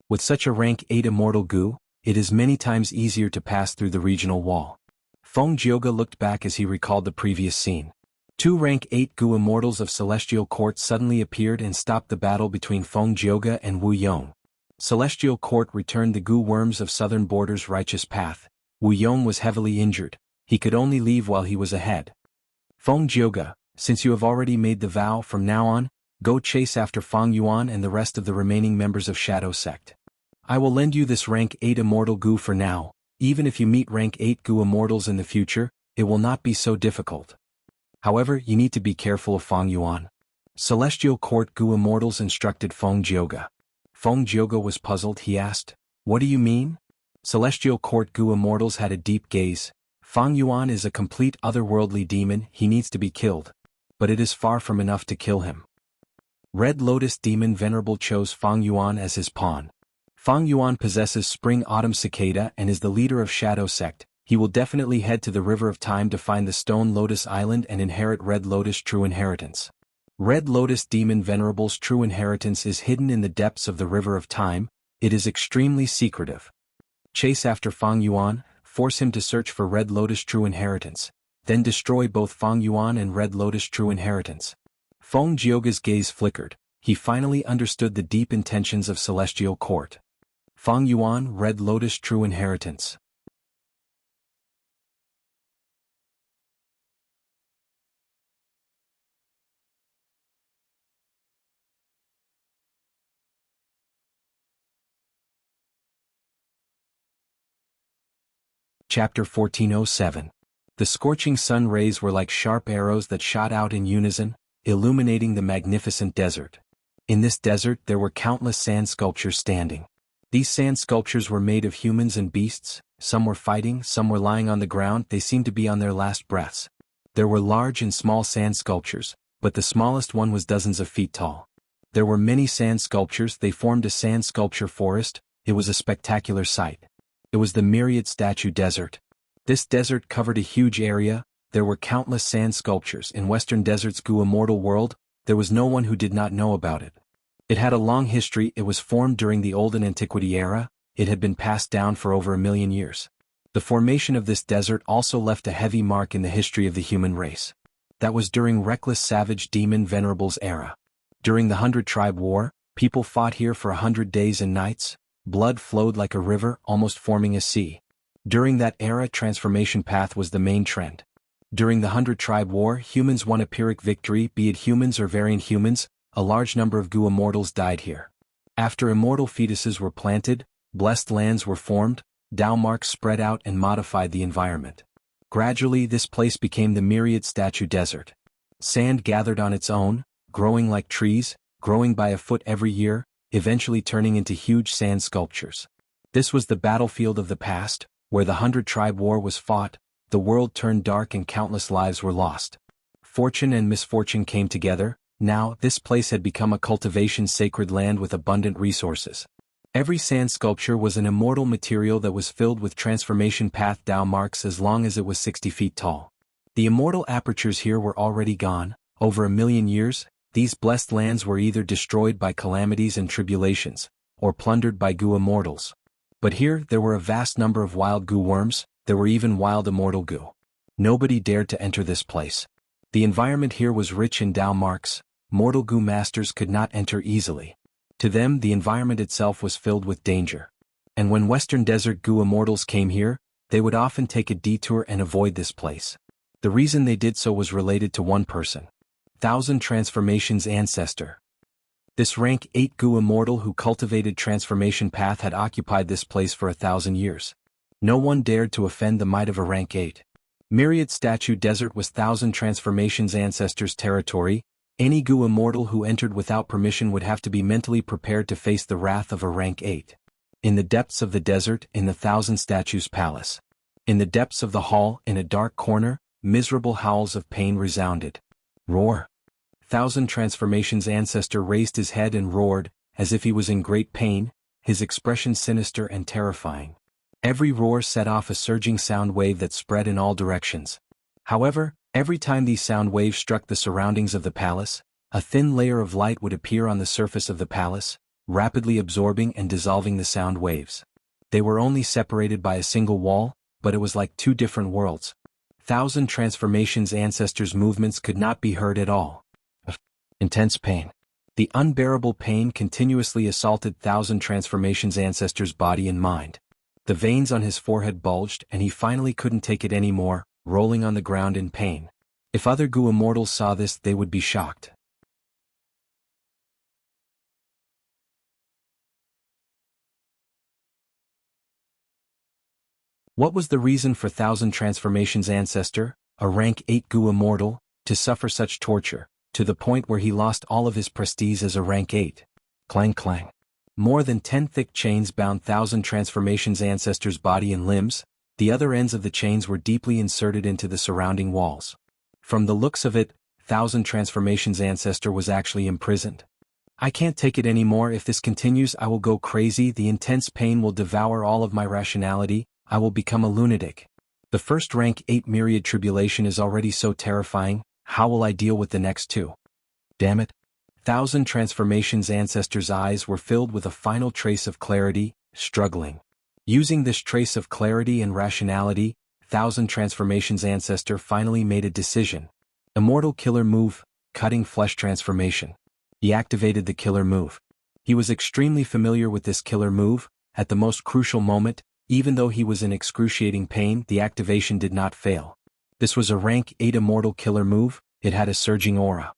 With such a rank 8 immortal Gu, it is many times easier to pass through the regional wall. Feng Jioge looked back as he recalled the previous scene. 2 rank 8 Gu immortals of Celestial Court suddenly appeared and stopped the battle between Feng Jioge and Wu Yong. Celestial Court returned the Gu worms of Southern Border's righteous path. Wu Yong was heavily injured. He could only leave while he was ahead. Feng Jioge, since you have already made the vow, from now on, go chase after Feng Yuan and the rest of the remaining members of Shadow Sect. I will lend you this rank 8 immortal Gu for now. Even if you meet rank 8 Gu immortals in the future, it will not be so difficult. However, you need to be careful of Feng Yuan. Celestial Court Gu immortals instructed Feng Jioge. Feng Jioge was puzzled. He asked, "What do you mean?" Celestial Court Gu immortals had a deep gaze. Feng Yuan is a complete otherworldly demon, he needs to be killed. But it is far from enough to kill him. Red Lotus Demon Venerable chose Feng Yuan as his pawn. Feng Yuan possesses Spring Autumn Cicada and is the leader of Shadow Sect. He will definitely head to the River of Time to find the Stone Lotus Island and inherit Red Lotus' true inheritance. Red Lotus Demon Venerable's true inheritance is hidden in the depths of the River of Time. It is extremely secretive. Chase after Feng Yuan, force him to search for Red Lotus' true inheritance, then destroy both Feng Yuan and Red Lotus' true inheritance. Feng Jioge's gaze flickered. He finally understood the deep intentions of Celestial Court. Feng Yuan, Red Lotus' true inheritance. Chapter 1407. The scorching sun rays were like sharp arrows that shot out in unison, illuminating the magnificent desert. In this desert there were countless sand sculptures standing. These sand sculptures were made of humans and beasts, some were fighting, some were lying on the ground, they seemed to be on their last breaths. There were large and small sand sculptures, but the smallest one was dozens of feet tall. There were many sand sculptures, they formed a sand sculpture forest. It was a spectacular sight. It was the Myriad Statue Desert. This desert covered a huge area. There were countless sand sculptures. In Western Desert's Gu immortal world, there was no one who did not know about it. It had a long history. It was formed during the Olden Antiquity era. It had been passed down for over 1,000,000 years. The formation of this desert also left a heavy mark in the history of the human race. That was during reckless savage demon venerables era. During the 100-Tribe War, people fought here for 100 days and nights. Blood flowed like a river, almost forming a sea. During that era, transformation path was the main trend. During the 100-Tribe War, humans won a Pyrrhic victory, be it humans or variant humans. A large number of Gu immortals died here. After immortal fetuses were planted, blessed lands were formed, Dao marks spread out and modified the environment. Gradually this place became the Myriad Statue Desert. Sand gathered on its own, growing like trees, growing by a foot every year, eventually turning into huge sand sculptures. This was the battlefield of the past, where the 100-Tribe War was fought. the world turned dark and countless lives were lost. Fortune and misfortune came together. Now, this place had become a cultivation sacred land with abundant resources. Every sand sculpture was an immortal material that was filled with transformation path Dao marks as long as it was 60 feet tall. The immortal apertures here were already gone. Over 1,000,000 years, these blessed lands were either destroyed by calamities and tribulations, or plundered by goo immortals. But here, there were a vast number of wild goo worms, there were even wild immortal goo. Nobody dared to enter this place. The environment here was rich in Dao marks. Mortal goo masters could not enter easily. To them, the environment itself was filled with danger. And when Western Desert goo immortals came here, they would often take a detour and avoid this place. The reason they did so was related to one person. 1,000 Transformations ancestor. This rank 8 goo immortal who cultivated transformation path had occupied this place for 1,000 years. No one dared to offend the might of a rank 8. Myriad Statue Desert was 1,000 Transformations ancestors territory. Any goo immortal who entered without permission would have to be mentally prepared to face the wrath of a rank 8. In the depths of the desert, in the 1,000 Statues Palace. In the depths of the hall, in a dark corner, miserable howls of pain resounded. Roar. 1,000 Transformations ancestor raised his head and roared, as if he was in great pain, his expression sinister and terrifying. Every roar set off a surging sound wave that spread in all directions. However, every time these sound waves struck the surroundings of the palace, a thin layer of light would appear on the surface of the palace, rapidly absorbing and dissolving the sound waves. They were only separated by a single wall, but it was like two different worlds. 1,000 Transformations ancestors' movements could not be heard at all. Intense pain. The unbearable pain continuously assaulted 1,000 Transformations ancestors' body and mind. The veins on his forehead bulged and he finally couldn't take it anymore, rolling on the ground in pain. If other goo immortals saw this, they would be shocked. What was the reason for 1,000 Transformations ancestor, a rank 8 goo immortal, to suffer such torture, to the point where he lost all of his prestige as a rank 8? Clang clang. More than 10 thick chains bound 1,000 Transformations ancestors' body and limbs. The other ends of the chains were deeply inserted into the surrounding walls. From the looks of it, 1,000 Transformations ancestor was actually imprisoned. I can't take it anymore. If this continues, I will go crazy. The intense pain will devour all of my rationality. I will become a lunatic. The first rank 8 myriad tribulation is already so terrifying. How will I deal with the next two? Damn it. 1,000 Transformations ancestors' eyes were filled with a final trace of clarity, struggling. Using this trace of clarity and rationality, 1,000 Transformations ancestor finally made a decision. Immortal killer move, cutting flesh transformation. He activated the killer move. He was extremely familiar with this killer move. At the most crucial moment, even though he was in excruciating pain, the activation did not fail. This was a rank 8 immortal killer move. It had a surging aura.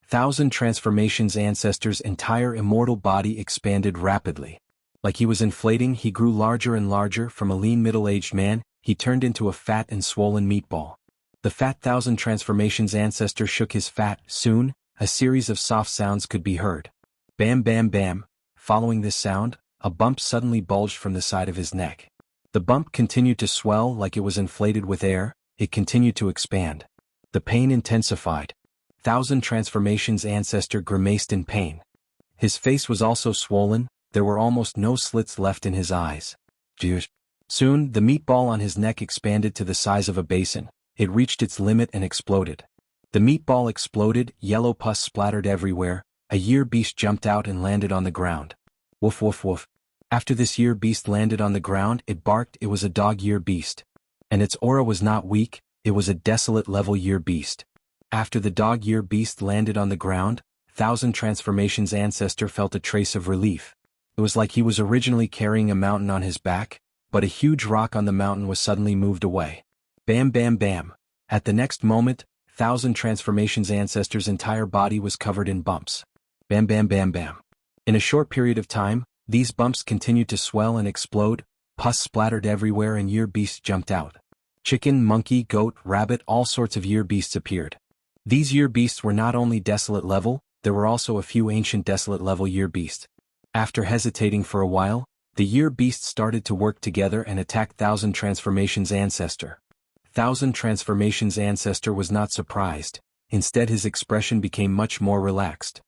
1,000 Transformations ancestor's entire immortal body expanded rapidly. Like he was inflating, he grew larger and larger. From a lean middle-aged man, he turned into a fat and swollen meatball. The fat 1,000 Transformations ancestor shook his fat. Soon, a series of soft sounds could be heard. Bam bam bam. Following this sound, a bump suddenly bulged from the side of his neck. The bump continued to swell like it was inflated with air. It continued to expand. The pain intensified. 1,000 Transformations ancestor grimaced in pain. His face was also swollen. There were almost no slits left in his eyes. Soon, the meatball on his neck expanded to the size of a basin. It reached its limit and exploded. The meatball exploded, yellow pus splattered everywhere. A year beast jumped out and landed on the ground. Woof woof woof. After this year beast landed on the ground, it barked. It was a dog year beast. And its aura was not weak, it was a desolate level year beast. After the dog year beast landed on the ground, 1,000 Transformations ancestor felt a trace of relief. It was like he was originally carrying a mountain on his back, but a huge rock on the mountain was suddenly moved away. Bam bam bam. At the next moment, 1,000 Transformations ancestor's entire body was covered in bumps. Bam bam bam bam. In a short period of time, these bumps continued to swell and explode. Pus splattered everywhere and year beasts jumped out. Chicken, monkey, goat, rabbit, all sorts of year beasts appeared. These year beasts were not only desolate level, there were also a few ancient desolate level year beasts. After hesitating for a while, the year beasts started to work together and attack 1,000 Transformations ancestor. Thousand Transformations ancestor was not surprised. Instead, his expression became much more relaxed.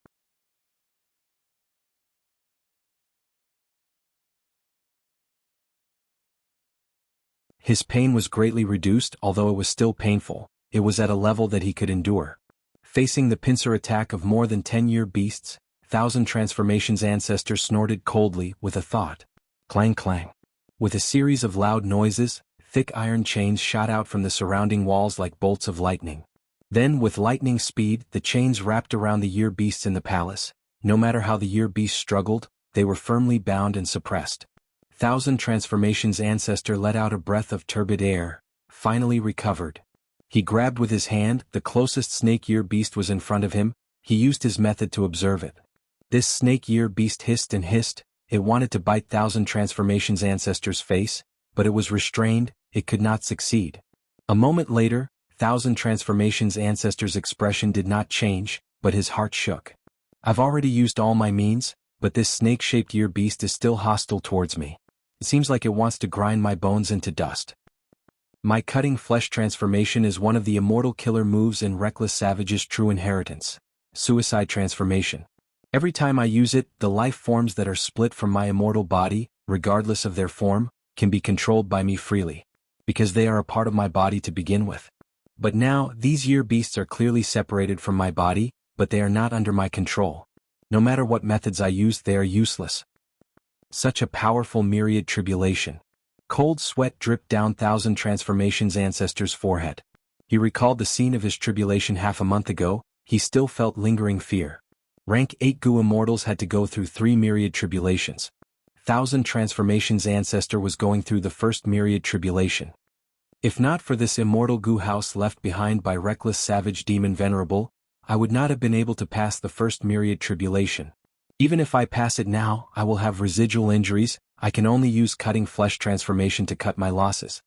His pain was greatly reduced, although it was still painful. It was at a level that he could endure. Facing the pincer attack of more than 10-year beasts, Thousand Transformations ancestor snorted coldly with a thought. Clang clang. With a series of loud noises, thick iron chains shot out from the surrounding walls like bolts of lightning. Then, with lightning speed, the chains wrapped around the year beasts in the palace. No matter how the year beasts struggled, they were firmly bound and suppressed. Thousand Transformations ancestor let out a breath of turbid air, finally recovered. He grabbed with his hand, the closest snake year beast was in front of him. He used his method to observe it. This snake year beast hissed and hissed. It wanted to bite Thousand Transformations ancestor's face, but it was restrained. It could not succeed. A moment later, Thousand Transformations ancestor's expression did not change, but his heart shook. I've already used all my means, but this snake-shaped year beast is still hostile towards me. It seems like it wants to grind my bones into dust. My cutting flesh transformation is one of the immortal killer moves in Reckless Savage's true inheritance. Suicide transformation. Every time I use it, the life forms that are split from my immortal body, regardless of their form, can be controlled by me freely. Because they are a part of my body to begin with. But now, these year beasts are clearly separated from my body, but they are not under my control. No matter what methods I use, they are useless. Such a powerful myriad tribulation. Cold sweat dripped down Thousand Transformations ancestor's forehead. He recalled the scene of his tribulation half a month ago. He still felt lingering fear. Rank 8 Gu immortals had to go through 3 myriad tribulations. Thousand Transformations ancestor was going through the first myriad tribulation. If not for this immortal Gu house left behind by Reckless Savage Demon Venerable, I would not have been able to pass the first myriad tribulation. Even if I pass it now, I will have residual injuries. I can only use cutting flesh transformation to cut my losses.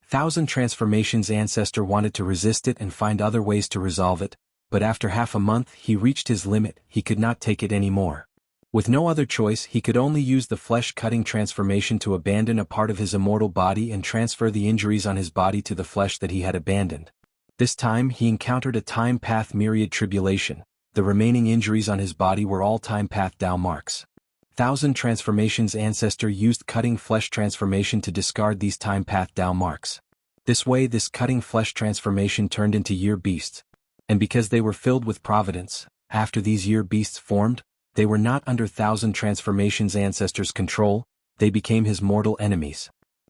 Thousand Transformations ancestor wanted to resist it and find other ways to resolve it, but after half a month he reached his limit. He could not take it anymore. With no other choice, he could only use the flesh-cutting transformation to abandon a part of his immortal body and transfer the injuries on his body to the flesh that he had abandoned. This time he encountered a time path myriad tribulation. The remaining injuries on his body were all time path Dao marks. Thousand Transformations ancestor used cutting flesh transformation to discard these time path Dao marks. This way, this cutting flesh transformation turned into year beasts. And because they were filled with providence, after these year beasts formed, they were not under Thousand Transformations ancestor's control. They became his mortal enemies.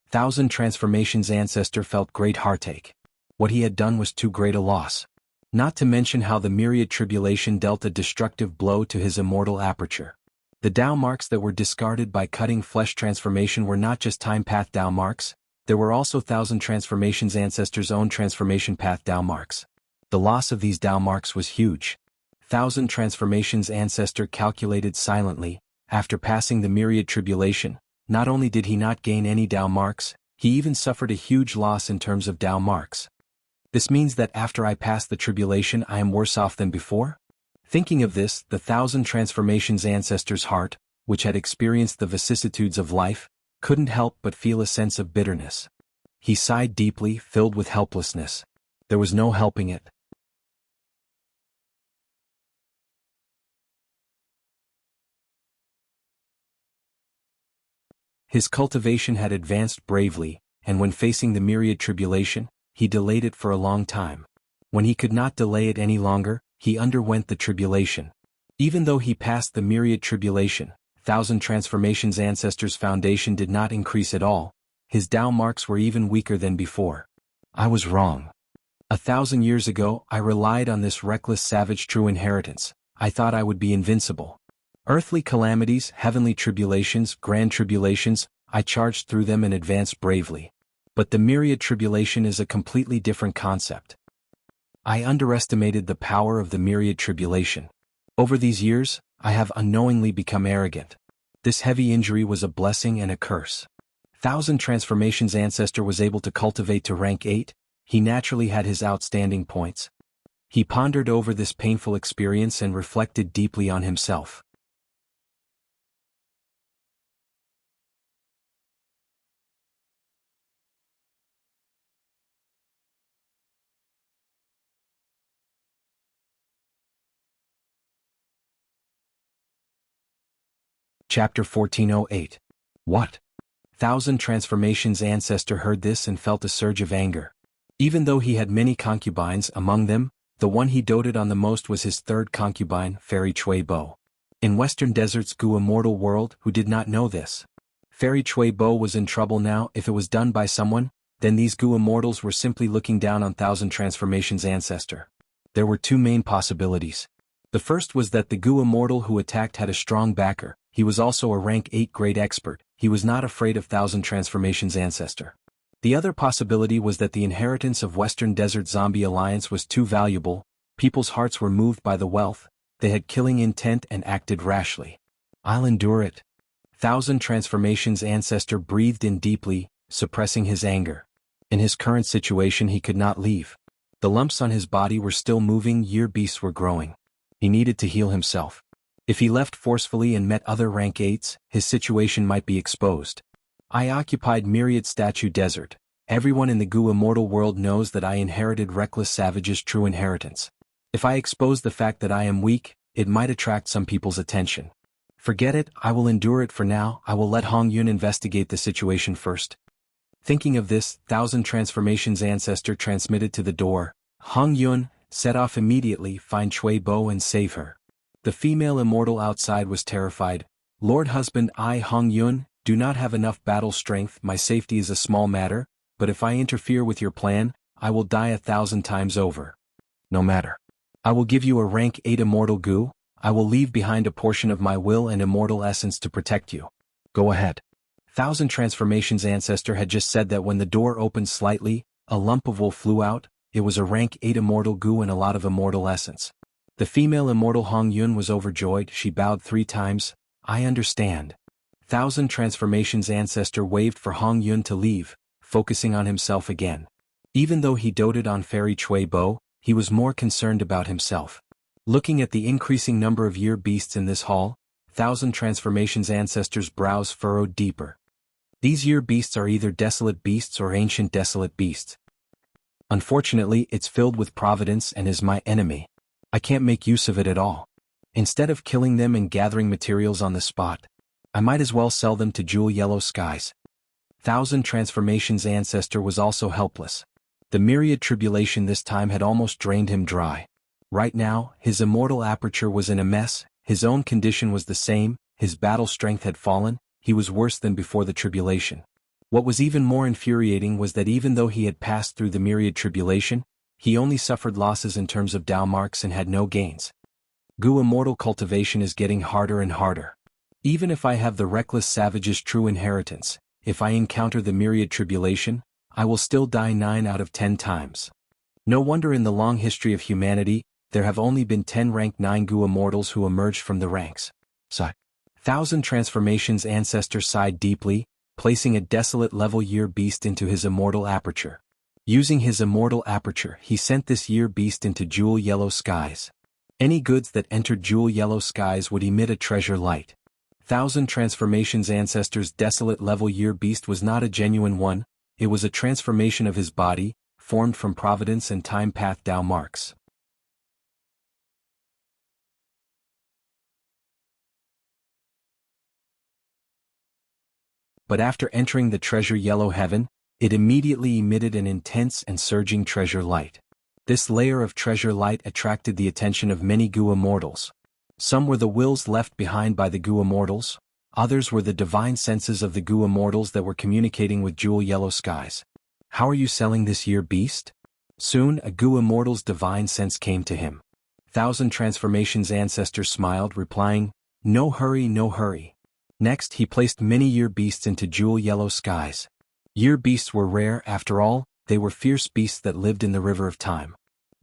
Thousand Transformations ancestor felt great heartache. What he had done was too great a loss. Not to mention how the myriad tribulation dealt a destructive blow to his immortal aperture. The Dao marks that were discarded by cutting flesh transformation were not just time path Dao marks, there were also Thousand Transformations ancestor's own transformation path Dao marks. The loss of these Dao marks was huge. Thousand Transformations ancestor calculated silently. After passing the myriad tribulation, not only did he not gain any Dao marks, he even suffered a huge loss in terms of Dao marks. This means that after I pass the tribulation I am worse off than before? Thinking of this, the Thousand Transformations ancestor's heart, which had experienced the vicissitudes of life, couldn't help but feel a sense of bitterness. He sighed deeply, filled with helplessness. There was no helping it. His cultivation had advanced bravely, and when facing the myriad tribulation, he delayed it for a long time. When he could not delay it any longer, he underwent the tribulation. Even though he passed the myriad tribulation, Thousand Transformations ancestor's foundation did not increase at all. His Dao marks were even weaker than before. I was wrong. 1,000 years ago, I relied on this reckless savage true inheritance. I thought I would be invincible. Earthly calamities, heavenly tribulations, grand tribulations, I charged through them and advanced bravely. But the myriad tribulation is a completely different concept. I underestimated the power of the myriad tribulation. Over these years, I have unknowingly become arrogant. This heavy injury was a blessing and a curse. Thousand Transformations ancestor was able to cultivate to rank 8, he naturally had his outstanding points. He pondered over this painful experience and reflected deeply on himself. Chapter 1408. What? Thousand Transformations ancestor heard this and felt a surge of anger. Even though he had many concubines, among them, the one he doted on the most was his third concubine, Fairy Chui Bo. In Western Desert's Gu immortal world, who did not know this? Fairy Chui Bo was in trouble now. If it was done by someone, then these Gu immortals were simply looking down on Thousand Transformations ancestor. There were two main possibilities. The first was that the Gu immortal who attacked had a strong backer. He was also a rank 8 great expert. He was not afraid of Thousand Transformations ancestor. The other possibility was that the inheritance of Western Desert Zombie Alliance was too valuable. People's hearts were moved by the wealth. They had killing intent and acted rashly. I'll endure it. Thousand Transformations ancestor breathed in deeply, suppressing his anger. In his current situation he could not leave. The lumps on his body were still moving. Year beasts were growing. He needed to heal himself. If he left forcefully and met other rank 8s, his situation might be exposed. I occupied Myriad Statue Desert. Everyone in the Gu immortal world knows that I inherited Reckless Savage's true inheritance. If I expose the fact that I am weak, it might attract some people's attention. Forget it, I will endure it for now. I will let Hong Yun investigate the situation first. Thinking of this, Thousand Transformations ancestor transmitted to the door. Hong Yun, set off immediately, find Chui Bo and save her. The female immortal outside was terrified. Lord husband, I Hong Yun, do not have enough battle strength. My safety is a small matter, but if I interfere with your plan, I will die 1,000 times over. No matter. I will give you a rank 8 immortal Gu. I will leave behind a portion of my will and immortal essence to protect you. Go ahead. Thousand Transformations ancestor had just said that when the door opened slightly, a lump of wool flew out. It was a rank 8 immortal Gu and a lot of immortal essence. The female immortal Hong Yun was overjoyed. She bowed 3 times. I understand. Thousand Transformations ancestor waved for Hong Yun to leave, focusing on himself again. Even though he doted on Fairy Chui Bo, he was more concerned about himself. Looking at the increasing number of year beasts in this hall, Thousand Transformations ancestor's brows furrowed deeper. These year beasts are either desolate beasts or ancient desolate beasts. Unfortunately, it's filled with providence and is my enemy. I can't make use of it at all. Instead of killing them and gathering materials on the spot, I might as well sell them to Jewel Yellow Skies. Thousand Transformations ancestor was also helpless. The myriad tribulation this time had almost drained him dry. Right now, his immortal aperture was in a mess. His own condition was the same. His battle strength had fallen. He was worse than before the tribulation. What was even more infuriating was that even though he had passed through the myriad tribulation, he only suffered losses in terms of Dao marks and had no gains. Gu immortal cultivation is getting harder and harder. Even if I have the Reckless Savage's true inheritance, if I encounter the myriad tribulation, I will still die 9 out of 10 times. No wonder in the long history of humanity, there have only been 10 rank 9 Gu immortals who emerged from the ranks. Thousand Transformations ancestor sighed deeply, placing a desolate level year beast into his immortal aperture. Using his immortal aperture, he sent this year beast into Jewel Yellow Skies. Any goods that entered Jewel Yellow Skies would emit a treasure light. Thousand Transformations ancestor's desolate level year beast was not a genuine one. It was a transformation of his body, formed from providence and time path Dao marks. But after entering the treasure yellow heaven, it immediately emitted an intense and surging treasure light. This layer of treasure light attracted the attention of many Gu immortals. Some were the wills left behind by the Gu immortals, others were the divine senses of the Gu immortals that were communicating with Jewel Yellow Skies. How are you selling this year beast? Soon a Gu immortal's divine sense came to him. Thousand Transformations ancestor smiled, replying, No hurry, no hurry. Next he placed many year beasts into Jewel Yellow Skies. Year beasts were rare, after all, they were fierce beasts that lived in the river of time.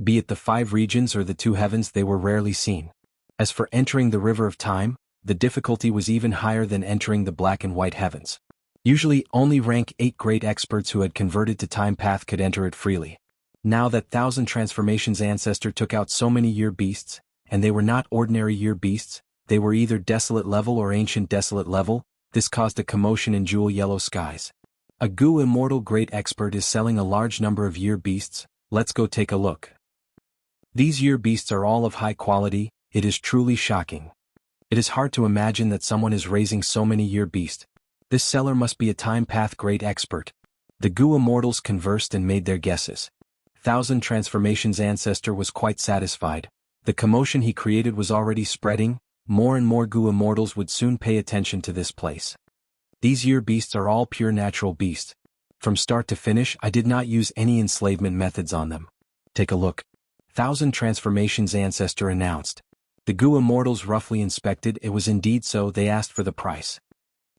Be it the 5 regions or the 2 heavens, they were rarely seen. As for entering the river of time, the difficulty was even higher than entering the black and white heavens. Usually only rank 8 great experts who had converted to time path could enter it freely. Now that Thousand Transformations ancestor took out so many year beasts, and they were not ordinary year beasts, they were either desolate level or ancient desolate level, this caused a commotion in Jewel Yellow Skies. A Gu immortal great expert is selling a large number of year beasts. Let's go take a look. These year beasts are all of high quality. It is truly shocking. It is hard to imagine that someone is raising so many year beast. This seller must be a time path great expert. The Gu immortals conversed and made their guesses. Thousand Transformations ancestor was quite satisfied. The commotion he created was already spreading. More and more Gu immortals would soon pay attention to this place. These year beasts are all pure natural beasts. From start to finish, I did not use any enslavement methods on them. Take a look. Thousand Transformations ancestor announced. The Gu immortals roughly inspected. It was indeed so. They asked for the price.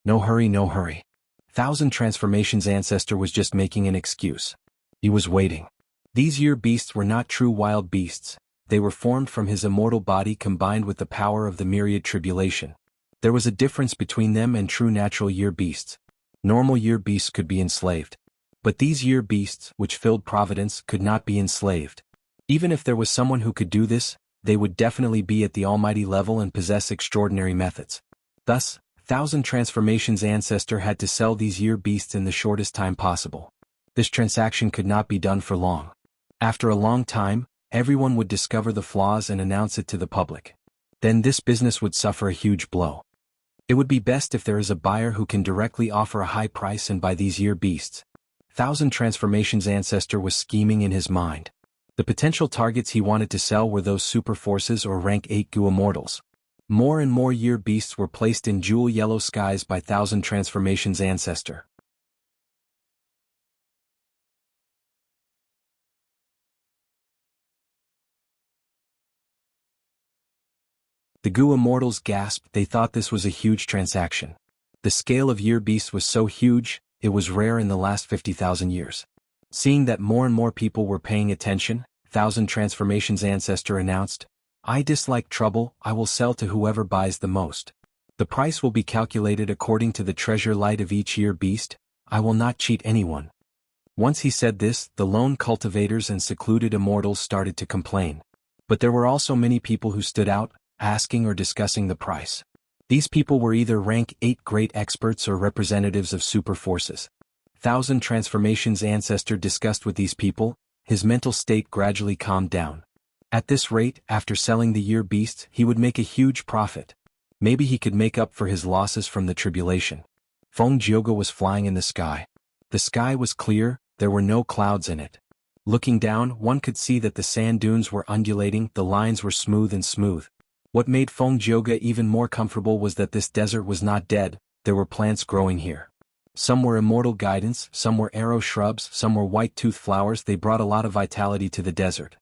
No hurry, no hurry. Thousand Transformations ancestor was just making an excuse. He was waiting. These year beasts were not true wild beasts. They were formed from his immortal body combined with the power of the myriad tribulation. There was a difference between them and true natural year beasts. Normal year beasts could be enslaved. But these year beasts, which filled providence, could not be enslaved. Even if there was someone who could do this, they would definitely be at the almighty level and possess extraordinary methods. Thus, Thousand Transformations ancestor had to sell these year beasts in the shortest time possible. This transaction could not be done for long. After a long time, everyone would discover the flaws and announce it to the public. Then this business would suffer a huge blow. It would be best if there is a buyer who can directly offer a high price and buy these year beasts. Thousand Transformations ancestor was scheming in his mind. The potential targets he wanted to sell were those super forces or rank 8 Gu immortals. More and more year beasts were placed in jewel yellow skies by Thousand Transformations ancestor. The Gu immortals gasped. They thought this was a huge transaction. The scale of year beasts was so huge, it was rare in the last 50,000 years. Seeing that more and more people were paying attention, Thousand Transformations ancestor announced, I dislike trouble. I will sell to whoever buys the most. The price will be calculated according to the treasure light of each year beast. I will not cheat anyone. Once he said this, the lone cultivators and secluded immortals started to complain. But there were also many people who stood out, asking or discussing the price. These people were either rank 8 great experts or representatives of super forces. Thousand Transformations ancestor discussed with these people. His mental state gradually calmed down. At this rate, after selling the year beasts, he would make a huge profit. Maybe he could make up for his losses from the tribulation. Feng Jiuge was flying in the sky. The sky was clear, there were no clouds in it. Looking down, one could see that the sand dunes were undulating, the lines were smooth and smooth. What made Feng Jiuge even more comfortable was that this desert was not dead. There were plants growing here. Some were immortal guidance, some were arrow shrubs, some were white-tooth flowers. They brought a lot of vitality to the desert.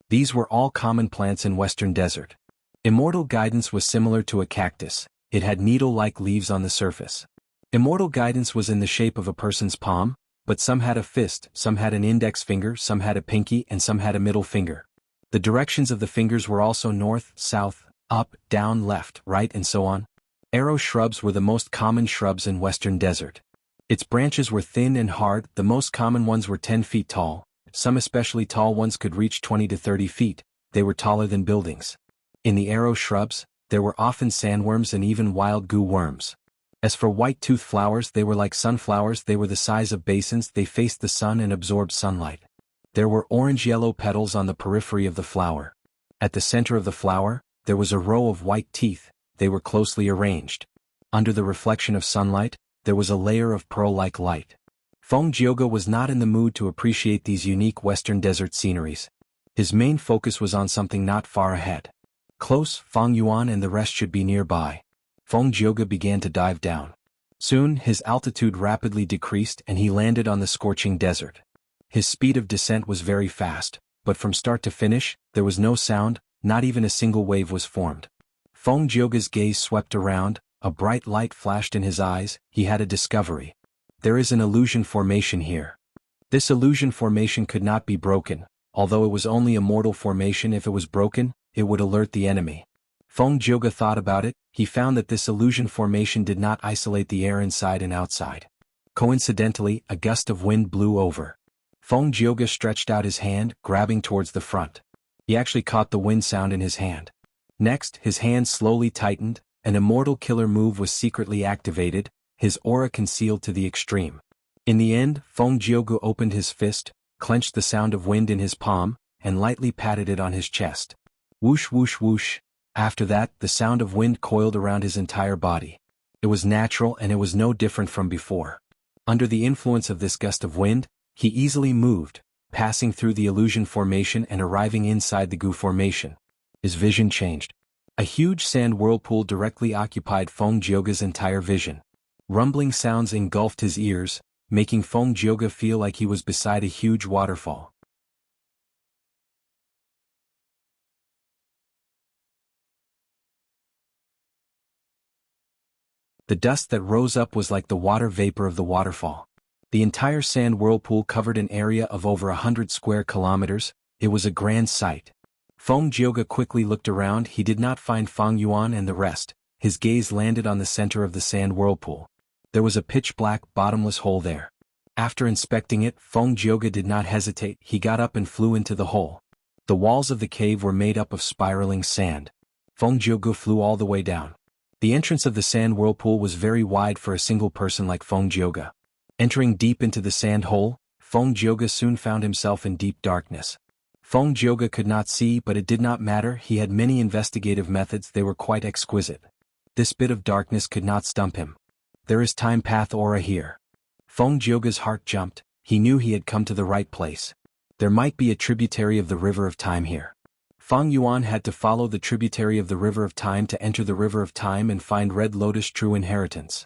These were all common plants in Western Desert. Immortal guidance was similar to a cactus. It had needle-like leaves on the surface. Immortal guidance was in the shape of a person's palm, but some had a fist, some had an index finger, some had a pinky, and some had a middle finger. The directions of the fingers were also north, south, up, down, left, right, and so on. Arrow shrubs were the most common shrubs in Western Desert. Its branches were thin and hard. The most common ones were 10 feet tall. Some especially tall ones could reach 20 to 30 feet. They were taller than buildings. In the arrow shrubs, there were often sandworms and even wild Gu worms. As for white-tooth flowers, they were like sunflowers. They were the size of basins. They faced the sun and absorbed sunlight. There were orange-yellow petals on the periphery of the flower. At the center of the flower, there was a row of white teeth. They were closely arranged. Under the reflection of sunlight, there was a layer of pearl-like light. Feng Jiuge was not in the mood to appreciate these unique Western Desert sceneries. His main focus was on something not far ahead. Close, Feng Yuan and the rest should be nearby. Feng Jiuge began to dive down. Soon, his altitude rapidly decreased and he landed on the scorching desert. His speed of descent was very fast, but from start to finish, there was no sound, not even a single wave was formed. Feng Jiuge's gaze swept around, a bright light flashed in his eyes. He had a discovery. There is an illusion formation here. This illusion formation could not be broken, although it was only a mortal formation. If it was broken, it would alert the enemy. Feng Jiuge thought about it. He found that this illusion formation did not isolate the air inside and outside. Coincidentally, a gust of wind blew over. Feng Jiuge stretched out his hand, grabbing towards the front. He actually caught the wind sound in his hand. Next, his hand slowly tightened. An immortal killer move was secretly activated, his aura concealed to the extreme. In the end, Feng Jiuge opened his fist, clenched the sound of wind in his palm, and lightly patted it on his chest. Whoosh whoosh whoosh. After that, the sound of wind coiled around his entire body. It was natural and it was no different from before. Under the influence of this gust of wind, he easily moved, passing through the illusion formation and arriving inside the Gu formation. His vision changed. A huge sand whirlpool directly occupied Feng Jioge's entire vision. Rumbling sounds engulfed his ears, making Feng Jioge feel like he was beside a huge waterfall. The dust that rose up was like the water vapor of the waterfall. The entire sand whirlpool covered an area of over 100 square kilometers. It was a grand sight. Feng Jioge quickly looked around. He did not find Fang Yuan and the rest. His gaze landed on the center of the sand whirlpool. There was a pitch-black, bottomless hole there. After inspecting it, Feng Jioge did not hesitate. He got up and flew into the hole. The walls of the cave were made up of spiraling sand. Feng Jioge flew all the way down. The entrance of the sand whirlpool was very wide for a single person like Feng Jioge. Entering deep into the sand hole, Feng Jioge soon found himself in deep darkness. Feng Jioge could not see, but it did not matter. He had many investigative methods. They were quite exquisite. This bit of darkness could not stump him. There is time path aura here. Feng Jioge's heart jumped. He knew he had come to the right place. There might be a tributary of the river of time here. Fang Yuan had to follow the tributary of the river of time to enter the river of time and find Red Lotus true inheritance.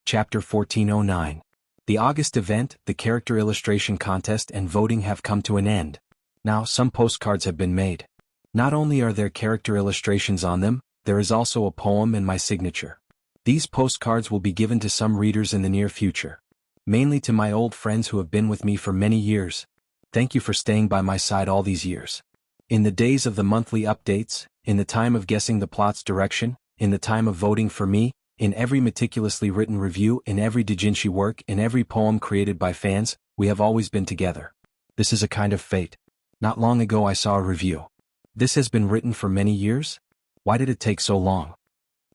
Chapter 1409. The August event, the character illustration contest and voting have come to an end. Now some postcards have been made. Not only are there character illustrations on them, there is also a poem and my signature. These postcards will be given to some readers in the near future. Mainly to my old friends who have been with me for many years. Thank you for staying by my side all these years. In the days of the monthly updates, in the time of guessing the plot's direction, in the time of voting for me, in every meticulously written review, in every doujinshi work, in every poem created by fans, we have always been together. This is a kind of fate. Not long ago I saw a review. This has been written for many years? Why did it take so long?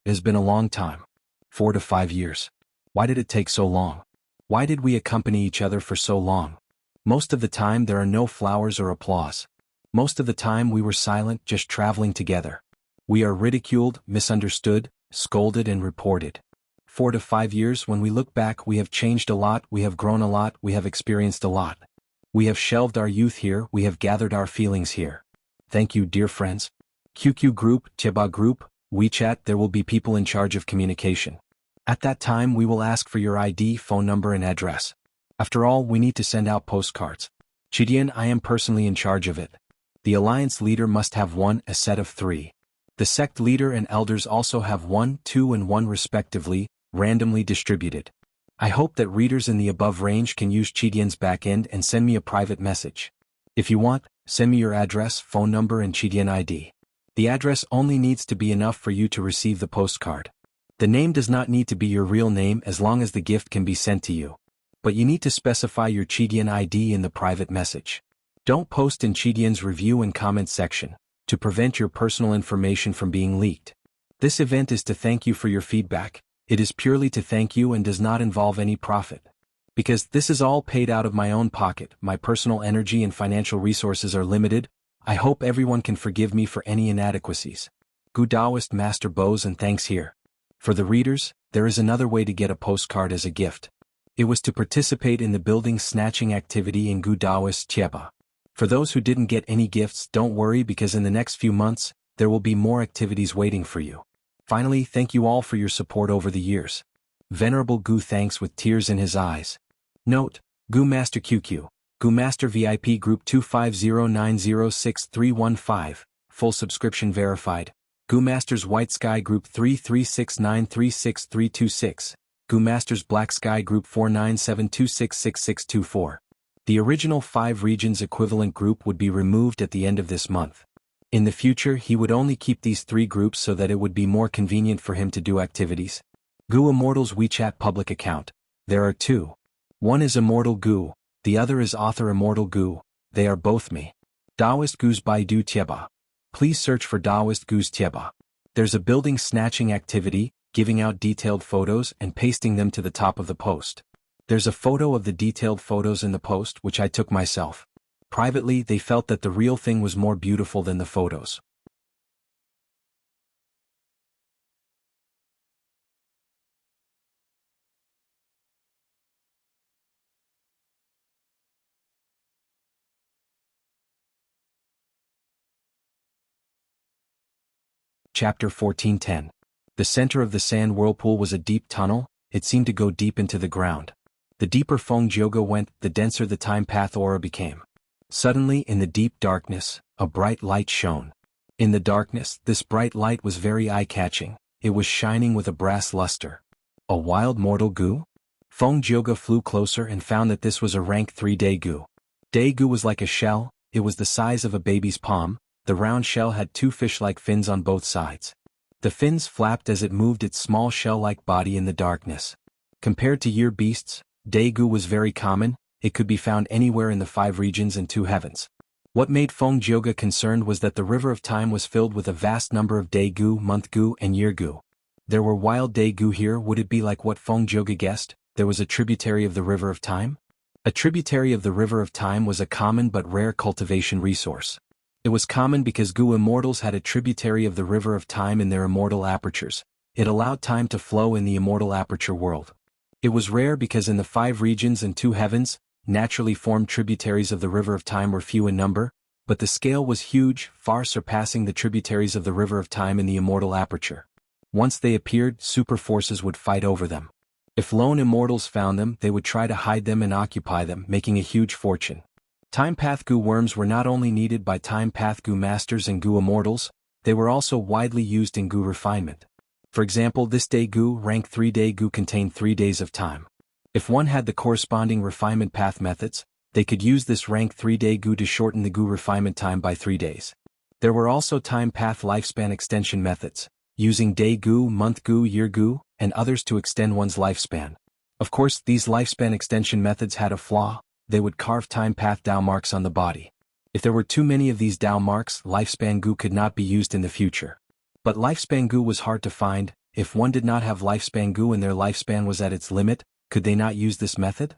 It has been a long time. 4 to 5 years. Why did it take so long? Why did we accompany each other for so long? Most of the time there are no flowers or applause. Most of the time we were silent, just traveling together. We are ridiculed, misunderstood, scolded and reported. 4 to 5 years, when we look back, we have changed a lot, we have grown a lot, we have experienced a lot. We have shelved our youth here, we have gathered our feelings here. Thank you, dear friends. QQ Group, Cheba Group, WeChat, there will be people in charge of communication. At that time we will ask for your ID, phone number and address. After all, we need to send out postcards. Chidian, I am personally in charge of it. The alliance leader must have one, a set of 3. The sect leader and elders also have 1, 2 and 1 respectively, randomly distributed. I hope that readers in the above range can use Chidian's backend and send me a private message. If you want, send me your address, phone number and Chidian ID. The address only needs to be enough for you to receive the postcard. The name does not need to be your real name as long as the gift can be sent to you. But you need to specify your Chidian ID in the private message. Don't post in Chidian's review and comment section, to prevent your personal information from being leaked. This event is to thank you for your feedback. It is purely to thank you and does not involve any profit. Because this is all paid out of my own pocket, my personal energy and financial resources are limited, I hope everyone can forgive me for any inadequacies. Gu Daoist Master Bows and thanks here. For the readers, there is another way to get a postcard as a gift. It was to participate in the building snatching activity in Gu Daoist Chieba. For those who didn't get any gifts, don't worry because in the next few months, there will be more activities waiting for you. Finally, thank you all for your support over the years. Venerable Gu thanks with tears in his eyes. Note, Gu Master QQ, Gu Master VIP Group 250906315, full subscription verified. Gu Masters White Sky Group 336936326, Gu Masters Black Sky Group 4972666624. The original 5 regions equivalent group would be removed at the end of this month. In the future he would only keep these 3 groups so that it would be more convenient for him to do activities. Gu Immortal's WeChat public account. There are 2. One is Immortal Gu, the other is Author Immortal Gu, they are both me. Daoist Gu's Baidu Tieba. Please search for Daoist Gu's Tieba. There's a building snatching activity, giving out detailed photos and pasting them to the top of the post. There's a photo of the detailed photos in the post which I took myself. Privately, they felt that the real thing was more beautiful than the photos. Chapter 14:10. The center of the sand whirlpool was a deep tunnel. It seemed to go deep into the ground. The deeper Feng Jioge went, the denser the time path aura became. Suddenly, in the deep darkness, a bright light shone. In the darkness, this bright light was very eye-catching. It was shining with a brass luster. A wild mortal Gu? Feng Jioge flew closer and found that this was a rank 3 Day Gu. Day Gu was like a shell. It was the size of a baby's palm. The round shell had two fish-like fins on both sides. The fins flapped as it moved its small shell-like body in the darkness. Compared to year beasts, Daegu was very common. It could be found anywhere in the 5 regions and 2 heavens. What made Feng Jioge concerned was that the river of time was filled with a vast number of Daegu, month Gu, and year Gu. There were wild Daegu here. Would it be like what Feng Jioge guessed? There was a tributary of the river of time? A tributary of the river of time was a common but rare cultivation resource. It was common because Gu immortals had a tributary of the river of time in their immortal apertures. It allowed time to flow in the immortal aperture world. It was rare because in the 5 regions and 2 heavens, naturally formed tributaries of the river of time were few in number, but the scale was huge, far surpassing the tributaries of the river of time in the immortal aperture. Once they appeared, super forces would fight over them. If lone immortals found them, they would try to hide them and occupy them, making a huge fortune. Time Path Gu worms were not only needed by Time Path Gu masters and Gu immortals, they were also widely used in Gu refinement. For example, this Day Gu, rank 3 Day Gu, contained 3 days of time. If one had the corresponding refinement path methods, they could use this rank 3 Day Gu to shorten the Gu refinement time by 3 days. There were also time path lifespan extension methods, using Day Gu, month Gu, year Gu, and others to extend one's lifespan. Of course, these lifespan extension methods had a flaw. They would carve time path Dao marks on the body. If there were too many of these Dao marks, lifespan Gu could not be used in the future. But lifespan Gu was hard to find. If one did not have lifespan Gu and their lifespan was at its limit, could they not use this method?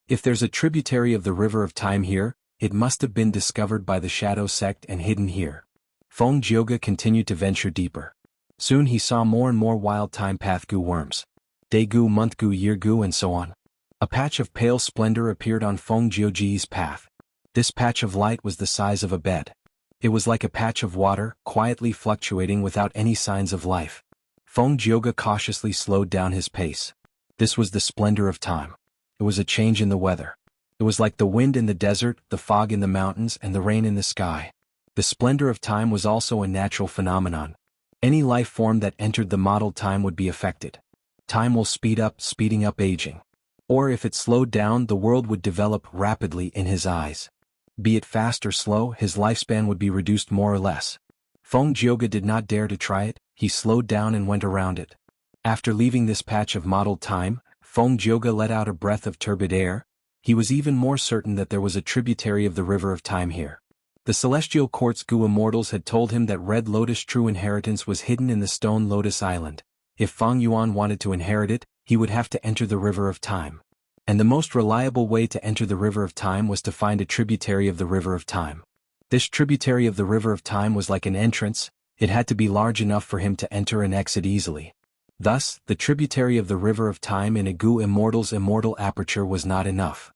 If there's a tributary of the river of time here, it must have been discovered by the Shadow sect and hidden here. Feng Jioge continued to venture deeper. Soon he saw more and more wild time path Gu worms. Day Gu, month Gu, year Gu, and so on. A patch of pale splendor appeared on Feng Jioge's path. This patch of light was the size of a bed. It was like a patch of water, quietly fluctuating without any signs of life. Feng Jioge cautiously slowed down his pace. This was the splendor of time. It was a change in the weather. It was like the wind in the desert, the fog in the mountains, and the rain in the sky. The splendor of time was also a natural phenomenon. Any life form that entered the modeled time would be affected. Time will speed up, speeding up aging. Or if it slowed down, the world would develop rapidly in his eyes. Be it fast or slow, his lifespan would be reduced more or less. Feng Jioge did not dare to try it. He slowed down and went around it. After leaving this patch of modeled time, Feng Jioge let out a breath of turbid air. He was even more certain that there was a tributary of the river of time here. The celestial quartz Gu immortals had told him that Red Lotus true inheritance was hidden in the stone Lotus Island. If Feng Yuan wanted to inherit it, he would have to enter the river of time. And the most reliable way to enter the river of time was to find a tributary of the river of time. This tributary of the river of time was like an entrance. It had to be large enough for him to enter and exit easily. Thus, the tributary of the river of time in a Gu immortal's immortal aperture was not enough.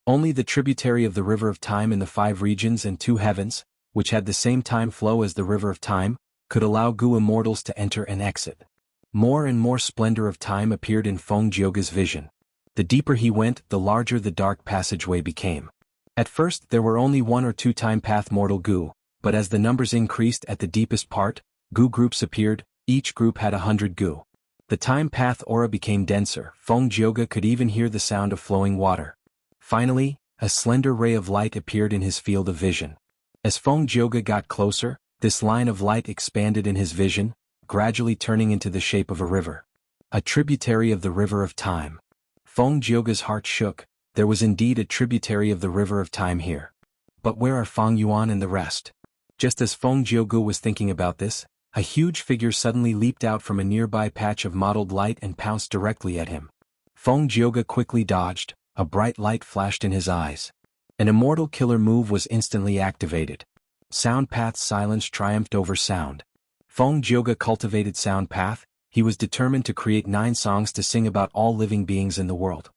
Only the tributary of the river of time in the 5 regions and 2 heavens, which had the same time flow as the river of time, could allow Gu immortals to enter and exit. More and more splendor of time appeared in Feng Jioge's vision. The deeper he went, the larger the dark passageway became. At first there were only 1 or 2 time path mortal Gu, but as the numbers increased at the deepest part, Gu groups appeared. Each group had 100 Gu. The time path aura became denser. Feng Jioge could even hear the sound of flowing water. Finally, a slender ray of light appeared in his field of vision. As Feng Jioge got closer, this line of light expanded in his vision, gradually turning into the shape of a river. A tributary of the river of time. Feng Jioge's heart shook. There was indeed a tributary of the river of time here. But where are Feng Yuan and the rest? Just as Feng Jiugu was thinking about this, a huge figure suddenly leaped out from a nearby patch of mottled light and pounced directly at him. Feng Jiugu quickly dodged, a bright light flashed in his eyes. An immortal killer move was instantly activated. Sound Path's silence triumphed over sound. Feng Jiugu cultivated Sound Path. He was determined to create 9 songs to sing about all living beings in the world.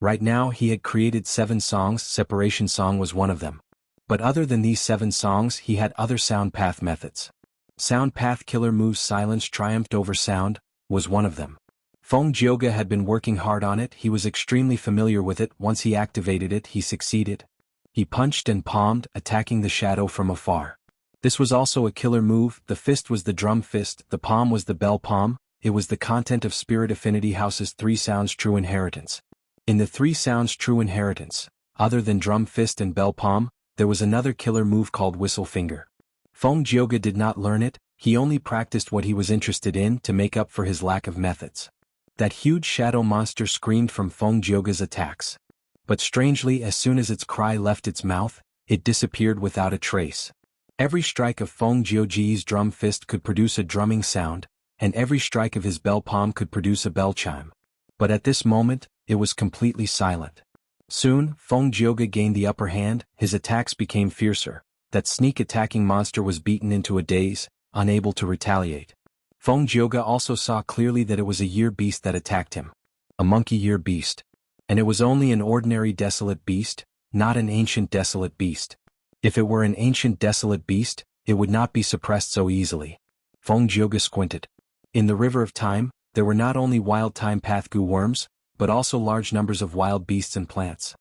Right now he had created 7 songs, Separation Song was one of them. But other than these 7 songs he had other Sound Path methods. Sound Path Killer Moves Silence Triumphed Over Sound was one of them. Feng Jiugu had been working hard on it, he was extremely familiar with it, once he activated it he succeeded. He punched and palmed, attacking the shadow from afar. This was also a killer move, the fist was the drum fist, the palm was the bell palm, it was the content of Spirit Affinity House's 3 Sounds True Inheritance. In the 3 Sounds True Inheritance, other than drum fist and bell palm, there was another killer move called Whistle Finger. Feng Jiugu did not learn it, he only practiced what he was interested in to make up for his lack of methods. That huge shadow monster screamed from Feng Jiugu's attacks. But strangely, as soon as its cry left its mouth, it disappeared without a trace. Every strike of Feng Jiugu's drum fist could produce a drumming sound, and every strike of his bell palm could produce a bell chime. But at this moment, it was completely silent. Soon, Feng Jiugu gained the upper hand, his attacks became fiercer. That sneak-attacking monster was beaten into a daze, unable to retaliate. Feng Jiugu also saw clearly that it was a year beast that attacked him. A monkey year beast. And it was only an ordinary desolate beast, not an ancient desolate beast. If it were an ancient desolate beast, it would not be suppressed so easily. Feng Jiugu squinted. In the river of time, there were not only wild time path goo worms, but also large numbers of wild beasts and plants.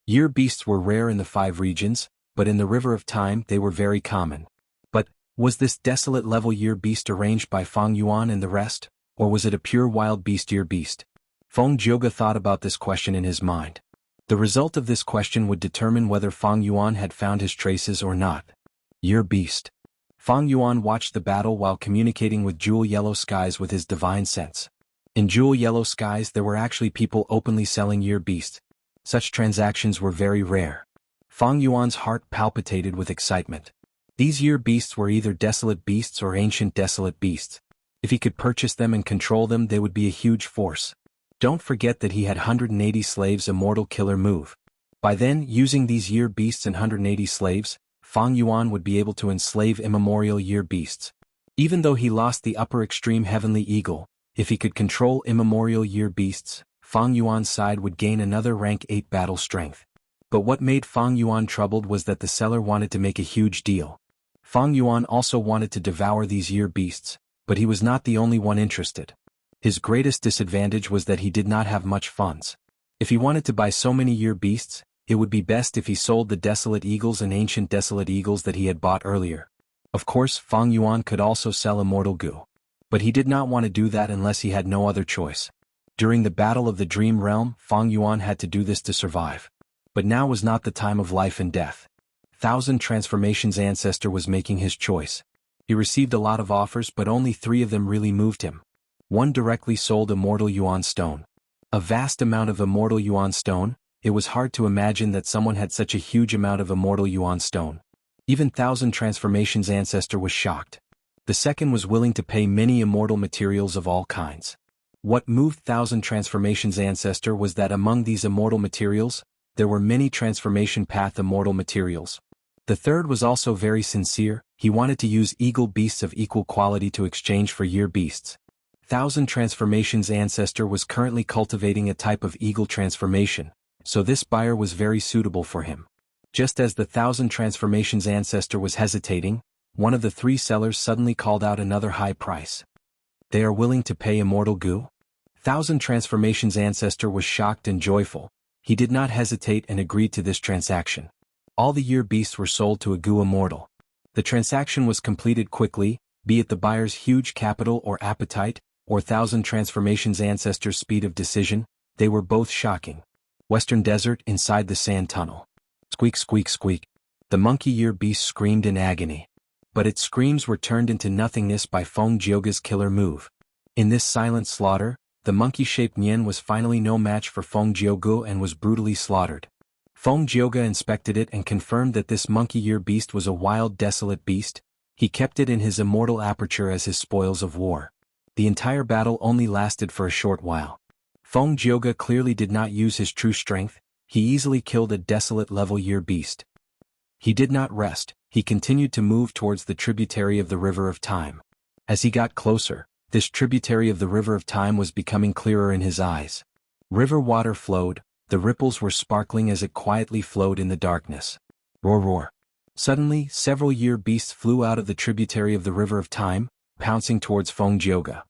Year beasts were rare in the 5 regions, but in the river of time they were very common. But, was this desolate level year beast arranged by Feng Yuan and the rest, or was it a pure wild beast year beast? Feng Jiugu thought about this question in his mind. The result of this question would determine whether Feng Yuan had found his traces or not. Year beast. Feng Yuan watched the battle while communicating with Jewel Yellow Skies with his divine sense. In Jewel Yellow Skies there were actually people openly selling year beasts. Such transactions were very rare. Feng Yuan's heart palpitated with excitement. These year beasts were either desolate beasts or ancient desolate beasts. If he could purchase them and control them, they would be a huge force. Don't forget that he had 180 slaves immortal killer move. By then, using these year beasts and 180 slaves, Feng Yuan would be able to enslave immemorial year beasts. Even though he lost the upper extreme heavenly eagle, if he could control immemorial year beasts, Feng Yuan's side would gain another rank 8 battle strength. But what made Feng Yuan troubled was that the seller wanted to make a huge deal. Feng Yuan also wanted to devour these year beasts, but he was not the only one interested. His greatest disadvantage was that he did not have much funds. If he wanted to buy so many year beasts, it would be best if he sold the desolate eagles and ancient desolate eagles that he had bought earlier. Of course, Feng Yuan could also sell immortal goo. But he did not want to do that unless he had no other choice. During the Battle of the Dream Realm, Feng Yuan had to do this to survive. But now was not the time of life and death. 1,000 Transformations Ancestor was making his choice. He received a lot of offers, but only 3 of them really moved him. One directly sold Immortal Yuan Stone. A vast amount of Immortal Yuan Stone. It was hard to imagine that someone had such a huge amount of Immortal Yuan Stone. Even 1,000 Transformations Ancestor was shocked. The second was willing to pay many immortal materials of all kinds. What moved 1,000 Transformations Ancestor was that among these immortal materials, there were many Transformation Path immortal materials. The third was also very sincere, he wanted to use eagle beasts of equal quality to exchange for year beasts. 1,000 Transformations Ancestor was currently cultivating a type of eagle transformation, so this buyer was very suitable for him. Just as the 1,000 Transformations Ancestor was hesitating, one of the 3 sellers suddenly called out another high price. They are willing to pay immortal goo? 1,000 Transformations Ancestor was shocked and joyful. He did not hesitate and agreed to this transaction. All the year beasts were sold to a goo immortal. The transaction was completed quickly, be it the buyer's huge capital or appetite, or 1,000 Transformations Ancestor's speed of decision, they were both shocking. Western Desert inside the sand tunnel. Squeak squeak squeak. The monkey year beast screamed in agony. but its screams were turned into nothingness by Feng Jioge's killer move. In this silent slaughter, the monkey-shaped Nian was finally no match for Feng Jioge and was brutally slaughtered. Feng Jioge inspected it and confirmed that this monkey-ear beast was a wild, desolate beast. He kept it in his immortal aperture as his spoils of war. The entire battle only lasted for a short while. Feng Jioge clearly did not use his true strength. He easily killed a desolate level-year beast. He did not rest. He continued to move towards the tributary of the River of Time. As he got closer, this tributary of the River of Time was becoming clearer in his eyes. River water flowed, the ripples were sparkling as it quietly flowed in the darkness. Roar roar. Suddenly, several year beasts flew out of the tributary of the River of Time, pouncing towards Feng Jioge.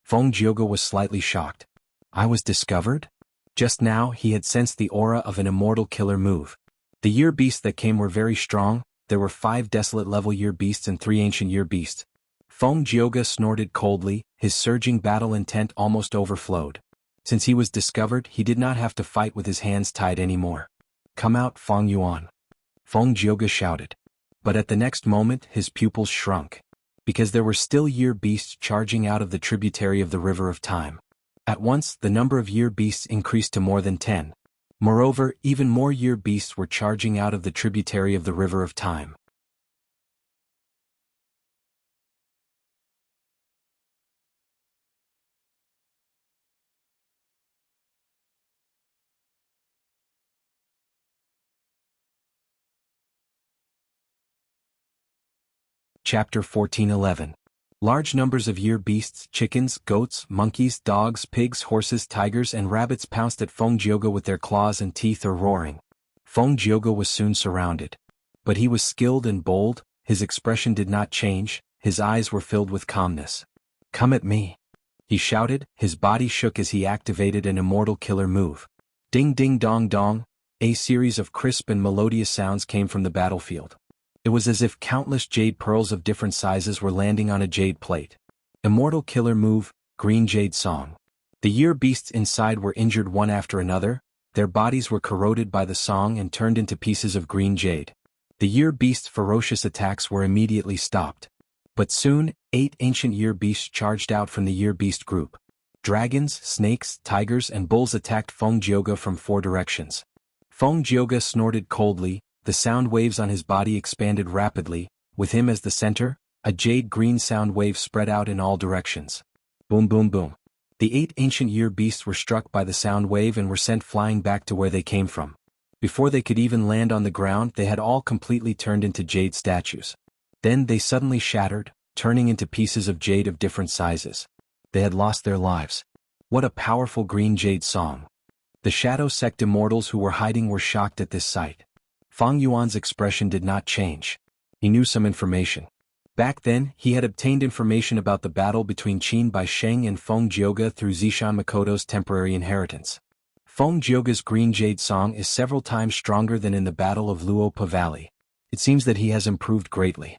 Feng Jioge was slightly shocked. I was discovered? Just now he had sensed the aura of an immortal killer move. The year beasts that came were very strong. There were 5 desolate level year beasts and 3 ancient year beasts. Feng Jioge snorted coldly, his surging battle intent almost overflowed. Since he was discovered, he did not have to fight with his hands tied anymore. Come out, Feng Yuan. Feng Jioge shouted. But at the next moment his pupils shrunk. Because there were still year beasts charging out of the tributary of the River of Time. At once, the number of year beasts increased to more than 10. Moreover, even more year beasts were charging out of the tributary of the River of Time. Chapter 14:11. Large numbers of year beasts, chickens, goats, monkeys, dogs, pigs, horses, tigers and rabbits pounced at Feng Jioge with their claws and teeth or roaring. Feng Jioge was soon surrounded. But he was skilled and bold, his expression did not change, his eyes were filled with calmness. Come at me. He shouted, his body shook as he activated an immortal killer move. Ding ding dong dong, a series of crisp and melodious sounds came from the battlefield. It was as if countless jade pearls of different sizes were landing on a jade plate. Immortal killer move, green jade song. The year beasts inside were injured one after another, their bodies were corroded by the song and turned into pieces of green jade. The year beasts' ferocious attacks were immediately stopped. But soon, 8 ancient year beasts charged out from the year beast group. Dragons, snakes, tigers and bulls attacked Feng Jioge from 4 directions. Feng Jioge snorted coldly. The sound waves on his body expanded rapidly, with him as the center, a jade-green sound wave spread out in all directions. Boom boom boom. The 8 ancient year beasts were struck by the sound wave and were sent flying back to where they came from. Before they could even land on the ground, they had all completely turned into jade statues. Then they suddenly shattered, turning into pieces of jade of different sizes. They had lost their lives. What a powerful green jade song. The Shadow Sect immortals who were hiding were shocked at this sight. Feng Yuan's expression did not change. He knew some information. Back then, he had obtained information about the battle between Qin Bai Sheng and Feng Jioge through Zishan Makoto's temporary inheritance. Feng Jioge's green jade song is several times stronger than in the Battle of Luopa Valley. It seems that he has improved greatly.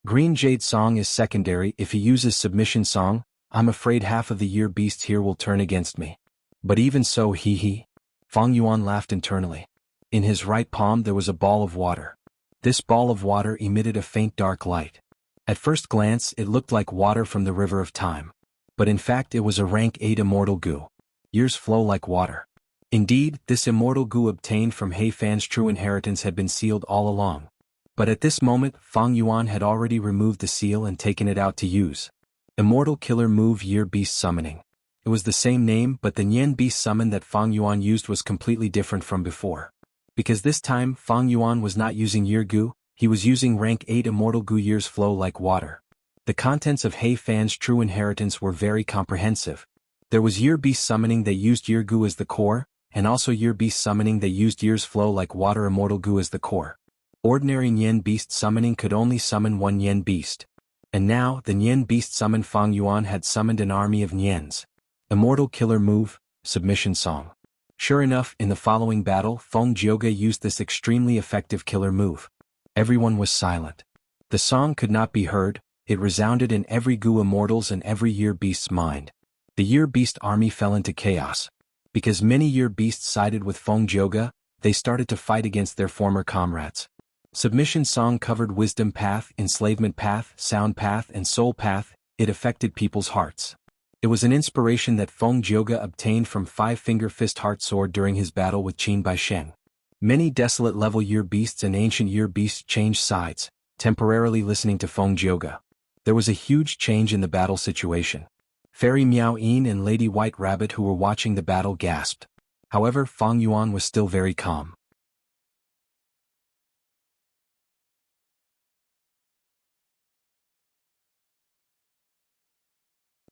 Green jade song is secondary. If he uses submission song, I'm afraid half of the year beasts here will turn against me. But even so, Feng Yuan laughed internally. In his right palm there was a ball of water. This ball of water emitted a faint dark light. At first glance it looked like water from the River of Time. But in fact it was a rank 8 immortal goo. Years flow like water. Indeed, this immortal goo obtained from He Fan's true inheritance had been sealed all along. But at this moment Feng Yuan had already removed the seal and taken it out to use. Immortal killer move year beast summoning. It was the same name, but the Nian beast summon that Feng Yuan used was completely different from before. Because this time Feng Yuan was not using year goo, he was using rank 8 immortal goo. Years flow like water. The contents of He Fan's true inheritance were very comprehensive. There was year beast summoning that used year goo as the core, and also year beast summoning that used years flow like water immortal goo as the core. Ordinary Nian beast summoning could only summon one Nian beast. And now, the Nian beast summoned Feng Yuan had summoned an army of Nians. Immortal killer move, submission song. Sure enough, in the following battle, Feng Jioge used this extremely effective killer move. Everyone was silent. The song could not be heard, it resounded in every goo immortal's and every year beast's mind. The year beast army fell into chaos. Because many year beasts sided with Feng Jioge, they started to fight against their former comrades. Submission Song covered wisdom path, enslavement path, sound path, and soul path. It affected people's hearts. It was an inspiration that Feng Jioge obtained from Five-Finger Fist Heart Sword during his battle with Qin Baisheng. Many desolate level year beasts and ancient year beasts changed sides, temporarily listening to Feng Jioge. There was a huge change in the battle situation. Fairy Miao Yin and Lady White Rabbit who were watching the battle gasped. However, Feng Yuan was still very calm.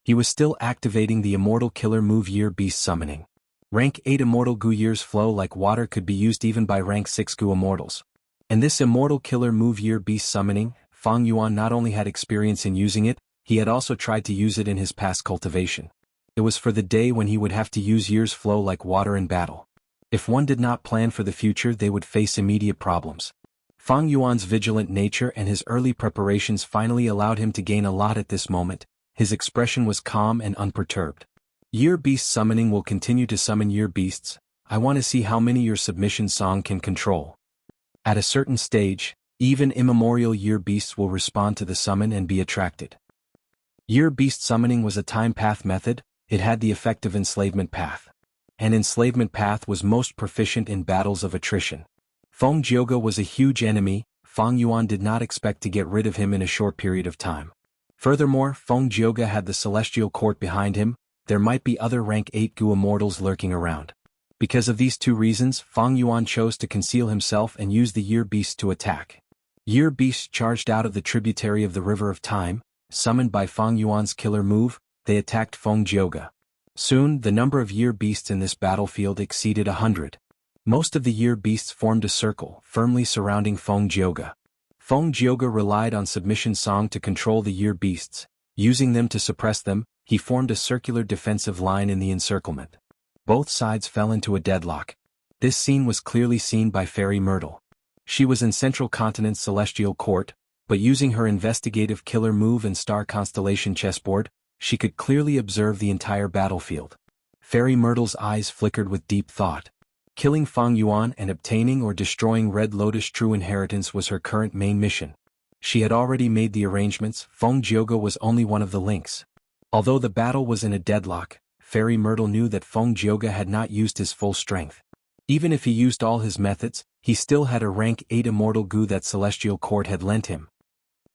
He was still activating the Immortal Killer move Year Beast Summoning. Rank 8 Immortal Gu Years flow like water could be used even by rank 6 Gu Immortals. And this Immortal Killer move Year Beast Summoning, Feng Yuan not only had experience in using it, he had also tried to use it in his past cultivation. It was for the day when he would have to use Years flow like water in battle. If one did not plan for the future, they would face immediate problems. Feng Yuan's vigilant nature and his early preparations finally allowed him to gain a lot at this moment. His expression was calm and unperturbed. Year Beast Summoning will continue to summon Year Beasts. I want to see how many your Submission Song can control. At a certain stage, even immemorial Year Beasts will respond to the summon and be attracted. Year Beast Summoning was a time path method. It had the effect of enslavement path. And enslavement path was most proficient in battles of attrition. Feng Jioge was a huge enemy. Feng Yuan did not expect to get rid of him in a short period of time. Furthermore, Feng Jioge had the Celestial Court behind him. There might be other rank 8 Gu Immortals lurking around. Because of these two reasons, Feng Yuan chose to conceal himself and use the Year Beast to attack. Year Beasts charged out of the tributary of the River of Time, summoned by Feng Yuan's killer move. They attacked Feng Jioge. Soon, the number of Year Beasts in this battlefield exceeded 100. Most of the Year Beasts formed a circle, firmly surrounding Feng Jioge. Feng Jioge relied on Submission Song to control the Year Beasts. Using them to suppress them, he formed a circular defensive line in the encirclement. Both sides fell into a deadlock. This scene was clearly seen by Fairy Myrtle. She was in Central Continent's Celestial Court, but using her investigative killer move and star constellation chessboard, she could clearly observe the entire battlefield. Fairy Myrtle's eyes flickered with deep thought. Killing Feng Yuan and obtaining or destroying Red Lotus True Inheritance was her current main mission. She had already made the arrangements. Feng Jioge was only one of the links. Although the battle was in a deadlock, Fairy Myrtle knew that Feng Jioge had not used his full strength. Even if he used all his methods, he still had a rank 8 Immortal Gu that Celestial Court had lent him.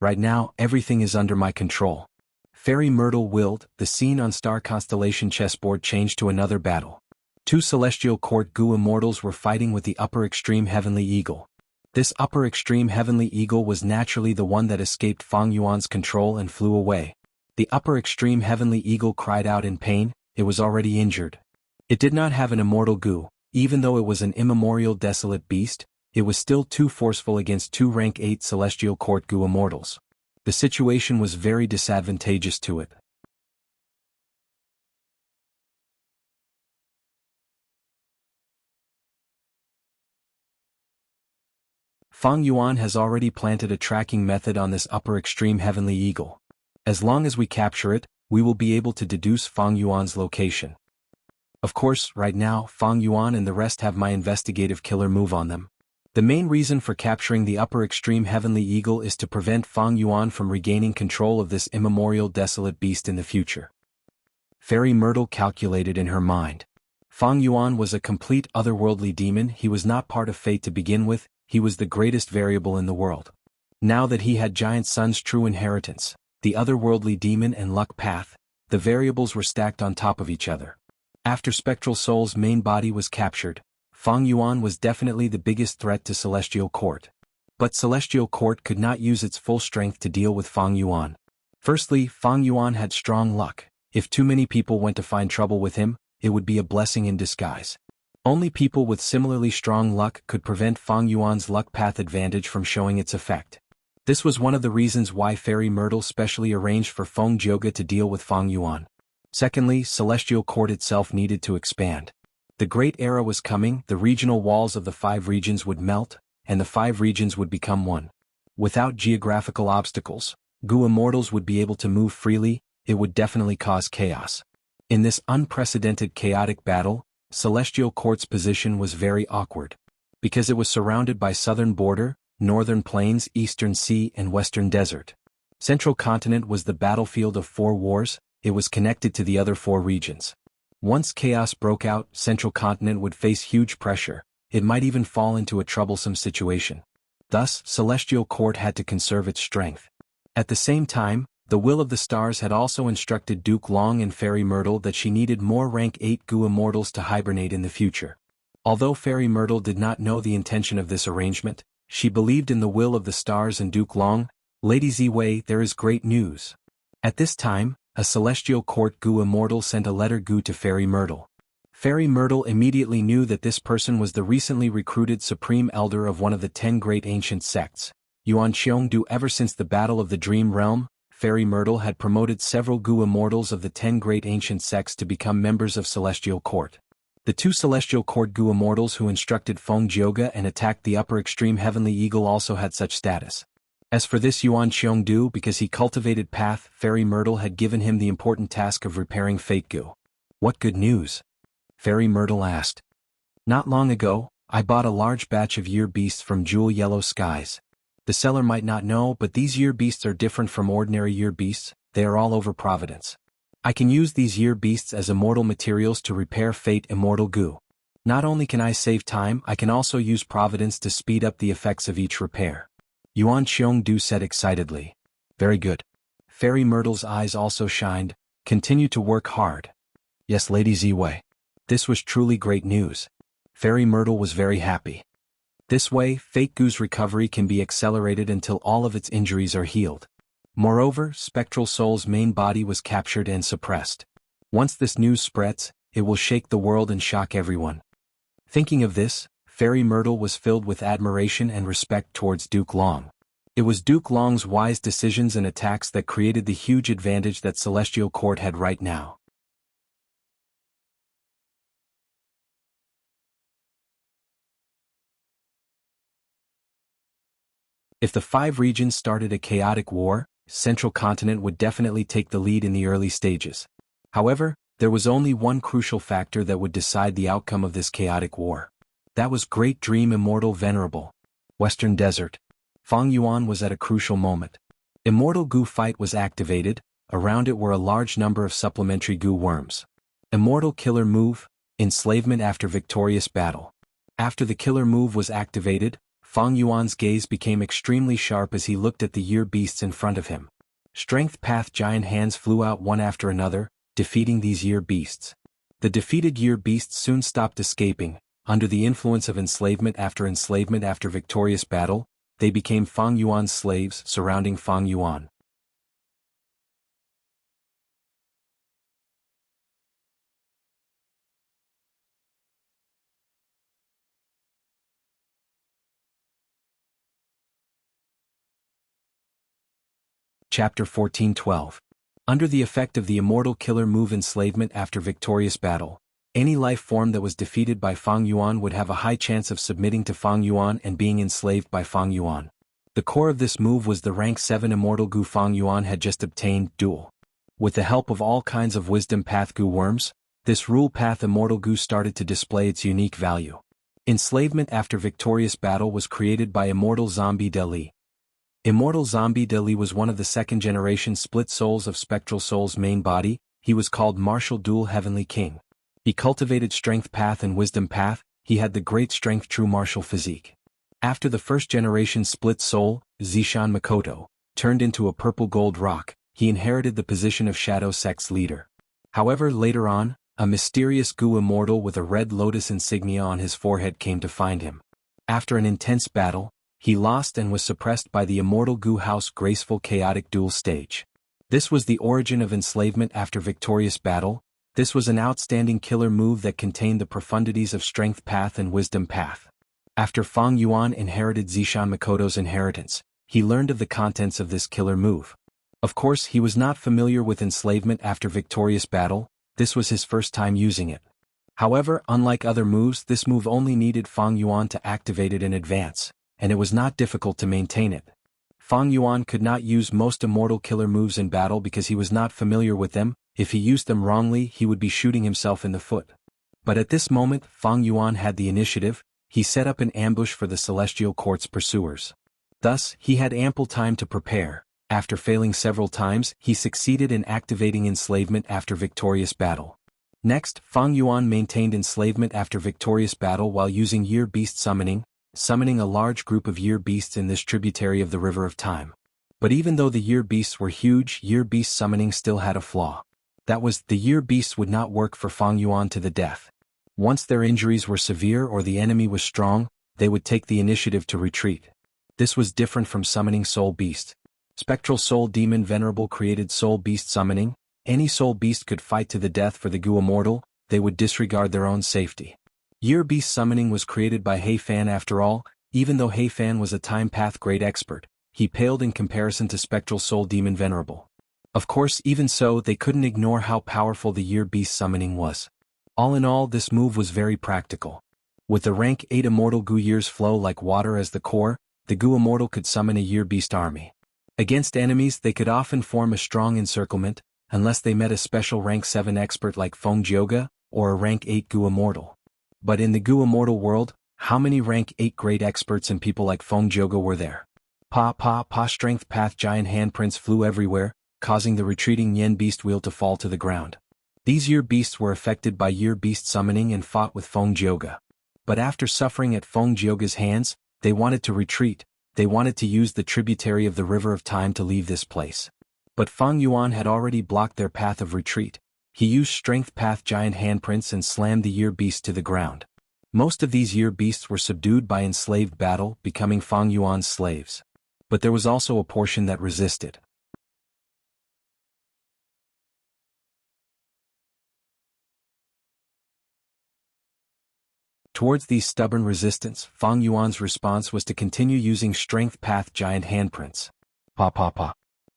Right now, everything is under my control. Fairy Myrtle willed. The scene on Star Constellation chessboard changed to another battle. Two Celestial Court Gu Immortals were fighting with the Upper Extreme Heavenly Eagle. This Upper Extreme Heavenly Eagle was naturally the one that escaped Feng Yuan's control and flew away. The Upper Extreme Heavenly Eagle cried out in pain. It was already injured. It did not have an Immortal Gu. Even though it was an immemorial desolate beast, it was still too forceful against two rank 8 Celestial Court Gu Immortals. The situation was very disadvantageous to it. Feng Yuan has already planted a tracking method on this Upper Extreme Heavenly Eagle. As long as we capture it, we will be able to deduce Feng Yuan's location. Of course, right now, Feng Yuan and the rest have my investigative killer move on them. The main reason for capturing the Upper Extreme Heavenly Eagle is to prevent Feng Yuan from regaining control of this immemorial desolate beast in the future. Fairy Myrtle calculated in her mind. Feng Yuan was a complete otherworldly demon. He was not part of fate to begin with. He was the greatest variable in the world. Now that he had Giant Sun's true inheritance, the otherworldly demon and luck path, the variables were stacked on top of each other. After Spectral Soul's main body was captured, Feng Yuan was definitely the biggest threat to Celestial Court. But Celestial Court could not use its full strength to deal with Feng Yuan. Firstly, Feng Yuan had strong luck. If too many people went to find trouble with him, it would be a blessing in disguise. Only people with similarly strong luck could prevent Feng Yuan's luck path advantage from showing its effect. This was one of the reasons why Fairy Myrtle specially arranged for Feng Jioge to deal with Feng Yuan. Secondly, Celestial Court itself needed to expand. The Great Era was coming. The regional walls of the 5 regions would melt, and the 5 regions would become one. Without geographical obstacles, Gu Immortals would be able to move freely. It would definitely cause chaos. In this unprecedented chaotic battle, Celestial Court's position was very awkward. Because it was surrounded by southern border, northern plains, eastern sea and western desert. Central continent was the battlefield of 4 wars, it was connected to the other 4 regions. Once chaos broke out, Central Continent would face huge pressure, it might even fall into a troublesome situation. Thus, Celestial Court had to conserve its strength. At the same time, the Will of the Stars had also instructed Duke Long and Fairy Myrtle that she needed more rank 8 Gu Immortals to hibernate in the future. Although Fairy Myrtle did not know the intention of this arrangement, she believed in the Will of the Stars and Duke Long. Lady Ziwei, there is great news. At this time, a Celestial Court Gu Immortal sent a letter Gu to Fairy Myrtle. Fairy Myrtle immediately knew that this person was the recently recruited Supreme Elder of one of the 10 great ancient sects, Yuan Xiongdu. Ever since the Battle of the Dream Realm, Fairy Myrtle had promoted several Gu Immortals of the 10 great ancient sects to become members of Celestial Court. The 2 Celestial Court Gu Immortals who instructed Feng Jioge and attacked the upper extreme Heavenly Eagle also had such status. As for this Yuan Xiongdu, because he cultivated Path, Fairy Myrtle had given him the important task of repairing Fate Gu. What good news? Fairy Myrtle asked. Not long ago, I bought a large batch of year beasts from Jewel Yellow Skies. The seller might not know, but these year beasts are different from ordinary year beasts, they are all over Providence. I can use these year beasts as immortal materials to repair Fate Immortal Gu. Not only can I save time, I can also use Providence to speed up the effects of each repair. Yuan Xiongdu said excitedly. Very good. Fairy Myrtle's eyes also shined. Continue to work hard. Yes, Lady Ziwei. This was truly great news. Fairy Myrtle was very happy. This way, Fate Gu's recovery can be accelerated until all of its injuries are healed. Moreover, Spectral Soul's main body was captured and suppressed. Once this news spreads, it will shake the world and shock everyone. Thinking of this, Fairy Myrtle was filled with admiration and respect towards Duke Long. It was Duke Long's wise decisions and attacks that created the huge advantage that Celestial Court had right now. If the 5 regions started a chaotic war, Central Continent would definitely take the lead in the early stages. However, there was only one crucial factor that would decide the outcome of this chaotic war. That was Great Dream Immortal Venerable. Western Desert. Feng Yuan was at a crucial moment. Immortal Gu Fight was activated, around it were a large number of supplementary Gu worms. Immortal Killer Move, Enslavement after Victorious Battle. After the killer move was activated, Feng Yuan's gaze became extremely sharp as he looked at the year beasts in front of him. Strength Path giant hands flew out one after another, defeating these year beasts. The defeated year beasts soon stopped escaping. Under the influence of enslavement after victorious battle, they became Feng Yuan's slaves surrounding Feng Yuan. Chapter 14:12. Under the effect of the immortal killer move enslavement after victorious battle, any life form that was defeated by Feng Yuan would have a high chance of submitting to Feng Yuan and being enslaved by Feng Yuan. The core of this move was the rank 7 immortal Gu Feng Yuan had just obtained, Duel. With the help of all kinds of wisdom path Gu worms, this rule path immortal Gu started to display its unique value. Enslavement after victorious battle was created by Immortal Zombie Deli. Immortal Zombie Deli was one of the second-generation split souls of Spectral Soul's main body. He was called Martial Dual Heavenly King. He cultivated Strength Path and Wisdom Path. He had the great strength true martial physique. After the first-generation split soul, Zishan Makoto, turned into a purple gold rock, he inherited the position of Shadow Sect's leader. However, later on, a mysterious Gu immortal with a red lotus insignia on his forehead came to find him. After an intense battle, he lost and was suppressed by the immortal Gu House graceful chaotic duel stage. This was the origin of enslavement after victorious battle. This was an outstanding killer move that contained the profundities of Strength Path and Wisdom Path. After Feng Yuan inherited Zishan Makoto's inheritance, he learned of the contents of this killer move. Of course, he was not familiar with enslavement after victorious battle. This was his first time using it. However, unlike other moves, this move only needed Feng Yuan to activate it in advance, and it was not difficult to maintain it. Feng Yuan could not use most immortal killer moves in battle because he was not familiar with them. If he used them wrongly, he would be shooting himself in the foot. But at this moment Fang Yuan had the initiative. He set up an ambush for the Celestial Court's pursuers. Thus, he had ample time to prepare. After failing several times, he succeeded in activating enslavement after victorious battle. Next, Fang Yuan maintained enslavement after victorious battle while using Year Beast summoning a large group of Year Beasts in this tributary of the River of Time. But even though the Year Beasts were huge, Year Beast summoning still had a flaw. That was, the Year Beasts would not work for Fang Yuan to the death. Once their injuries were severe or the enemy was strong, they would take the initiative to retreat. This was different from summoning Soul Beast. Spectral Soul Demon Venerable created Soul Beast summoning. Any Soul Beast could fight to the death for the Gu Immortal, they would disregard their own safety. Year Beast summoning was created by He Fan after all. Even though He Fan was a Time Path great expert, he paled in comparison to Spectral Soul Demon Venerable. Of course, even so, they couldn't ignore how powerful the Year Beast summoning was. All in all, this move was very practical. With the rank 8 Immortal Gu Years flow like water as the core, the Gu Immortal could summon a Year Beast army. Against enemies, they could often form a strong encirclement, unless they met a special rank 7 expert like Feng Jioge, or a rank 8 Gu Immortal. But in the Gu Immortal world, how many rank 8 great experts and people like Feng Jioge were there? Strength Path giant handprints flew everywhere, causing the retreating Yen Beast wheel to fall to the ground. These Year Beasts were affected by Year Beast summoning and fought with Feng Jioge. But after suffering at Feng Jioge's hands, they wanted to retreat. They wanted to use the tributary of the River of Time to leave this place. But Fang Yuan had already blocked their path of retreat. He used Strength Path giant handprints and slammed the Year Beast to the ground. Most of these Year Beasts were subdued by enslaved battle, becoming Fang Yuan's slaves. But there was also a portion that resisted. Towards these stubborn resistance, Fang Yuan's response was to continue using Strength Path giant handprints.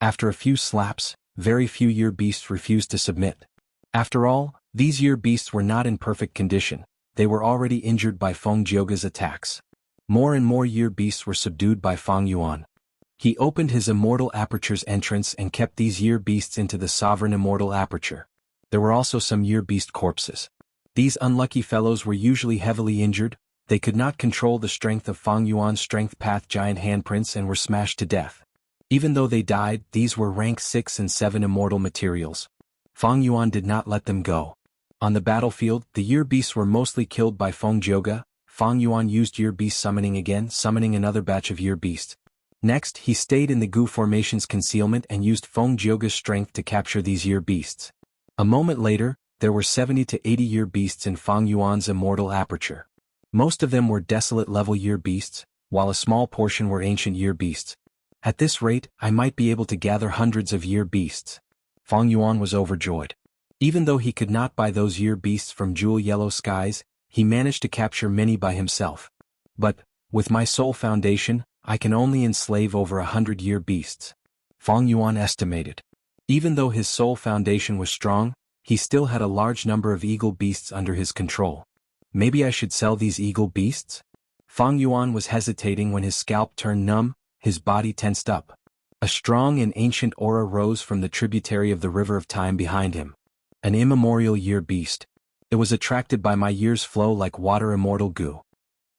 After a few slaps, very few Year Beasts refused to submit. After all, these Year Beasts were not in perfect condition. They were already injured by Feng Jioge's attacks. More and more Year Beasts were subdued by Fang Yuan. He opened his Immortal Aperture's entrance and kept these Year Beasts into the Sovereign Immortal Aperture. There were also some Year Beast corpses. These unlucky fellows were usually heavily injured. They could not control the strength of Fang Yuan's Strength Path giant handprints and were smashed to death. Even though they died, these were rank 6 and 7 immortal materials. Fang Yuan did not let them go. On the battlefield, the Year Beasts were mostly killed by Feng Jioge. Fang Yuan used Year Beast summoning again, summoning another batch of Year Beast. Next, he stayed in the Gu Formation's concealment and used Feng Jioge's strength to capture these Year Beasts. A moment later, there were 70 to 80 Year Beasts in Fang Yuan's Immortal Aperture. Most of them were Desolate-level Year Beasts, while a small portion were Ancient Year Beasts. At this rate, I might be able to gather hundreds of Year Beasts. Fang Yuan was overjoyed. Even though he could not buy those Year Beasts from Jewel Yellow Skies, he managed to capture many by himself. But, with my Soul Foundation, I can only enslave over 100 Year Beasts. Fang Yuan estimated. Even though his Soul Foundation was strong, he still had a large number of Eagle Beasts under his control. Maybe I should sell these Eagle Beasts? Fang Yuan was hesitating when his scalp turned numb, his body tensed up. A strong and ancient aura rose from the tributary of the River of Time behind him. An immemorial Year Beast. It was attracted by my year's flow like water immortal Gu.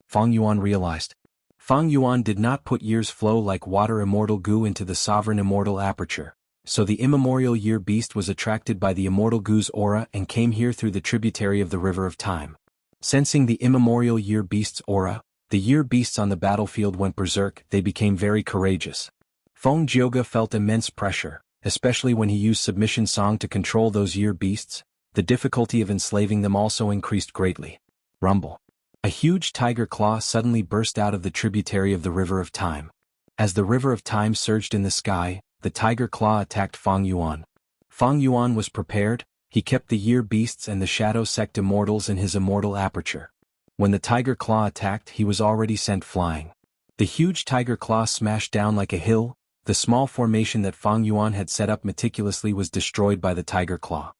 Fang Yuan realized. Fang Yuan did not put year's flow like water immortal Gu into the Sovereign Immortal Aperture. So the immemorial Year Beast was attracted by the Immortal Gu's aura and came here through the tributary of the River of Time. Sensing the immemorial Year Beast's aura, the Year Beasts on the battlefield went berserk. They became very courageous. Feng Jioge felt immense pressure, especially when he used Submission Song to control those Year Beasts. The difficulty of enslaving them also increased greatly. Rumble. A huge tiger claw suddenly burst out of the tributary of the River of Time. As the River of Time surged in the sky, the tiger claw attacked Fang Yuan. Fang Yuan was prepared. He kept the Year Beasts and the Shadow Sect Immortals in his Immortal Aperture. When the tiger claw attacked, he was already sent flying. The huge tiger claw smashed down like a hill. The small formation that Fang Yuan had set up meticulously was destroyed by the tiger claw.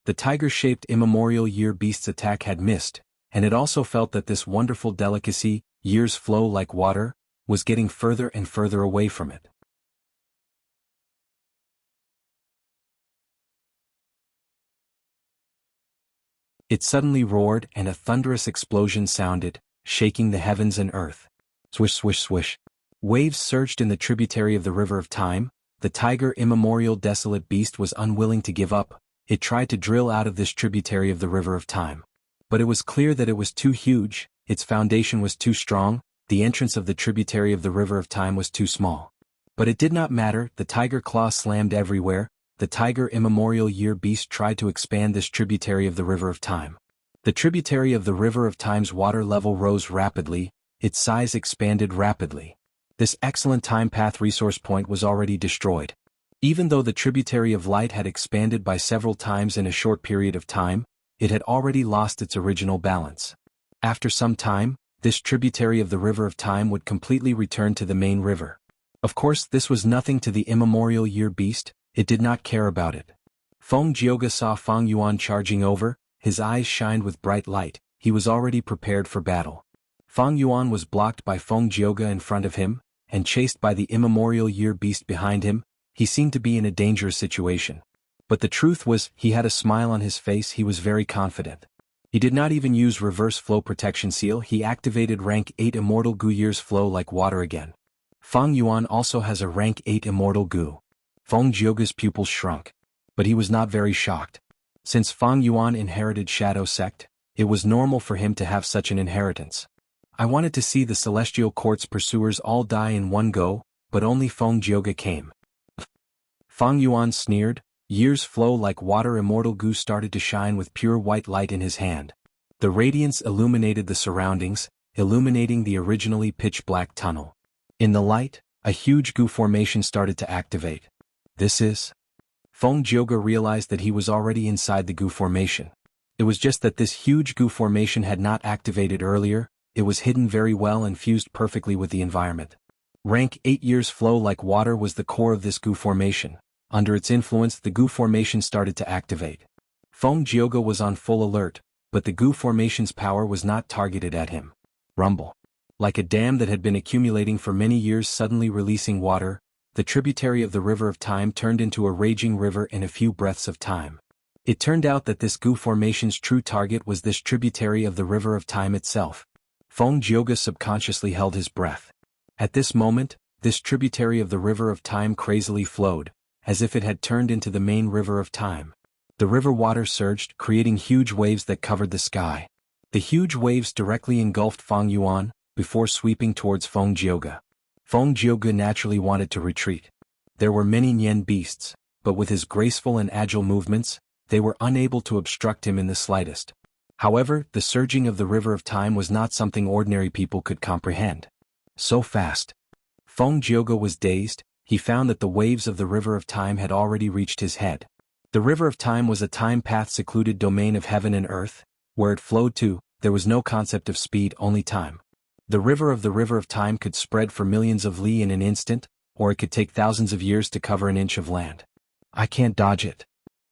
The tiger-shaped immemorial Year Beast's attack had missed, and it also felt that this wonderful delicacy, years flow like water, was getting further and further away from it. It suddenly roared and a thunderous explosion sounded, shaking the heavens and earth. Swish, swish, swish. Waves surged in the tributary of the river of time. The tiger, immemorial desolate beast, was unwilling to give up. It tried to drill out of this tributary of the river of time. But it was clear that it was too huge, its foundation was too strong, the entrance of the tributary of the river of time was too small. But it did not matter, the tiger claw slammed everywhere. The tiger immemorial year beast tried to expand this tributary of the river of time. The tributary of the river of time's water level rose rapidly, its size expanded rapidly. This excellent time path resource point was already destroyed. Even though the tributary of light had expanded by several times in a short period of time, it had already lost its original balance. After some time, this tributary of the river of time would completely return to the main river. Of course, this was nothing to the immemorial year beast. It did not care about it. Feng Jioge saw Feng Yuan charging over, his eyes shined with bright light, he was already prepared for battle. Feng Yuan was blocked by Feng Jioge in front of him, and chased by the immemorial year beast behind him. He seemed to be in a dangerous situation. But the truth was, he had a smile on his face, he was very confident. He did not even use reverse flow protection seal, he activated rank 8 immortal Gu years flow like water again. Feng Yuan also has a rank 8 immortal Gu. Feng Jioge's pupils shrunk. But he was not very shocked. Since Feng Yuan inherited Shadow Sect, it was normal for him to have such an inheritance. I wanted to see the Celestial Court's pursuers all die in one go, but only Feng Jioge came. Feng Yuan sneered, years flow like water. Immortal Gu started to shine with pure white light in his hand. The radiance illuminated the surroundings, illuminating the originally pitch-black tunnel. In the light, a huge Gu formation started to activate. This is... Feng Jioge realized that he was already inside the Gu formation. It was just that this huge Gu formation had not activated earlier, it was hidden very well and fused perfectly with the environment. Rank 8 years flow like water was the core of this Gu formation. Under its influence, the Gu formation started to activate. Feng Jioge was on full alert, but the Gu formation's power was not targeted at him. Rumble. Like a dam that had been accumulating for many years suddenly releasing water, the tributary of the river of time turned into a raging river in a few breaths of time. It turned out that this Gu formation's true target was this tributary of the river of time itself. Feng Jioge subconsciously held his breath. At this moment, this tributary of the river of time crazily flowed, as if it had turned into the main river of time. The river water surged, creating huge waves that covered the sky. The huge waves directly engulfed Feng Yuan, before sweeping towards Feng Jioge. Feng Jioge naturally wanted to retreat. There were many Nian beasts, but with his graceful and agile movements, they were unable to obstruct him in the slightest. However, the surging of the river of time was not something ordinary people could comprehend. So fast. Feng Jioge was dazed, he found that the waves of the river of time had already reached his head. The river of time was a time path secluded domain of heaven and earth, where it flowed to, there was no concept of speed, only time. The river of time could spread for millions of li in an instant, or it could take thousands of years to cover an inch of land. I can't dodge it.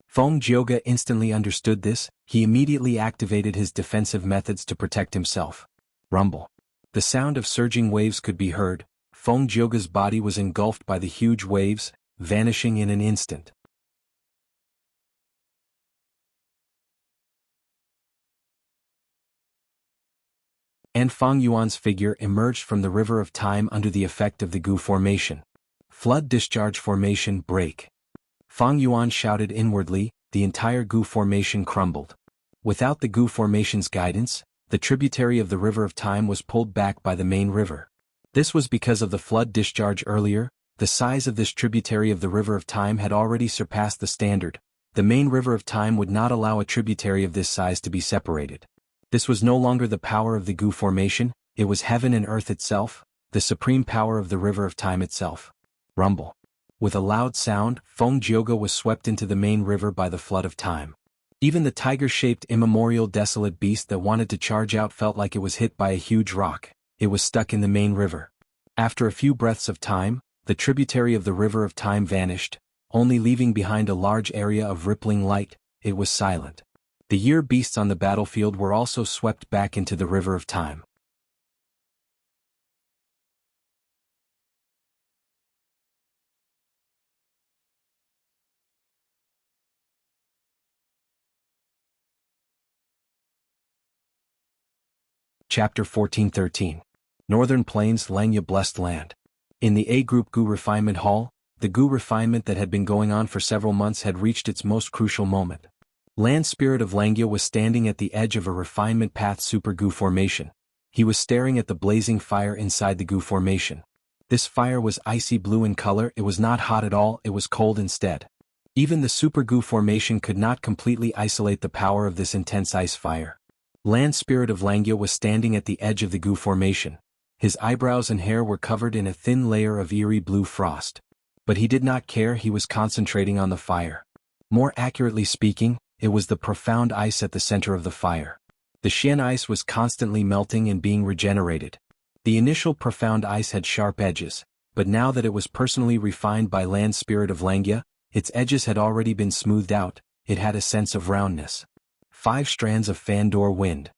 Feng Jioge instantly understood this, he immediately activated his defensive methods to protect himself. Rumble. The sound of surging waves could be heard, Feng Jioge's body was engulfed by the huge waves, vanishing in an instant. And Feng Yuan's figure emerged from the river of time under the effect of the Gu formation. Flood discharge formation break. Feng Yuan shouted inwardly, the entire Gu formation crumbled. Without the Gu formation's guidance, the tributary of the river of time was pulled back by the main river. This was because of the flood discharge earlier, the size of this tributary of the river of time had already surpassed the standard. The main river of time would not allow a tributary of this size to be separated. This was no longer the power of the Gu formation, it was heaven and earth itself, the supreme power of the river of time itself. Rumble. With a loud sound, Feng Jioge was swept into the main river by the flood of time. Even the tiger-shaped immemorial desolate beast that wanted to charge out felt like it was hit by a huge rock, it was stuck in the main river. After a few breaths of time, the tributary of the river of time vanished, only leaving behind a large area of rippling light, it was silent. The year beasts on the battlefield were also swept back into the river of time. Chapter 1413. Northern Plains, Langya Blessed Land. In the A Group Gu Refinement Hall, the Gu refinement that had been going on for several months had reached its most crucial moment. Land Spirit of Langya was standing at the edge of a refinement path Super Gu formation. He was staring at the blazing fire inside the Gu formation. This fire was icy blue in color. It was not hot at all, it was cold instead. Even the Super Gu formation could not completely isolate the power of this intense ice fire. Land Spirit of Langya was standing at the edge of the Gu formation. His eyebrows and hair were covered in a thin layer of eerie blue frost. But he did not care, he was concentrating on the fire. More accurately speaking, it was the profound ice at the center of the fire. The Xian ice was constantly melting and being regenerated. The initial profound ice had sharp edges, but now that it was personally refined by Land Spirit of Langya, its edges had already been smoothed out. It had a sense of roundness. 5 strands of Fandor wind.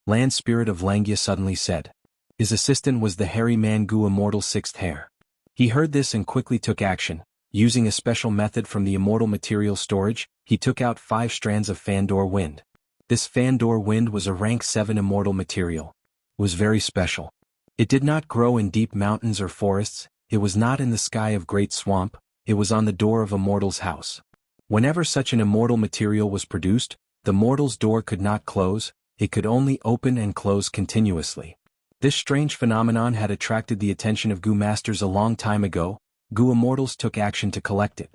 Land Spirit of Langya suddenly said. His assistant was the hairy man Gu Immortal Sixth Hair. He heard this and quickly took action. Using a special method from the immortal material storage, he took out 5 strands of Fandor wind. This Fandor wind was a rank 7 immortal material. It was very special. It did not grow in deep mountains or forests, it was not in the sky of great swamp, it was on the door of a mortal's house. Whenever such an immortal material was produced, the mortal's door could not close, it could only open and close continuously. This strange phenomenon had attracted the attention of Gu masters a long time ago. Gu immortals took action to collect it.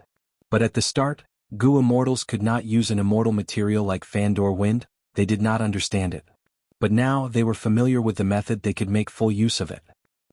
But at the start, Gu immortals could not use an immortal material like Fandor wind, they did not understand it. But now they were familiar with the method, they could make full use of it.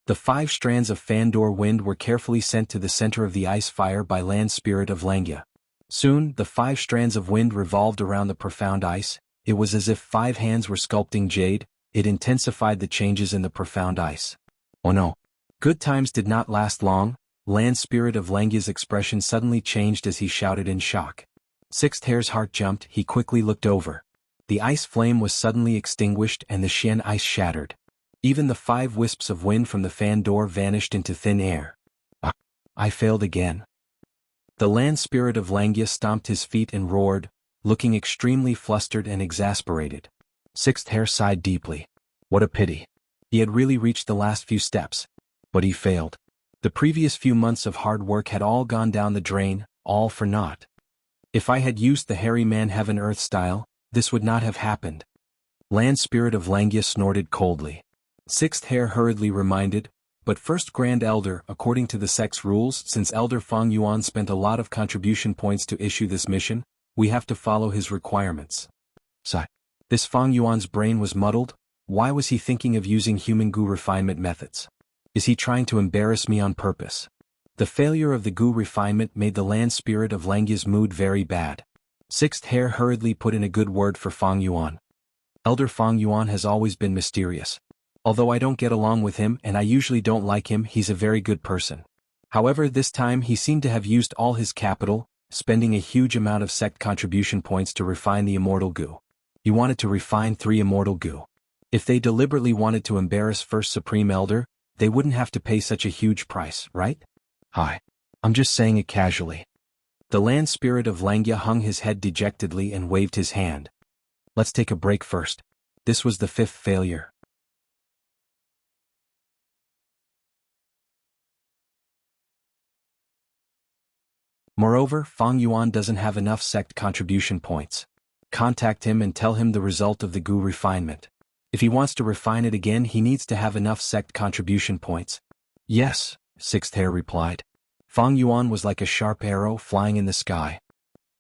The 5 strands of Fandor wind were carefully sent to the center of the ice fire by Land Spirit of Langya. Soon, the 5 strands of wind revolved around the profound ice. It was as if 5 hands were sculpting jade. It intensified the changes in the profound ice. Oh no. Good times did not last long. Land Spirit of Langya's expression suddenly changed as he shouted in shock. Sixth Hair's heart jumped, he quickly looked over. The ice flame was suddenly extinguished and the Xian ice shattered. Even the 5 wisps of wind from the fan door vanished into thin air. I failed again. The Land Spirit of Langya stomped his feet and roared, looking extremely flustered and exasperated. Sixth Hair sighed deeply. What a pity. He had really reached the last few steps. But he failed. The previous few months of hard work had all gone down the drain, all for naught. If I had used the hairy man heaven earth style, this would not have happened. Land Spirit of Langya snorted coldly. Sixth Hair hurriedly reminded, but first Grand Elder, according to the sect's rules, since Elder Feng Yuan spent a lot of contribution points to issue this mission, we have to follow his requirements. Sigh. This Feng Yuan's brain was muddled. Why was he thinking of using human Gu refinement methods? Is he trying to embarrass me on purpose? The failure of the Gu refinement made the Land Spirit of Langya's mood very bad. Sixth Hair hurriedly put in a good word for Feng Yuan. Elder Feng Yuan has always been mysterious. Although I don't get along with him and I usually don't like him, he's a very good person. However, this time he seemed to have used all his capital, spending a huge amount of sect contribution points to refine the immortal Gu. He wanted to refine 3 immortal Gu. If they deliberately wanted to embarrass First Supreme Elder, they wouldn't have to pay such a huge price, right? Hi. I'm just saying it casually. The Land Spirit of Langya hung his head dejectedly and waved his hand. Let's take a break first. This was the 5th failure. Moreover, Feng Yuan doesn't have enough sect contribution points. Contact him and tell him the result of the Gu refinement. If he wants to refine it again, he needs to have enough sect contribution points. Yes, Sixth Hair replied. Feng Yuan was like a sharp arrow flying in the sky.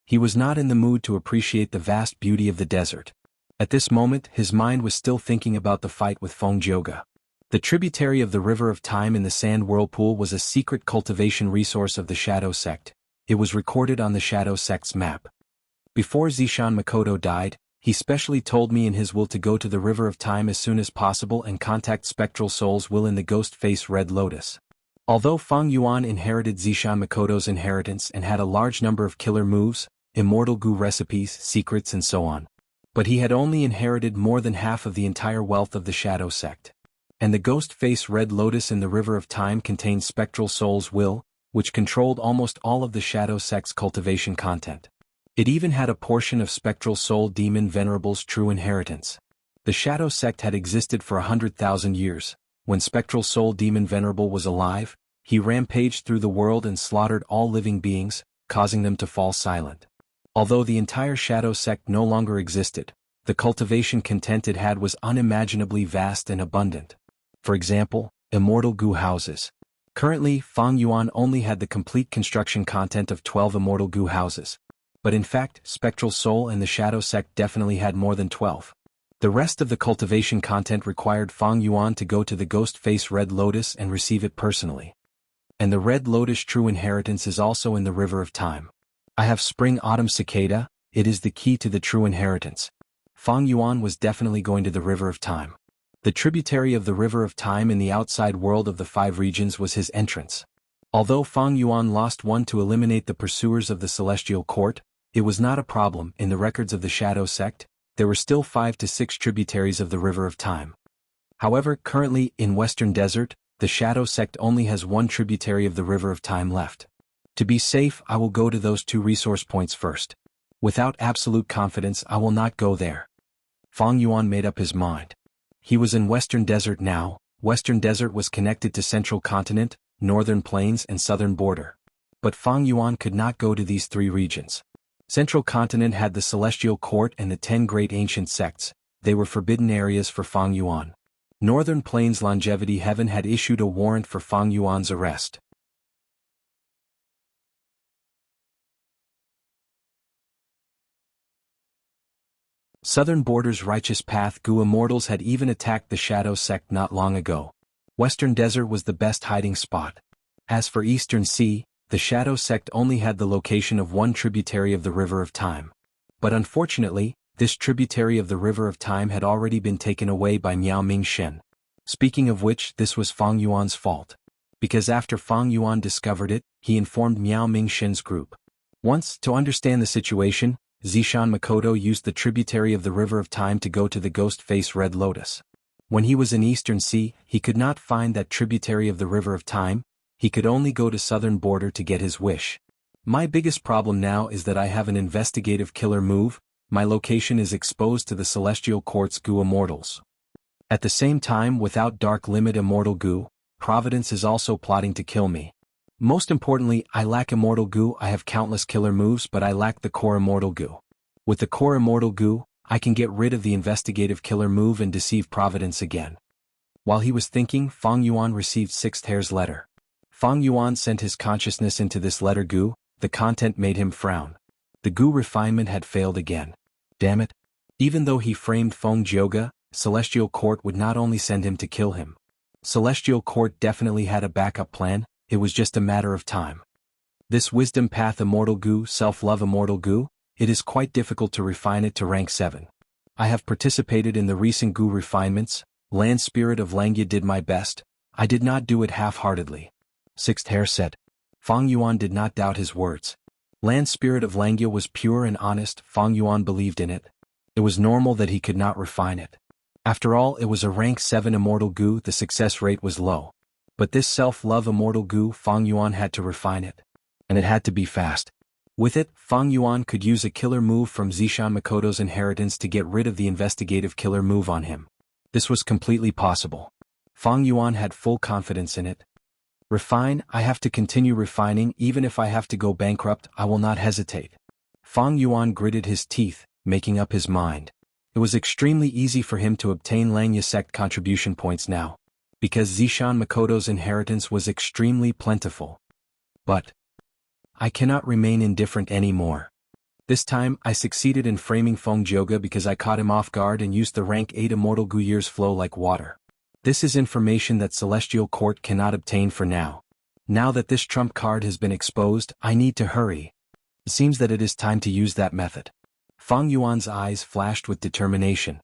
He was not in the mood to appreciate the vast beauty of the desert. At this moment, his mind was still thinking about the fight with Feng Jioga. The tributary of the River of Time in the Sand Whirlpool was a secret cultivation resource of the Shadow Sect. It was recorded on the Shadow Sect's map. Before Zishan Makoto died, he specially told me in his will to go to the River of Time as soon as possible and contact Spectral Soul's will in the Ghost Face Red Lotus. Although Feng Yuan inherited Zishan Makoto's inheritance and had a large number of killer moves, immortal Gu recipes, secrets and so on, but he had only inherited more than half of the entire wealth of the Shadow Sect. And the Ghost Face Red Lotus in the River of Time contained Spectral Soul's will, which controlled almost all of the Shadow Sect's cultivation content. It even had a portion of Spectral Soul Demon Venerable's true inheritance. The Shadow Sect had existed for 100,000 years. When Spectral Soul Demon Venerable was alive, he rampaged through the world and slaughtered all living beings, causing them to fall silent. Although the entire Shadow Sect no longer existed, the cultivation content it had was unimaginably vast and abundant. For example, immortal goo houses. Currently, Fang Yuan only had the complete construction content of 12 immortal goo houses. But in fact, Spectral Soul and the Shadow Sect definitely had more than 12. The rest of the cultivation content required Fang Yuan to go to the Ghost Face Red Lotus and receive it personally. And the Red Lotus true inheritance is also in the River of Time. I have Spring Autumn Cicada, it is the key to the true inheritance. Fang Yuan was definitely going to the River of Time. The tributary of the River of Time in the outside world of the 5 regions was his entrance. Although Fang Yuan lost one to eliminate the pursuers of the Celestial Court, it was not a problem. In the records of the Shadow Sect, there were still 5 to 6 tributaries of the River of Time. However, currently, in Western Desert, the Shadow Sect only has 1 tributary of the River of Time left. To be safe, I will go to those 2 resource points first. Without absolute confidence, I will not go there. Fang Yuan made up his mind. He was in Western Desert now. Western Desert was connected to Central Continent, Northern Plains and Southern Border. But Fang Yuan could not go to these 3 regions. Central Continent had the Celestial Court and the 10 great ancient sects. They were forbidden areas for Fang Yuan. Northern Plains Longevity Heaven had issued a warrant for Fang Yuan's arrest. Southern Border's Righteous Path Gu Immortals had even attacked the Shadow Sect not long ago. Western Desert was the best hiding spot. As for Eastern Sea, the Shadow Sect only had the location of 1 tributary of the River of Time. But unfortunately, this tributary of the River of Time had already been taken away by Miao Mingshen. Speaking of which, this was Fang Yuan's fault. Because after Fang Yuan discovered it, he informed Miao Mingshen's group. Once, to understand the situation, Zishan Makoto used the tributary of the River of Time to go to the Ghost Face Red Lotus. When he was in Eastern Sea, he could not find that tributary of the River of Time. He could only go to Southern Border to get his wish. My biggest problem now is that I have an investigative killer move. My location is exposed to the Celestial Court's Gu Immortals. At the same time, without Dark Limit Immortal Gu, Providence is also plotting to kill me. Most importantly, I lack Immortal Gu. I have countless killer moves, but I lack the core Immortal Gu. With the core Immortal Gu, I can get rid of the investigative killer move and deceive Providence again. While he was thinking, Fang Yuan received Sixth Hair's letter. Fang Yuan sent his consciousness into this letter Gu. The content made him frown. The Gu refinement had failed again. Damn it. Even though he framed Feng Jioga, Celestial Court would not only send him to kill him. Celestial Court definitely had a backup plan, it was just a matter of time. This Wisdom Path Immortal Gu, Self-Love Immortal Gu, it is quite difficult to refine it to rank 7. I have participated in the recent Gu refinements. Land Spirit of Langya did my best. I did not do it half-heartedly. Sixth Hair said. Fang Yuan did not doubt his words. Land Spirit of Langya was pure and honest. Fang Yuan believed in it. It was normal that he could not refine it. After all, it was a rank 7 Immortal Gu. The success rate was low. But this Self-Love Immortal Gu, Fang Yuan had to refine it. And it had to be fast. With it, Fang Yuan could use a killer move from Zishan Makoto's inheritance to get rid of the investigative killer move on him. This was completely possible. Fang Yuan had full confidence in it. Refine, I have to continue refining. Even if I have to go bankrupt, I will not hesitate. Fang Yuan gritted his teeth, making up his mind. It was extremely easy for him to obtain Langya sect contribution points now, because Zishan Makoto's inheritance was extremely plentiful. But I cannot remain indifferent anymore. This time, I succeeded in framing Feng Jioga because I caught him off guard and used the rank 8 Immortal Gu years flow like water. This is information that Celestial Court cannot obtain for now. Now that this trump card has been exposed, I need to hurry. It seems that it is time to use that method. Fang Yuan's eyes flashed with determination.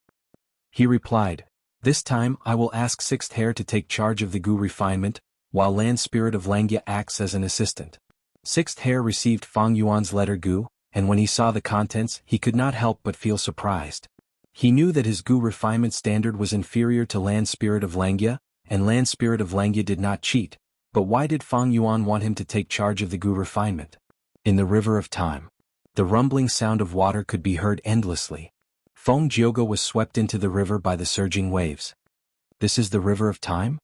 He replied, this time I will ask Sixth Hair to take charge of the Gu refinement, while Land Spirit of Langya acts as an assistant. Sixth Hair received Fang Yuan's letter Gu, and when he saw the contents, he could not help but feel surprised. He knew that his Gu refinement standard was inferior to Land Spirit of Langya, and Land Spirit of Langya did not cheat, but why did Fang Yuan want him to take charge of the Gu refinement? In the River of Time. The rumbling sound of water could be heard endlessly. Feng Jioge was swept into the river by the surging waves. This is the river of time?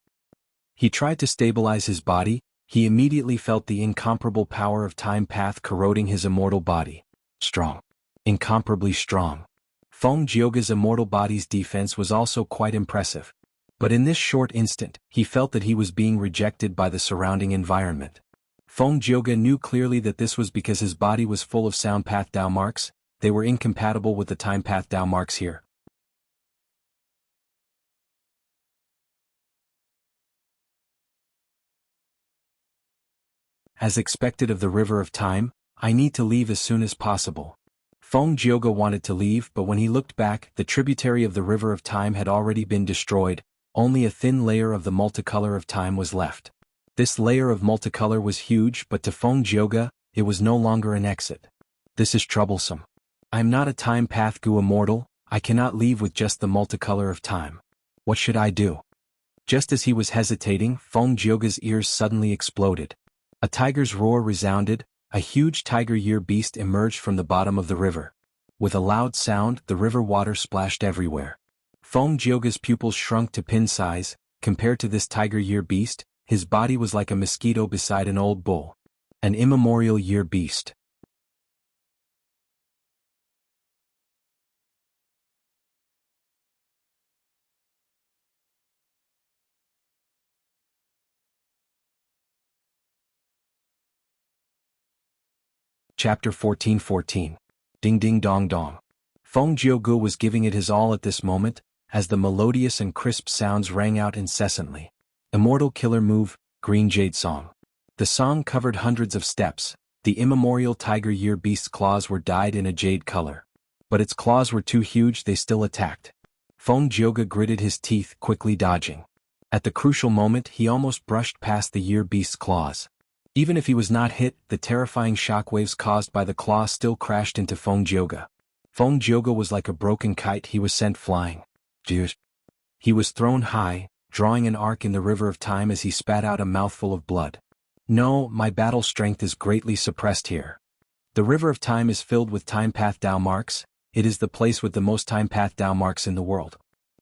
He tried to stabilize his body. He immediately felt the incomparable power of time path corroding his immortal body. Strong. Incomparably strong. Feng Jioge's immortal body's defense was also quite impressive. But in this short instant, he felt that he was being rejected by the surrounding environment. Feng Jioge knew clearly that this was because his body was full of sound path Dao marks. They were incompatible with the time path Dao marks here. As expected of the river of time, I need to leave as soon as possible. Feng Jioge wanted to leave, but when he looked back, the tributary of the river of time had already been destroyed. Only a thin layer of the multicolor of time was left. This layer of multicolor was huge, but to Feng Jioge, it was no longer an exit. This is troublesome. I am not a time path Gu immortal. I cannot leave with just the multicolor of time. What should I do? Just as he was hesitating, Feng Jioge's ears suddenly exploded. A tiger's roar resounded. A huge tiger year beast emerged from the bottom of the river. With a loud sound, the river water splashed everywhere. Feng Jioge's pupils shrunk to pin size. Compared to this tiger year beast, his body was like a mosquito beside an old bull. An immemorial year beast. Chapter 14:14. Ding ding dong dong. Feng Jioge was giving it his all at this moment, as the melodious and crisp sounds rang out incessantly. Immortal killer move, Green Jade Song. The song covered hundreds of steps. The immemorial tiger year beast's claws were dyed in a jade color. But its claws were too huge, they still attacked. Feng Jioge gritted his teeth, quickly dodging. At the crucial moment, he almost brushed past the year beast's claws. Even if he was not hit, the terrifying shockwaves caused by the claw still crashed into Feng Jioge. Feng Jioge was like a broken kite. He was sent flying. He was thrown high, drawing an arc in the river of time as he spat out a mouthful of blood. No, my battle strength is greatly suppressed here. The river of time is filled with time path Dao marks. It is the place with the most time path Dao marks in the world.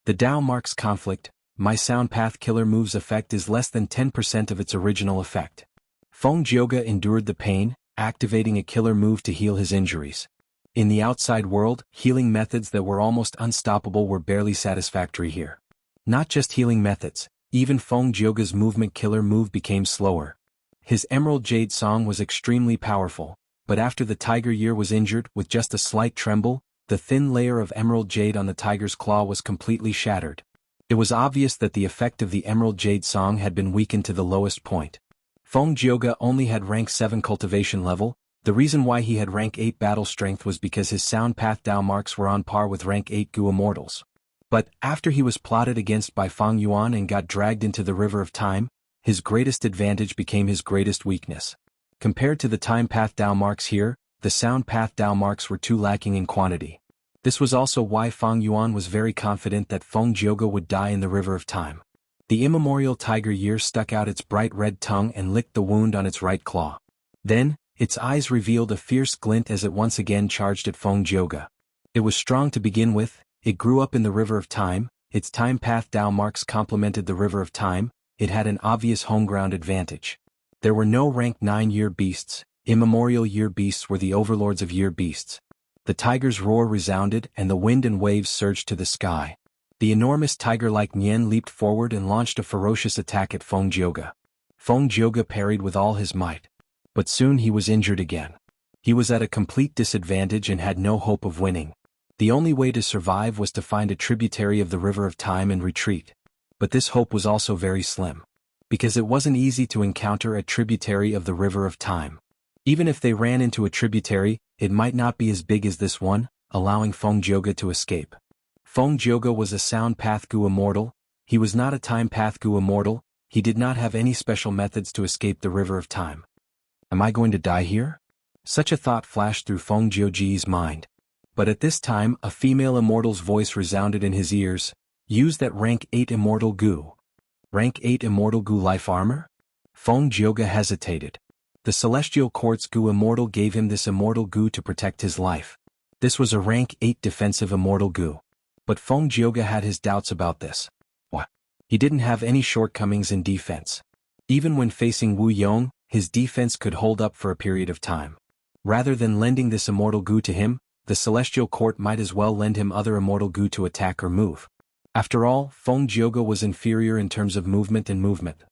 The Dao marks conflict. My sound path killer move's effect is less than 10% of its original effect. Feng Jioge endured the pain, activating a killer move to heal his injuries. In the outside world, healing methods that were almost unstoppable were barely satisfactory here. Not just healing methods, even Feng Jioge's movement killer move became slower. His Emerald Jade Song was extremely powerful, but after the tiger year was injured, with just a slight tremble, the thin layer of Emerald Jade on the tiger's claw was completely shattered. It was obvious that the effect of the Emerald Jade Song had been weakened to the lowest point. Feng Jioge only had rank 7 cultivation level. The reason why he had rank 8 battle strength was because his sound path Dao marks were on par with rank 8 Gu immortals. But after he was plotted against by Feng Yuan and got dragged into the river of time, his greatest advantage became his greatest weakness. Compared to the time path Dao marks here, the sound path Dao marks were too lacking in quantity. This was also why Feng Yuan was very confident that Feng Jioge would die in the river of time. The immemorial tiger year stuck out its bright red tongue and licked the wound on its right claw. Then, its eyes revealed a fierce glint as it once again charged at Feng Jioge. It was strong to begin with. It grew up in the river of time. Its time path Dao marks complemented the river of time. It had an obvious home ground advantage. There were no rank 9 year beasts. Immemorial year beasts were the overlords of year beasts. The tiger's roar resounded and the wind and waves surged to the sky. The enormous tiger-like Nian leaped forward and launched a ferocious attack at Feng Jioge. Feng Jioge parried with all his might. But soon he was injured again. He was at a complete disadvantage and had no hope of winning. The only way to survive was to find a tributary of the river of time and retreat. But this hope was also very slim. Because it wasn't easy to encounter a tributary of the river of time. Even if they ran into a tributary, it might not be as big as this one, allowing Feng Jioge to escape. Feng Jioge was a sound path Gu immortal. He was not a time path Gu immortal. He did not have any special methods to escape the river of time. Am I going to die here? Such a thought flashed through Feng Jioge's mind. But at this time, a female immortal's voice resounded in his ears. Use that rank 8 immortal Gu. Rank 8 immortal Gu life armor? Feng Jioge hesitated. The celestial quartz Gu immortal gave him this immortal Gu to protect his life. This was a rank 8 defensive immortal goo. But Feng Jioge had his doubts about this. What? He didn't have any shortcomings in defense. Even when facing Wu Yong, his defense could hold up for a period of time. Rather than lending this immortal goo to him, the Celestial Court might as well lend him other immortal goo to attack or move. After all, Feng Jioge was inferior in terms of movement and movement.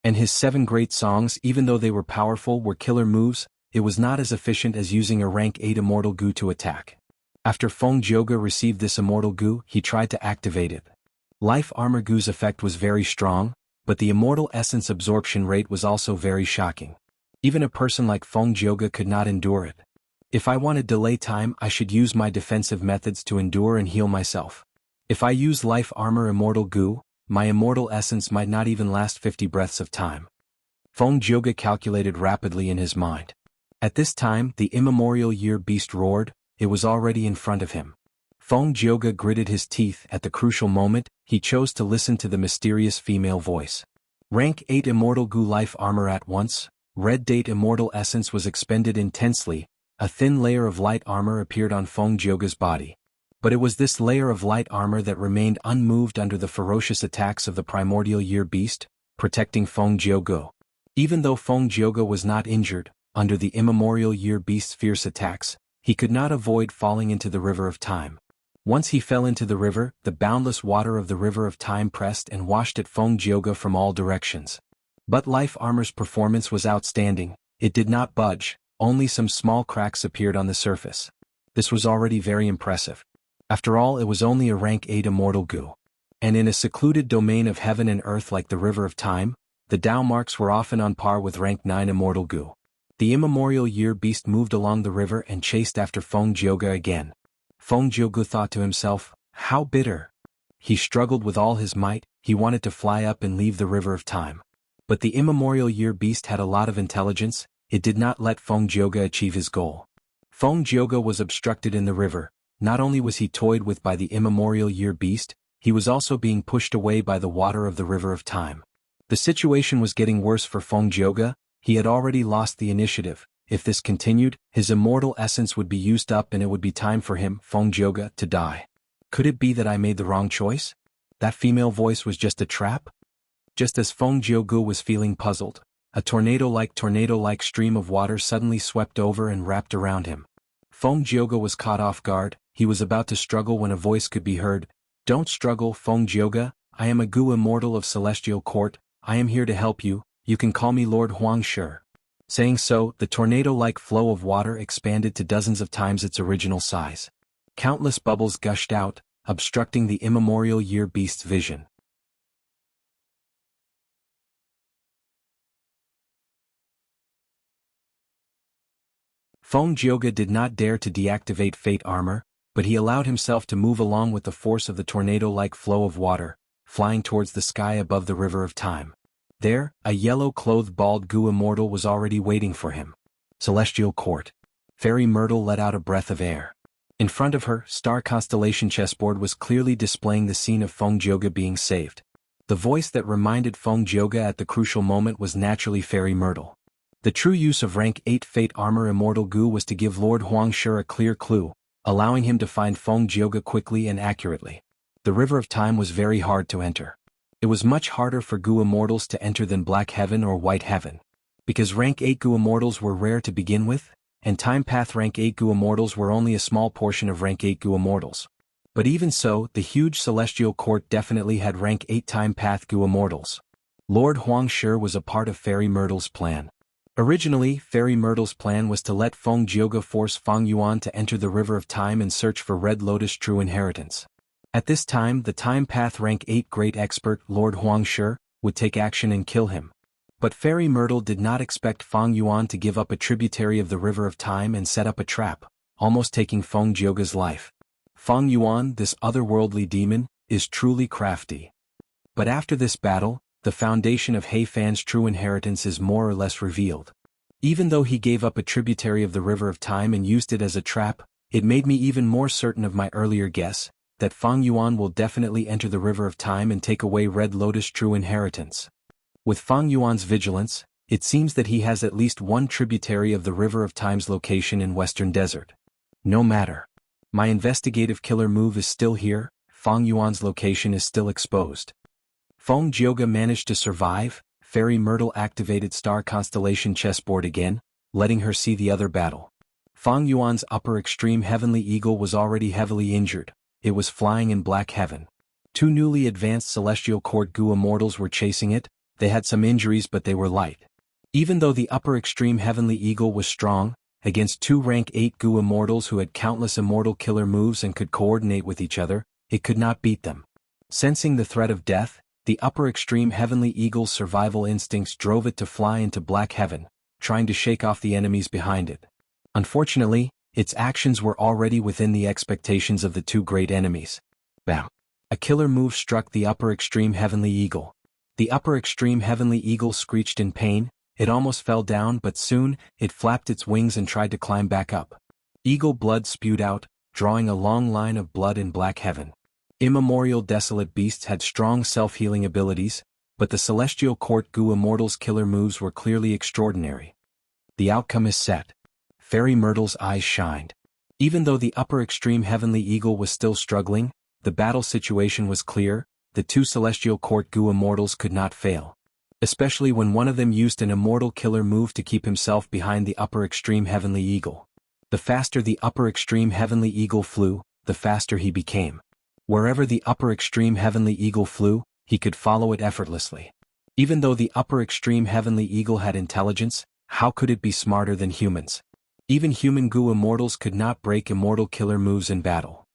And his 7 great songs, even though they were powerful, were killer moves, it was not as efficient as using a rank 8 immortal goo to attack. After Feng Jioge received this immortal goo, he tried to activate it. Life Armor Goo's effect was very strong, but the immortal essence absorption rate was also very shocking. Even a person like Feng Jioge could not endure it. If I want to delay time, I should use my defensive methods to endure and heal myself. If I use Life Armor Immortal Goo, my immortal essence might not even last 50 breaths of time. Feng Jioge calculated rapidly in his mind. At this time, the immemorial year beast roared. It was already in front of him. Feng Jioge gritted his teeth. At the crucial moment, he chose to listen to the mysterious female voice. Rank 8 Immortal Goo Life Armor at once. Red Date Immortal Essence was expended intensely. A thin layer of light armor appeared on Feng Jioge's body. But it was this layer of light armor that remained unmoved under the ferocious attacks of the primordial year beast, protecting Feng Jioge. Even though Feng Jioge was not injured, under the immemorial year beast's fierce attacks, he could not avoid falling into the river of time. Once he fell into the river, the boundless water of the river of time pressed and washed at Feng Jioge from all directions. But Life Armor's performance was outstanding. It did not budge, only some small cracks appeared on the surface. This was already very impressive. After all, it was only a rank 8 immortal goo. And in a secluded domain of heaven and earth like the river of time, the Tao marks were often on par with rank 9 immortal goo. The immemorial year beast moved along the river and chased after Feng Jioge again. Feng Jioge thought to himself, how bitter. He struggled with all his might. He wanted to fly up and leave the river of time. But the immemorial year beast had a lot of intelligence. It did not let Feng Jioge achieve his goal. Feng Jioge was obstructed in the river. Not only was he toyed with by the immemorial year beast, he was also being pushed away by the water of the river of time. The situation was getting worse for Feng Jioge. He had already lost the initiative. If this continued, his immortal essence would be used up and it would be time for him, Feng Jioge, to die. Could it be that I made the wrong choice? That female voice was just a trap? Just as Feng Jioge was feeling puzzled, a tornado-like stream of water suddenly swept over and wrapped around him. Feng Jioge was caught off guard. He was about to struggle when a voice could be heard. Don't struggle, Feng Jioge. I am a Goo Immortal of Celestial Court. I am here to help you. You can call me Lord Huang Shi. Saying so, the tornado-like flow of water expanded to dozens of times its original size. Countless bubbles gushed out, obstructing the immemorial year beast's vision. Feng Jioge did not dare to deactivate Fate Armor, but he allowed himself to move along with the force of the tornado-like flow of water, flying towards the sky above the river of time. There, a yellow-clothed bald Goo Immortal was already waiting for him. Celestial Court. Fairy Myrtle let out a breath of air. In front of her, Star Constellation chessboard was clearly displaying the scene of Feng Jioge being saved. The voice that reminded Feng Jioge at the crucial moment was naturally Fairy Myrtle. The true use of rank 8 Fate Armor Immortal Goo was to give Lord Huang Shi a clear clue, allowing him to find Feng Jioge quickly and accurately. The River of Time was very hard to enter. It was much harder for Goo Immortals to enter than Black Heaven or White Heaven. Because rank 8 Goo Immortals were rare to begin with, and Time Path rank 8 Goo Immortals were only a small portion of rank 8 Goo Immortals. But even so, the huge Celestial Court definitely had rank 8 Time Path Goo Immortals. Lord Huang Shi was a part of Fairy Myrtle's plan. Originally, Fairy Myrtle's plan was to let Feng Jioge force Feng Yuan to enter the River of Time and search for Red Lotus True Inheritance. At this time, the Time Path rank 8 great expert, Lord Huang Shi, would take action and kill him. But Fairy Myrtle did not expect Feng Yuan to give up a tributary of the River of Time and set up a trap, almost taking Feng Jioge's life. Feng Yuan, this otherworldly demon, is truly crafty. But after this battle, the foundation of He Fan's true inheritance is more or less revealed. Even though he gave up a tributary of the River of Time and used it as a trap, it made me even more certain of my earlier guess, that Feng Yuan will definitely enter the River of Time and take away Red Lotus True Inheritance. With Fang Yuan's vigilance, it seems that he has at least one tributary of the River of Time's location in Western Desert. No matter. My investigative killer move is still here, Fang Yuan's location is still exposed. Feng Jioge managed to survive. Fairy Myrtle activated star constellation chessboard again, letting her see the other battle. Fang Yuan's upper extreme heavenly eagle was already heavily injured. It was flying in black heaven. Two newly advanced celestial court Gu immortals were chasing it. They had some injuries but they were light. Even though the upper extreme heavenly eagle was strong, against two rank 8 Gu immortals who had countless immortal killer moves and could coordinate with each other, it could not beat them. Sensing the threat of death, the upper extreme heavenly eagle's survival instincts drove it to fly into black heaven, trying to shake off the enemies behind it. Unfortunately, its actions were already within the expectations of the two great enemies. Bam! A killer move struck the upper extreme heavenly eagle. The upper extreme heavenly eagle screeched in pain. It almost fell down, but soon, it flapped its wings and tried to climb back up. Eagle blood spewed out, drawing a long line of blood in black heaven. Immemorial desolate beasts had strong self-healing abilities, but the celestial court Gu immortals' killer moves were clearly extraordinary. The outcome is set. Fairy Myrtle's eyes shined. Even though the upper extreme heavenly eagle was still struggling, the battle situation was clear. The two celestial court Gu immortals could not fail. Especially when one of them used an immortal killer move to keep himself behind the upper extreme heavenly eagle. The faster the upper extreme heavenly eagle flew, the faster he became. Wherever the upper extreme heavenly eagle flew, he could follow it effortlessly. Even though the upper extreme heavenly eagle had intelligence, how could it be smarter than humans? Even human Gu immortals could not break immortal killer moves in battle.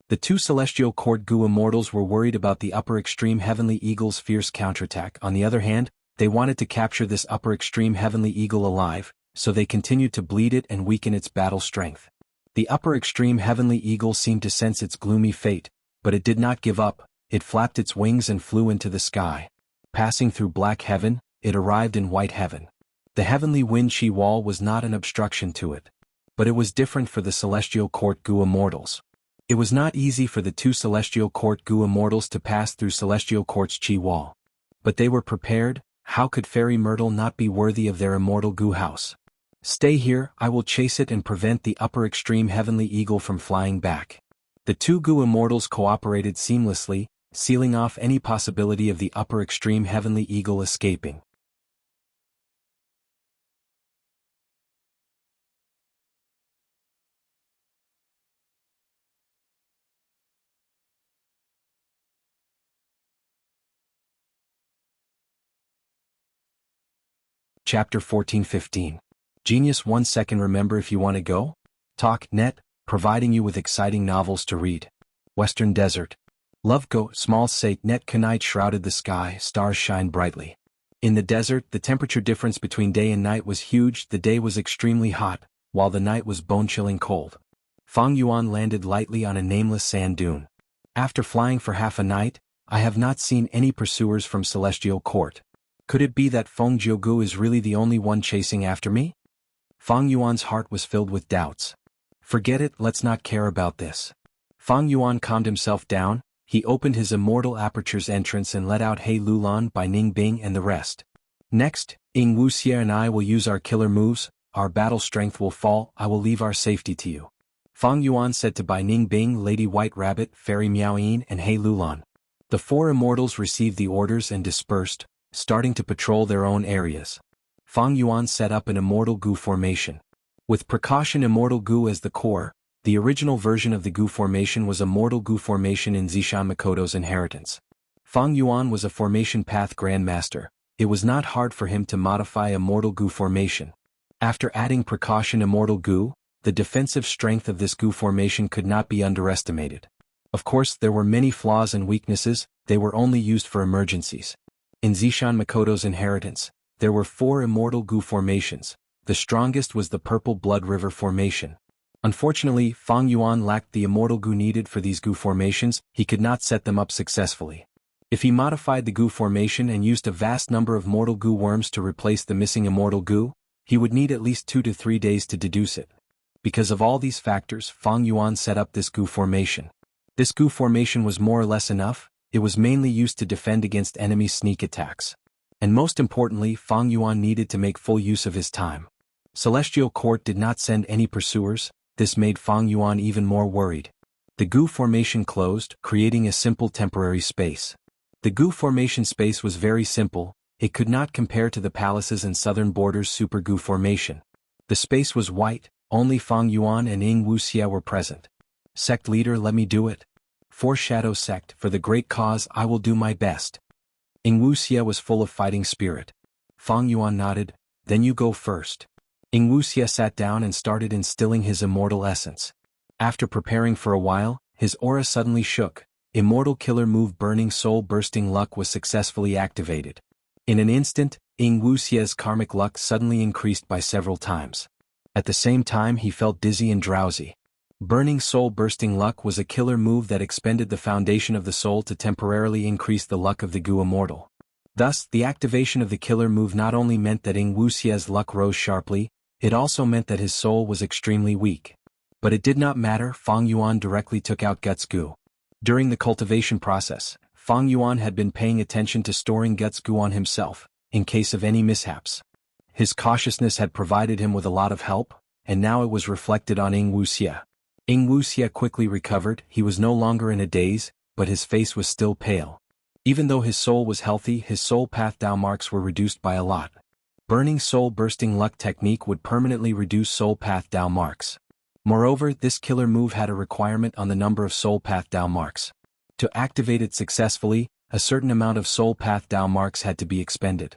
The two celestial court Gu immortals were worried about the upper extreme heavenly eagle's fierce counterattack. On the other hand, they wanted to capture this upper extreme heavenly eagle alive, so they continued to bleed it and weaken its battle strength. The upper extreme heavenly eagle seemed to sense its gloomy fate, but it did not give up. It flapped its wings and flew into the sky. Passing through black heaven, it arrived in white heaven. The heavenly wind-chi wall was not an obstruction to it. But it was different for the celestial court Gu immortals. It was not easy for the two celestial court Gu immortals to pass through celestial court's chi wall. But they were prepared. How could Fairy Myrtle not be worthy of their immortal Gu house? Stay here, I will chase it and prevent the upper extreme heavenly eagle from flying back. The two Gu immortals cooperated seamlessly, sealing off any possibility of the upper extreme heavenly eagle escaping. Chapter 14-15. Genius 1 second. Remember, if you want to go? Talk net, providing you with exciting novels to read. Western Desert. Love go, small sake net night shrouded the sky, stars shine brightly. In the desert, the temperature difference between day and night was huge. The day was extremely hot, while the night was bone-chilling cold. Fang Yuan landed lightly on a nameless sand dune. After flying for half a night, I have not seen any pursuers from Celestial Court. Could it be that Feng Jianghu is really the only one chasing after me? Fang Yuan's heart was filled with doubts. Forget it, let's not care about this. Fang Yuan calmed himself down. He opened his immortal aperture's entrance and let out He Lulan, Bai Ning Bing and the rest. Next, Wuxia and I will use our killer moves. Our battle strength will fall. I will leave our safety to you. Fang Yuan said to Bai Ning Bing, Lady White Rabbit, Fairy Miao Yin and He Lulan. The four immortals received the orders and dispersed, starting to patrol their own areas. Fang Yuan set up an immortal Gu formation. With precaution immortal Gu as the core, the original version of the Gu formation was a mortal Gu formation in Zishan Makoto's inheritance. Fang Yuan was a formation path grandmaster. It was not hard for him to modify a mortal Gu formation. After adding precaution immortal Gu, the defensive strength of this Gu formation could not be underestimated. Of course, there were many flaws and weaknesses. They were only used for emergencies. In Zishan Makoto's inheritance, there were 4 immortal Gu formations. The strongest was the Purple Blood River formation. Unfortunately, Fang Yuan lacked the immortal Gu needed for these Gu formations. He could not set them up successfully. If he modified the Gu formation and used a vast number of mortal Gu worms to replace the missing immortal Gu, he would need at least 2 to 3 days to deduce it. Because of all these factors, Fang Yuan set up this Gu formation. This Gu formation was more or less enough. It was mainly used to defend against enemy sneak attacks. And most importantly, Fang Yuan needed to make full use of his time. Celestial Court did not send any pursuers. This made Fang Yuan even more worried. The Gu formation closed, creating a simple temporary space. The Gu formation space was very simple. It could not compare to the palaces and southern borders Super Gu formation. The space was white. Only Fang Yuan and Wuxia were present. Sect leader, let me do it. Foreshadow sect, for the great cause I will do my best. Wuxia was full of fighting spirit. Fang Yuan nodded, then you go first. Wuxia sat down and started instilling his immortal essence. After preparing for a while, his aura suddenly shook. Immortal killer move Burning Soul Bursting Luck was successfully activated. In an instant, Wuxia's karmic luck suddenly increased by several times. At the same time he felt dizzy and drowsy. Burning Soul Bursting Luck was a killer move that expended the foundation of the soul to temporarily increase the luck of the Gu Immortal. Thus, the activation of the killer move not only meant that Wuxia's luck rose sharply, it also meant that his soul was extremely weak. But it did not matter. Fang Yuan directly took out Guts Gu. During the cultivation process, Fang Yuan had been paying attention to storing Guts Gu on himself, in case of any mishaps. His cautiousness had provided him with a lot of help, and now it was reflected on Wuxia. Wuxia quickly recovered. He was no longer in a daze, but his face was still pale. Even though his soul was healthy, his soul path Dao marks were reduced by a lot. Burning Soul Bursting Luck technique would permanently reduce soul path Dao marks. Moreover, this killer move had a requirement on the number of soul path Dao marks. To activate it successfully, a certain amount of soul path Dao marks had to be expended.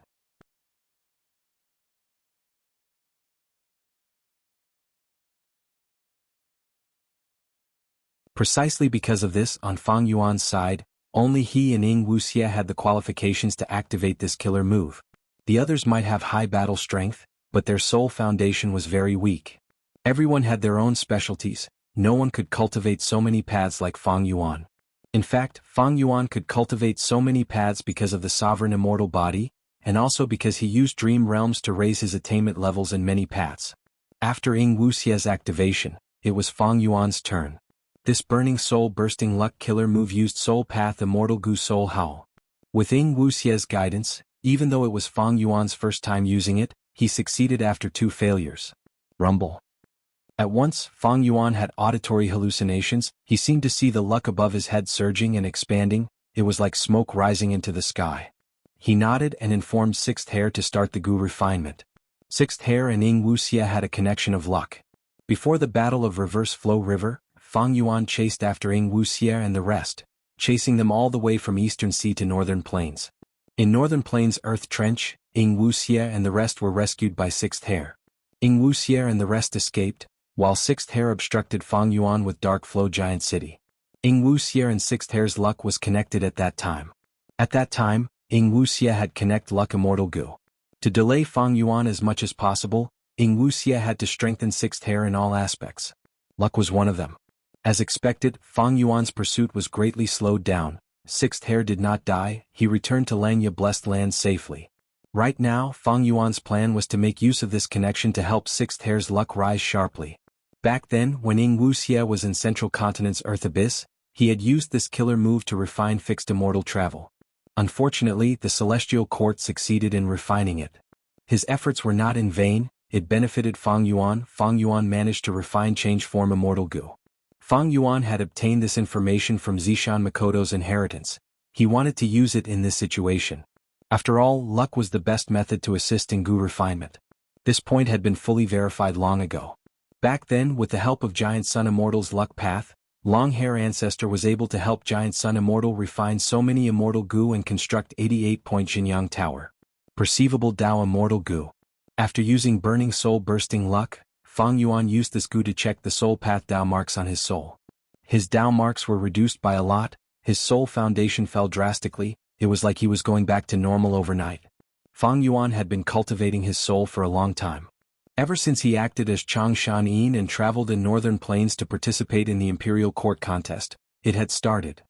Precisely because of this, on Fang Yuan's side, only he and Wuxia had the qualifications to activate this killer move. The others might have high battle strength, but their soul foundation was very weak. Everyone had their own specialties. No one could cultivate so many paths like Fang Yuan. In fact, Fang Yuan could cultivate so many paths because of the sovereign immortal body, and also because he used dream realms to raise his attainment levels in many paths. After Wuxia's activation, it was Fang Yuan's turn. This Burning Soul Bursting Luck killer move used Soul Path Immortal Gu Soul Howl. With Wuxia's guidance, even though it was Fang Yuan's first time using it, he succeeded after 2 failures. Rumble. At once, Fang Yuan had auditory hallucinations. He seemed to see the luck above his head surging and expanding. It was like smoke rising into the sky. He nodded and informed Sixth Hair to start the Gu refinement. Sixth Hair and Wuxia had a connection of luck. Before the Battle of Reverse Flow River, Fang Yuan chased after Wuxia and the rest, chasing them all the way from Eastern Sea to Northern Plains. In Northern Plains Earth Trench, Wuxia and the rest were rescued by Sixth Hair. Wuxia and the rest escaped, while Sixth Hair obstructed Fang Yuan with Dark Flow Giant City. Wuxia and Sixth Hair's luck was connected at that time. At that time, Wuxia had connect luck Immortal Gu. To delay Fang Yuan as much as possible, Wuxia had to strengthen Sixth Hair in all aspects. Luck was one of them. As expected, Fang Yuan's pursuit was greatly slowed down. Sixth Hair did not die. He returned to Langya Blessed Land safely. Right now, Fang Yuan's plan was to make use of this connection to help Sixth Hair's luck rise sharply. Back then, when Wuxia was in Central Continent's Earth Abyss, he had used this killer move to refine fixed immortal travel. Unfortunately, the Celestial Court succeeded in refining it. His efforts were not in vain. It benefited Fang Yuan. Fang Yuan managed to refine change form Immortal Gu. Fang Yuan had obtained this information from Zishan Makoto's inheritance. He wanted to use it in this situation. After all, luck was the best method to assist in Gu refinement. This point had been fully verified long ago. Back then, with the help of Giant Sun Immortal's luck path, Long Hair Ancestor was able to help Giant Sun Immortal refine so many Immortal Gu and construct 88-point Jinyang Tower. Perceivable Dao Immortal Gu. After using Burning Soul Bursting Luck, Fang Yuan used this Gu to check the soul path Dao marks on his soul. His Dao marks were reduced by a lot. His soul foundation fell drastically. It was like he was going back to normal overnight. Fang Yuan had been cultivating his soul for a long time. Ever since he acted as Changshan Yin and traveled in Northern Plains to participate in the Imperial Court contest, it had started.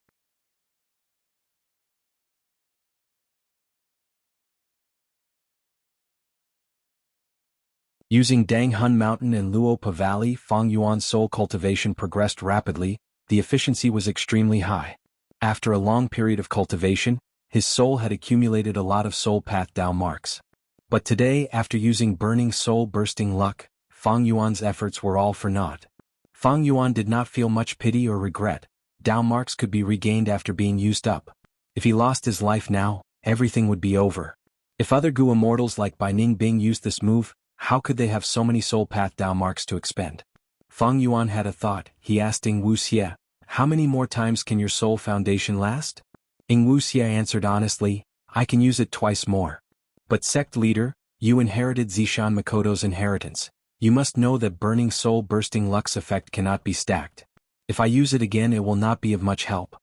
Using Danghun Mountain and Luopa Valley, Fang Yuan's soul cultivation progressed rapidly. The efficiency was extremely high. After a long period of cultivation, his soul had accumulated a lot of soul path Dao marks. But today, after using burning soul bursting luck, Fang Yuan's efforts were all for naught. Fang Yuan did not feel much pity or regret. Dao marks could be regained after being used up. If he lost his life now, everything would be over. If other Gu immortals like Bai Ningbing used this move, how could they have so many soul path Dao marks to expend? Fang Yuan had a thought. He asked Ing Wuxia, "How many more times can your soul foundation last?" Ing Wuxia answered honestly, "I can use it twice more." "But sect leader, you inherited Zishan Makoto's inheritance. You must know that burning soul bursting luck's effect cannot be stacked. If I use it again it will not be of much help."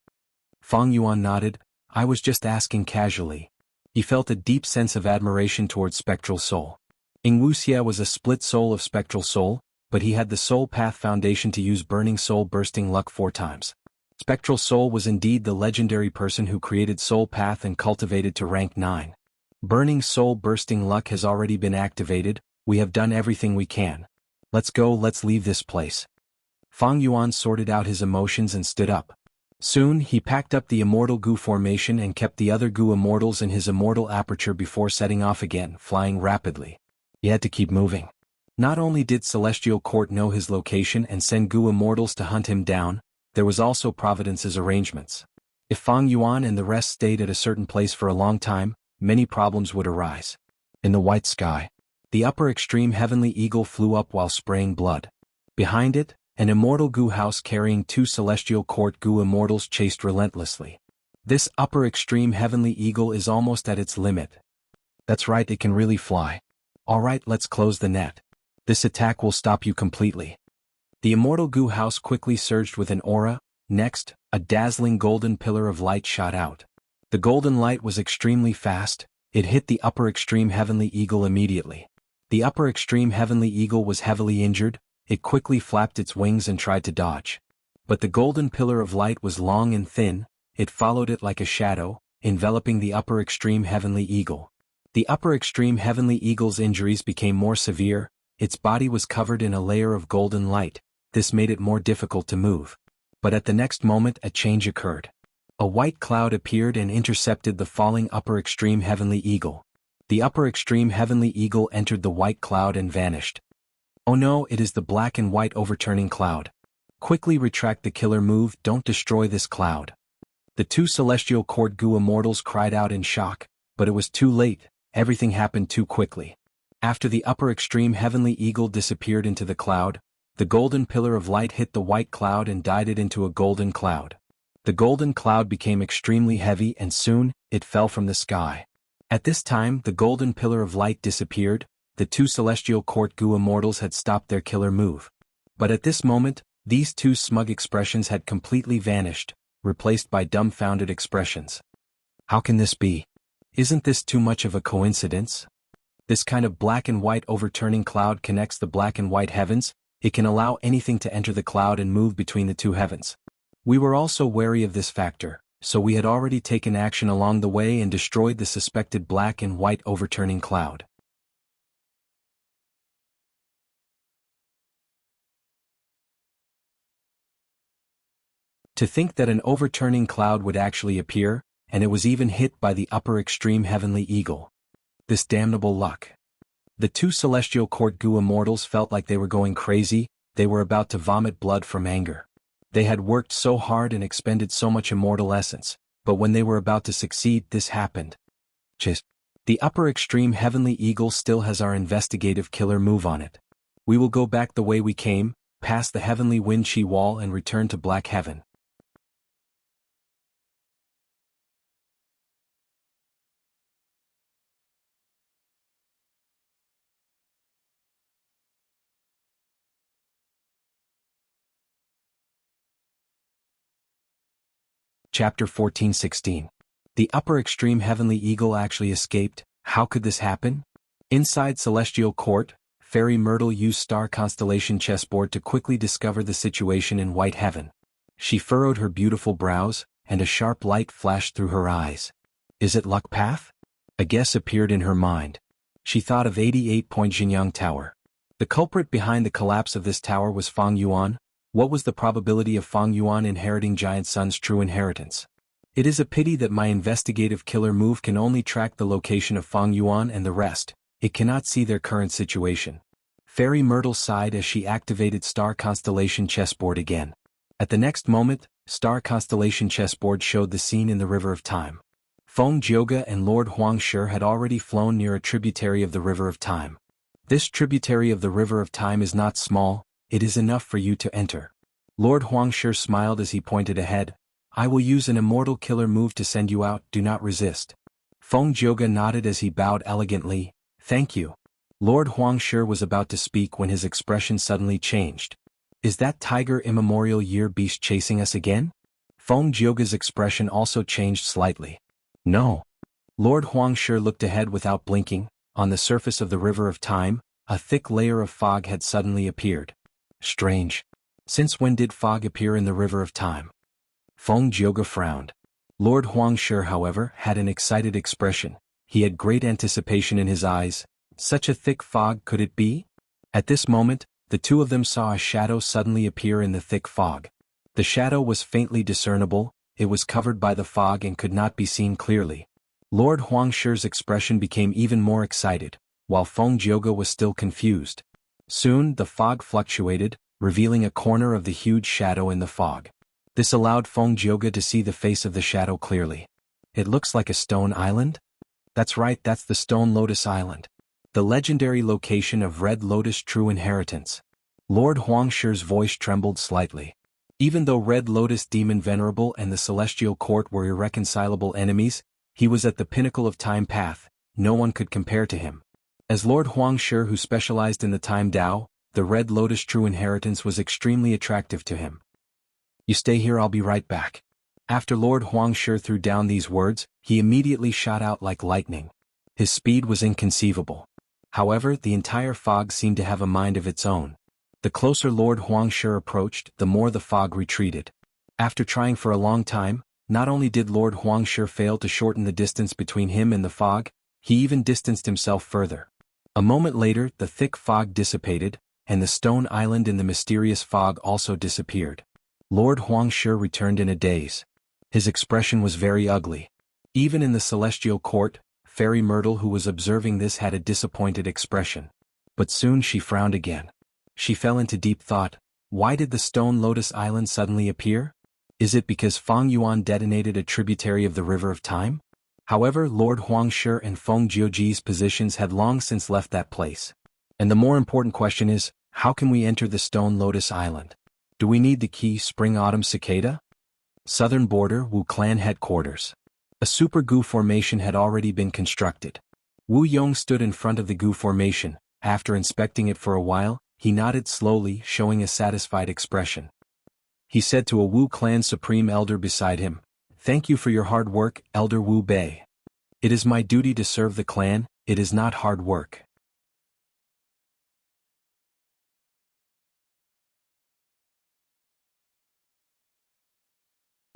Fang Yuan nodded. "I was just asking casually." He felt a deep sense of admiration towards spectral soul. Ing Wuxia was a split soul of spectral soul, but he had the soul path foundation to use burning soul bursting luck 4 times. Spectral soul was indeed the legendary person who created soul path and cultivated to rank 9. Burning soul bursting luck has already been activated. We have done everything we can. Let's go, let's leave this place. Fang Yuan sorted out his emotions and stood up. Soon, he packed up the immortal Gu formation and kept the other Gu immortals in his immortal aperture before setting off again, flying rapidly. He had to keep moving. Not only did Celestial Court know his location and send Gu immortals to hunt him down, there was also Providence's arrangements. If Fang Yuan and the rest stayed at a certain place for a long time, many problems would arise. In the white sky, the upper extreme heavenly eagle flew up while spraying blood. Behind it, an immortal Gu house carrying 2 Celestial Court Gu immortals chased relentlessly. This upper extreme heavenly eagle is almost at its limit. That's right, it can really fly. Alright, let's close the net. This attack will stop you completely. The immortal Gu house quickly surged with an aura. Next, a dazzling golden pillar of light shot out. The golden light was extremely fast. It hit the upper extreme heavenly eagle immediately. The upper extreme heavenly eagle was heavily injured. It quickly flapped its wings and tried to dodge. But the golden pillar of light was long and thin. It followed it like a shadow, enveloping the upper extreme heavenly eagle. The upper extreme heavenly eagle's injuries became more severe. Its body was covered in a layer of golden light. This made it more difficult to move. But at the next moment a change occurred. A white cloud appeared and intercepted the falling upper extreme heavenly eagle. The upper extreme heavenly eagle entered the white cloud and vanished. "Oh no, it is the black and white overturning cloud. Quickly retract the killer move, don't destroy this cloud." The 2 Celestial Court Gu immortals cried out in shock, but it was too late. Everything happened too quickly. After the upper extreme heavenly eagle disappeared into the cloud, the golden pillar of light hit the white cloud and dyed it into a golden cloud. The golden cloud became extremely heavy and soon, it fell from the sky. At this time the golden pillar of light disappeared. The 2 Celestial Court Gu immortals had stopped their killer move. But at this moment, these 2 smug expressions had completely vanished, replaced by dumbfounded expressions. How can this be? Isn't this too much of a coincidence? This kind of black and white overturning cloud connects the black and white heavens. It can allow anything to enter the cloud and move between the 2 heavens. We were also wary of this factor, so we had already taken action along the way and destroyed the suspected black and white overturning cloud. To think that an overturning cloud would actually appear, and it was even hit by the upper extreme heavenly eagle. This damnable luck. The 2 Celestial Court Gu immortals felt like they were going crazy. They were about to vomit blood from anger. They had worked so hard and expended so much immortal essence, but when they were about to succeed, this happened. Just. The upper extreme heavenly eagle still has our investigative killer move on it. We will go back the way we came, past the heavenly wind chi wall and return to Black Heaven. Chapter 14:16. The upper extreme heavenly eagle actually escaped. How could this happen? Inside Celestial Court, Fairy Myrtle used star constellation chessboard to quickly discover the situation in White Heaven. She furrowed her beautiful brows, and a sharp light flashed through her eyes. Is it luck path? A guess appeared in her mind. She thought of 88 Point Jinyang Tower. The culprit behind the collapse of this tower was Fang Yuan. What was the probability of Fang Yuan inheriting Giant Sun's true inheritance? It is a pity that my investigative killer move can only track the location of Fang Yuan and the rest. It cannot see their current situation. Fairy Myrtle sighed as she activated Star Constellation Chessboard again. At the next moment, Star Constellation Chessboard showed the scene in the River of Time. Feng Jioge and Lord Huangshi had already flown near a tributary of the River of Time. This tributary of the River of Time is not small, it is enough for you to enter. Lord Huangshi smiled as he pointed ahead. I will use an immortal killer move to send you out, do not resist. Feng Jioge nodded as he bowed elegantly. Thank you. Lord Huangshi was about to speak when his expression suddenly changed. Is that tiger immemorial year beast chasing us again? Feng Jioge's expression also changed slightly. No. Lord Huangshi looked ahead without blinking. On the surface of the River of Time, a thick layer of fog had suddenly appeared. Strange. Since when did fog appear in the River of Time? Feng Jioge frowned. Lord Huangshi, however, had an excited expression. He had great anticipation in his eyes. Such a thick fog could it be? At this moment, the two of them saw a shadow suddenly appear in the thick fog. The shadow was faintly discernible, it was covered by the fog and could not be seen clearly. Lord Huangshi's expression became even more excited, while Feng Jioge was still confused. Soon the fog fluctuated, revealing a corner of the huge shadow in the fog. This allowed Feng Jioge to see the face of the shadow clearly. It looks like a stone island? That's right, that's the Stone Lotus Island. The legendary location of Red Lotus' true inheritance. Lord Huangshi's voice trembled slightly. Even though Red Lotus Demon Venerable and the Celestial Court were irreconcilable enemies, he was at the pinnacle of time path, no one could compare to him. As Lord Huangshi who specialized in the Time Dao, the Red Lotus true inheritance was extremely attractive to him. You stay here, I'll be right back. After Lord Huangshi threw down these words, he immediately shot out like lightning. His speed was inconceivable. However, the entire fog seemed to have a mind of its own. The closer Lord Huangshi approached, the more the fog retreated. After trying for a long time, not only did Lord Huangshi fail to shorten the distance between him and the fog, he even distanced himself further. A moment later, the thick fog dissipated, and the stone island in the mysterious fog also disappeared. Lord Huangshi returned in a daze. His expression was very ugly. Even in the celestial court, Fairy Myrtle who was observing this had a disappointed expression. But soon she frowned again. She fell into deep thought. Why did the Stone Lotus Island suddenly appear? Is it because Fang Yuan detonated a tributary of the River of Time? However, Lord Huangshi and Feng Jioge's positions had long since left that place. And the more important question is, how can we enter the Stone Lotus Island? Do we need the key Spring-Autumn Cicada? Southern border Wu clan headquarters. A super Gu formation had already been constructed. Wu Yong stood in front of the Gu formation. After inspecting it for a while, he nodded slowly, showing a satisfied expression. He said to a Wu clan supreme elder beside him, "Thank you for your hard work, Elder Wu Bei. It is my duty to serve the clan, it is not hard work."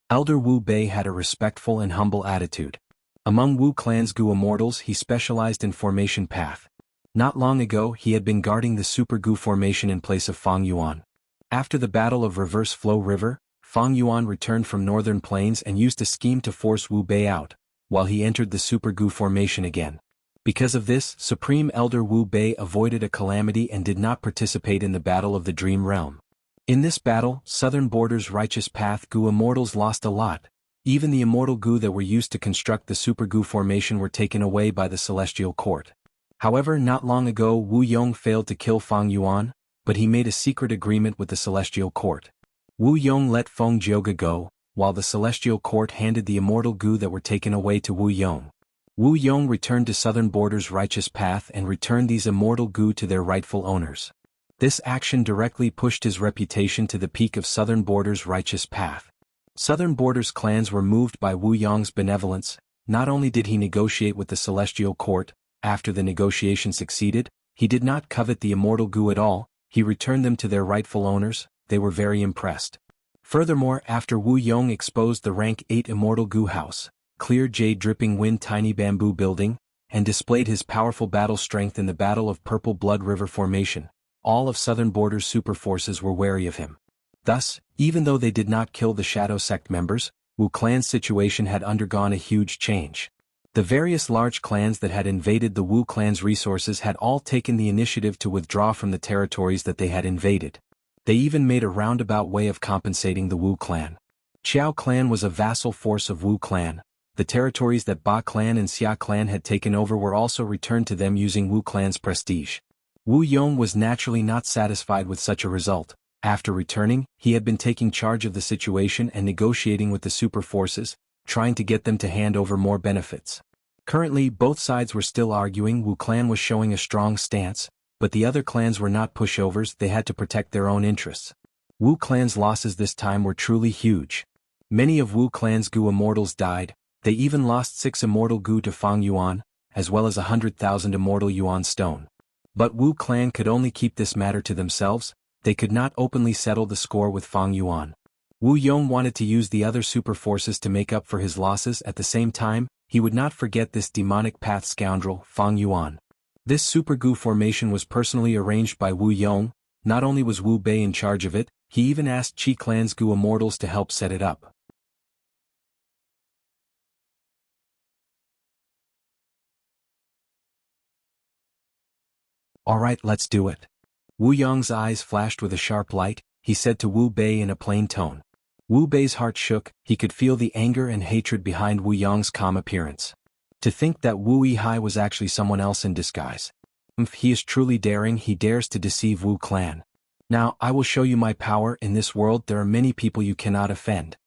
Elder Wu Bei had a respectful and humble attitude. Among Wu clan's Gu immortals he specialized in formation path. Not long ago he had been guarding the Super Gu formation in place of Fang Yuan. After the Battle of Reverse Flow River, Fang Yuan returned from northern plains and used a scheme to force Wu Bei out, while he entered the Super Gu formation again. Because of this, Supreme Elder Wu Bei avoided a calamity and did not participate in the Battle of the Dream Realm. In this battle, Southern Border's Righteous Path Gu immortals lost a lot. Even the immortal Gu that were used to construct the Super Gu formation were taken away by the Celestial Court. However, not long ago Wu Yong failed to kill Fang Yuan, but he made a secret agreement with the Celestial Court. Wu Yong let Feng Jioge go, while the Celestial Court handed the immortal Gu that were taken away to Wu Yong. Wu Yong returned to Southern Border's Righteous Path and returned these immortal Gu to their rightful owners. This action directly pushed his reputation to the peak of Southern Border's Righteous Path. Southern Border's clans were moved by Wu Yong's benevolence. Not only did he negotiate with the Celestial Court, after the negotiation succeeded, he did not covet the immortal Gu at all, he returned them to their rightful owners. They were very impressed. Furthermore, after Wu Yong exposed the rank 8 immortal Gu house, clear jade dripping wind tiny bamboo building, and displayed his powerful battle strength in the Battle of Purple Blood River formation, all of Southern Border's super forces were wary of him. Thus, even though they did not kill the Shadow Sect members, Wu clan's situation had undergone a huge change. The various large clans that had invaded the Wu clan's resources had all taken the initiative to withdraw from the territories that they had invaded. They even made a roundabout way of compensating the Wu clan. Qiao clan was a vassal force of Wu clan. The territories that Ba clan and Xia clan had taken over were also returned to them using Wu clan's prestige. Wu Yong was naturally not satisfied with such a result. After returning, he had been taking charge of the situation and negotiating with the super forces, trying to get them to hand over more benefits. Currently, both sides were still arguing. Wu clan was showing a strong stance, but the other clans were not pushovers. They had to protect their own interests. Wu clan's losses this time were truly huge. Many of Wu clan's Gu immortals died. They even lost 6 immortal Gu to Fang Yuan, as well as 100,000 immortal Yuan stone. But Wu clan could only keep this matter to themselves. They could not openly settle the score with Fang Yuan. Wu Yong wanted to use the other super forces to make up for his losses. At the same time, he would not forget this demonic path scoundrel, Fang Yuan. This super Gu formation was personally arranged by Wu Yong. Not only was Wu Bei in charge of it, he even asked Qi clan's Gu immortals to help set it up. Alright, let's do it. Wu Yong's eyes flashed with a sharp light. He said to Wu Bei in a plain tone. Wu Bei's heart shook. He could feel the anger and hatred behind Wu Yong's calm appearance. To think that Wu Yihai was actually someone else in disguise. If he is truly daring, he dares to deceive Wu clan. Now, I will show you my power. In this world there are many people you cannot offend.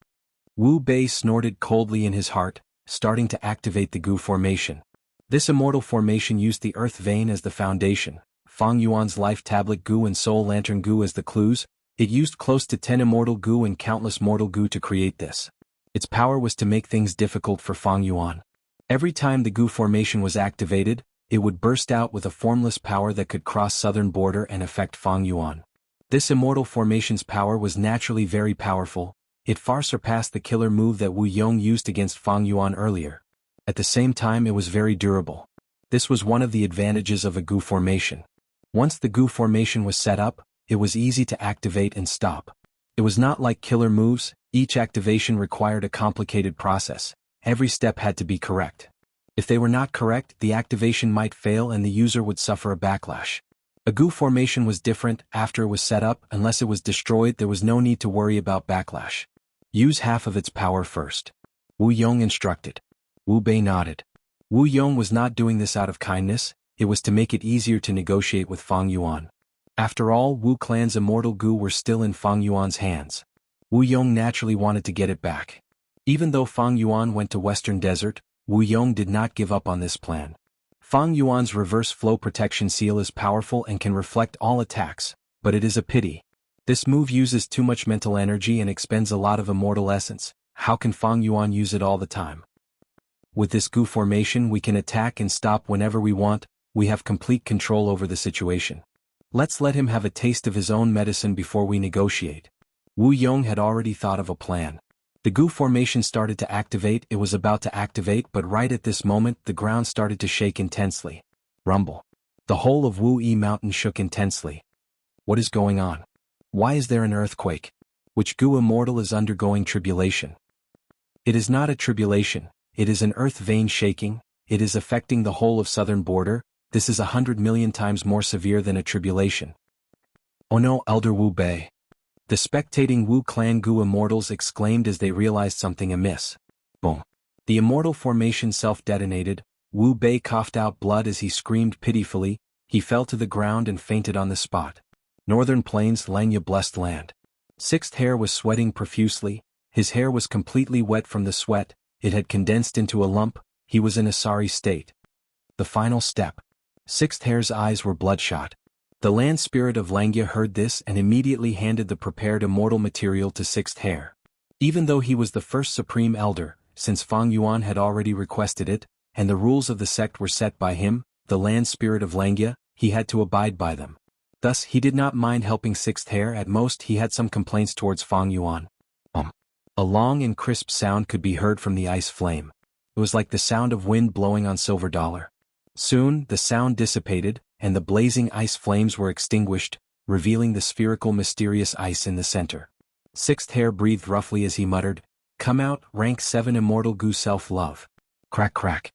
Wu Bei snorted coldly in his heart, starting to activate the Gu formation. This immortal formation used the earth vein as the foundation, Fang Yuan's life tablet Gu and soul lantern Gu as the clues. It used close to 10 immortal Gu and countless mortal Gu to create this. Its power was to make things difficult for Fang Yuan. Every time the Gu formation was activated, it would burst out with a formless power that could cross southern border and affect Fang Yuan. This immortal formation's power was naturally very powerful. It far surpassed the killer move that Wu Yong used against Fang Yuan earlier. At the same time, it was very durable. This was one of the advantages of a Gu formation. Once the Gu formation was set up, it was easy to activate and stop. It was not like killer moves. Each activation required a complicated process. Every step had to be correct. If they were not correct, the activation might fail and the user would suffer a backlash. A Gu formation was different. After it was set up, unless it was destroyed, there was no need to worry about backlash. Use half of its power first. Wu Yong instructed. Wu Bei nodded. Wu Yong was not doing this out of kindness. It was to make it easier to negotiate with Fang Yuan. After all, Wu clan's immortal Gu were still in Fang Yuan's hands. Wu Yong naturally wanted to get it back. Even though Fang Yuan went to Western Desert, Wu Yong did not give up on this plan. Fang Yuan's reverse flow protection seal is powerful and can reflect all attacks, but it is a pity. This move uses too much mental energy and expends a lot of immortal essence. How can Fang Yuan use it all the time? With this Gu formation we can attack and stop whenever we want. We have complete control over the situation. Let's let him have a taste of his own medicine before we negotiate. Wu Yong had already thought of a plan. The Gu formation started to activate. It was about to activate, but right at this moment the ground started to shake intensely. Rumble. The whole of Wu Yi Mountain shook intensely. What is going on? Why is there an earthquake? Which Gu immortal is undergoing tribulation? It is not a tribulation. It is an earth vein shaking. It is affecting the whole of southern border. This is 100 million times more severe than a tribulation. Oh no, Elder Wu Bei. The spectating Wu clan Gu immortals exclaimed as they realized something amiss. Boom. The immortal formation self-detonated. Wu Bei coughed out blood as he screamed pitifully. He fell to the ground and fainted on the spot. Northern Plains, Lanya blessed land. Sixth Hair was sweating profusely. His hair was completely wet from the sweat. It had condensed into a lump. He was in a sorry state. The final step. Sixth Hair's eyes were bloodshot. The land spirit of Langya heard this and immediately handed the prepared immortal material to Sixth Hair. Even though he was the first supreme elder, since Fang Yuan had already requested it, and the rules of the sect were set by him, the land spirit of Langya, he had to abide by them. Thus he did not mind helping Sixth Hair. At most he had some complaints towards Fang Yuan. A long and crisp sound could be heard from the ice flame. It was like the sound of wind blowing on silver dollar. Soon, the sound dissipated, and the blazing ice flames were extinguished. revealing the spherical mysterious ice in the center. Sixth Hair breathed roughly as he muttered, "Come out, rank 7 immortal goo self-love." Crack crack.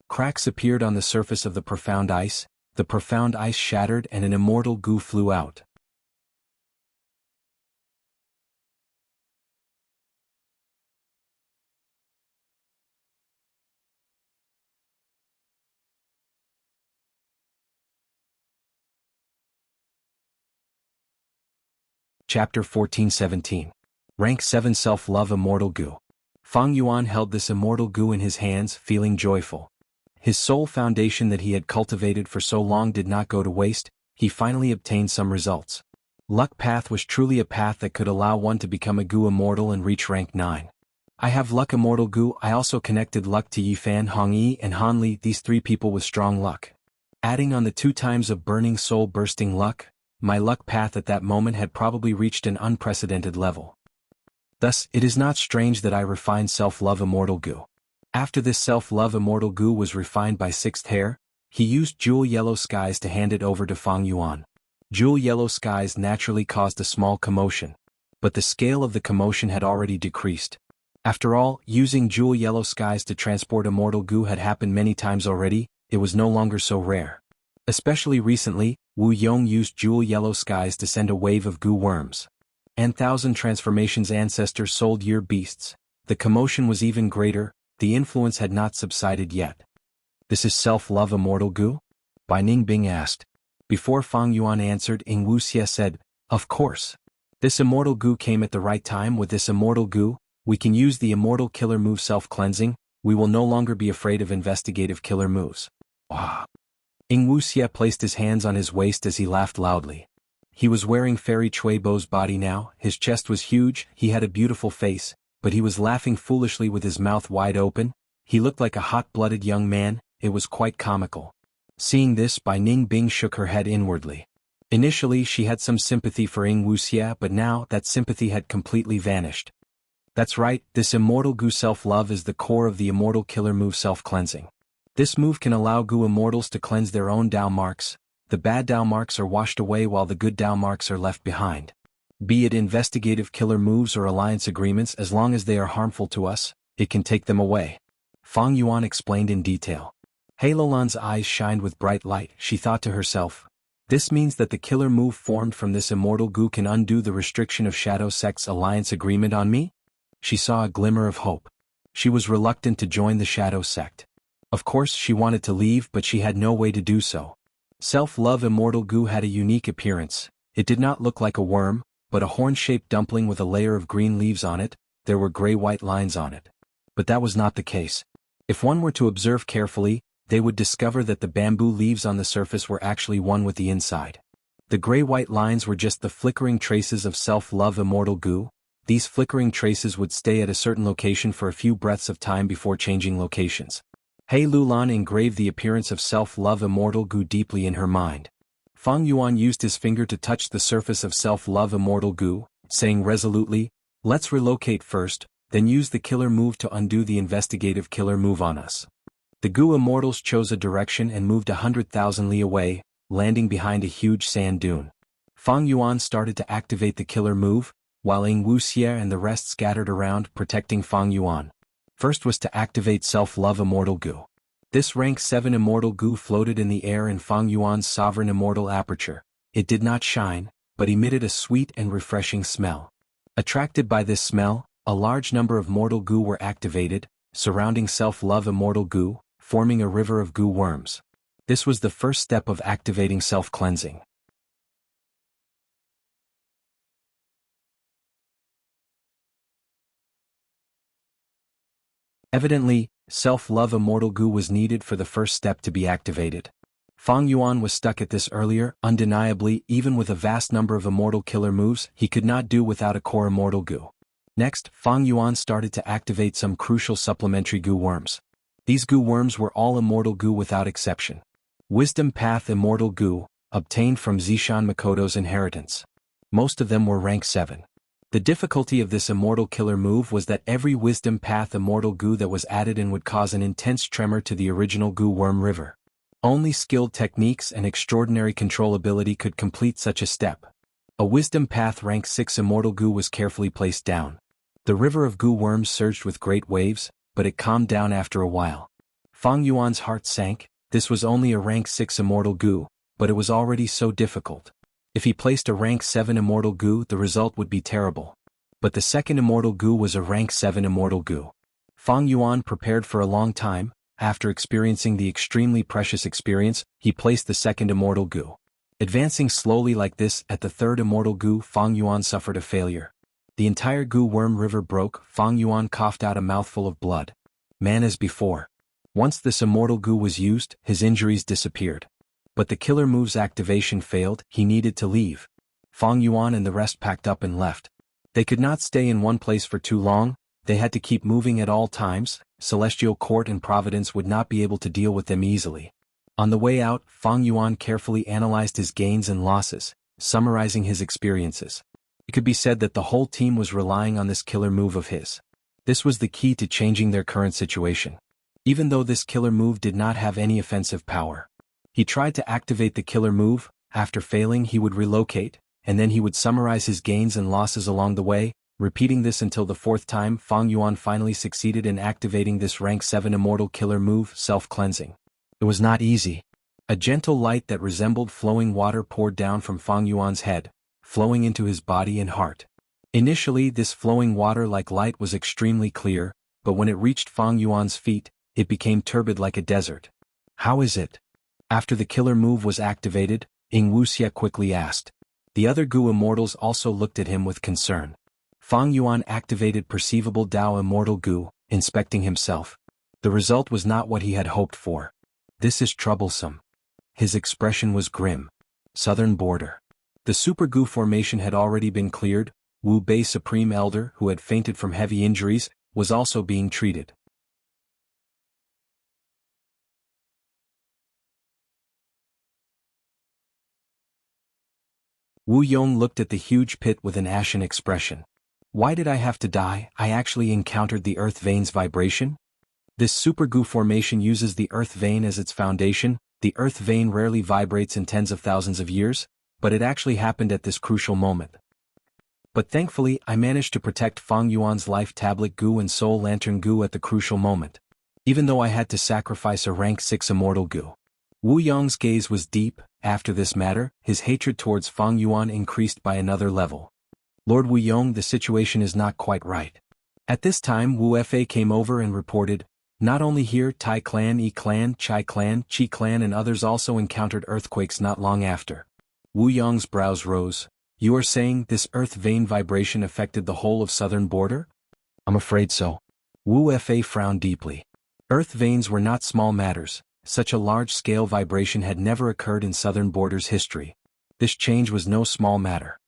Cracks appeared on the surface of the profound ice shattered and an immortal goo flew out. Chapter 14-17. Rank 7 Self-Love Immortal Goo. Fang Yuan held this immortal goo in his hands, feeling joyful. His soul foundation that he had cultivated for so long did not go to waste. He finally obtained some results. Luck Path was truly a path that could allow one to become a goo immortal and reach rank 9. I have Luck Immortal Goo. I also connected luck to Yifan, Hongyi, and Hanli, these 3 people with strong luck. Adding on the 2 times of burning soul bursting luck, my luck path at that moment had probably reached an unprecedented level. Thus, it is not strange that I refined Self-Love Immortal Goo. After this Self-Love Immortal Goo was refined by Sixth Hair, he used Jewel Yellow Skies to hand it over to Fang Yuan. Jewel Yellow Skies naturally caused a small commotion, but the scale of the commotion had already decreased. After all, using Jewel Yellow Skies to transport Immortal Goo had happened many times already. It was no longer so rare. Especially recently, Wu Yong used Jewel Yellow Skies to send a wave of goo worms. And 1,000 transformations ancestors sold year beasts. The commotion was even greater, the influence had not subsided yet. "This is Self-Love Immortal Goo?" Bai Ningbing asked. Before Fang Yuan answered, Wuxia said, "Of course. This Immortal Goo came at the right time. With this Immortal Goo, we can use the Immortal Killer move Self-Cleansing. We will no longer be afraid of investigative killer moves." Ah. Wuxia placed his hands on his waist as he laughed loudly. He was wearing Fairy Chuibo's body now, his chest was huge, he had a beautiful face, but he was laughing foolishly with his mouth wide open. He looked like a hot-blooded young man. It was quite comical. Seeing this, Bai Ningbing shook her head inwardly. Initially she had some sympathy for Wuxia, but now that sympathy had completely vanished. That's right, this Immortal Goo Self-Love is the core of the Immortal Killer move Self-Cleansing. This move can allow goo immortals to cleanse their own Dao marks. The bad Dao marks are washed away while the good Dao marks are left behind. Be it investigative killer moves or alliance agreements, as long as they are harmful to us, it can take them away. Fang Yuan explained in detail. Halolan's eyes shined with bright light. She thought to herself, "This means that the killer move formed from this immortal goo can undo the restriction of Shadow Sect's alliance agreement on me?" She saw a glimmer of hope. She was reluctant to join the Shadow Sect. Of course she wanted to leave, but she had no way to do so. Self-Love Immortal Goo had a unique appearance. It did not look like a worm, but a horn-shaped dumpling with a layer of green leaves on it. There were gray-white lines on it. But that was not the case. If one were to observe carefully, they would discover that the bamboo leaves on the surface were actually one with the inside. The gray-white lines were just the flickering traces of Self-Love Immortal Goo. These flickering traces would stay at a certain location for a few breaths of time before changing locations. He Lulan engraved the appearance of Self-Love Immortal Goo deeply in her mind. Fang Yuan used his finger to touch the surface of Self-Love Immortal Goo, saying resolutely, "Let's relocate first, then use the killer move to undo the investigative killer move on us." The Goo Immortals chose a direction and moved 100,000 li away, landing behind a huge sand dune. Fang Yuan started to activate the killer move, while Wuxia and the rest scattered around, protecting Fang Yuan. First was to activate Self-Love Immortal Goo. This rank 7 Immortal Goo floated in the air in Fang Yuan's sovereign immortal aperture. It did not shine, but emitted a sweet and refreshing smell. Attracted by this smell, a large number of mortal goo were activated, surrounding Self-Love Immortal Goo, forming a river of goo worms. This was the first step of activating self-cleansing. Evidently, Self-Love Immortal Goo was needed for the first step to be activated. Fang Yuan was stuck at this earlier. Undeniably, even with a vast number of immortal killer moves, he could not do without a core immortal goo. Next, Fang Yuan started to activate some crucial supplementary goo worms. These goo worms were all immortal goo without exception. Wisdom Path Immortal Goo, obtained from Zishan Makoto's inheritance. Most of them were rank 7. The difficulty of this immortal killer move was that every wisdom path immortal goo that was added in would cause an intense tremor to the original goo worm river. Only skilled techniques and extraordinary controllability could complete such a step. A wisdom path rank 6 immortal goo was carefully placed down. The river of goo worms surged with great waves, but it calmed down after a while. Fang Yuan's heart sank. This was only a rank 6 immortal goo, but it was already so difficult. If he placed a rank 7 immortal goo, the result would be terrible. But the second immortal goo was a rank 7 immortal goo. Fang Yuan prepared for a long time. After experiencing the extremely precious experience, he placed the second immortal goo. Advancing slowly like this, at the third immortal goo, Fang Yuan suffered a failure. The entire goo worm river broke. Fang Yuan coughed out a mouthful of blood. Man as before. Once this immortal goo was used, his injuries disappeared. But the killer move's activation failed. He needed to leave. Fang Yuan and the rest packed up and left. They could not stay in one place for too long. They had to keep moving at all times. Celestial Court and Providence would not be able to deal with them easily. On the way out, Fang Yuan carefully analyzed his gains and losses, summarizing his experiences. It could be said that the whole team was relying on this killer move of his. This was the key to changing their current situation. Even though this killer move did not have any offensive power. He tried to activate the killer move. After failing, he would relocate, and then he would summarize his gains and losses along the way, repeating this until the fourth time. Fang Yuan finally succeeded in activating this rank 7 immortal killer move, self-cleansing. It was not easy. A gentle light that resembled flowing water poured down from Fang Yuan's head, flowing into his body and heart. Initially, this flowing water-like light was extremely clear, but when it reached Fang Yuan's feet, it became turbid like a desert. How is it? After the killer move was activated, Wuxia quickly asked. The other goo immortals also looked at him with concern. Fang Yuan activated perceivable Dao immortal goo, inspecting himself. The result was not what he had hoped for. This is troublesome. His expression was grim. Southern border. The super goo formation had already been cleared. Wu Bei Supreme Elder, who had fainted from heavy injuries, was also being treated. Wu Yong looked at the huge pit with an ashen expression. Why did I have to die? I actually encountered the earth vein's vibration? This super goo formation uses the earth vein as its foundation. The earth vein rarely vibrates in tens of thousands of years, but it actually happened at this crucial moment. But thankfully, I managed to protect Fang Yuan's life tablet goo and soul lantern goo at the crucial moment. Even though I had to sacrifice a rank 6 immortal goo. Wu Yong's gaze was deep. After this matter, his hatred towards Fang Yuan increased by another level. Lord Wu Yong, the situation is not quite right. At this time, Wu Fa came over and reported, not only here, Tai clan, Yi clan, Chai clan, Qi clan and others also encountered earthquakes not long after. Wu Yong's brows rose. You are saying this earth vein vibration affected the whole of southern border? I'm afraid so. Wu Fa frowned deeply. Earth veins were not small matters. Such a large-scale vibration had never occurred in southern border's history. This change was no small matter.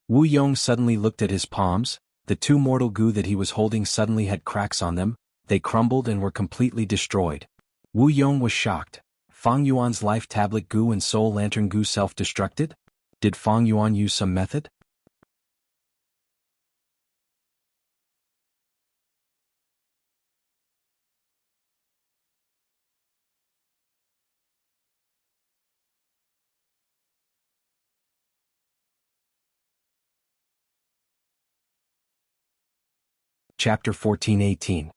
Wu Yong suddenly looked at his palms. The 2 mortal goo that he was holding suddenly had cracks on them. They crumbled and were completely destroyed. Wu Yong was shocked. Fang Yuan's life tablet goo and soul lantern goo self-destructed? Did Fang Yuan use some method? Chapter 14-18.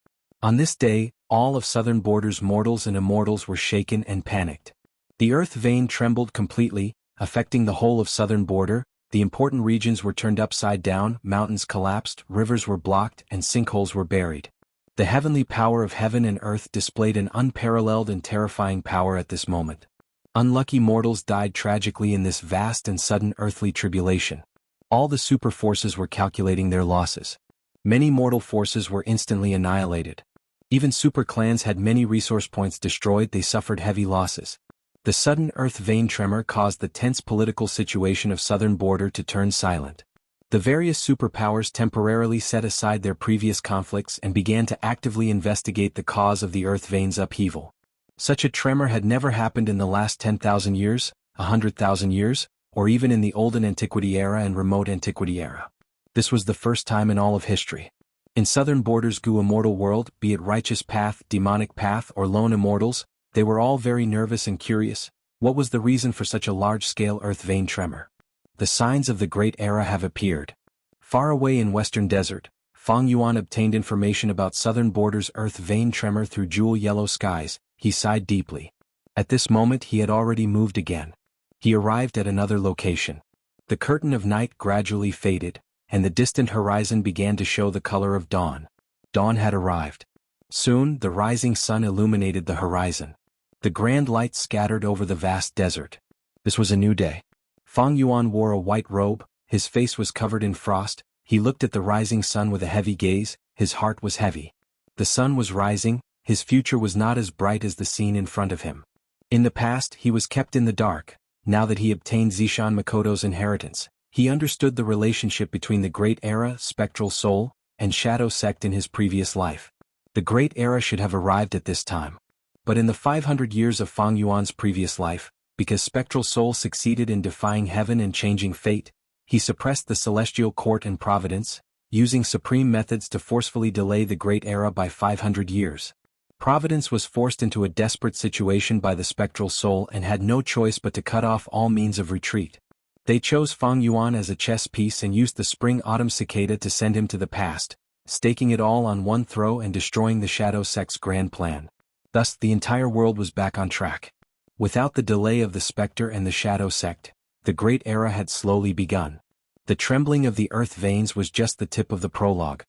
On this day, all of southern border's mortals and immortals were shaken and panicked. The earth vein trembled completely, affecting the whole of southern border. The important regions were turned upside down, mountains collapsed, rivers were blocked, and sinkholes were buried. The heavenly power of heaven and earth displayed an unparalleled and terrifying power at this moment. Unlucky mortals died tragically in this vast and sudden earthly tribulation. All the super forces were calculating their losses. Many mortal forces were instantly annihilated. Even super clans had many resource points destroyed. They suffered heavy losses. The sudden earth vein tremor caused the tense political situation of southern border to turn silent. The various superpowers temporarily set aside their previous conflicts and began to actively investigate the cause of the earth vein's upheaval. Such a tremor had never happened in the last 10,000 years, 100,000 years, or even in the olden antiquity era and remote antiquity era. This was the first time in all of history. In Southern Border's Gu immortal world, be it Righteous Path, Demonic Path, or Lone Immortals, they were all very nervous and curious. What was the reason for such a large-scale earth vein tremor? The signs of the Great Era have appeared. Far away in Western Desert, Fang Yuan obtained information about Southern Border's earth vein tremor through jewel-yellow skies. He sighed deeply. At this moment he had already moved again. He arrived at another location. The curtain of night gradually faded, and the distant horizon began to show the color of dawn. Dawn had arrived. Soon the rising sun illuminated the horizon. The grand light scattered over the vast desert. This was a new day. Fang Yuan wore a white robe, his face was covered in frost, he looked at the rising sun with a heavy gaze, his heart was heavy. The sun was rising, his future was not as bright as the scene in front of him. In the past he was kept in the dark. Now that he obtained Zishan Makoto's inheritance, he understood the relationship between the Great Era, Spectral Soul, and Shadow Sect in his previous life. The Great Era should have arrived at this time. But in the 500 years of Fang Yuan's previous life, because Spectral Soul succeeded in defying heaven and changing fate, he suppressed the Celestial Court and Providence, using supreme methods to forcefully delay the Great Era by 500 years. Providence was forced into a desperate situation by the Spectral Soul and had no choice but to cut off all means of retreat. They chose Fang Yuan as a chess piece and used the Spring-Autumn Cicada to send him to the past, staking it all on one throw and destroying the Shadow Sect's grand plan. Thus the entire world was back on track. Without the delay of the Spectre and the Shadow Sect, the Great Era had slowly begun. The trembling of the earth veins was just the tip of the prologue.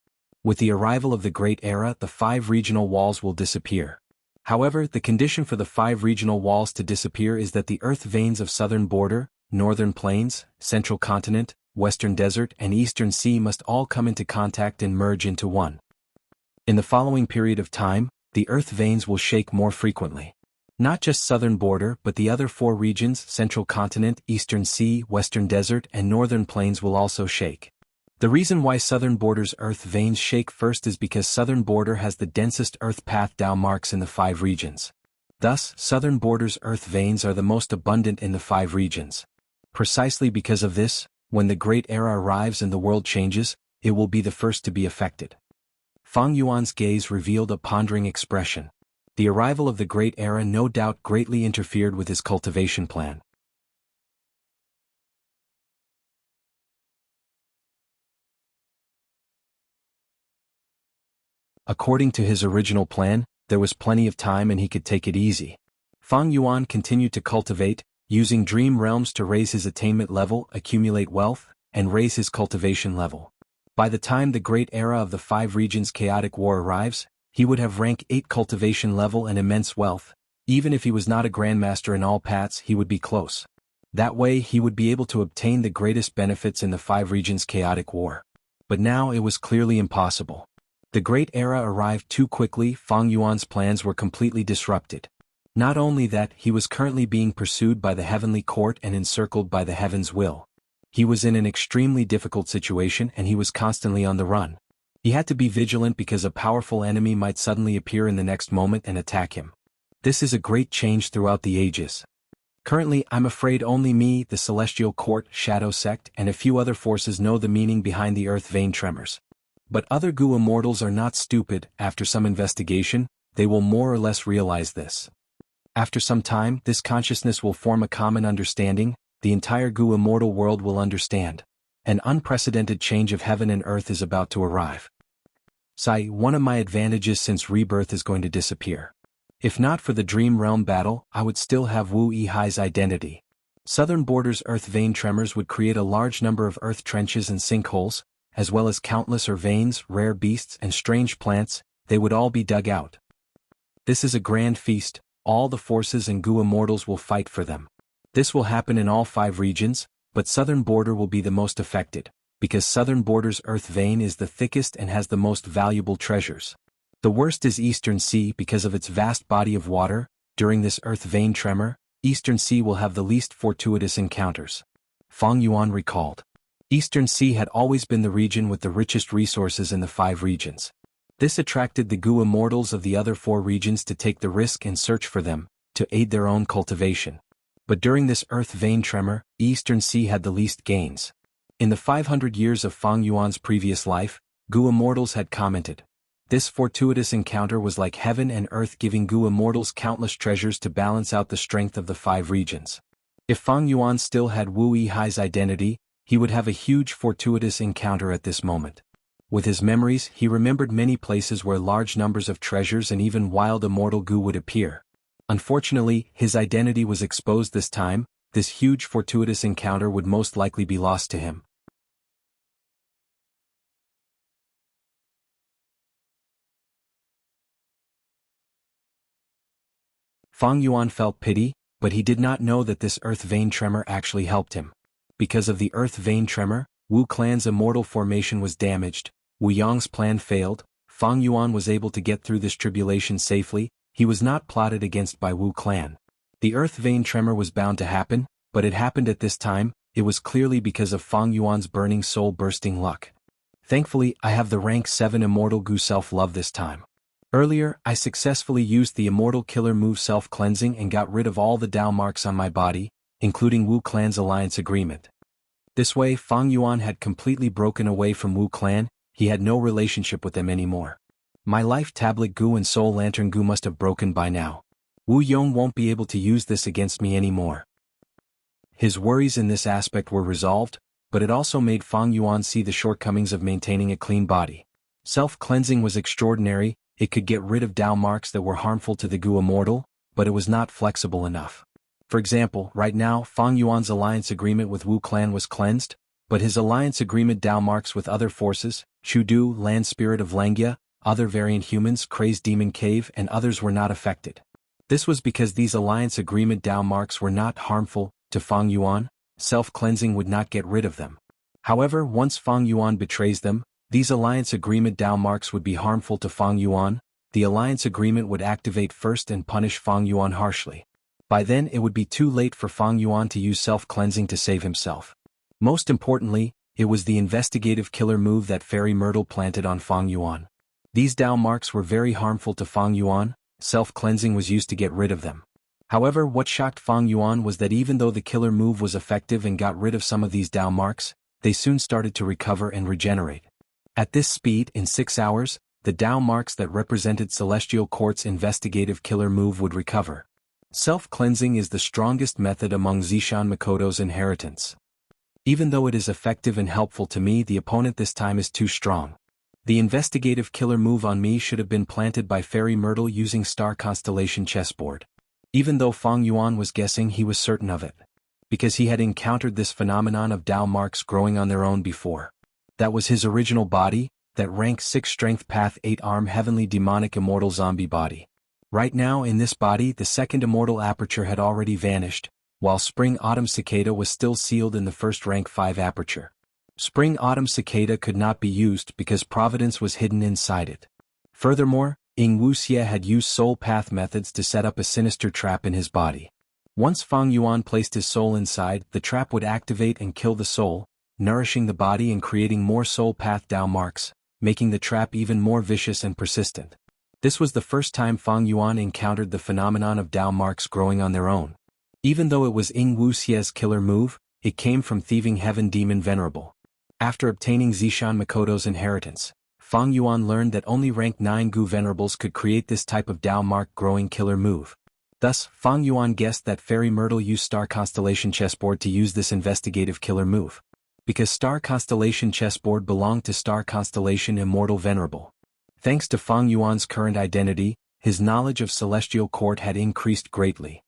With the arrival of the Great Era, the 5 regional walls will disappear. However, the condition for the 5 regional walls to disappear is that the earth veins of Southern Border, Northern Plains, Central Continent, Western Desert, and Eastern Sea must all come into contact and merge into one. In the following period of time, the earth veins will shake more frequently. Not just Southern Border but the other 4 regions, Central Continent, Eastern Sea, Western Desert, and Northern Plains will also shake. The reason why Southern Border's earth veins shake first is because Southern Border has the densest earth path Dao marks in the 5 regions. Thus, Southern Border's earth veins are the most abundant in the 5 regions. Precisely because of this, when the Great Era arrives and the world changes, it will be the first to be affected. Fang Yuan's gaze revealed a pondering expression. The arrival of the Great Era no doubt greatly interfered with his cultivation plan. According to his original plan, there was plenty of time and he could take it easy. Fang Yuan continued to cultivate, using dream realms to raise his attainment level, accumulate wealth, and raise his cultivation level. By the time the Great Era of the 5 regions chaotic war arrives, he would have rank 8 cultivation level and immense wealth. Even if he was not a grandmaster in all paths, he would be close. That way he would be able to obtain the greatest benefits in the 5 regions chaotic war. But now it was clearly impossible. The Great Era arrived too quickly. Fang Yuan's plans were completely disrupted. Not only that, he was currently being pursued by the Heavenly Court and encircled by the Heaven's Will. He was in an extremely difficult situation and he was constantly on the run. He had to be vigilant because a powerful enemy might suddenly appear in the next moment and attack him. This is a great change throughout the ages. Currently, I'm afraid only me, the Celestial Court, Shadow Sect, and a few other forces know the meaning behind the earth vein tremors. But other Gu immortals are not stupid. After some investigation, they will more or less realize this. After some time, this consciousness will form a common understanding. The entire Gu immortal world will understand. An unprecedented change of heaven and earth is about to arrive. Sai, one of my advantages since rebirth is going to disappear. If not for the Dream Realm battle, I would still have Wu Yihai's identity. Southern Border's earth vein tremors would create a large number of earth trenches and sinkholes, as well as countless veins, rare beasts, and strange plants. They would all be dug out. This is a grand feast. All the forces and Gu immortals will fight for them. This will happen in all 5 regions, but Southern Border will be the most affected, because Southern Border's earth vein is the thickest and has the most valuable treasures. The worst is Eastern Sea because of its vast body of water. During this earth vein tremor, Eastern Sea will have the least fortuitous encounters. Fang Yuan recalled. Eastern Sea had always been the region with the richest resources in the 5 regions. This attracted the Gu immortals of the other 4 regions to take the risk and search for them, to aid their own cultivation. But during this earth vein tremor, Eastern Sea had the least gains. In the 500 years of Fang Yuan's previous life, Gu immortals had commented, "This fortuitous encounter was like heaven and earth, giving Gu immortals countless treasures to balance out the strength of the 5 regions." If Fang Yuan still had Wu Yihai's identity, he would have a huge fortuitous encounter at this moment. With his memories, he remembered many places where large numbers of treasures and even wild immortal Gu would appear. Unfortunately, his identity was exposed this time. This huge fortuitous encounter would most likely be lost to him. Fang Yuan felt pity, but he did not know that this earth vein tremor actually helped him. Because of the earth vein tremor, Wu clan's immortal formation was damaged, Wu Yang's plan failed, Fang Yuan was able to get through this tribulation safely. He was not plotted against by Wu clan. The earth vein tremor was bound to happen, but it happened at this time. It was clearly because of Fang Yuan's burning soul-bursting luck. Thankfully, I have the rank 7 immortal Gu self-love this time. Earlier, I successfully used the immortal killer move self-cleansing and got rid of all the Dao marks on my body, including Wu clan's alliance agreement. This way, Fang Yuan had completely broken away from Wu clan. He had no relationship with them anymore. My life tablet Gu and soul lantern Gu must have broken by now. Wu Yong won't be able to use this against me anymore. His worries in this aspect were resolved, but it also made Fang Yuan see the shortcomings of maintaining a clean body. Self-cleansing was extraordinary. It could get rid of Dao marks that were harmful to the Gu immortal, but it was not flexible enough. For example, right now, Fang Yuan's alliance agreement with Wu clan was cleansed, but his alliance agreement Dao marks with other forces, Chudu, Land Spirit of Langya, other variant humans, Crazed Demon Cave, and others were not affected. This was because these alliance agreement Dao marks were not harmful to Fang Yuan. Self-cleansing would not get rid of them. However, once Fang Yuan betrays them, these alliance agreement Dao marks would be harmful to Fang Yuan. The alliance agreement would activate first and punish Fang Yuan harshly. By then it would be too late for Fang Yuan to use self-cleansing to save himself. Most importantly, it was the investigative killer move that Fairy Myrtle planted on Fang Yuan. These Dao marks were very harmful to Fang Yuan. Self-cleansing was used to get rid of them. However, what shocked Fang Yuan was that even though the killer move was effective and got rid of some of these Dao marks, they soon started to recover and regenerate. At this speed, in 6 hours, the Dao marks that represented Celestial Court's investigative killer move would recover. Self-cleansing is the strongest method among Zishan Makoto's inheritance. Even though it is effective and helpful to me, the opponent this time is too strong. The investigative killer move on me should have been planted by Fairy Myrtle using Star Constellation chessboard. Even though Fang Yuan was guessing, he was certain of it. Because he had encountered this phenomenon of Dao marks growing on their own before. That was his original body, that rank 6 strength path 8 arm heavenly demonic immortal zombie body. Right now in this body the second immortal aperture had already vanished, while Spring Autumn Cicada was still sealed in the first rank 5 aperture. Spring Autumn Cicada could not be used because Providence was hidden inside it. Furthermore, Wuxia had used soul path methods to set up a sinister trap in his body. Once Fang Yuan placed his soul inside, the trap would activate and kill the soul, nourishing the body and creating more soul path Dao marks, making the trap even more vicious and persistent. This was the first time Fang Yuan encountered the phenomenon of Dao marks growing on their own. Even though it was Wuxia's killer move, it came from Thieving Heaven Demon Venerable. After obtaining Zishan Makoto's inheritance, Fang Yuan learned that only rank 9 Gu Venerables could create this type of Dao mark growing killer move. Thus, Fang Yuan guessed that Fairy Myrtle used Star Constellation chessboard to use this investigative killer move. Because Star Constellation chessboard belonged to Star Constellation Immortal Venerable. Thanks to Fang Yuan's current identity, his knowledge of Celestial Court had increased greatly.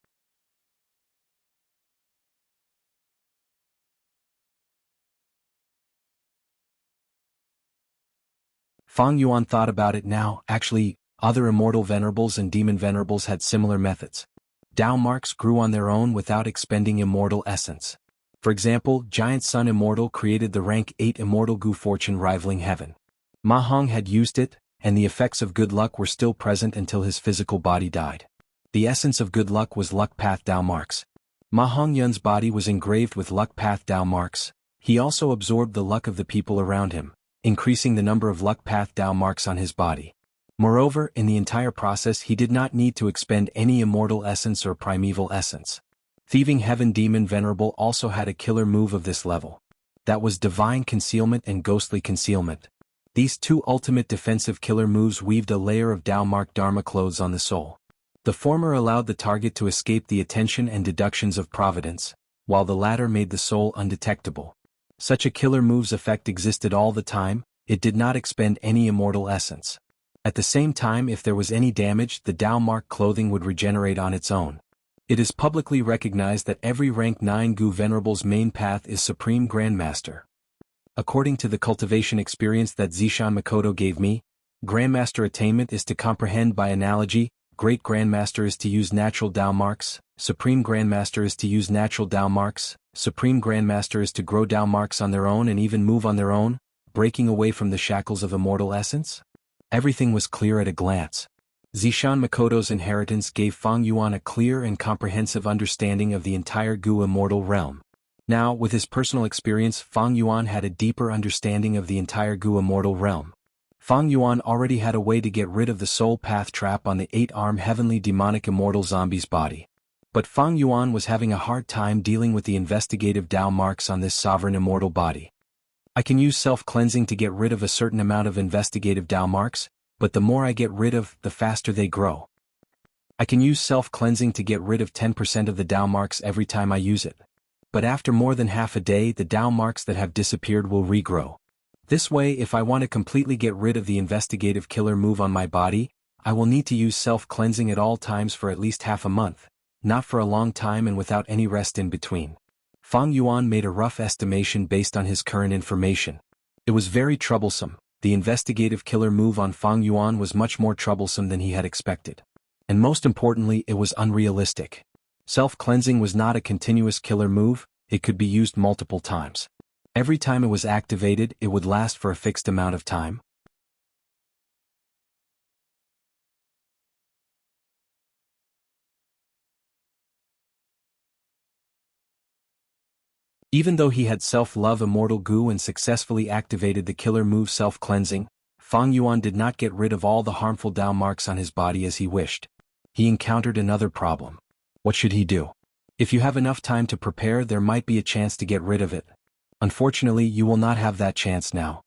Fang Yuan thought about it now. Actually, other Immortal Venerables and Demon Venerables had similar methods. Dao marks grew on their own without expending immortal essence. For example, Giant Sun Immortal created the rank 8 Immortal Gu Fortune rivaling Heaven. Ma Hong had used it, and the effects of good luck were still present until his physical body died. The essence of good luck was luck path Dao marks. Ma Hong Yun's body was engraved with luck path Dao marks. He also absorbed the luck of the people around him, increasing the number of luck path Dao marks on his body. Moreover, in the entire process he did not need to expend any immortal essence or primeval essence. Thieving Heaven Demon Venerable also had a killer move of this level. That was divine concealment and ghostly concealment. These two ultimate defensive killer moves weaved a layer of Tao-marked Dharma clothes on the soul. The former allowed the target to escape the attention and deductions of providence, while the latter made the soul undetectable. Such a killer move's effect existed all the time, it did not expend any immortal essence. At the same time, if there was any damage, the Tao-marked clothing would regenerate on its own. It is publicly recognized that every rank 9 Gu Venerable's main path is Supreme Grandmaster. According to the cultivation experience that Zishan Makoto gave me, Grandmaster attainment is to comprehend by analogy, Great Grandmaster is to use natural Tao marks, Supreme Grandmaster is to use natural Tao marks, Supreme Grandmaster is to grow Tao marks on their own and even move on their own, breaking away from the shackles of immortal essence? Everything was clear at a glance. Zishan Makoto's inheritance gave Fang Yuan a clear and comprehensive understanding of the entire Gu immortal realm. Now, with his personal experience, Fang Yuan had a deeper understanding of the entire Gu immortal realm. Fang Yuan already had a way to get rid of the soul path trap on the 8-armed heavenly demonic immortal zombie's body. But Fang Yuan was having a hard time dealing with the investigative Tao marks on this sovereign immortal body. I can use self-cleansing to get rid of a certain amount of investigative Tao marks, but the more I get rid of, the faster they grow. I can use self-cleansing to get rid of 10% of the Tao marks every time I use it. But after more than half a day, the Tao marks that have disappeared will regrow. This way, if I want to completely get rid of the investigative killer move on my body, I will need to use self-cleansing at all times for at least half a month, not for a long time and without any rest in between. Fang Yuan made a rough estimation based on his current information. It was very troublesome. The investigative killer move on Fang Yuan was much more troublesome than he had expected. And most importantly, it was unrealistic. Self-cleansing was not a continuous killer move, it could be used multiple times. Every time it was activated, it would last for a fixed amount of time. Even though he had self-love immortal Gu and successfully activated the killer move self-cleansing, Fang Yuan did not get rid of all the harmful Tao marks on his body as he wished. He encountered another problem. What should he do? If you have enough time to prepare, there might be a chance to get rid of it. Unfortunately, you will not have that chance now.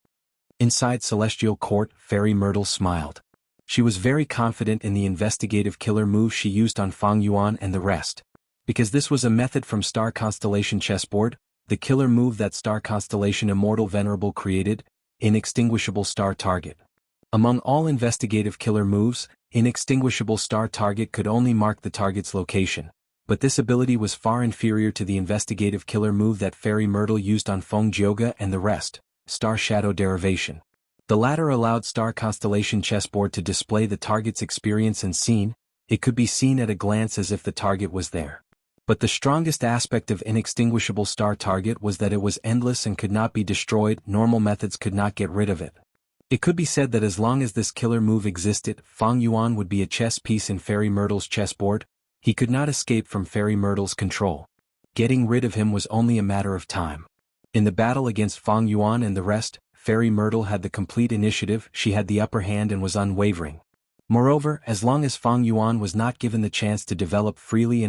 Inside Celestial Court, Fairy Myrtle smiled. She was very confident in the investigative killer move she used on Fang Yuan and the rest. Because this was a method from Star Constellation Chessboard, the killer move that Star Constellation Immortal Venerable created, Inextinguishable Star Target. Among all investigative killer moves, Inextinguishable Star Target could only mark the target's location, but this ability was far inferior to the investigative killer move that Fairy Myrtle used on Feng Jioge and the rest, Star Shadow Derivation. The latter allowed Star Constellation Chessboard to display the target's experience and scene. It could be seen at a glance as if the target was there. But the strongest aspect of Inextinguishable Star Target was that it was endless and could not be destroyed. Normal methods could not get rid of it. It could be said that as long as this killer move existed, Fang Yuan would be a chess piece in Fairy Myrtle's chessboard. He could not escape from Fairy Myrtle's control. Getting rid of him was only a matter of time. In the battle against Fang Yuan and the rest, Fairy Myrtle had the complete initiative, she had the upper hand and was unwavering. Moreover, as long as Fang Yuan was not given the chance to develop freely,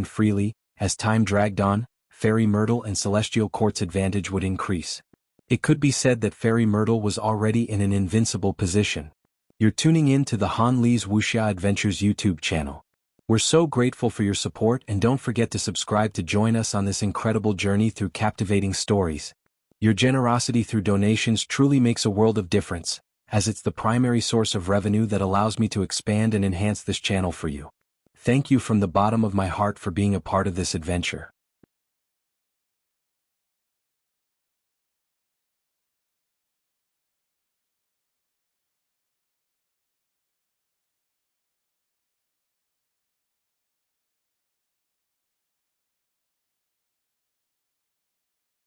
as time dragged on, Fairy Myrtle and Celestial Court's advantage would increase. It could be said that Fairy Myrtle was already in an invincible position. You're tuning in to the Han Li's Wuxia Adventures YouTube channel. We're so grateful for your support, and don't forget to subscribe to join us on this incredible journey through captivating stories. Your generosity through donations truly makes a world of difference, as it's the primary source of revenue that allows me to expand and enhance this channel for you. Thank you from the bottom of my heart for being a part of this adventure.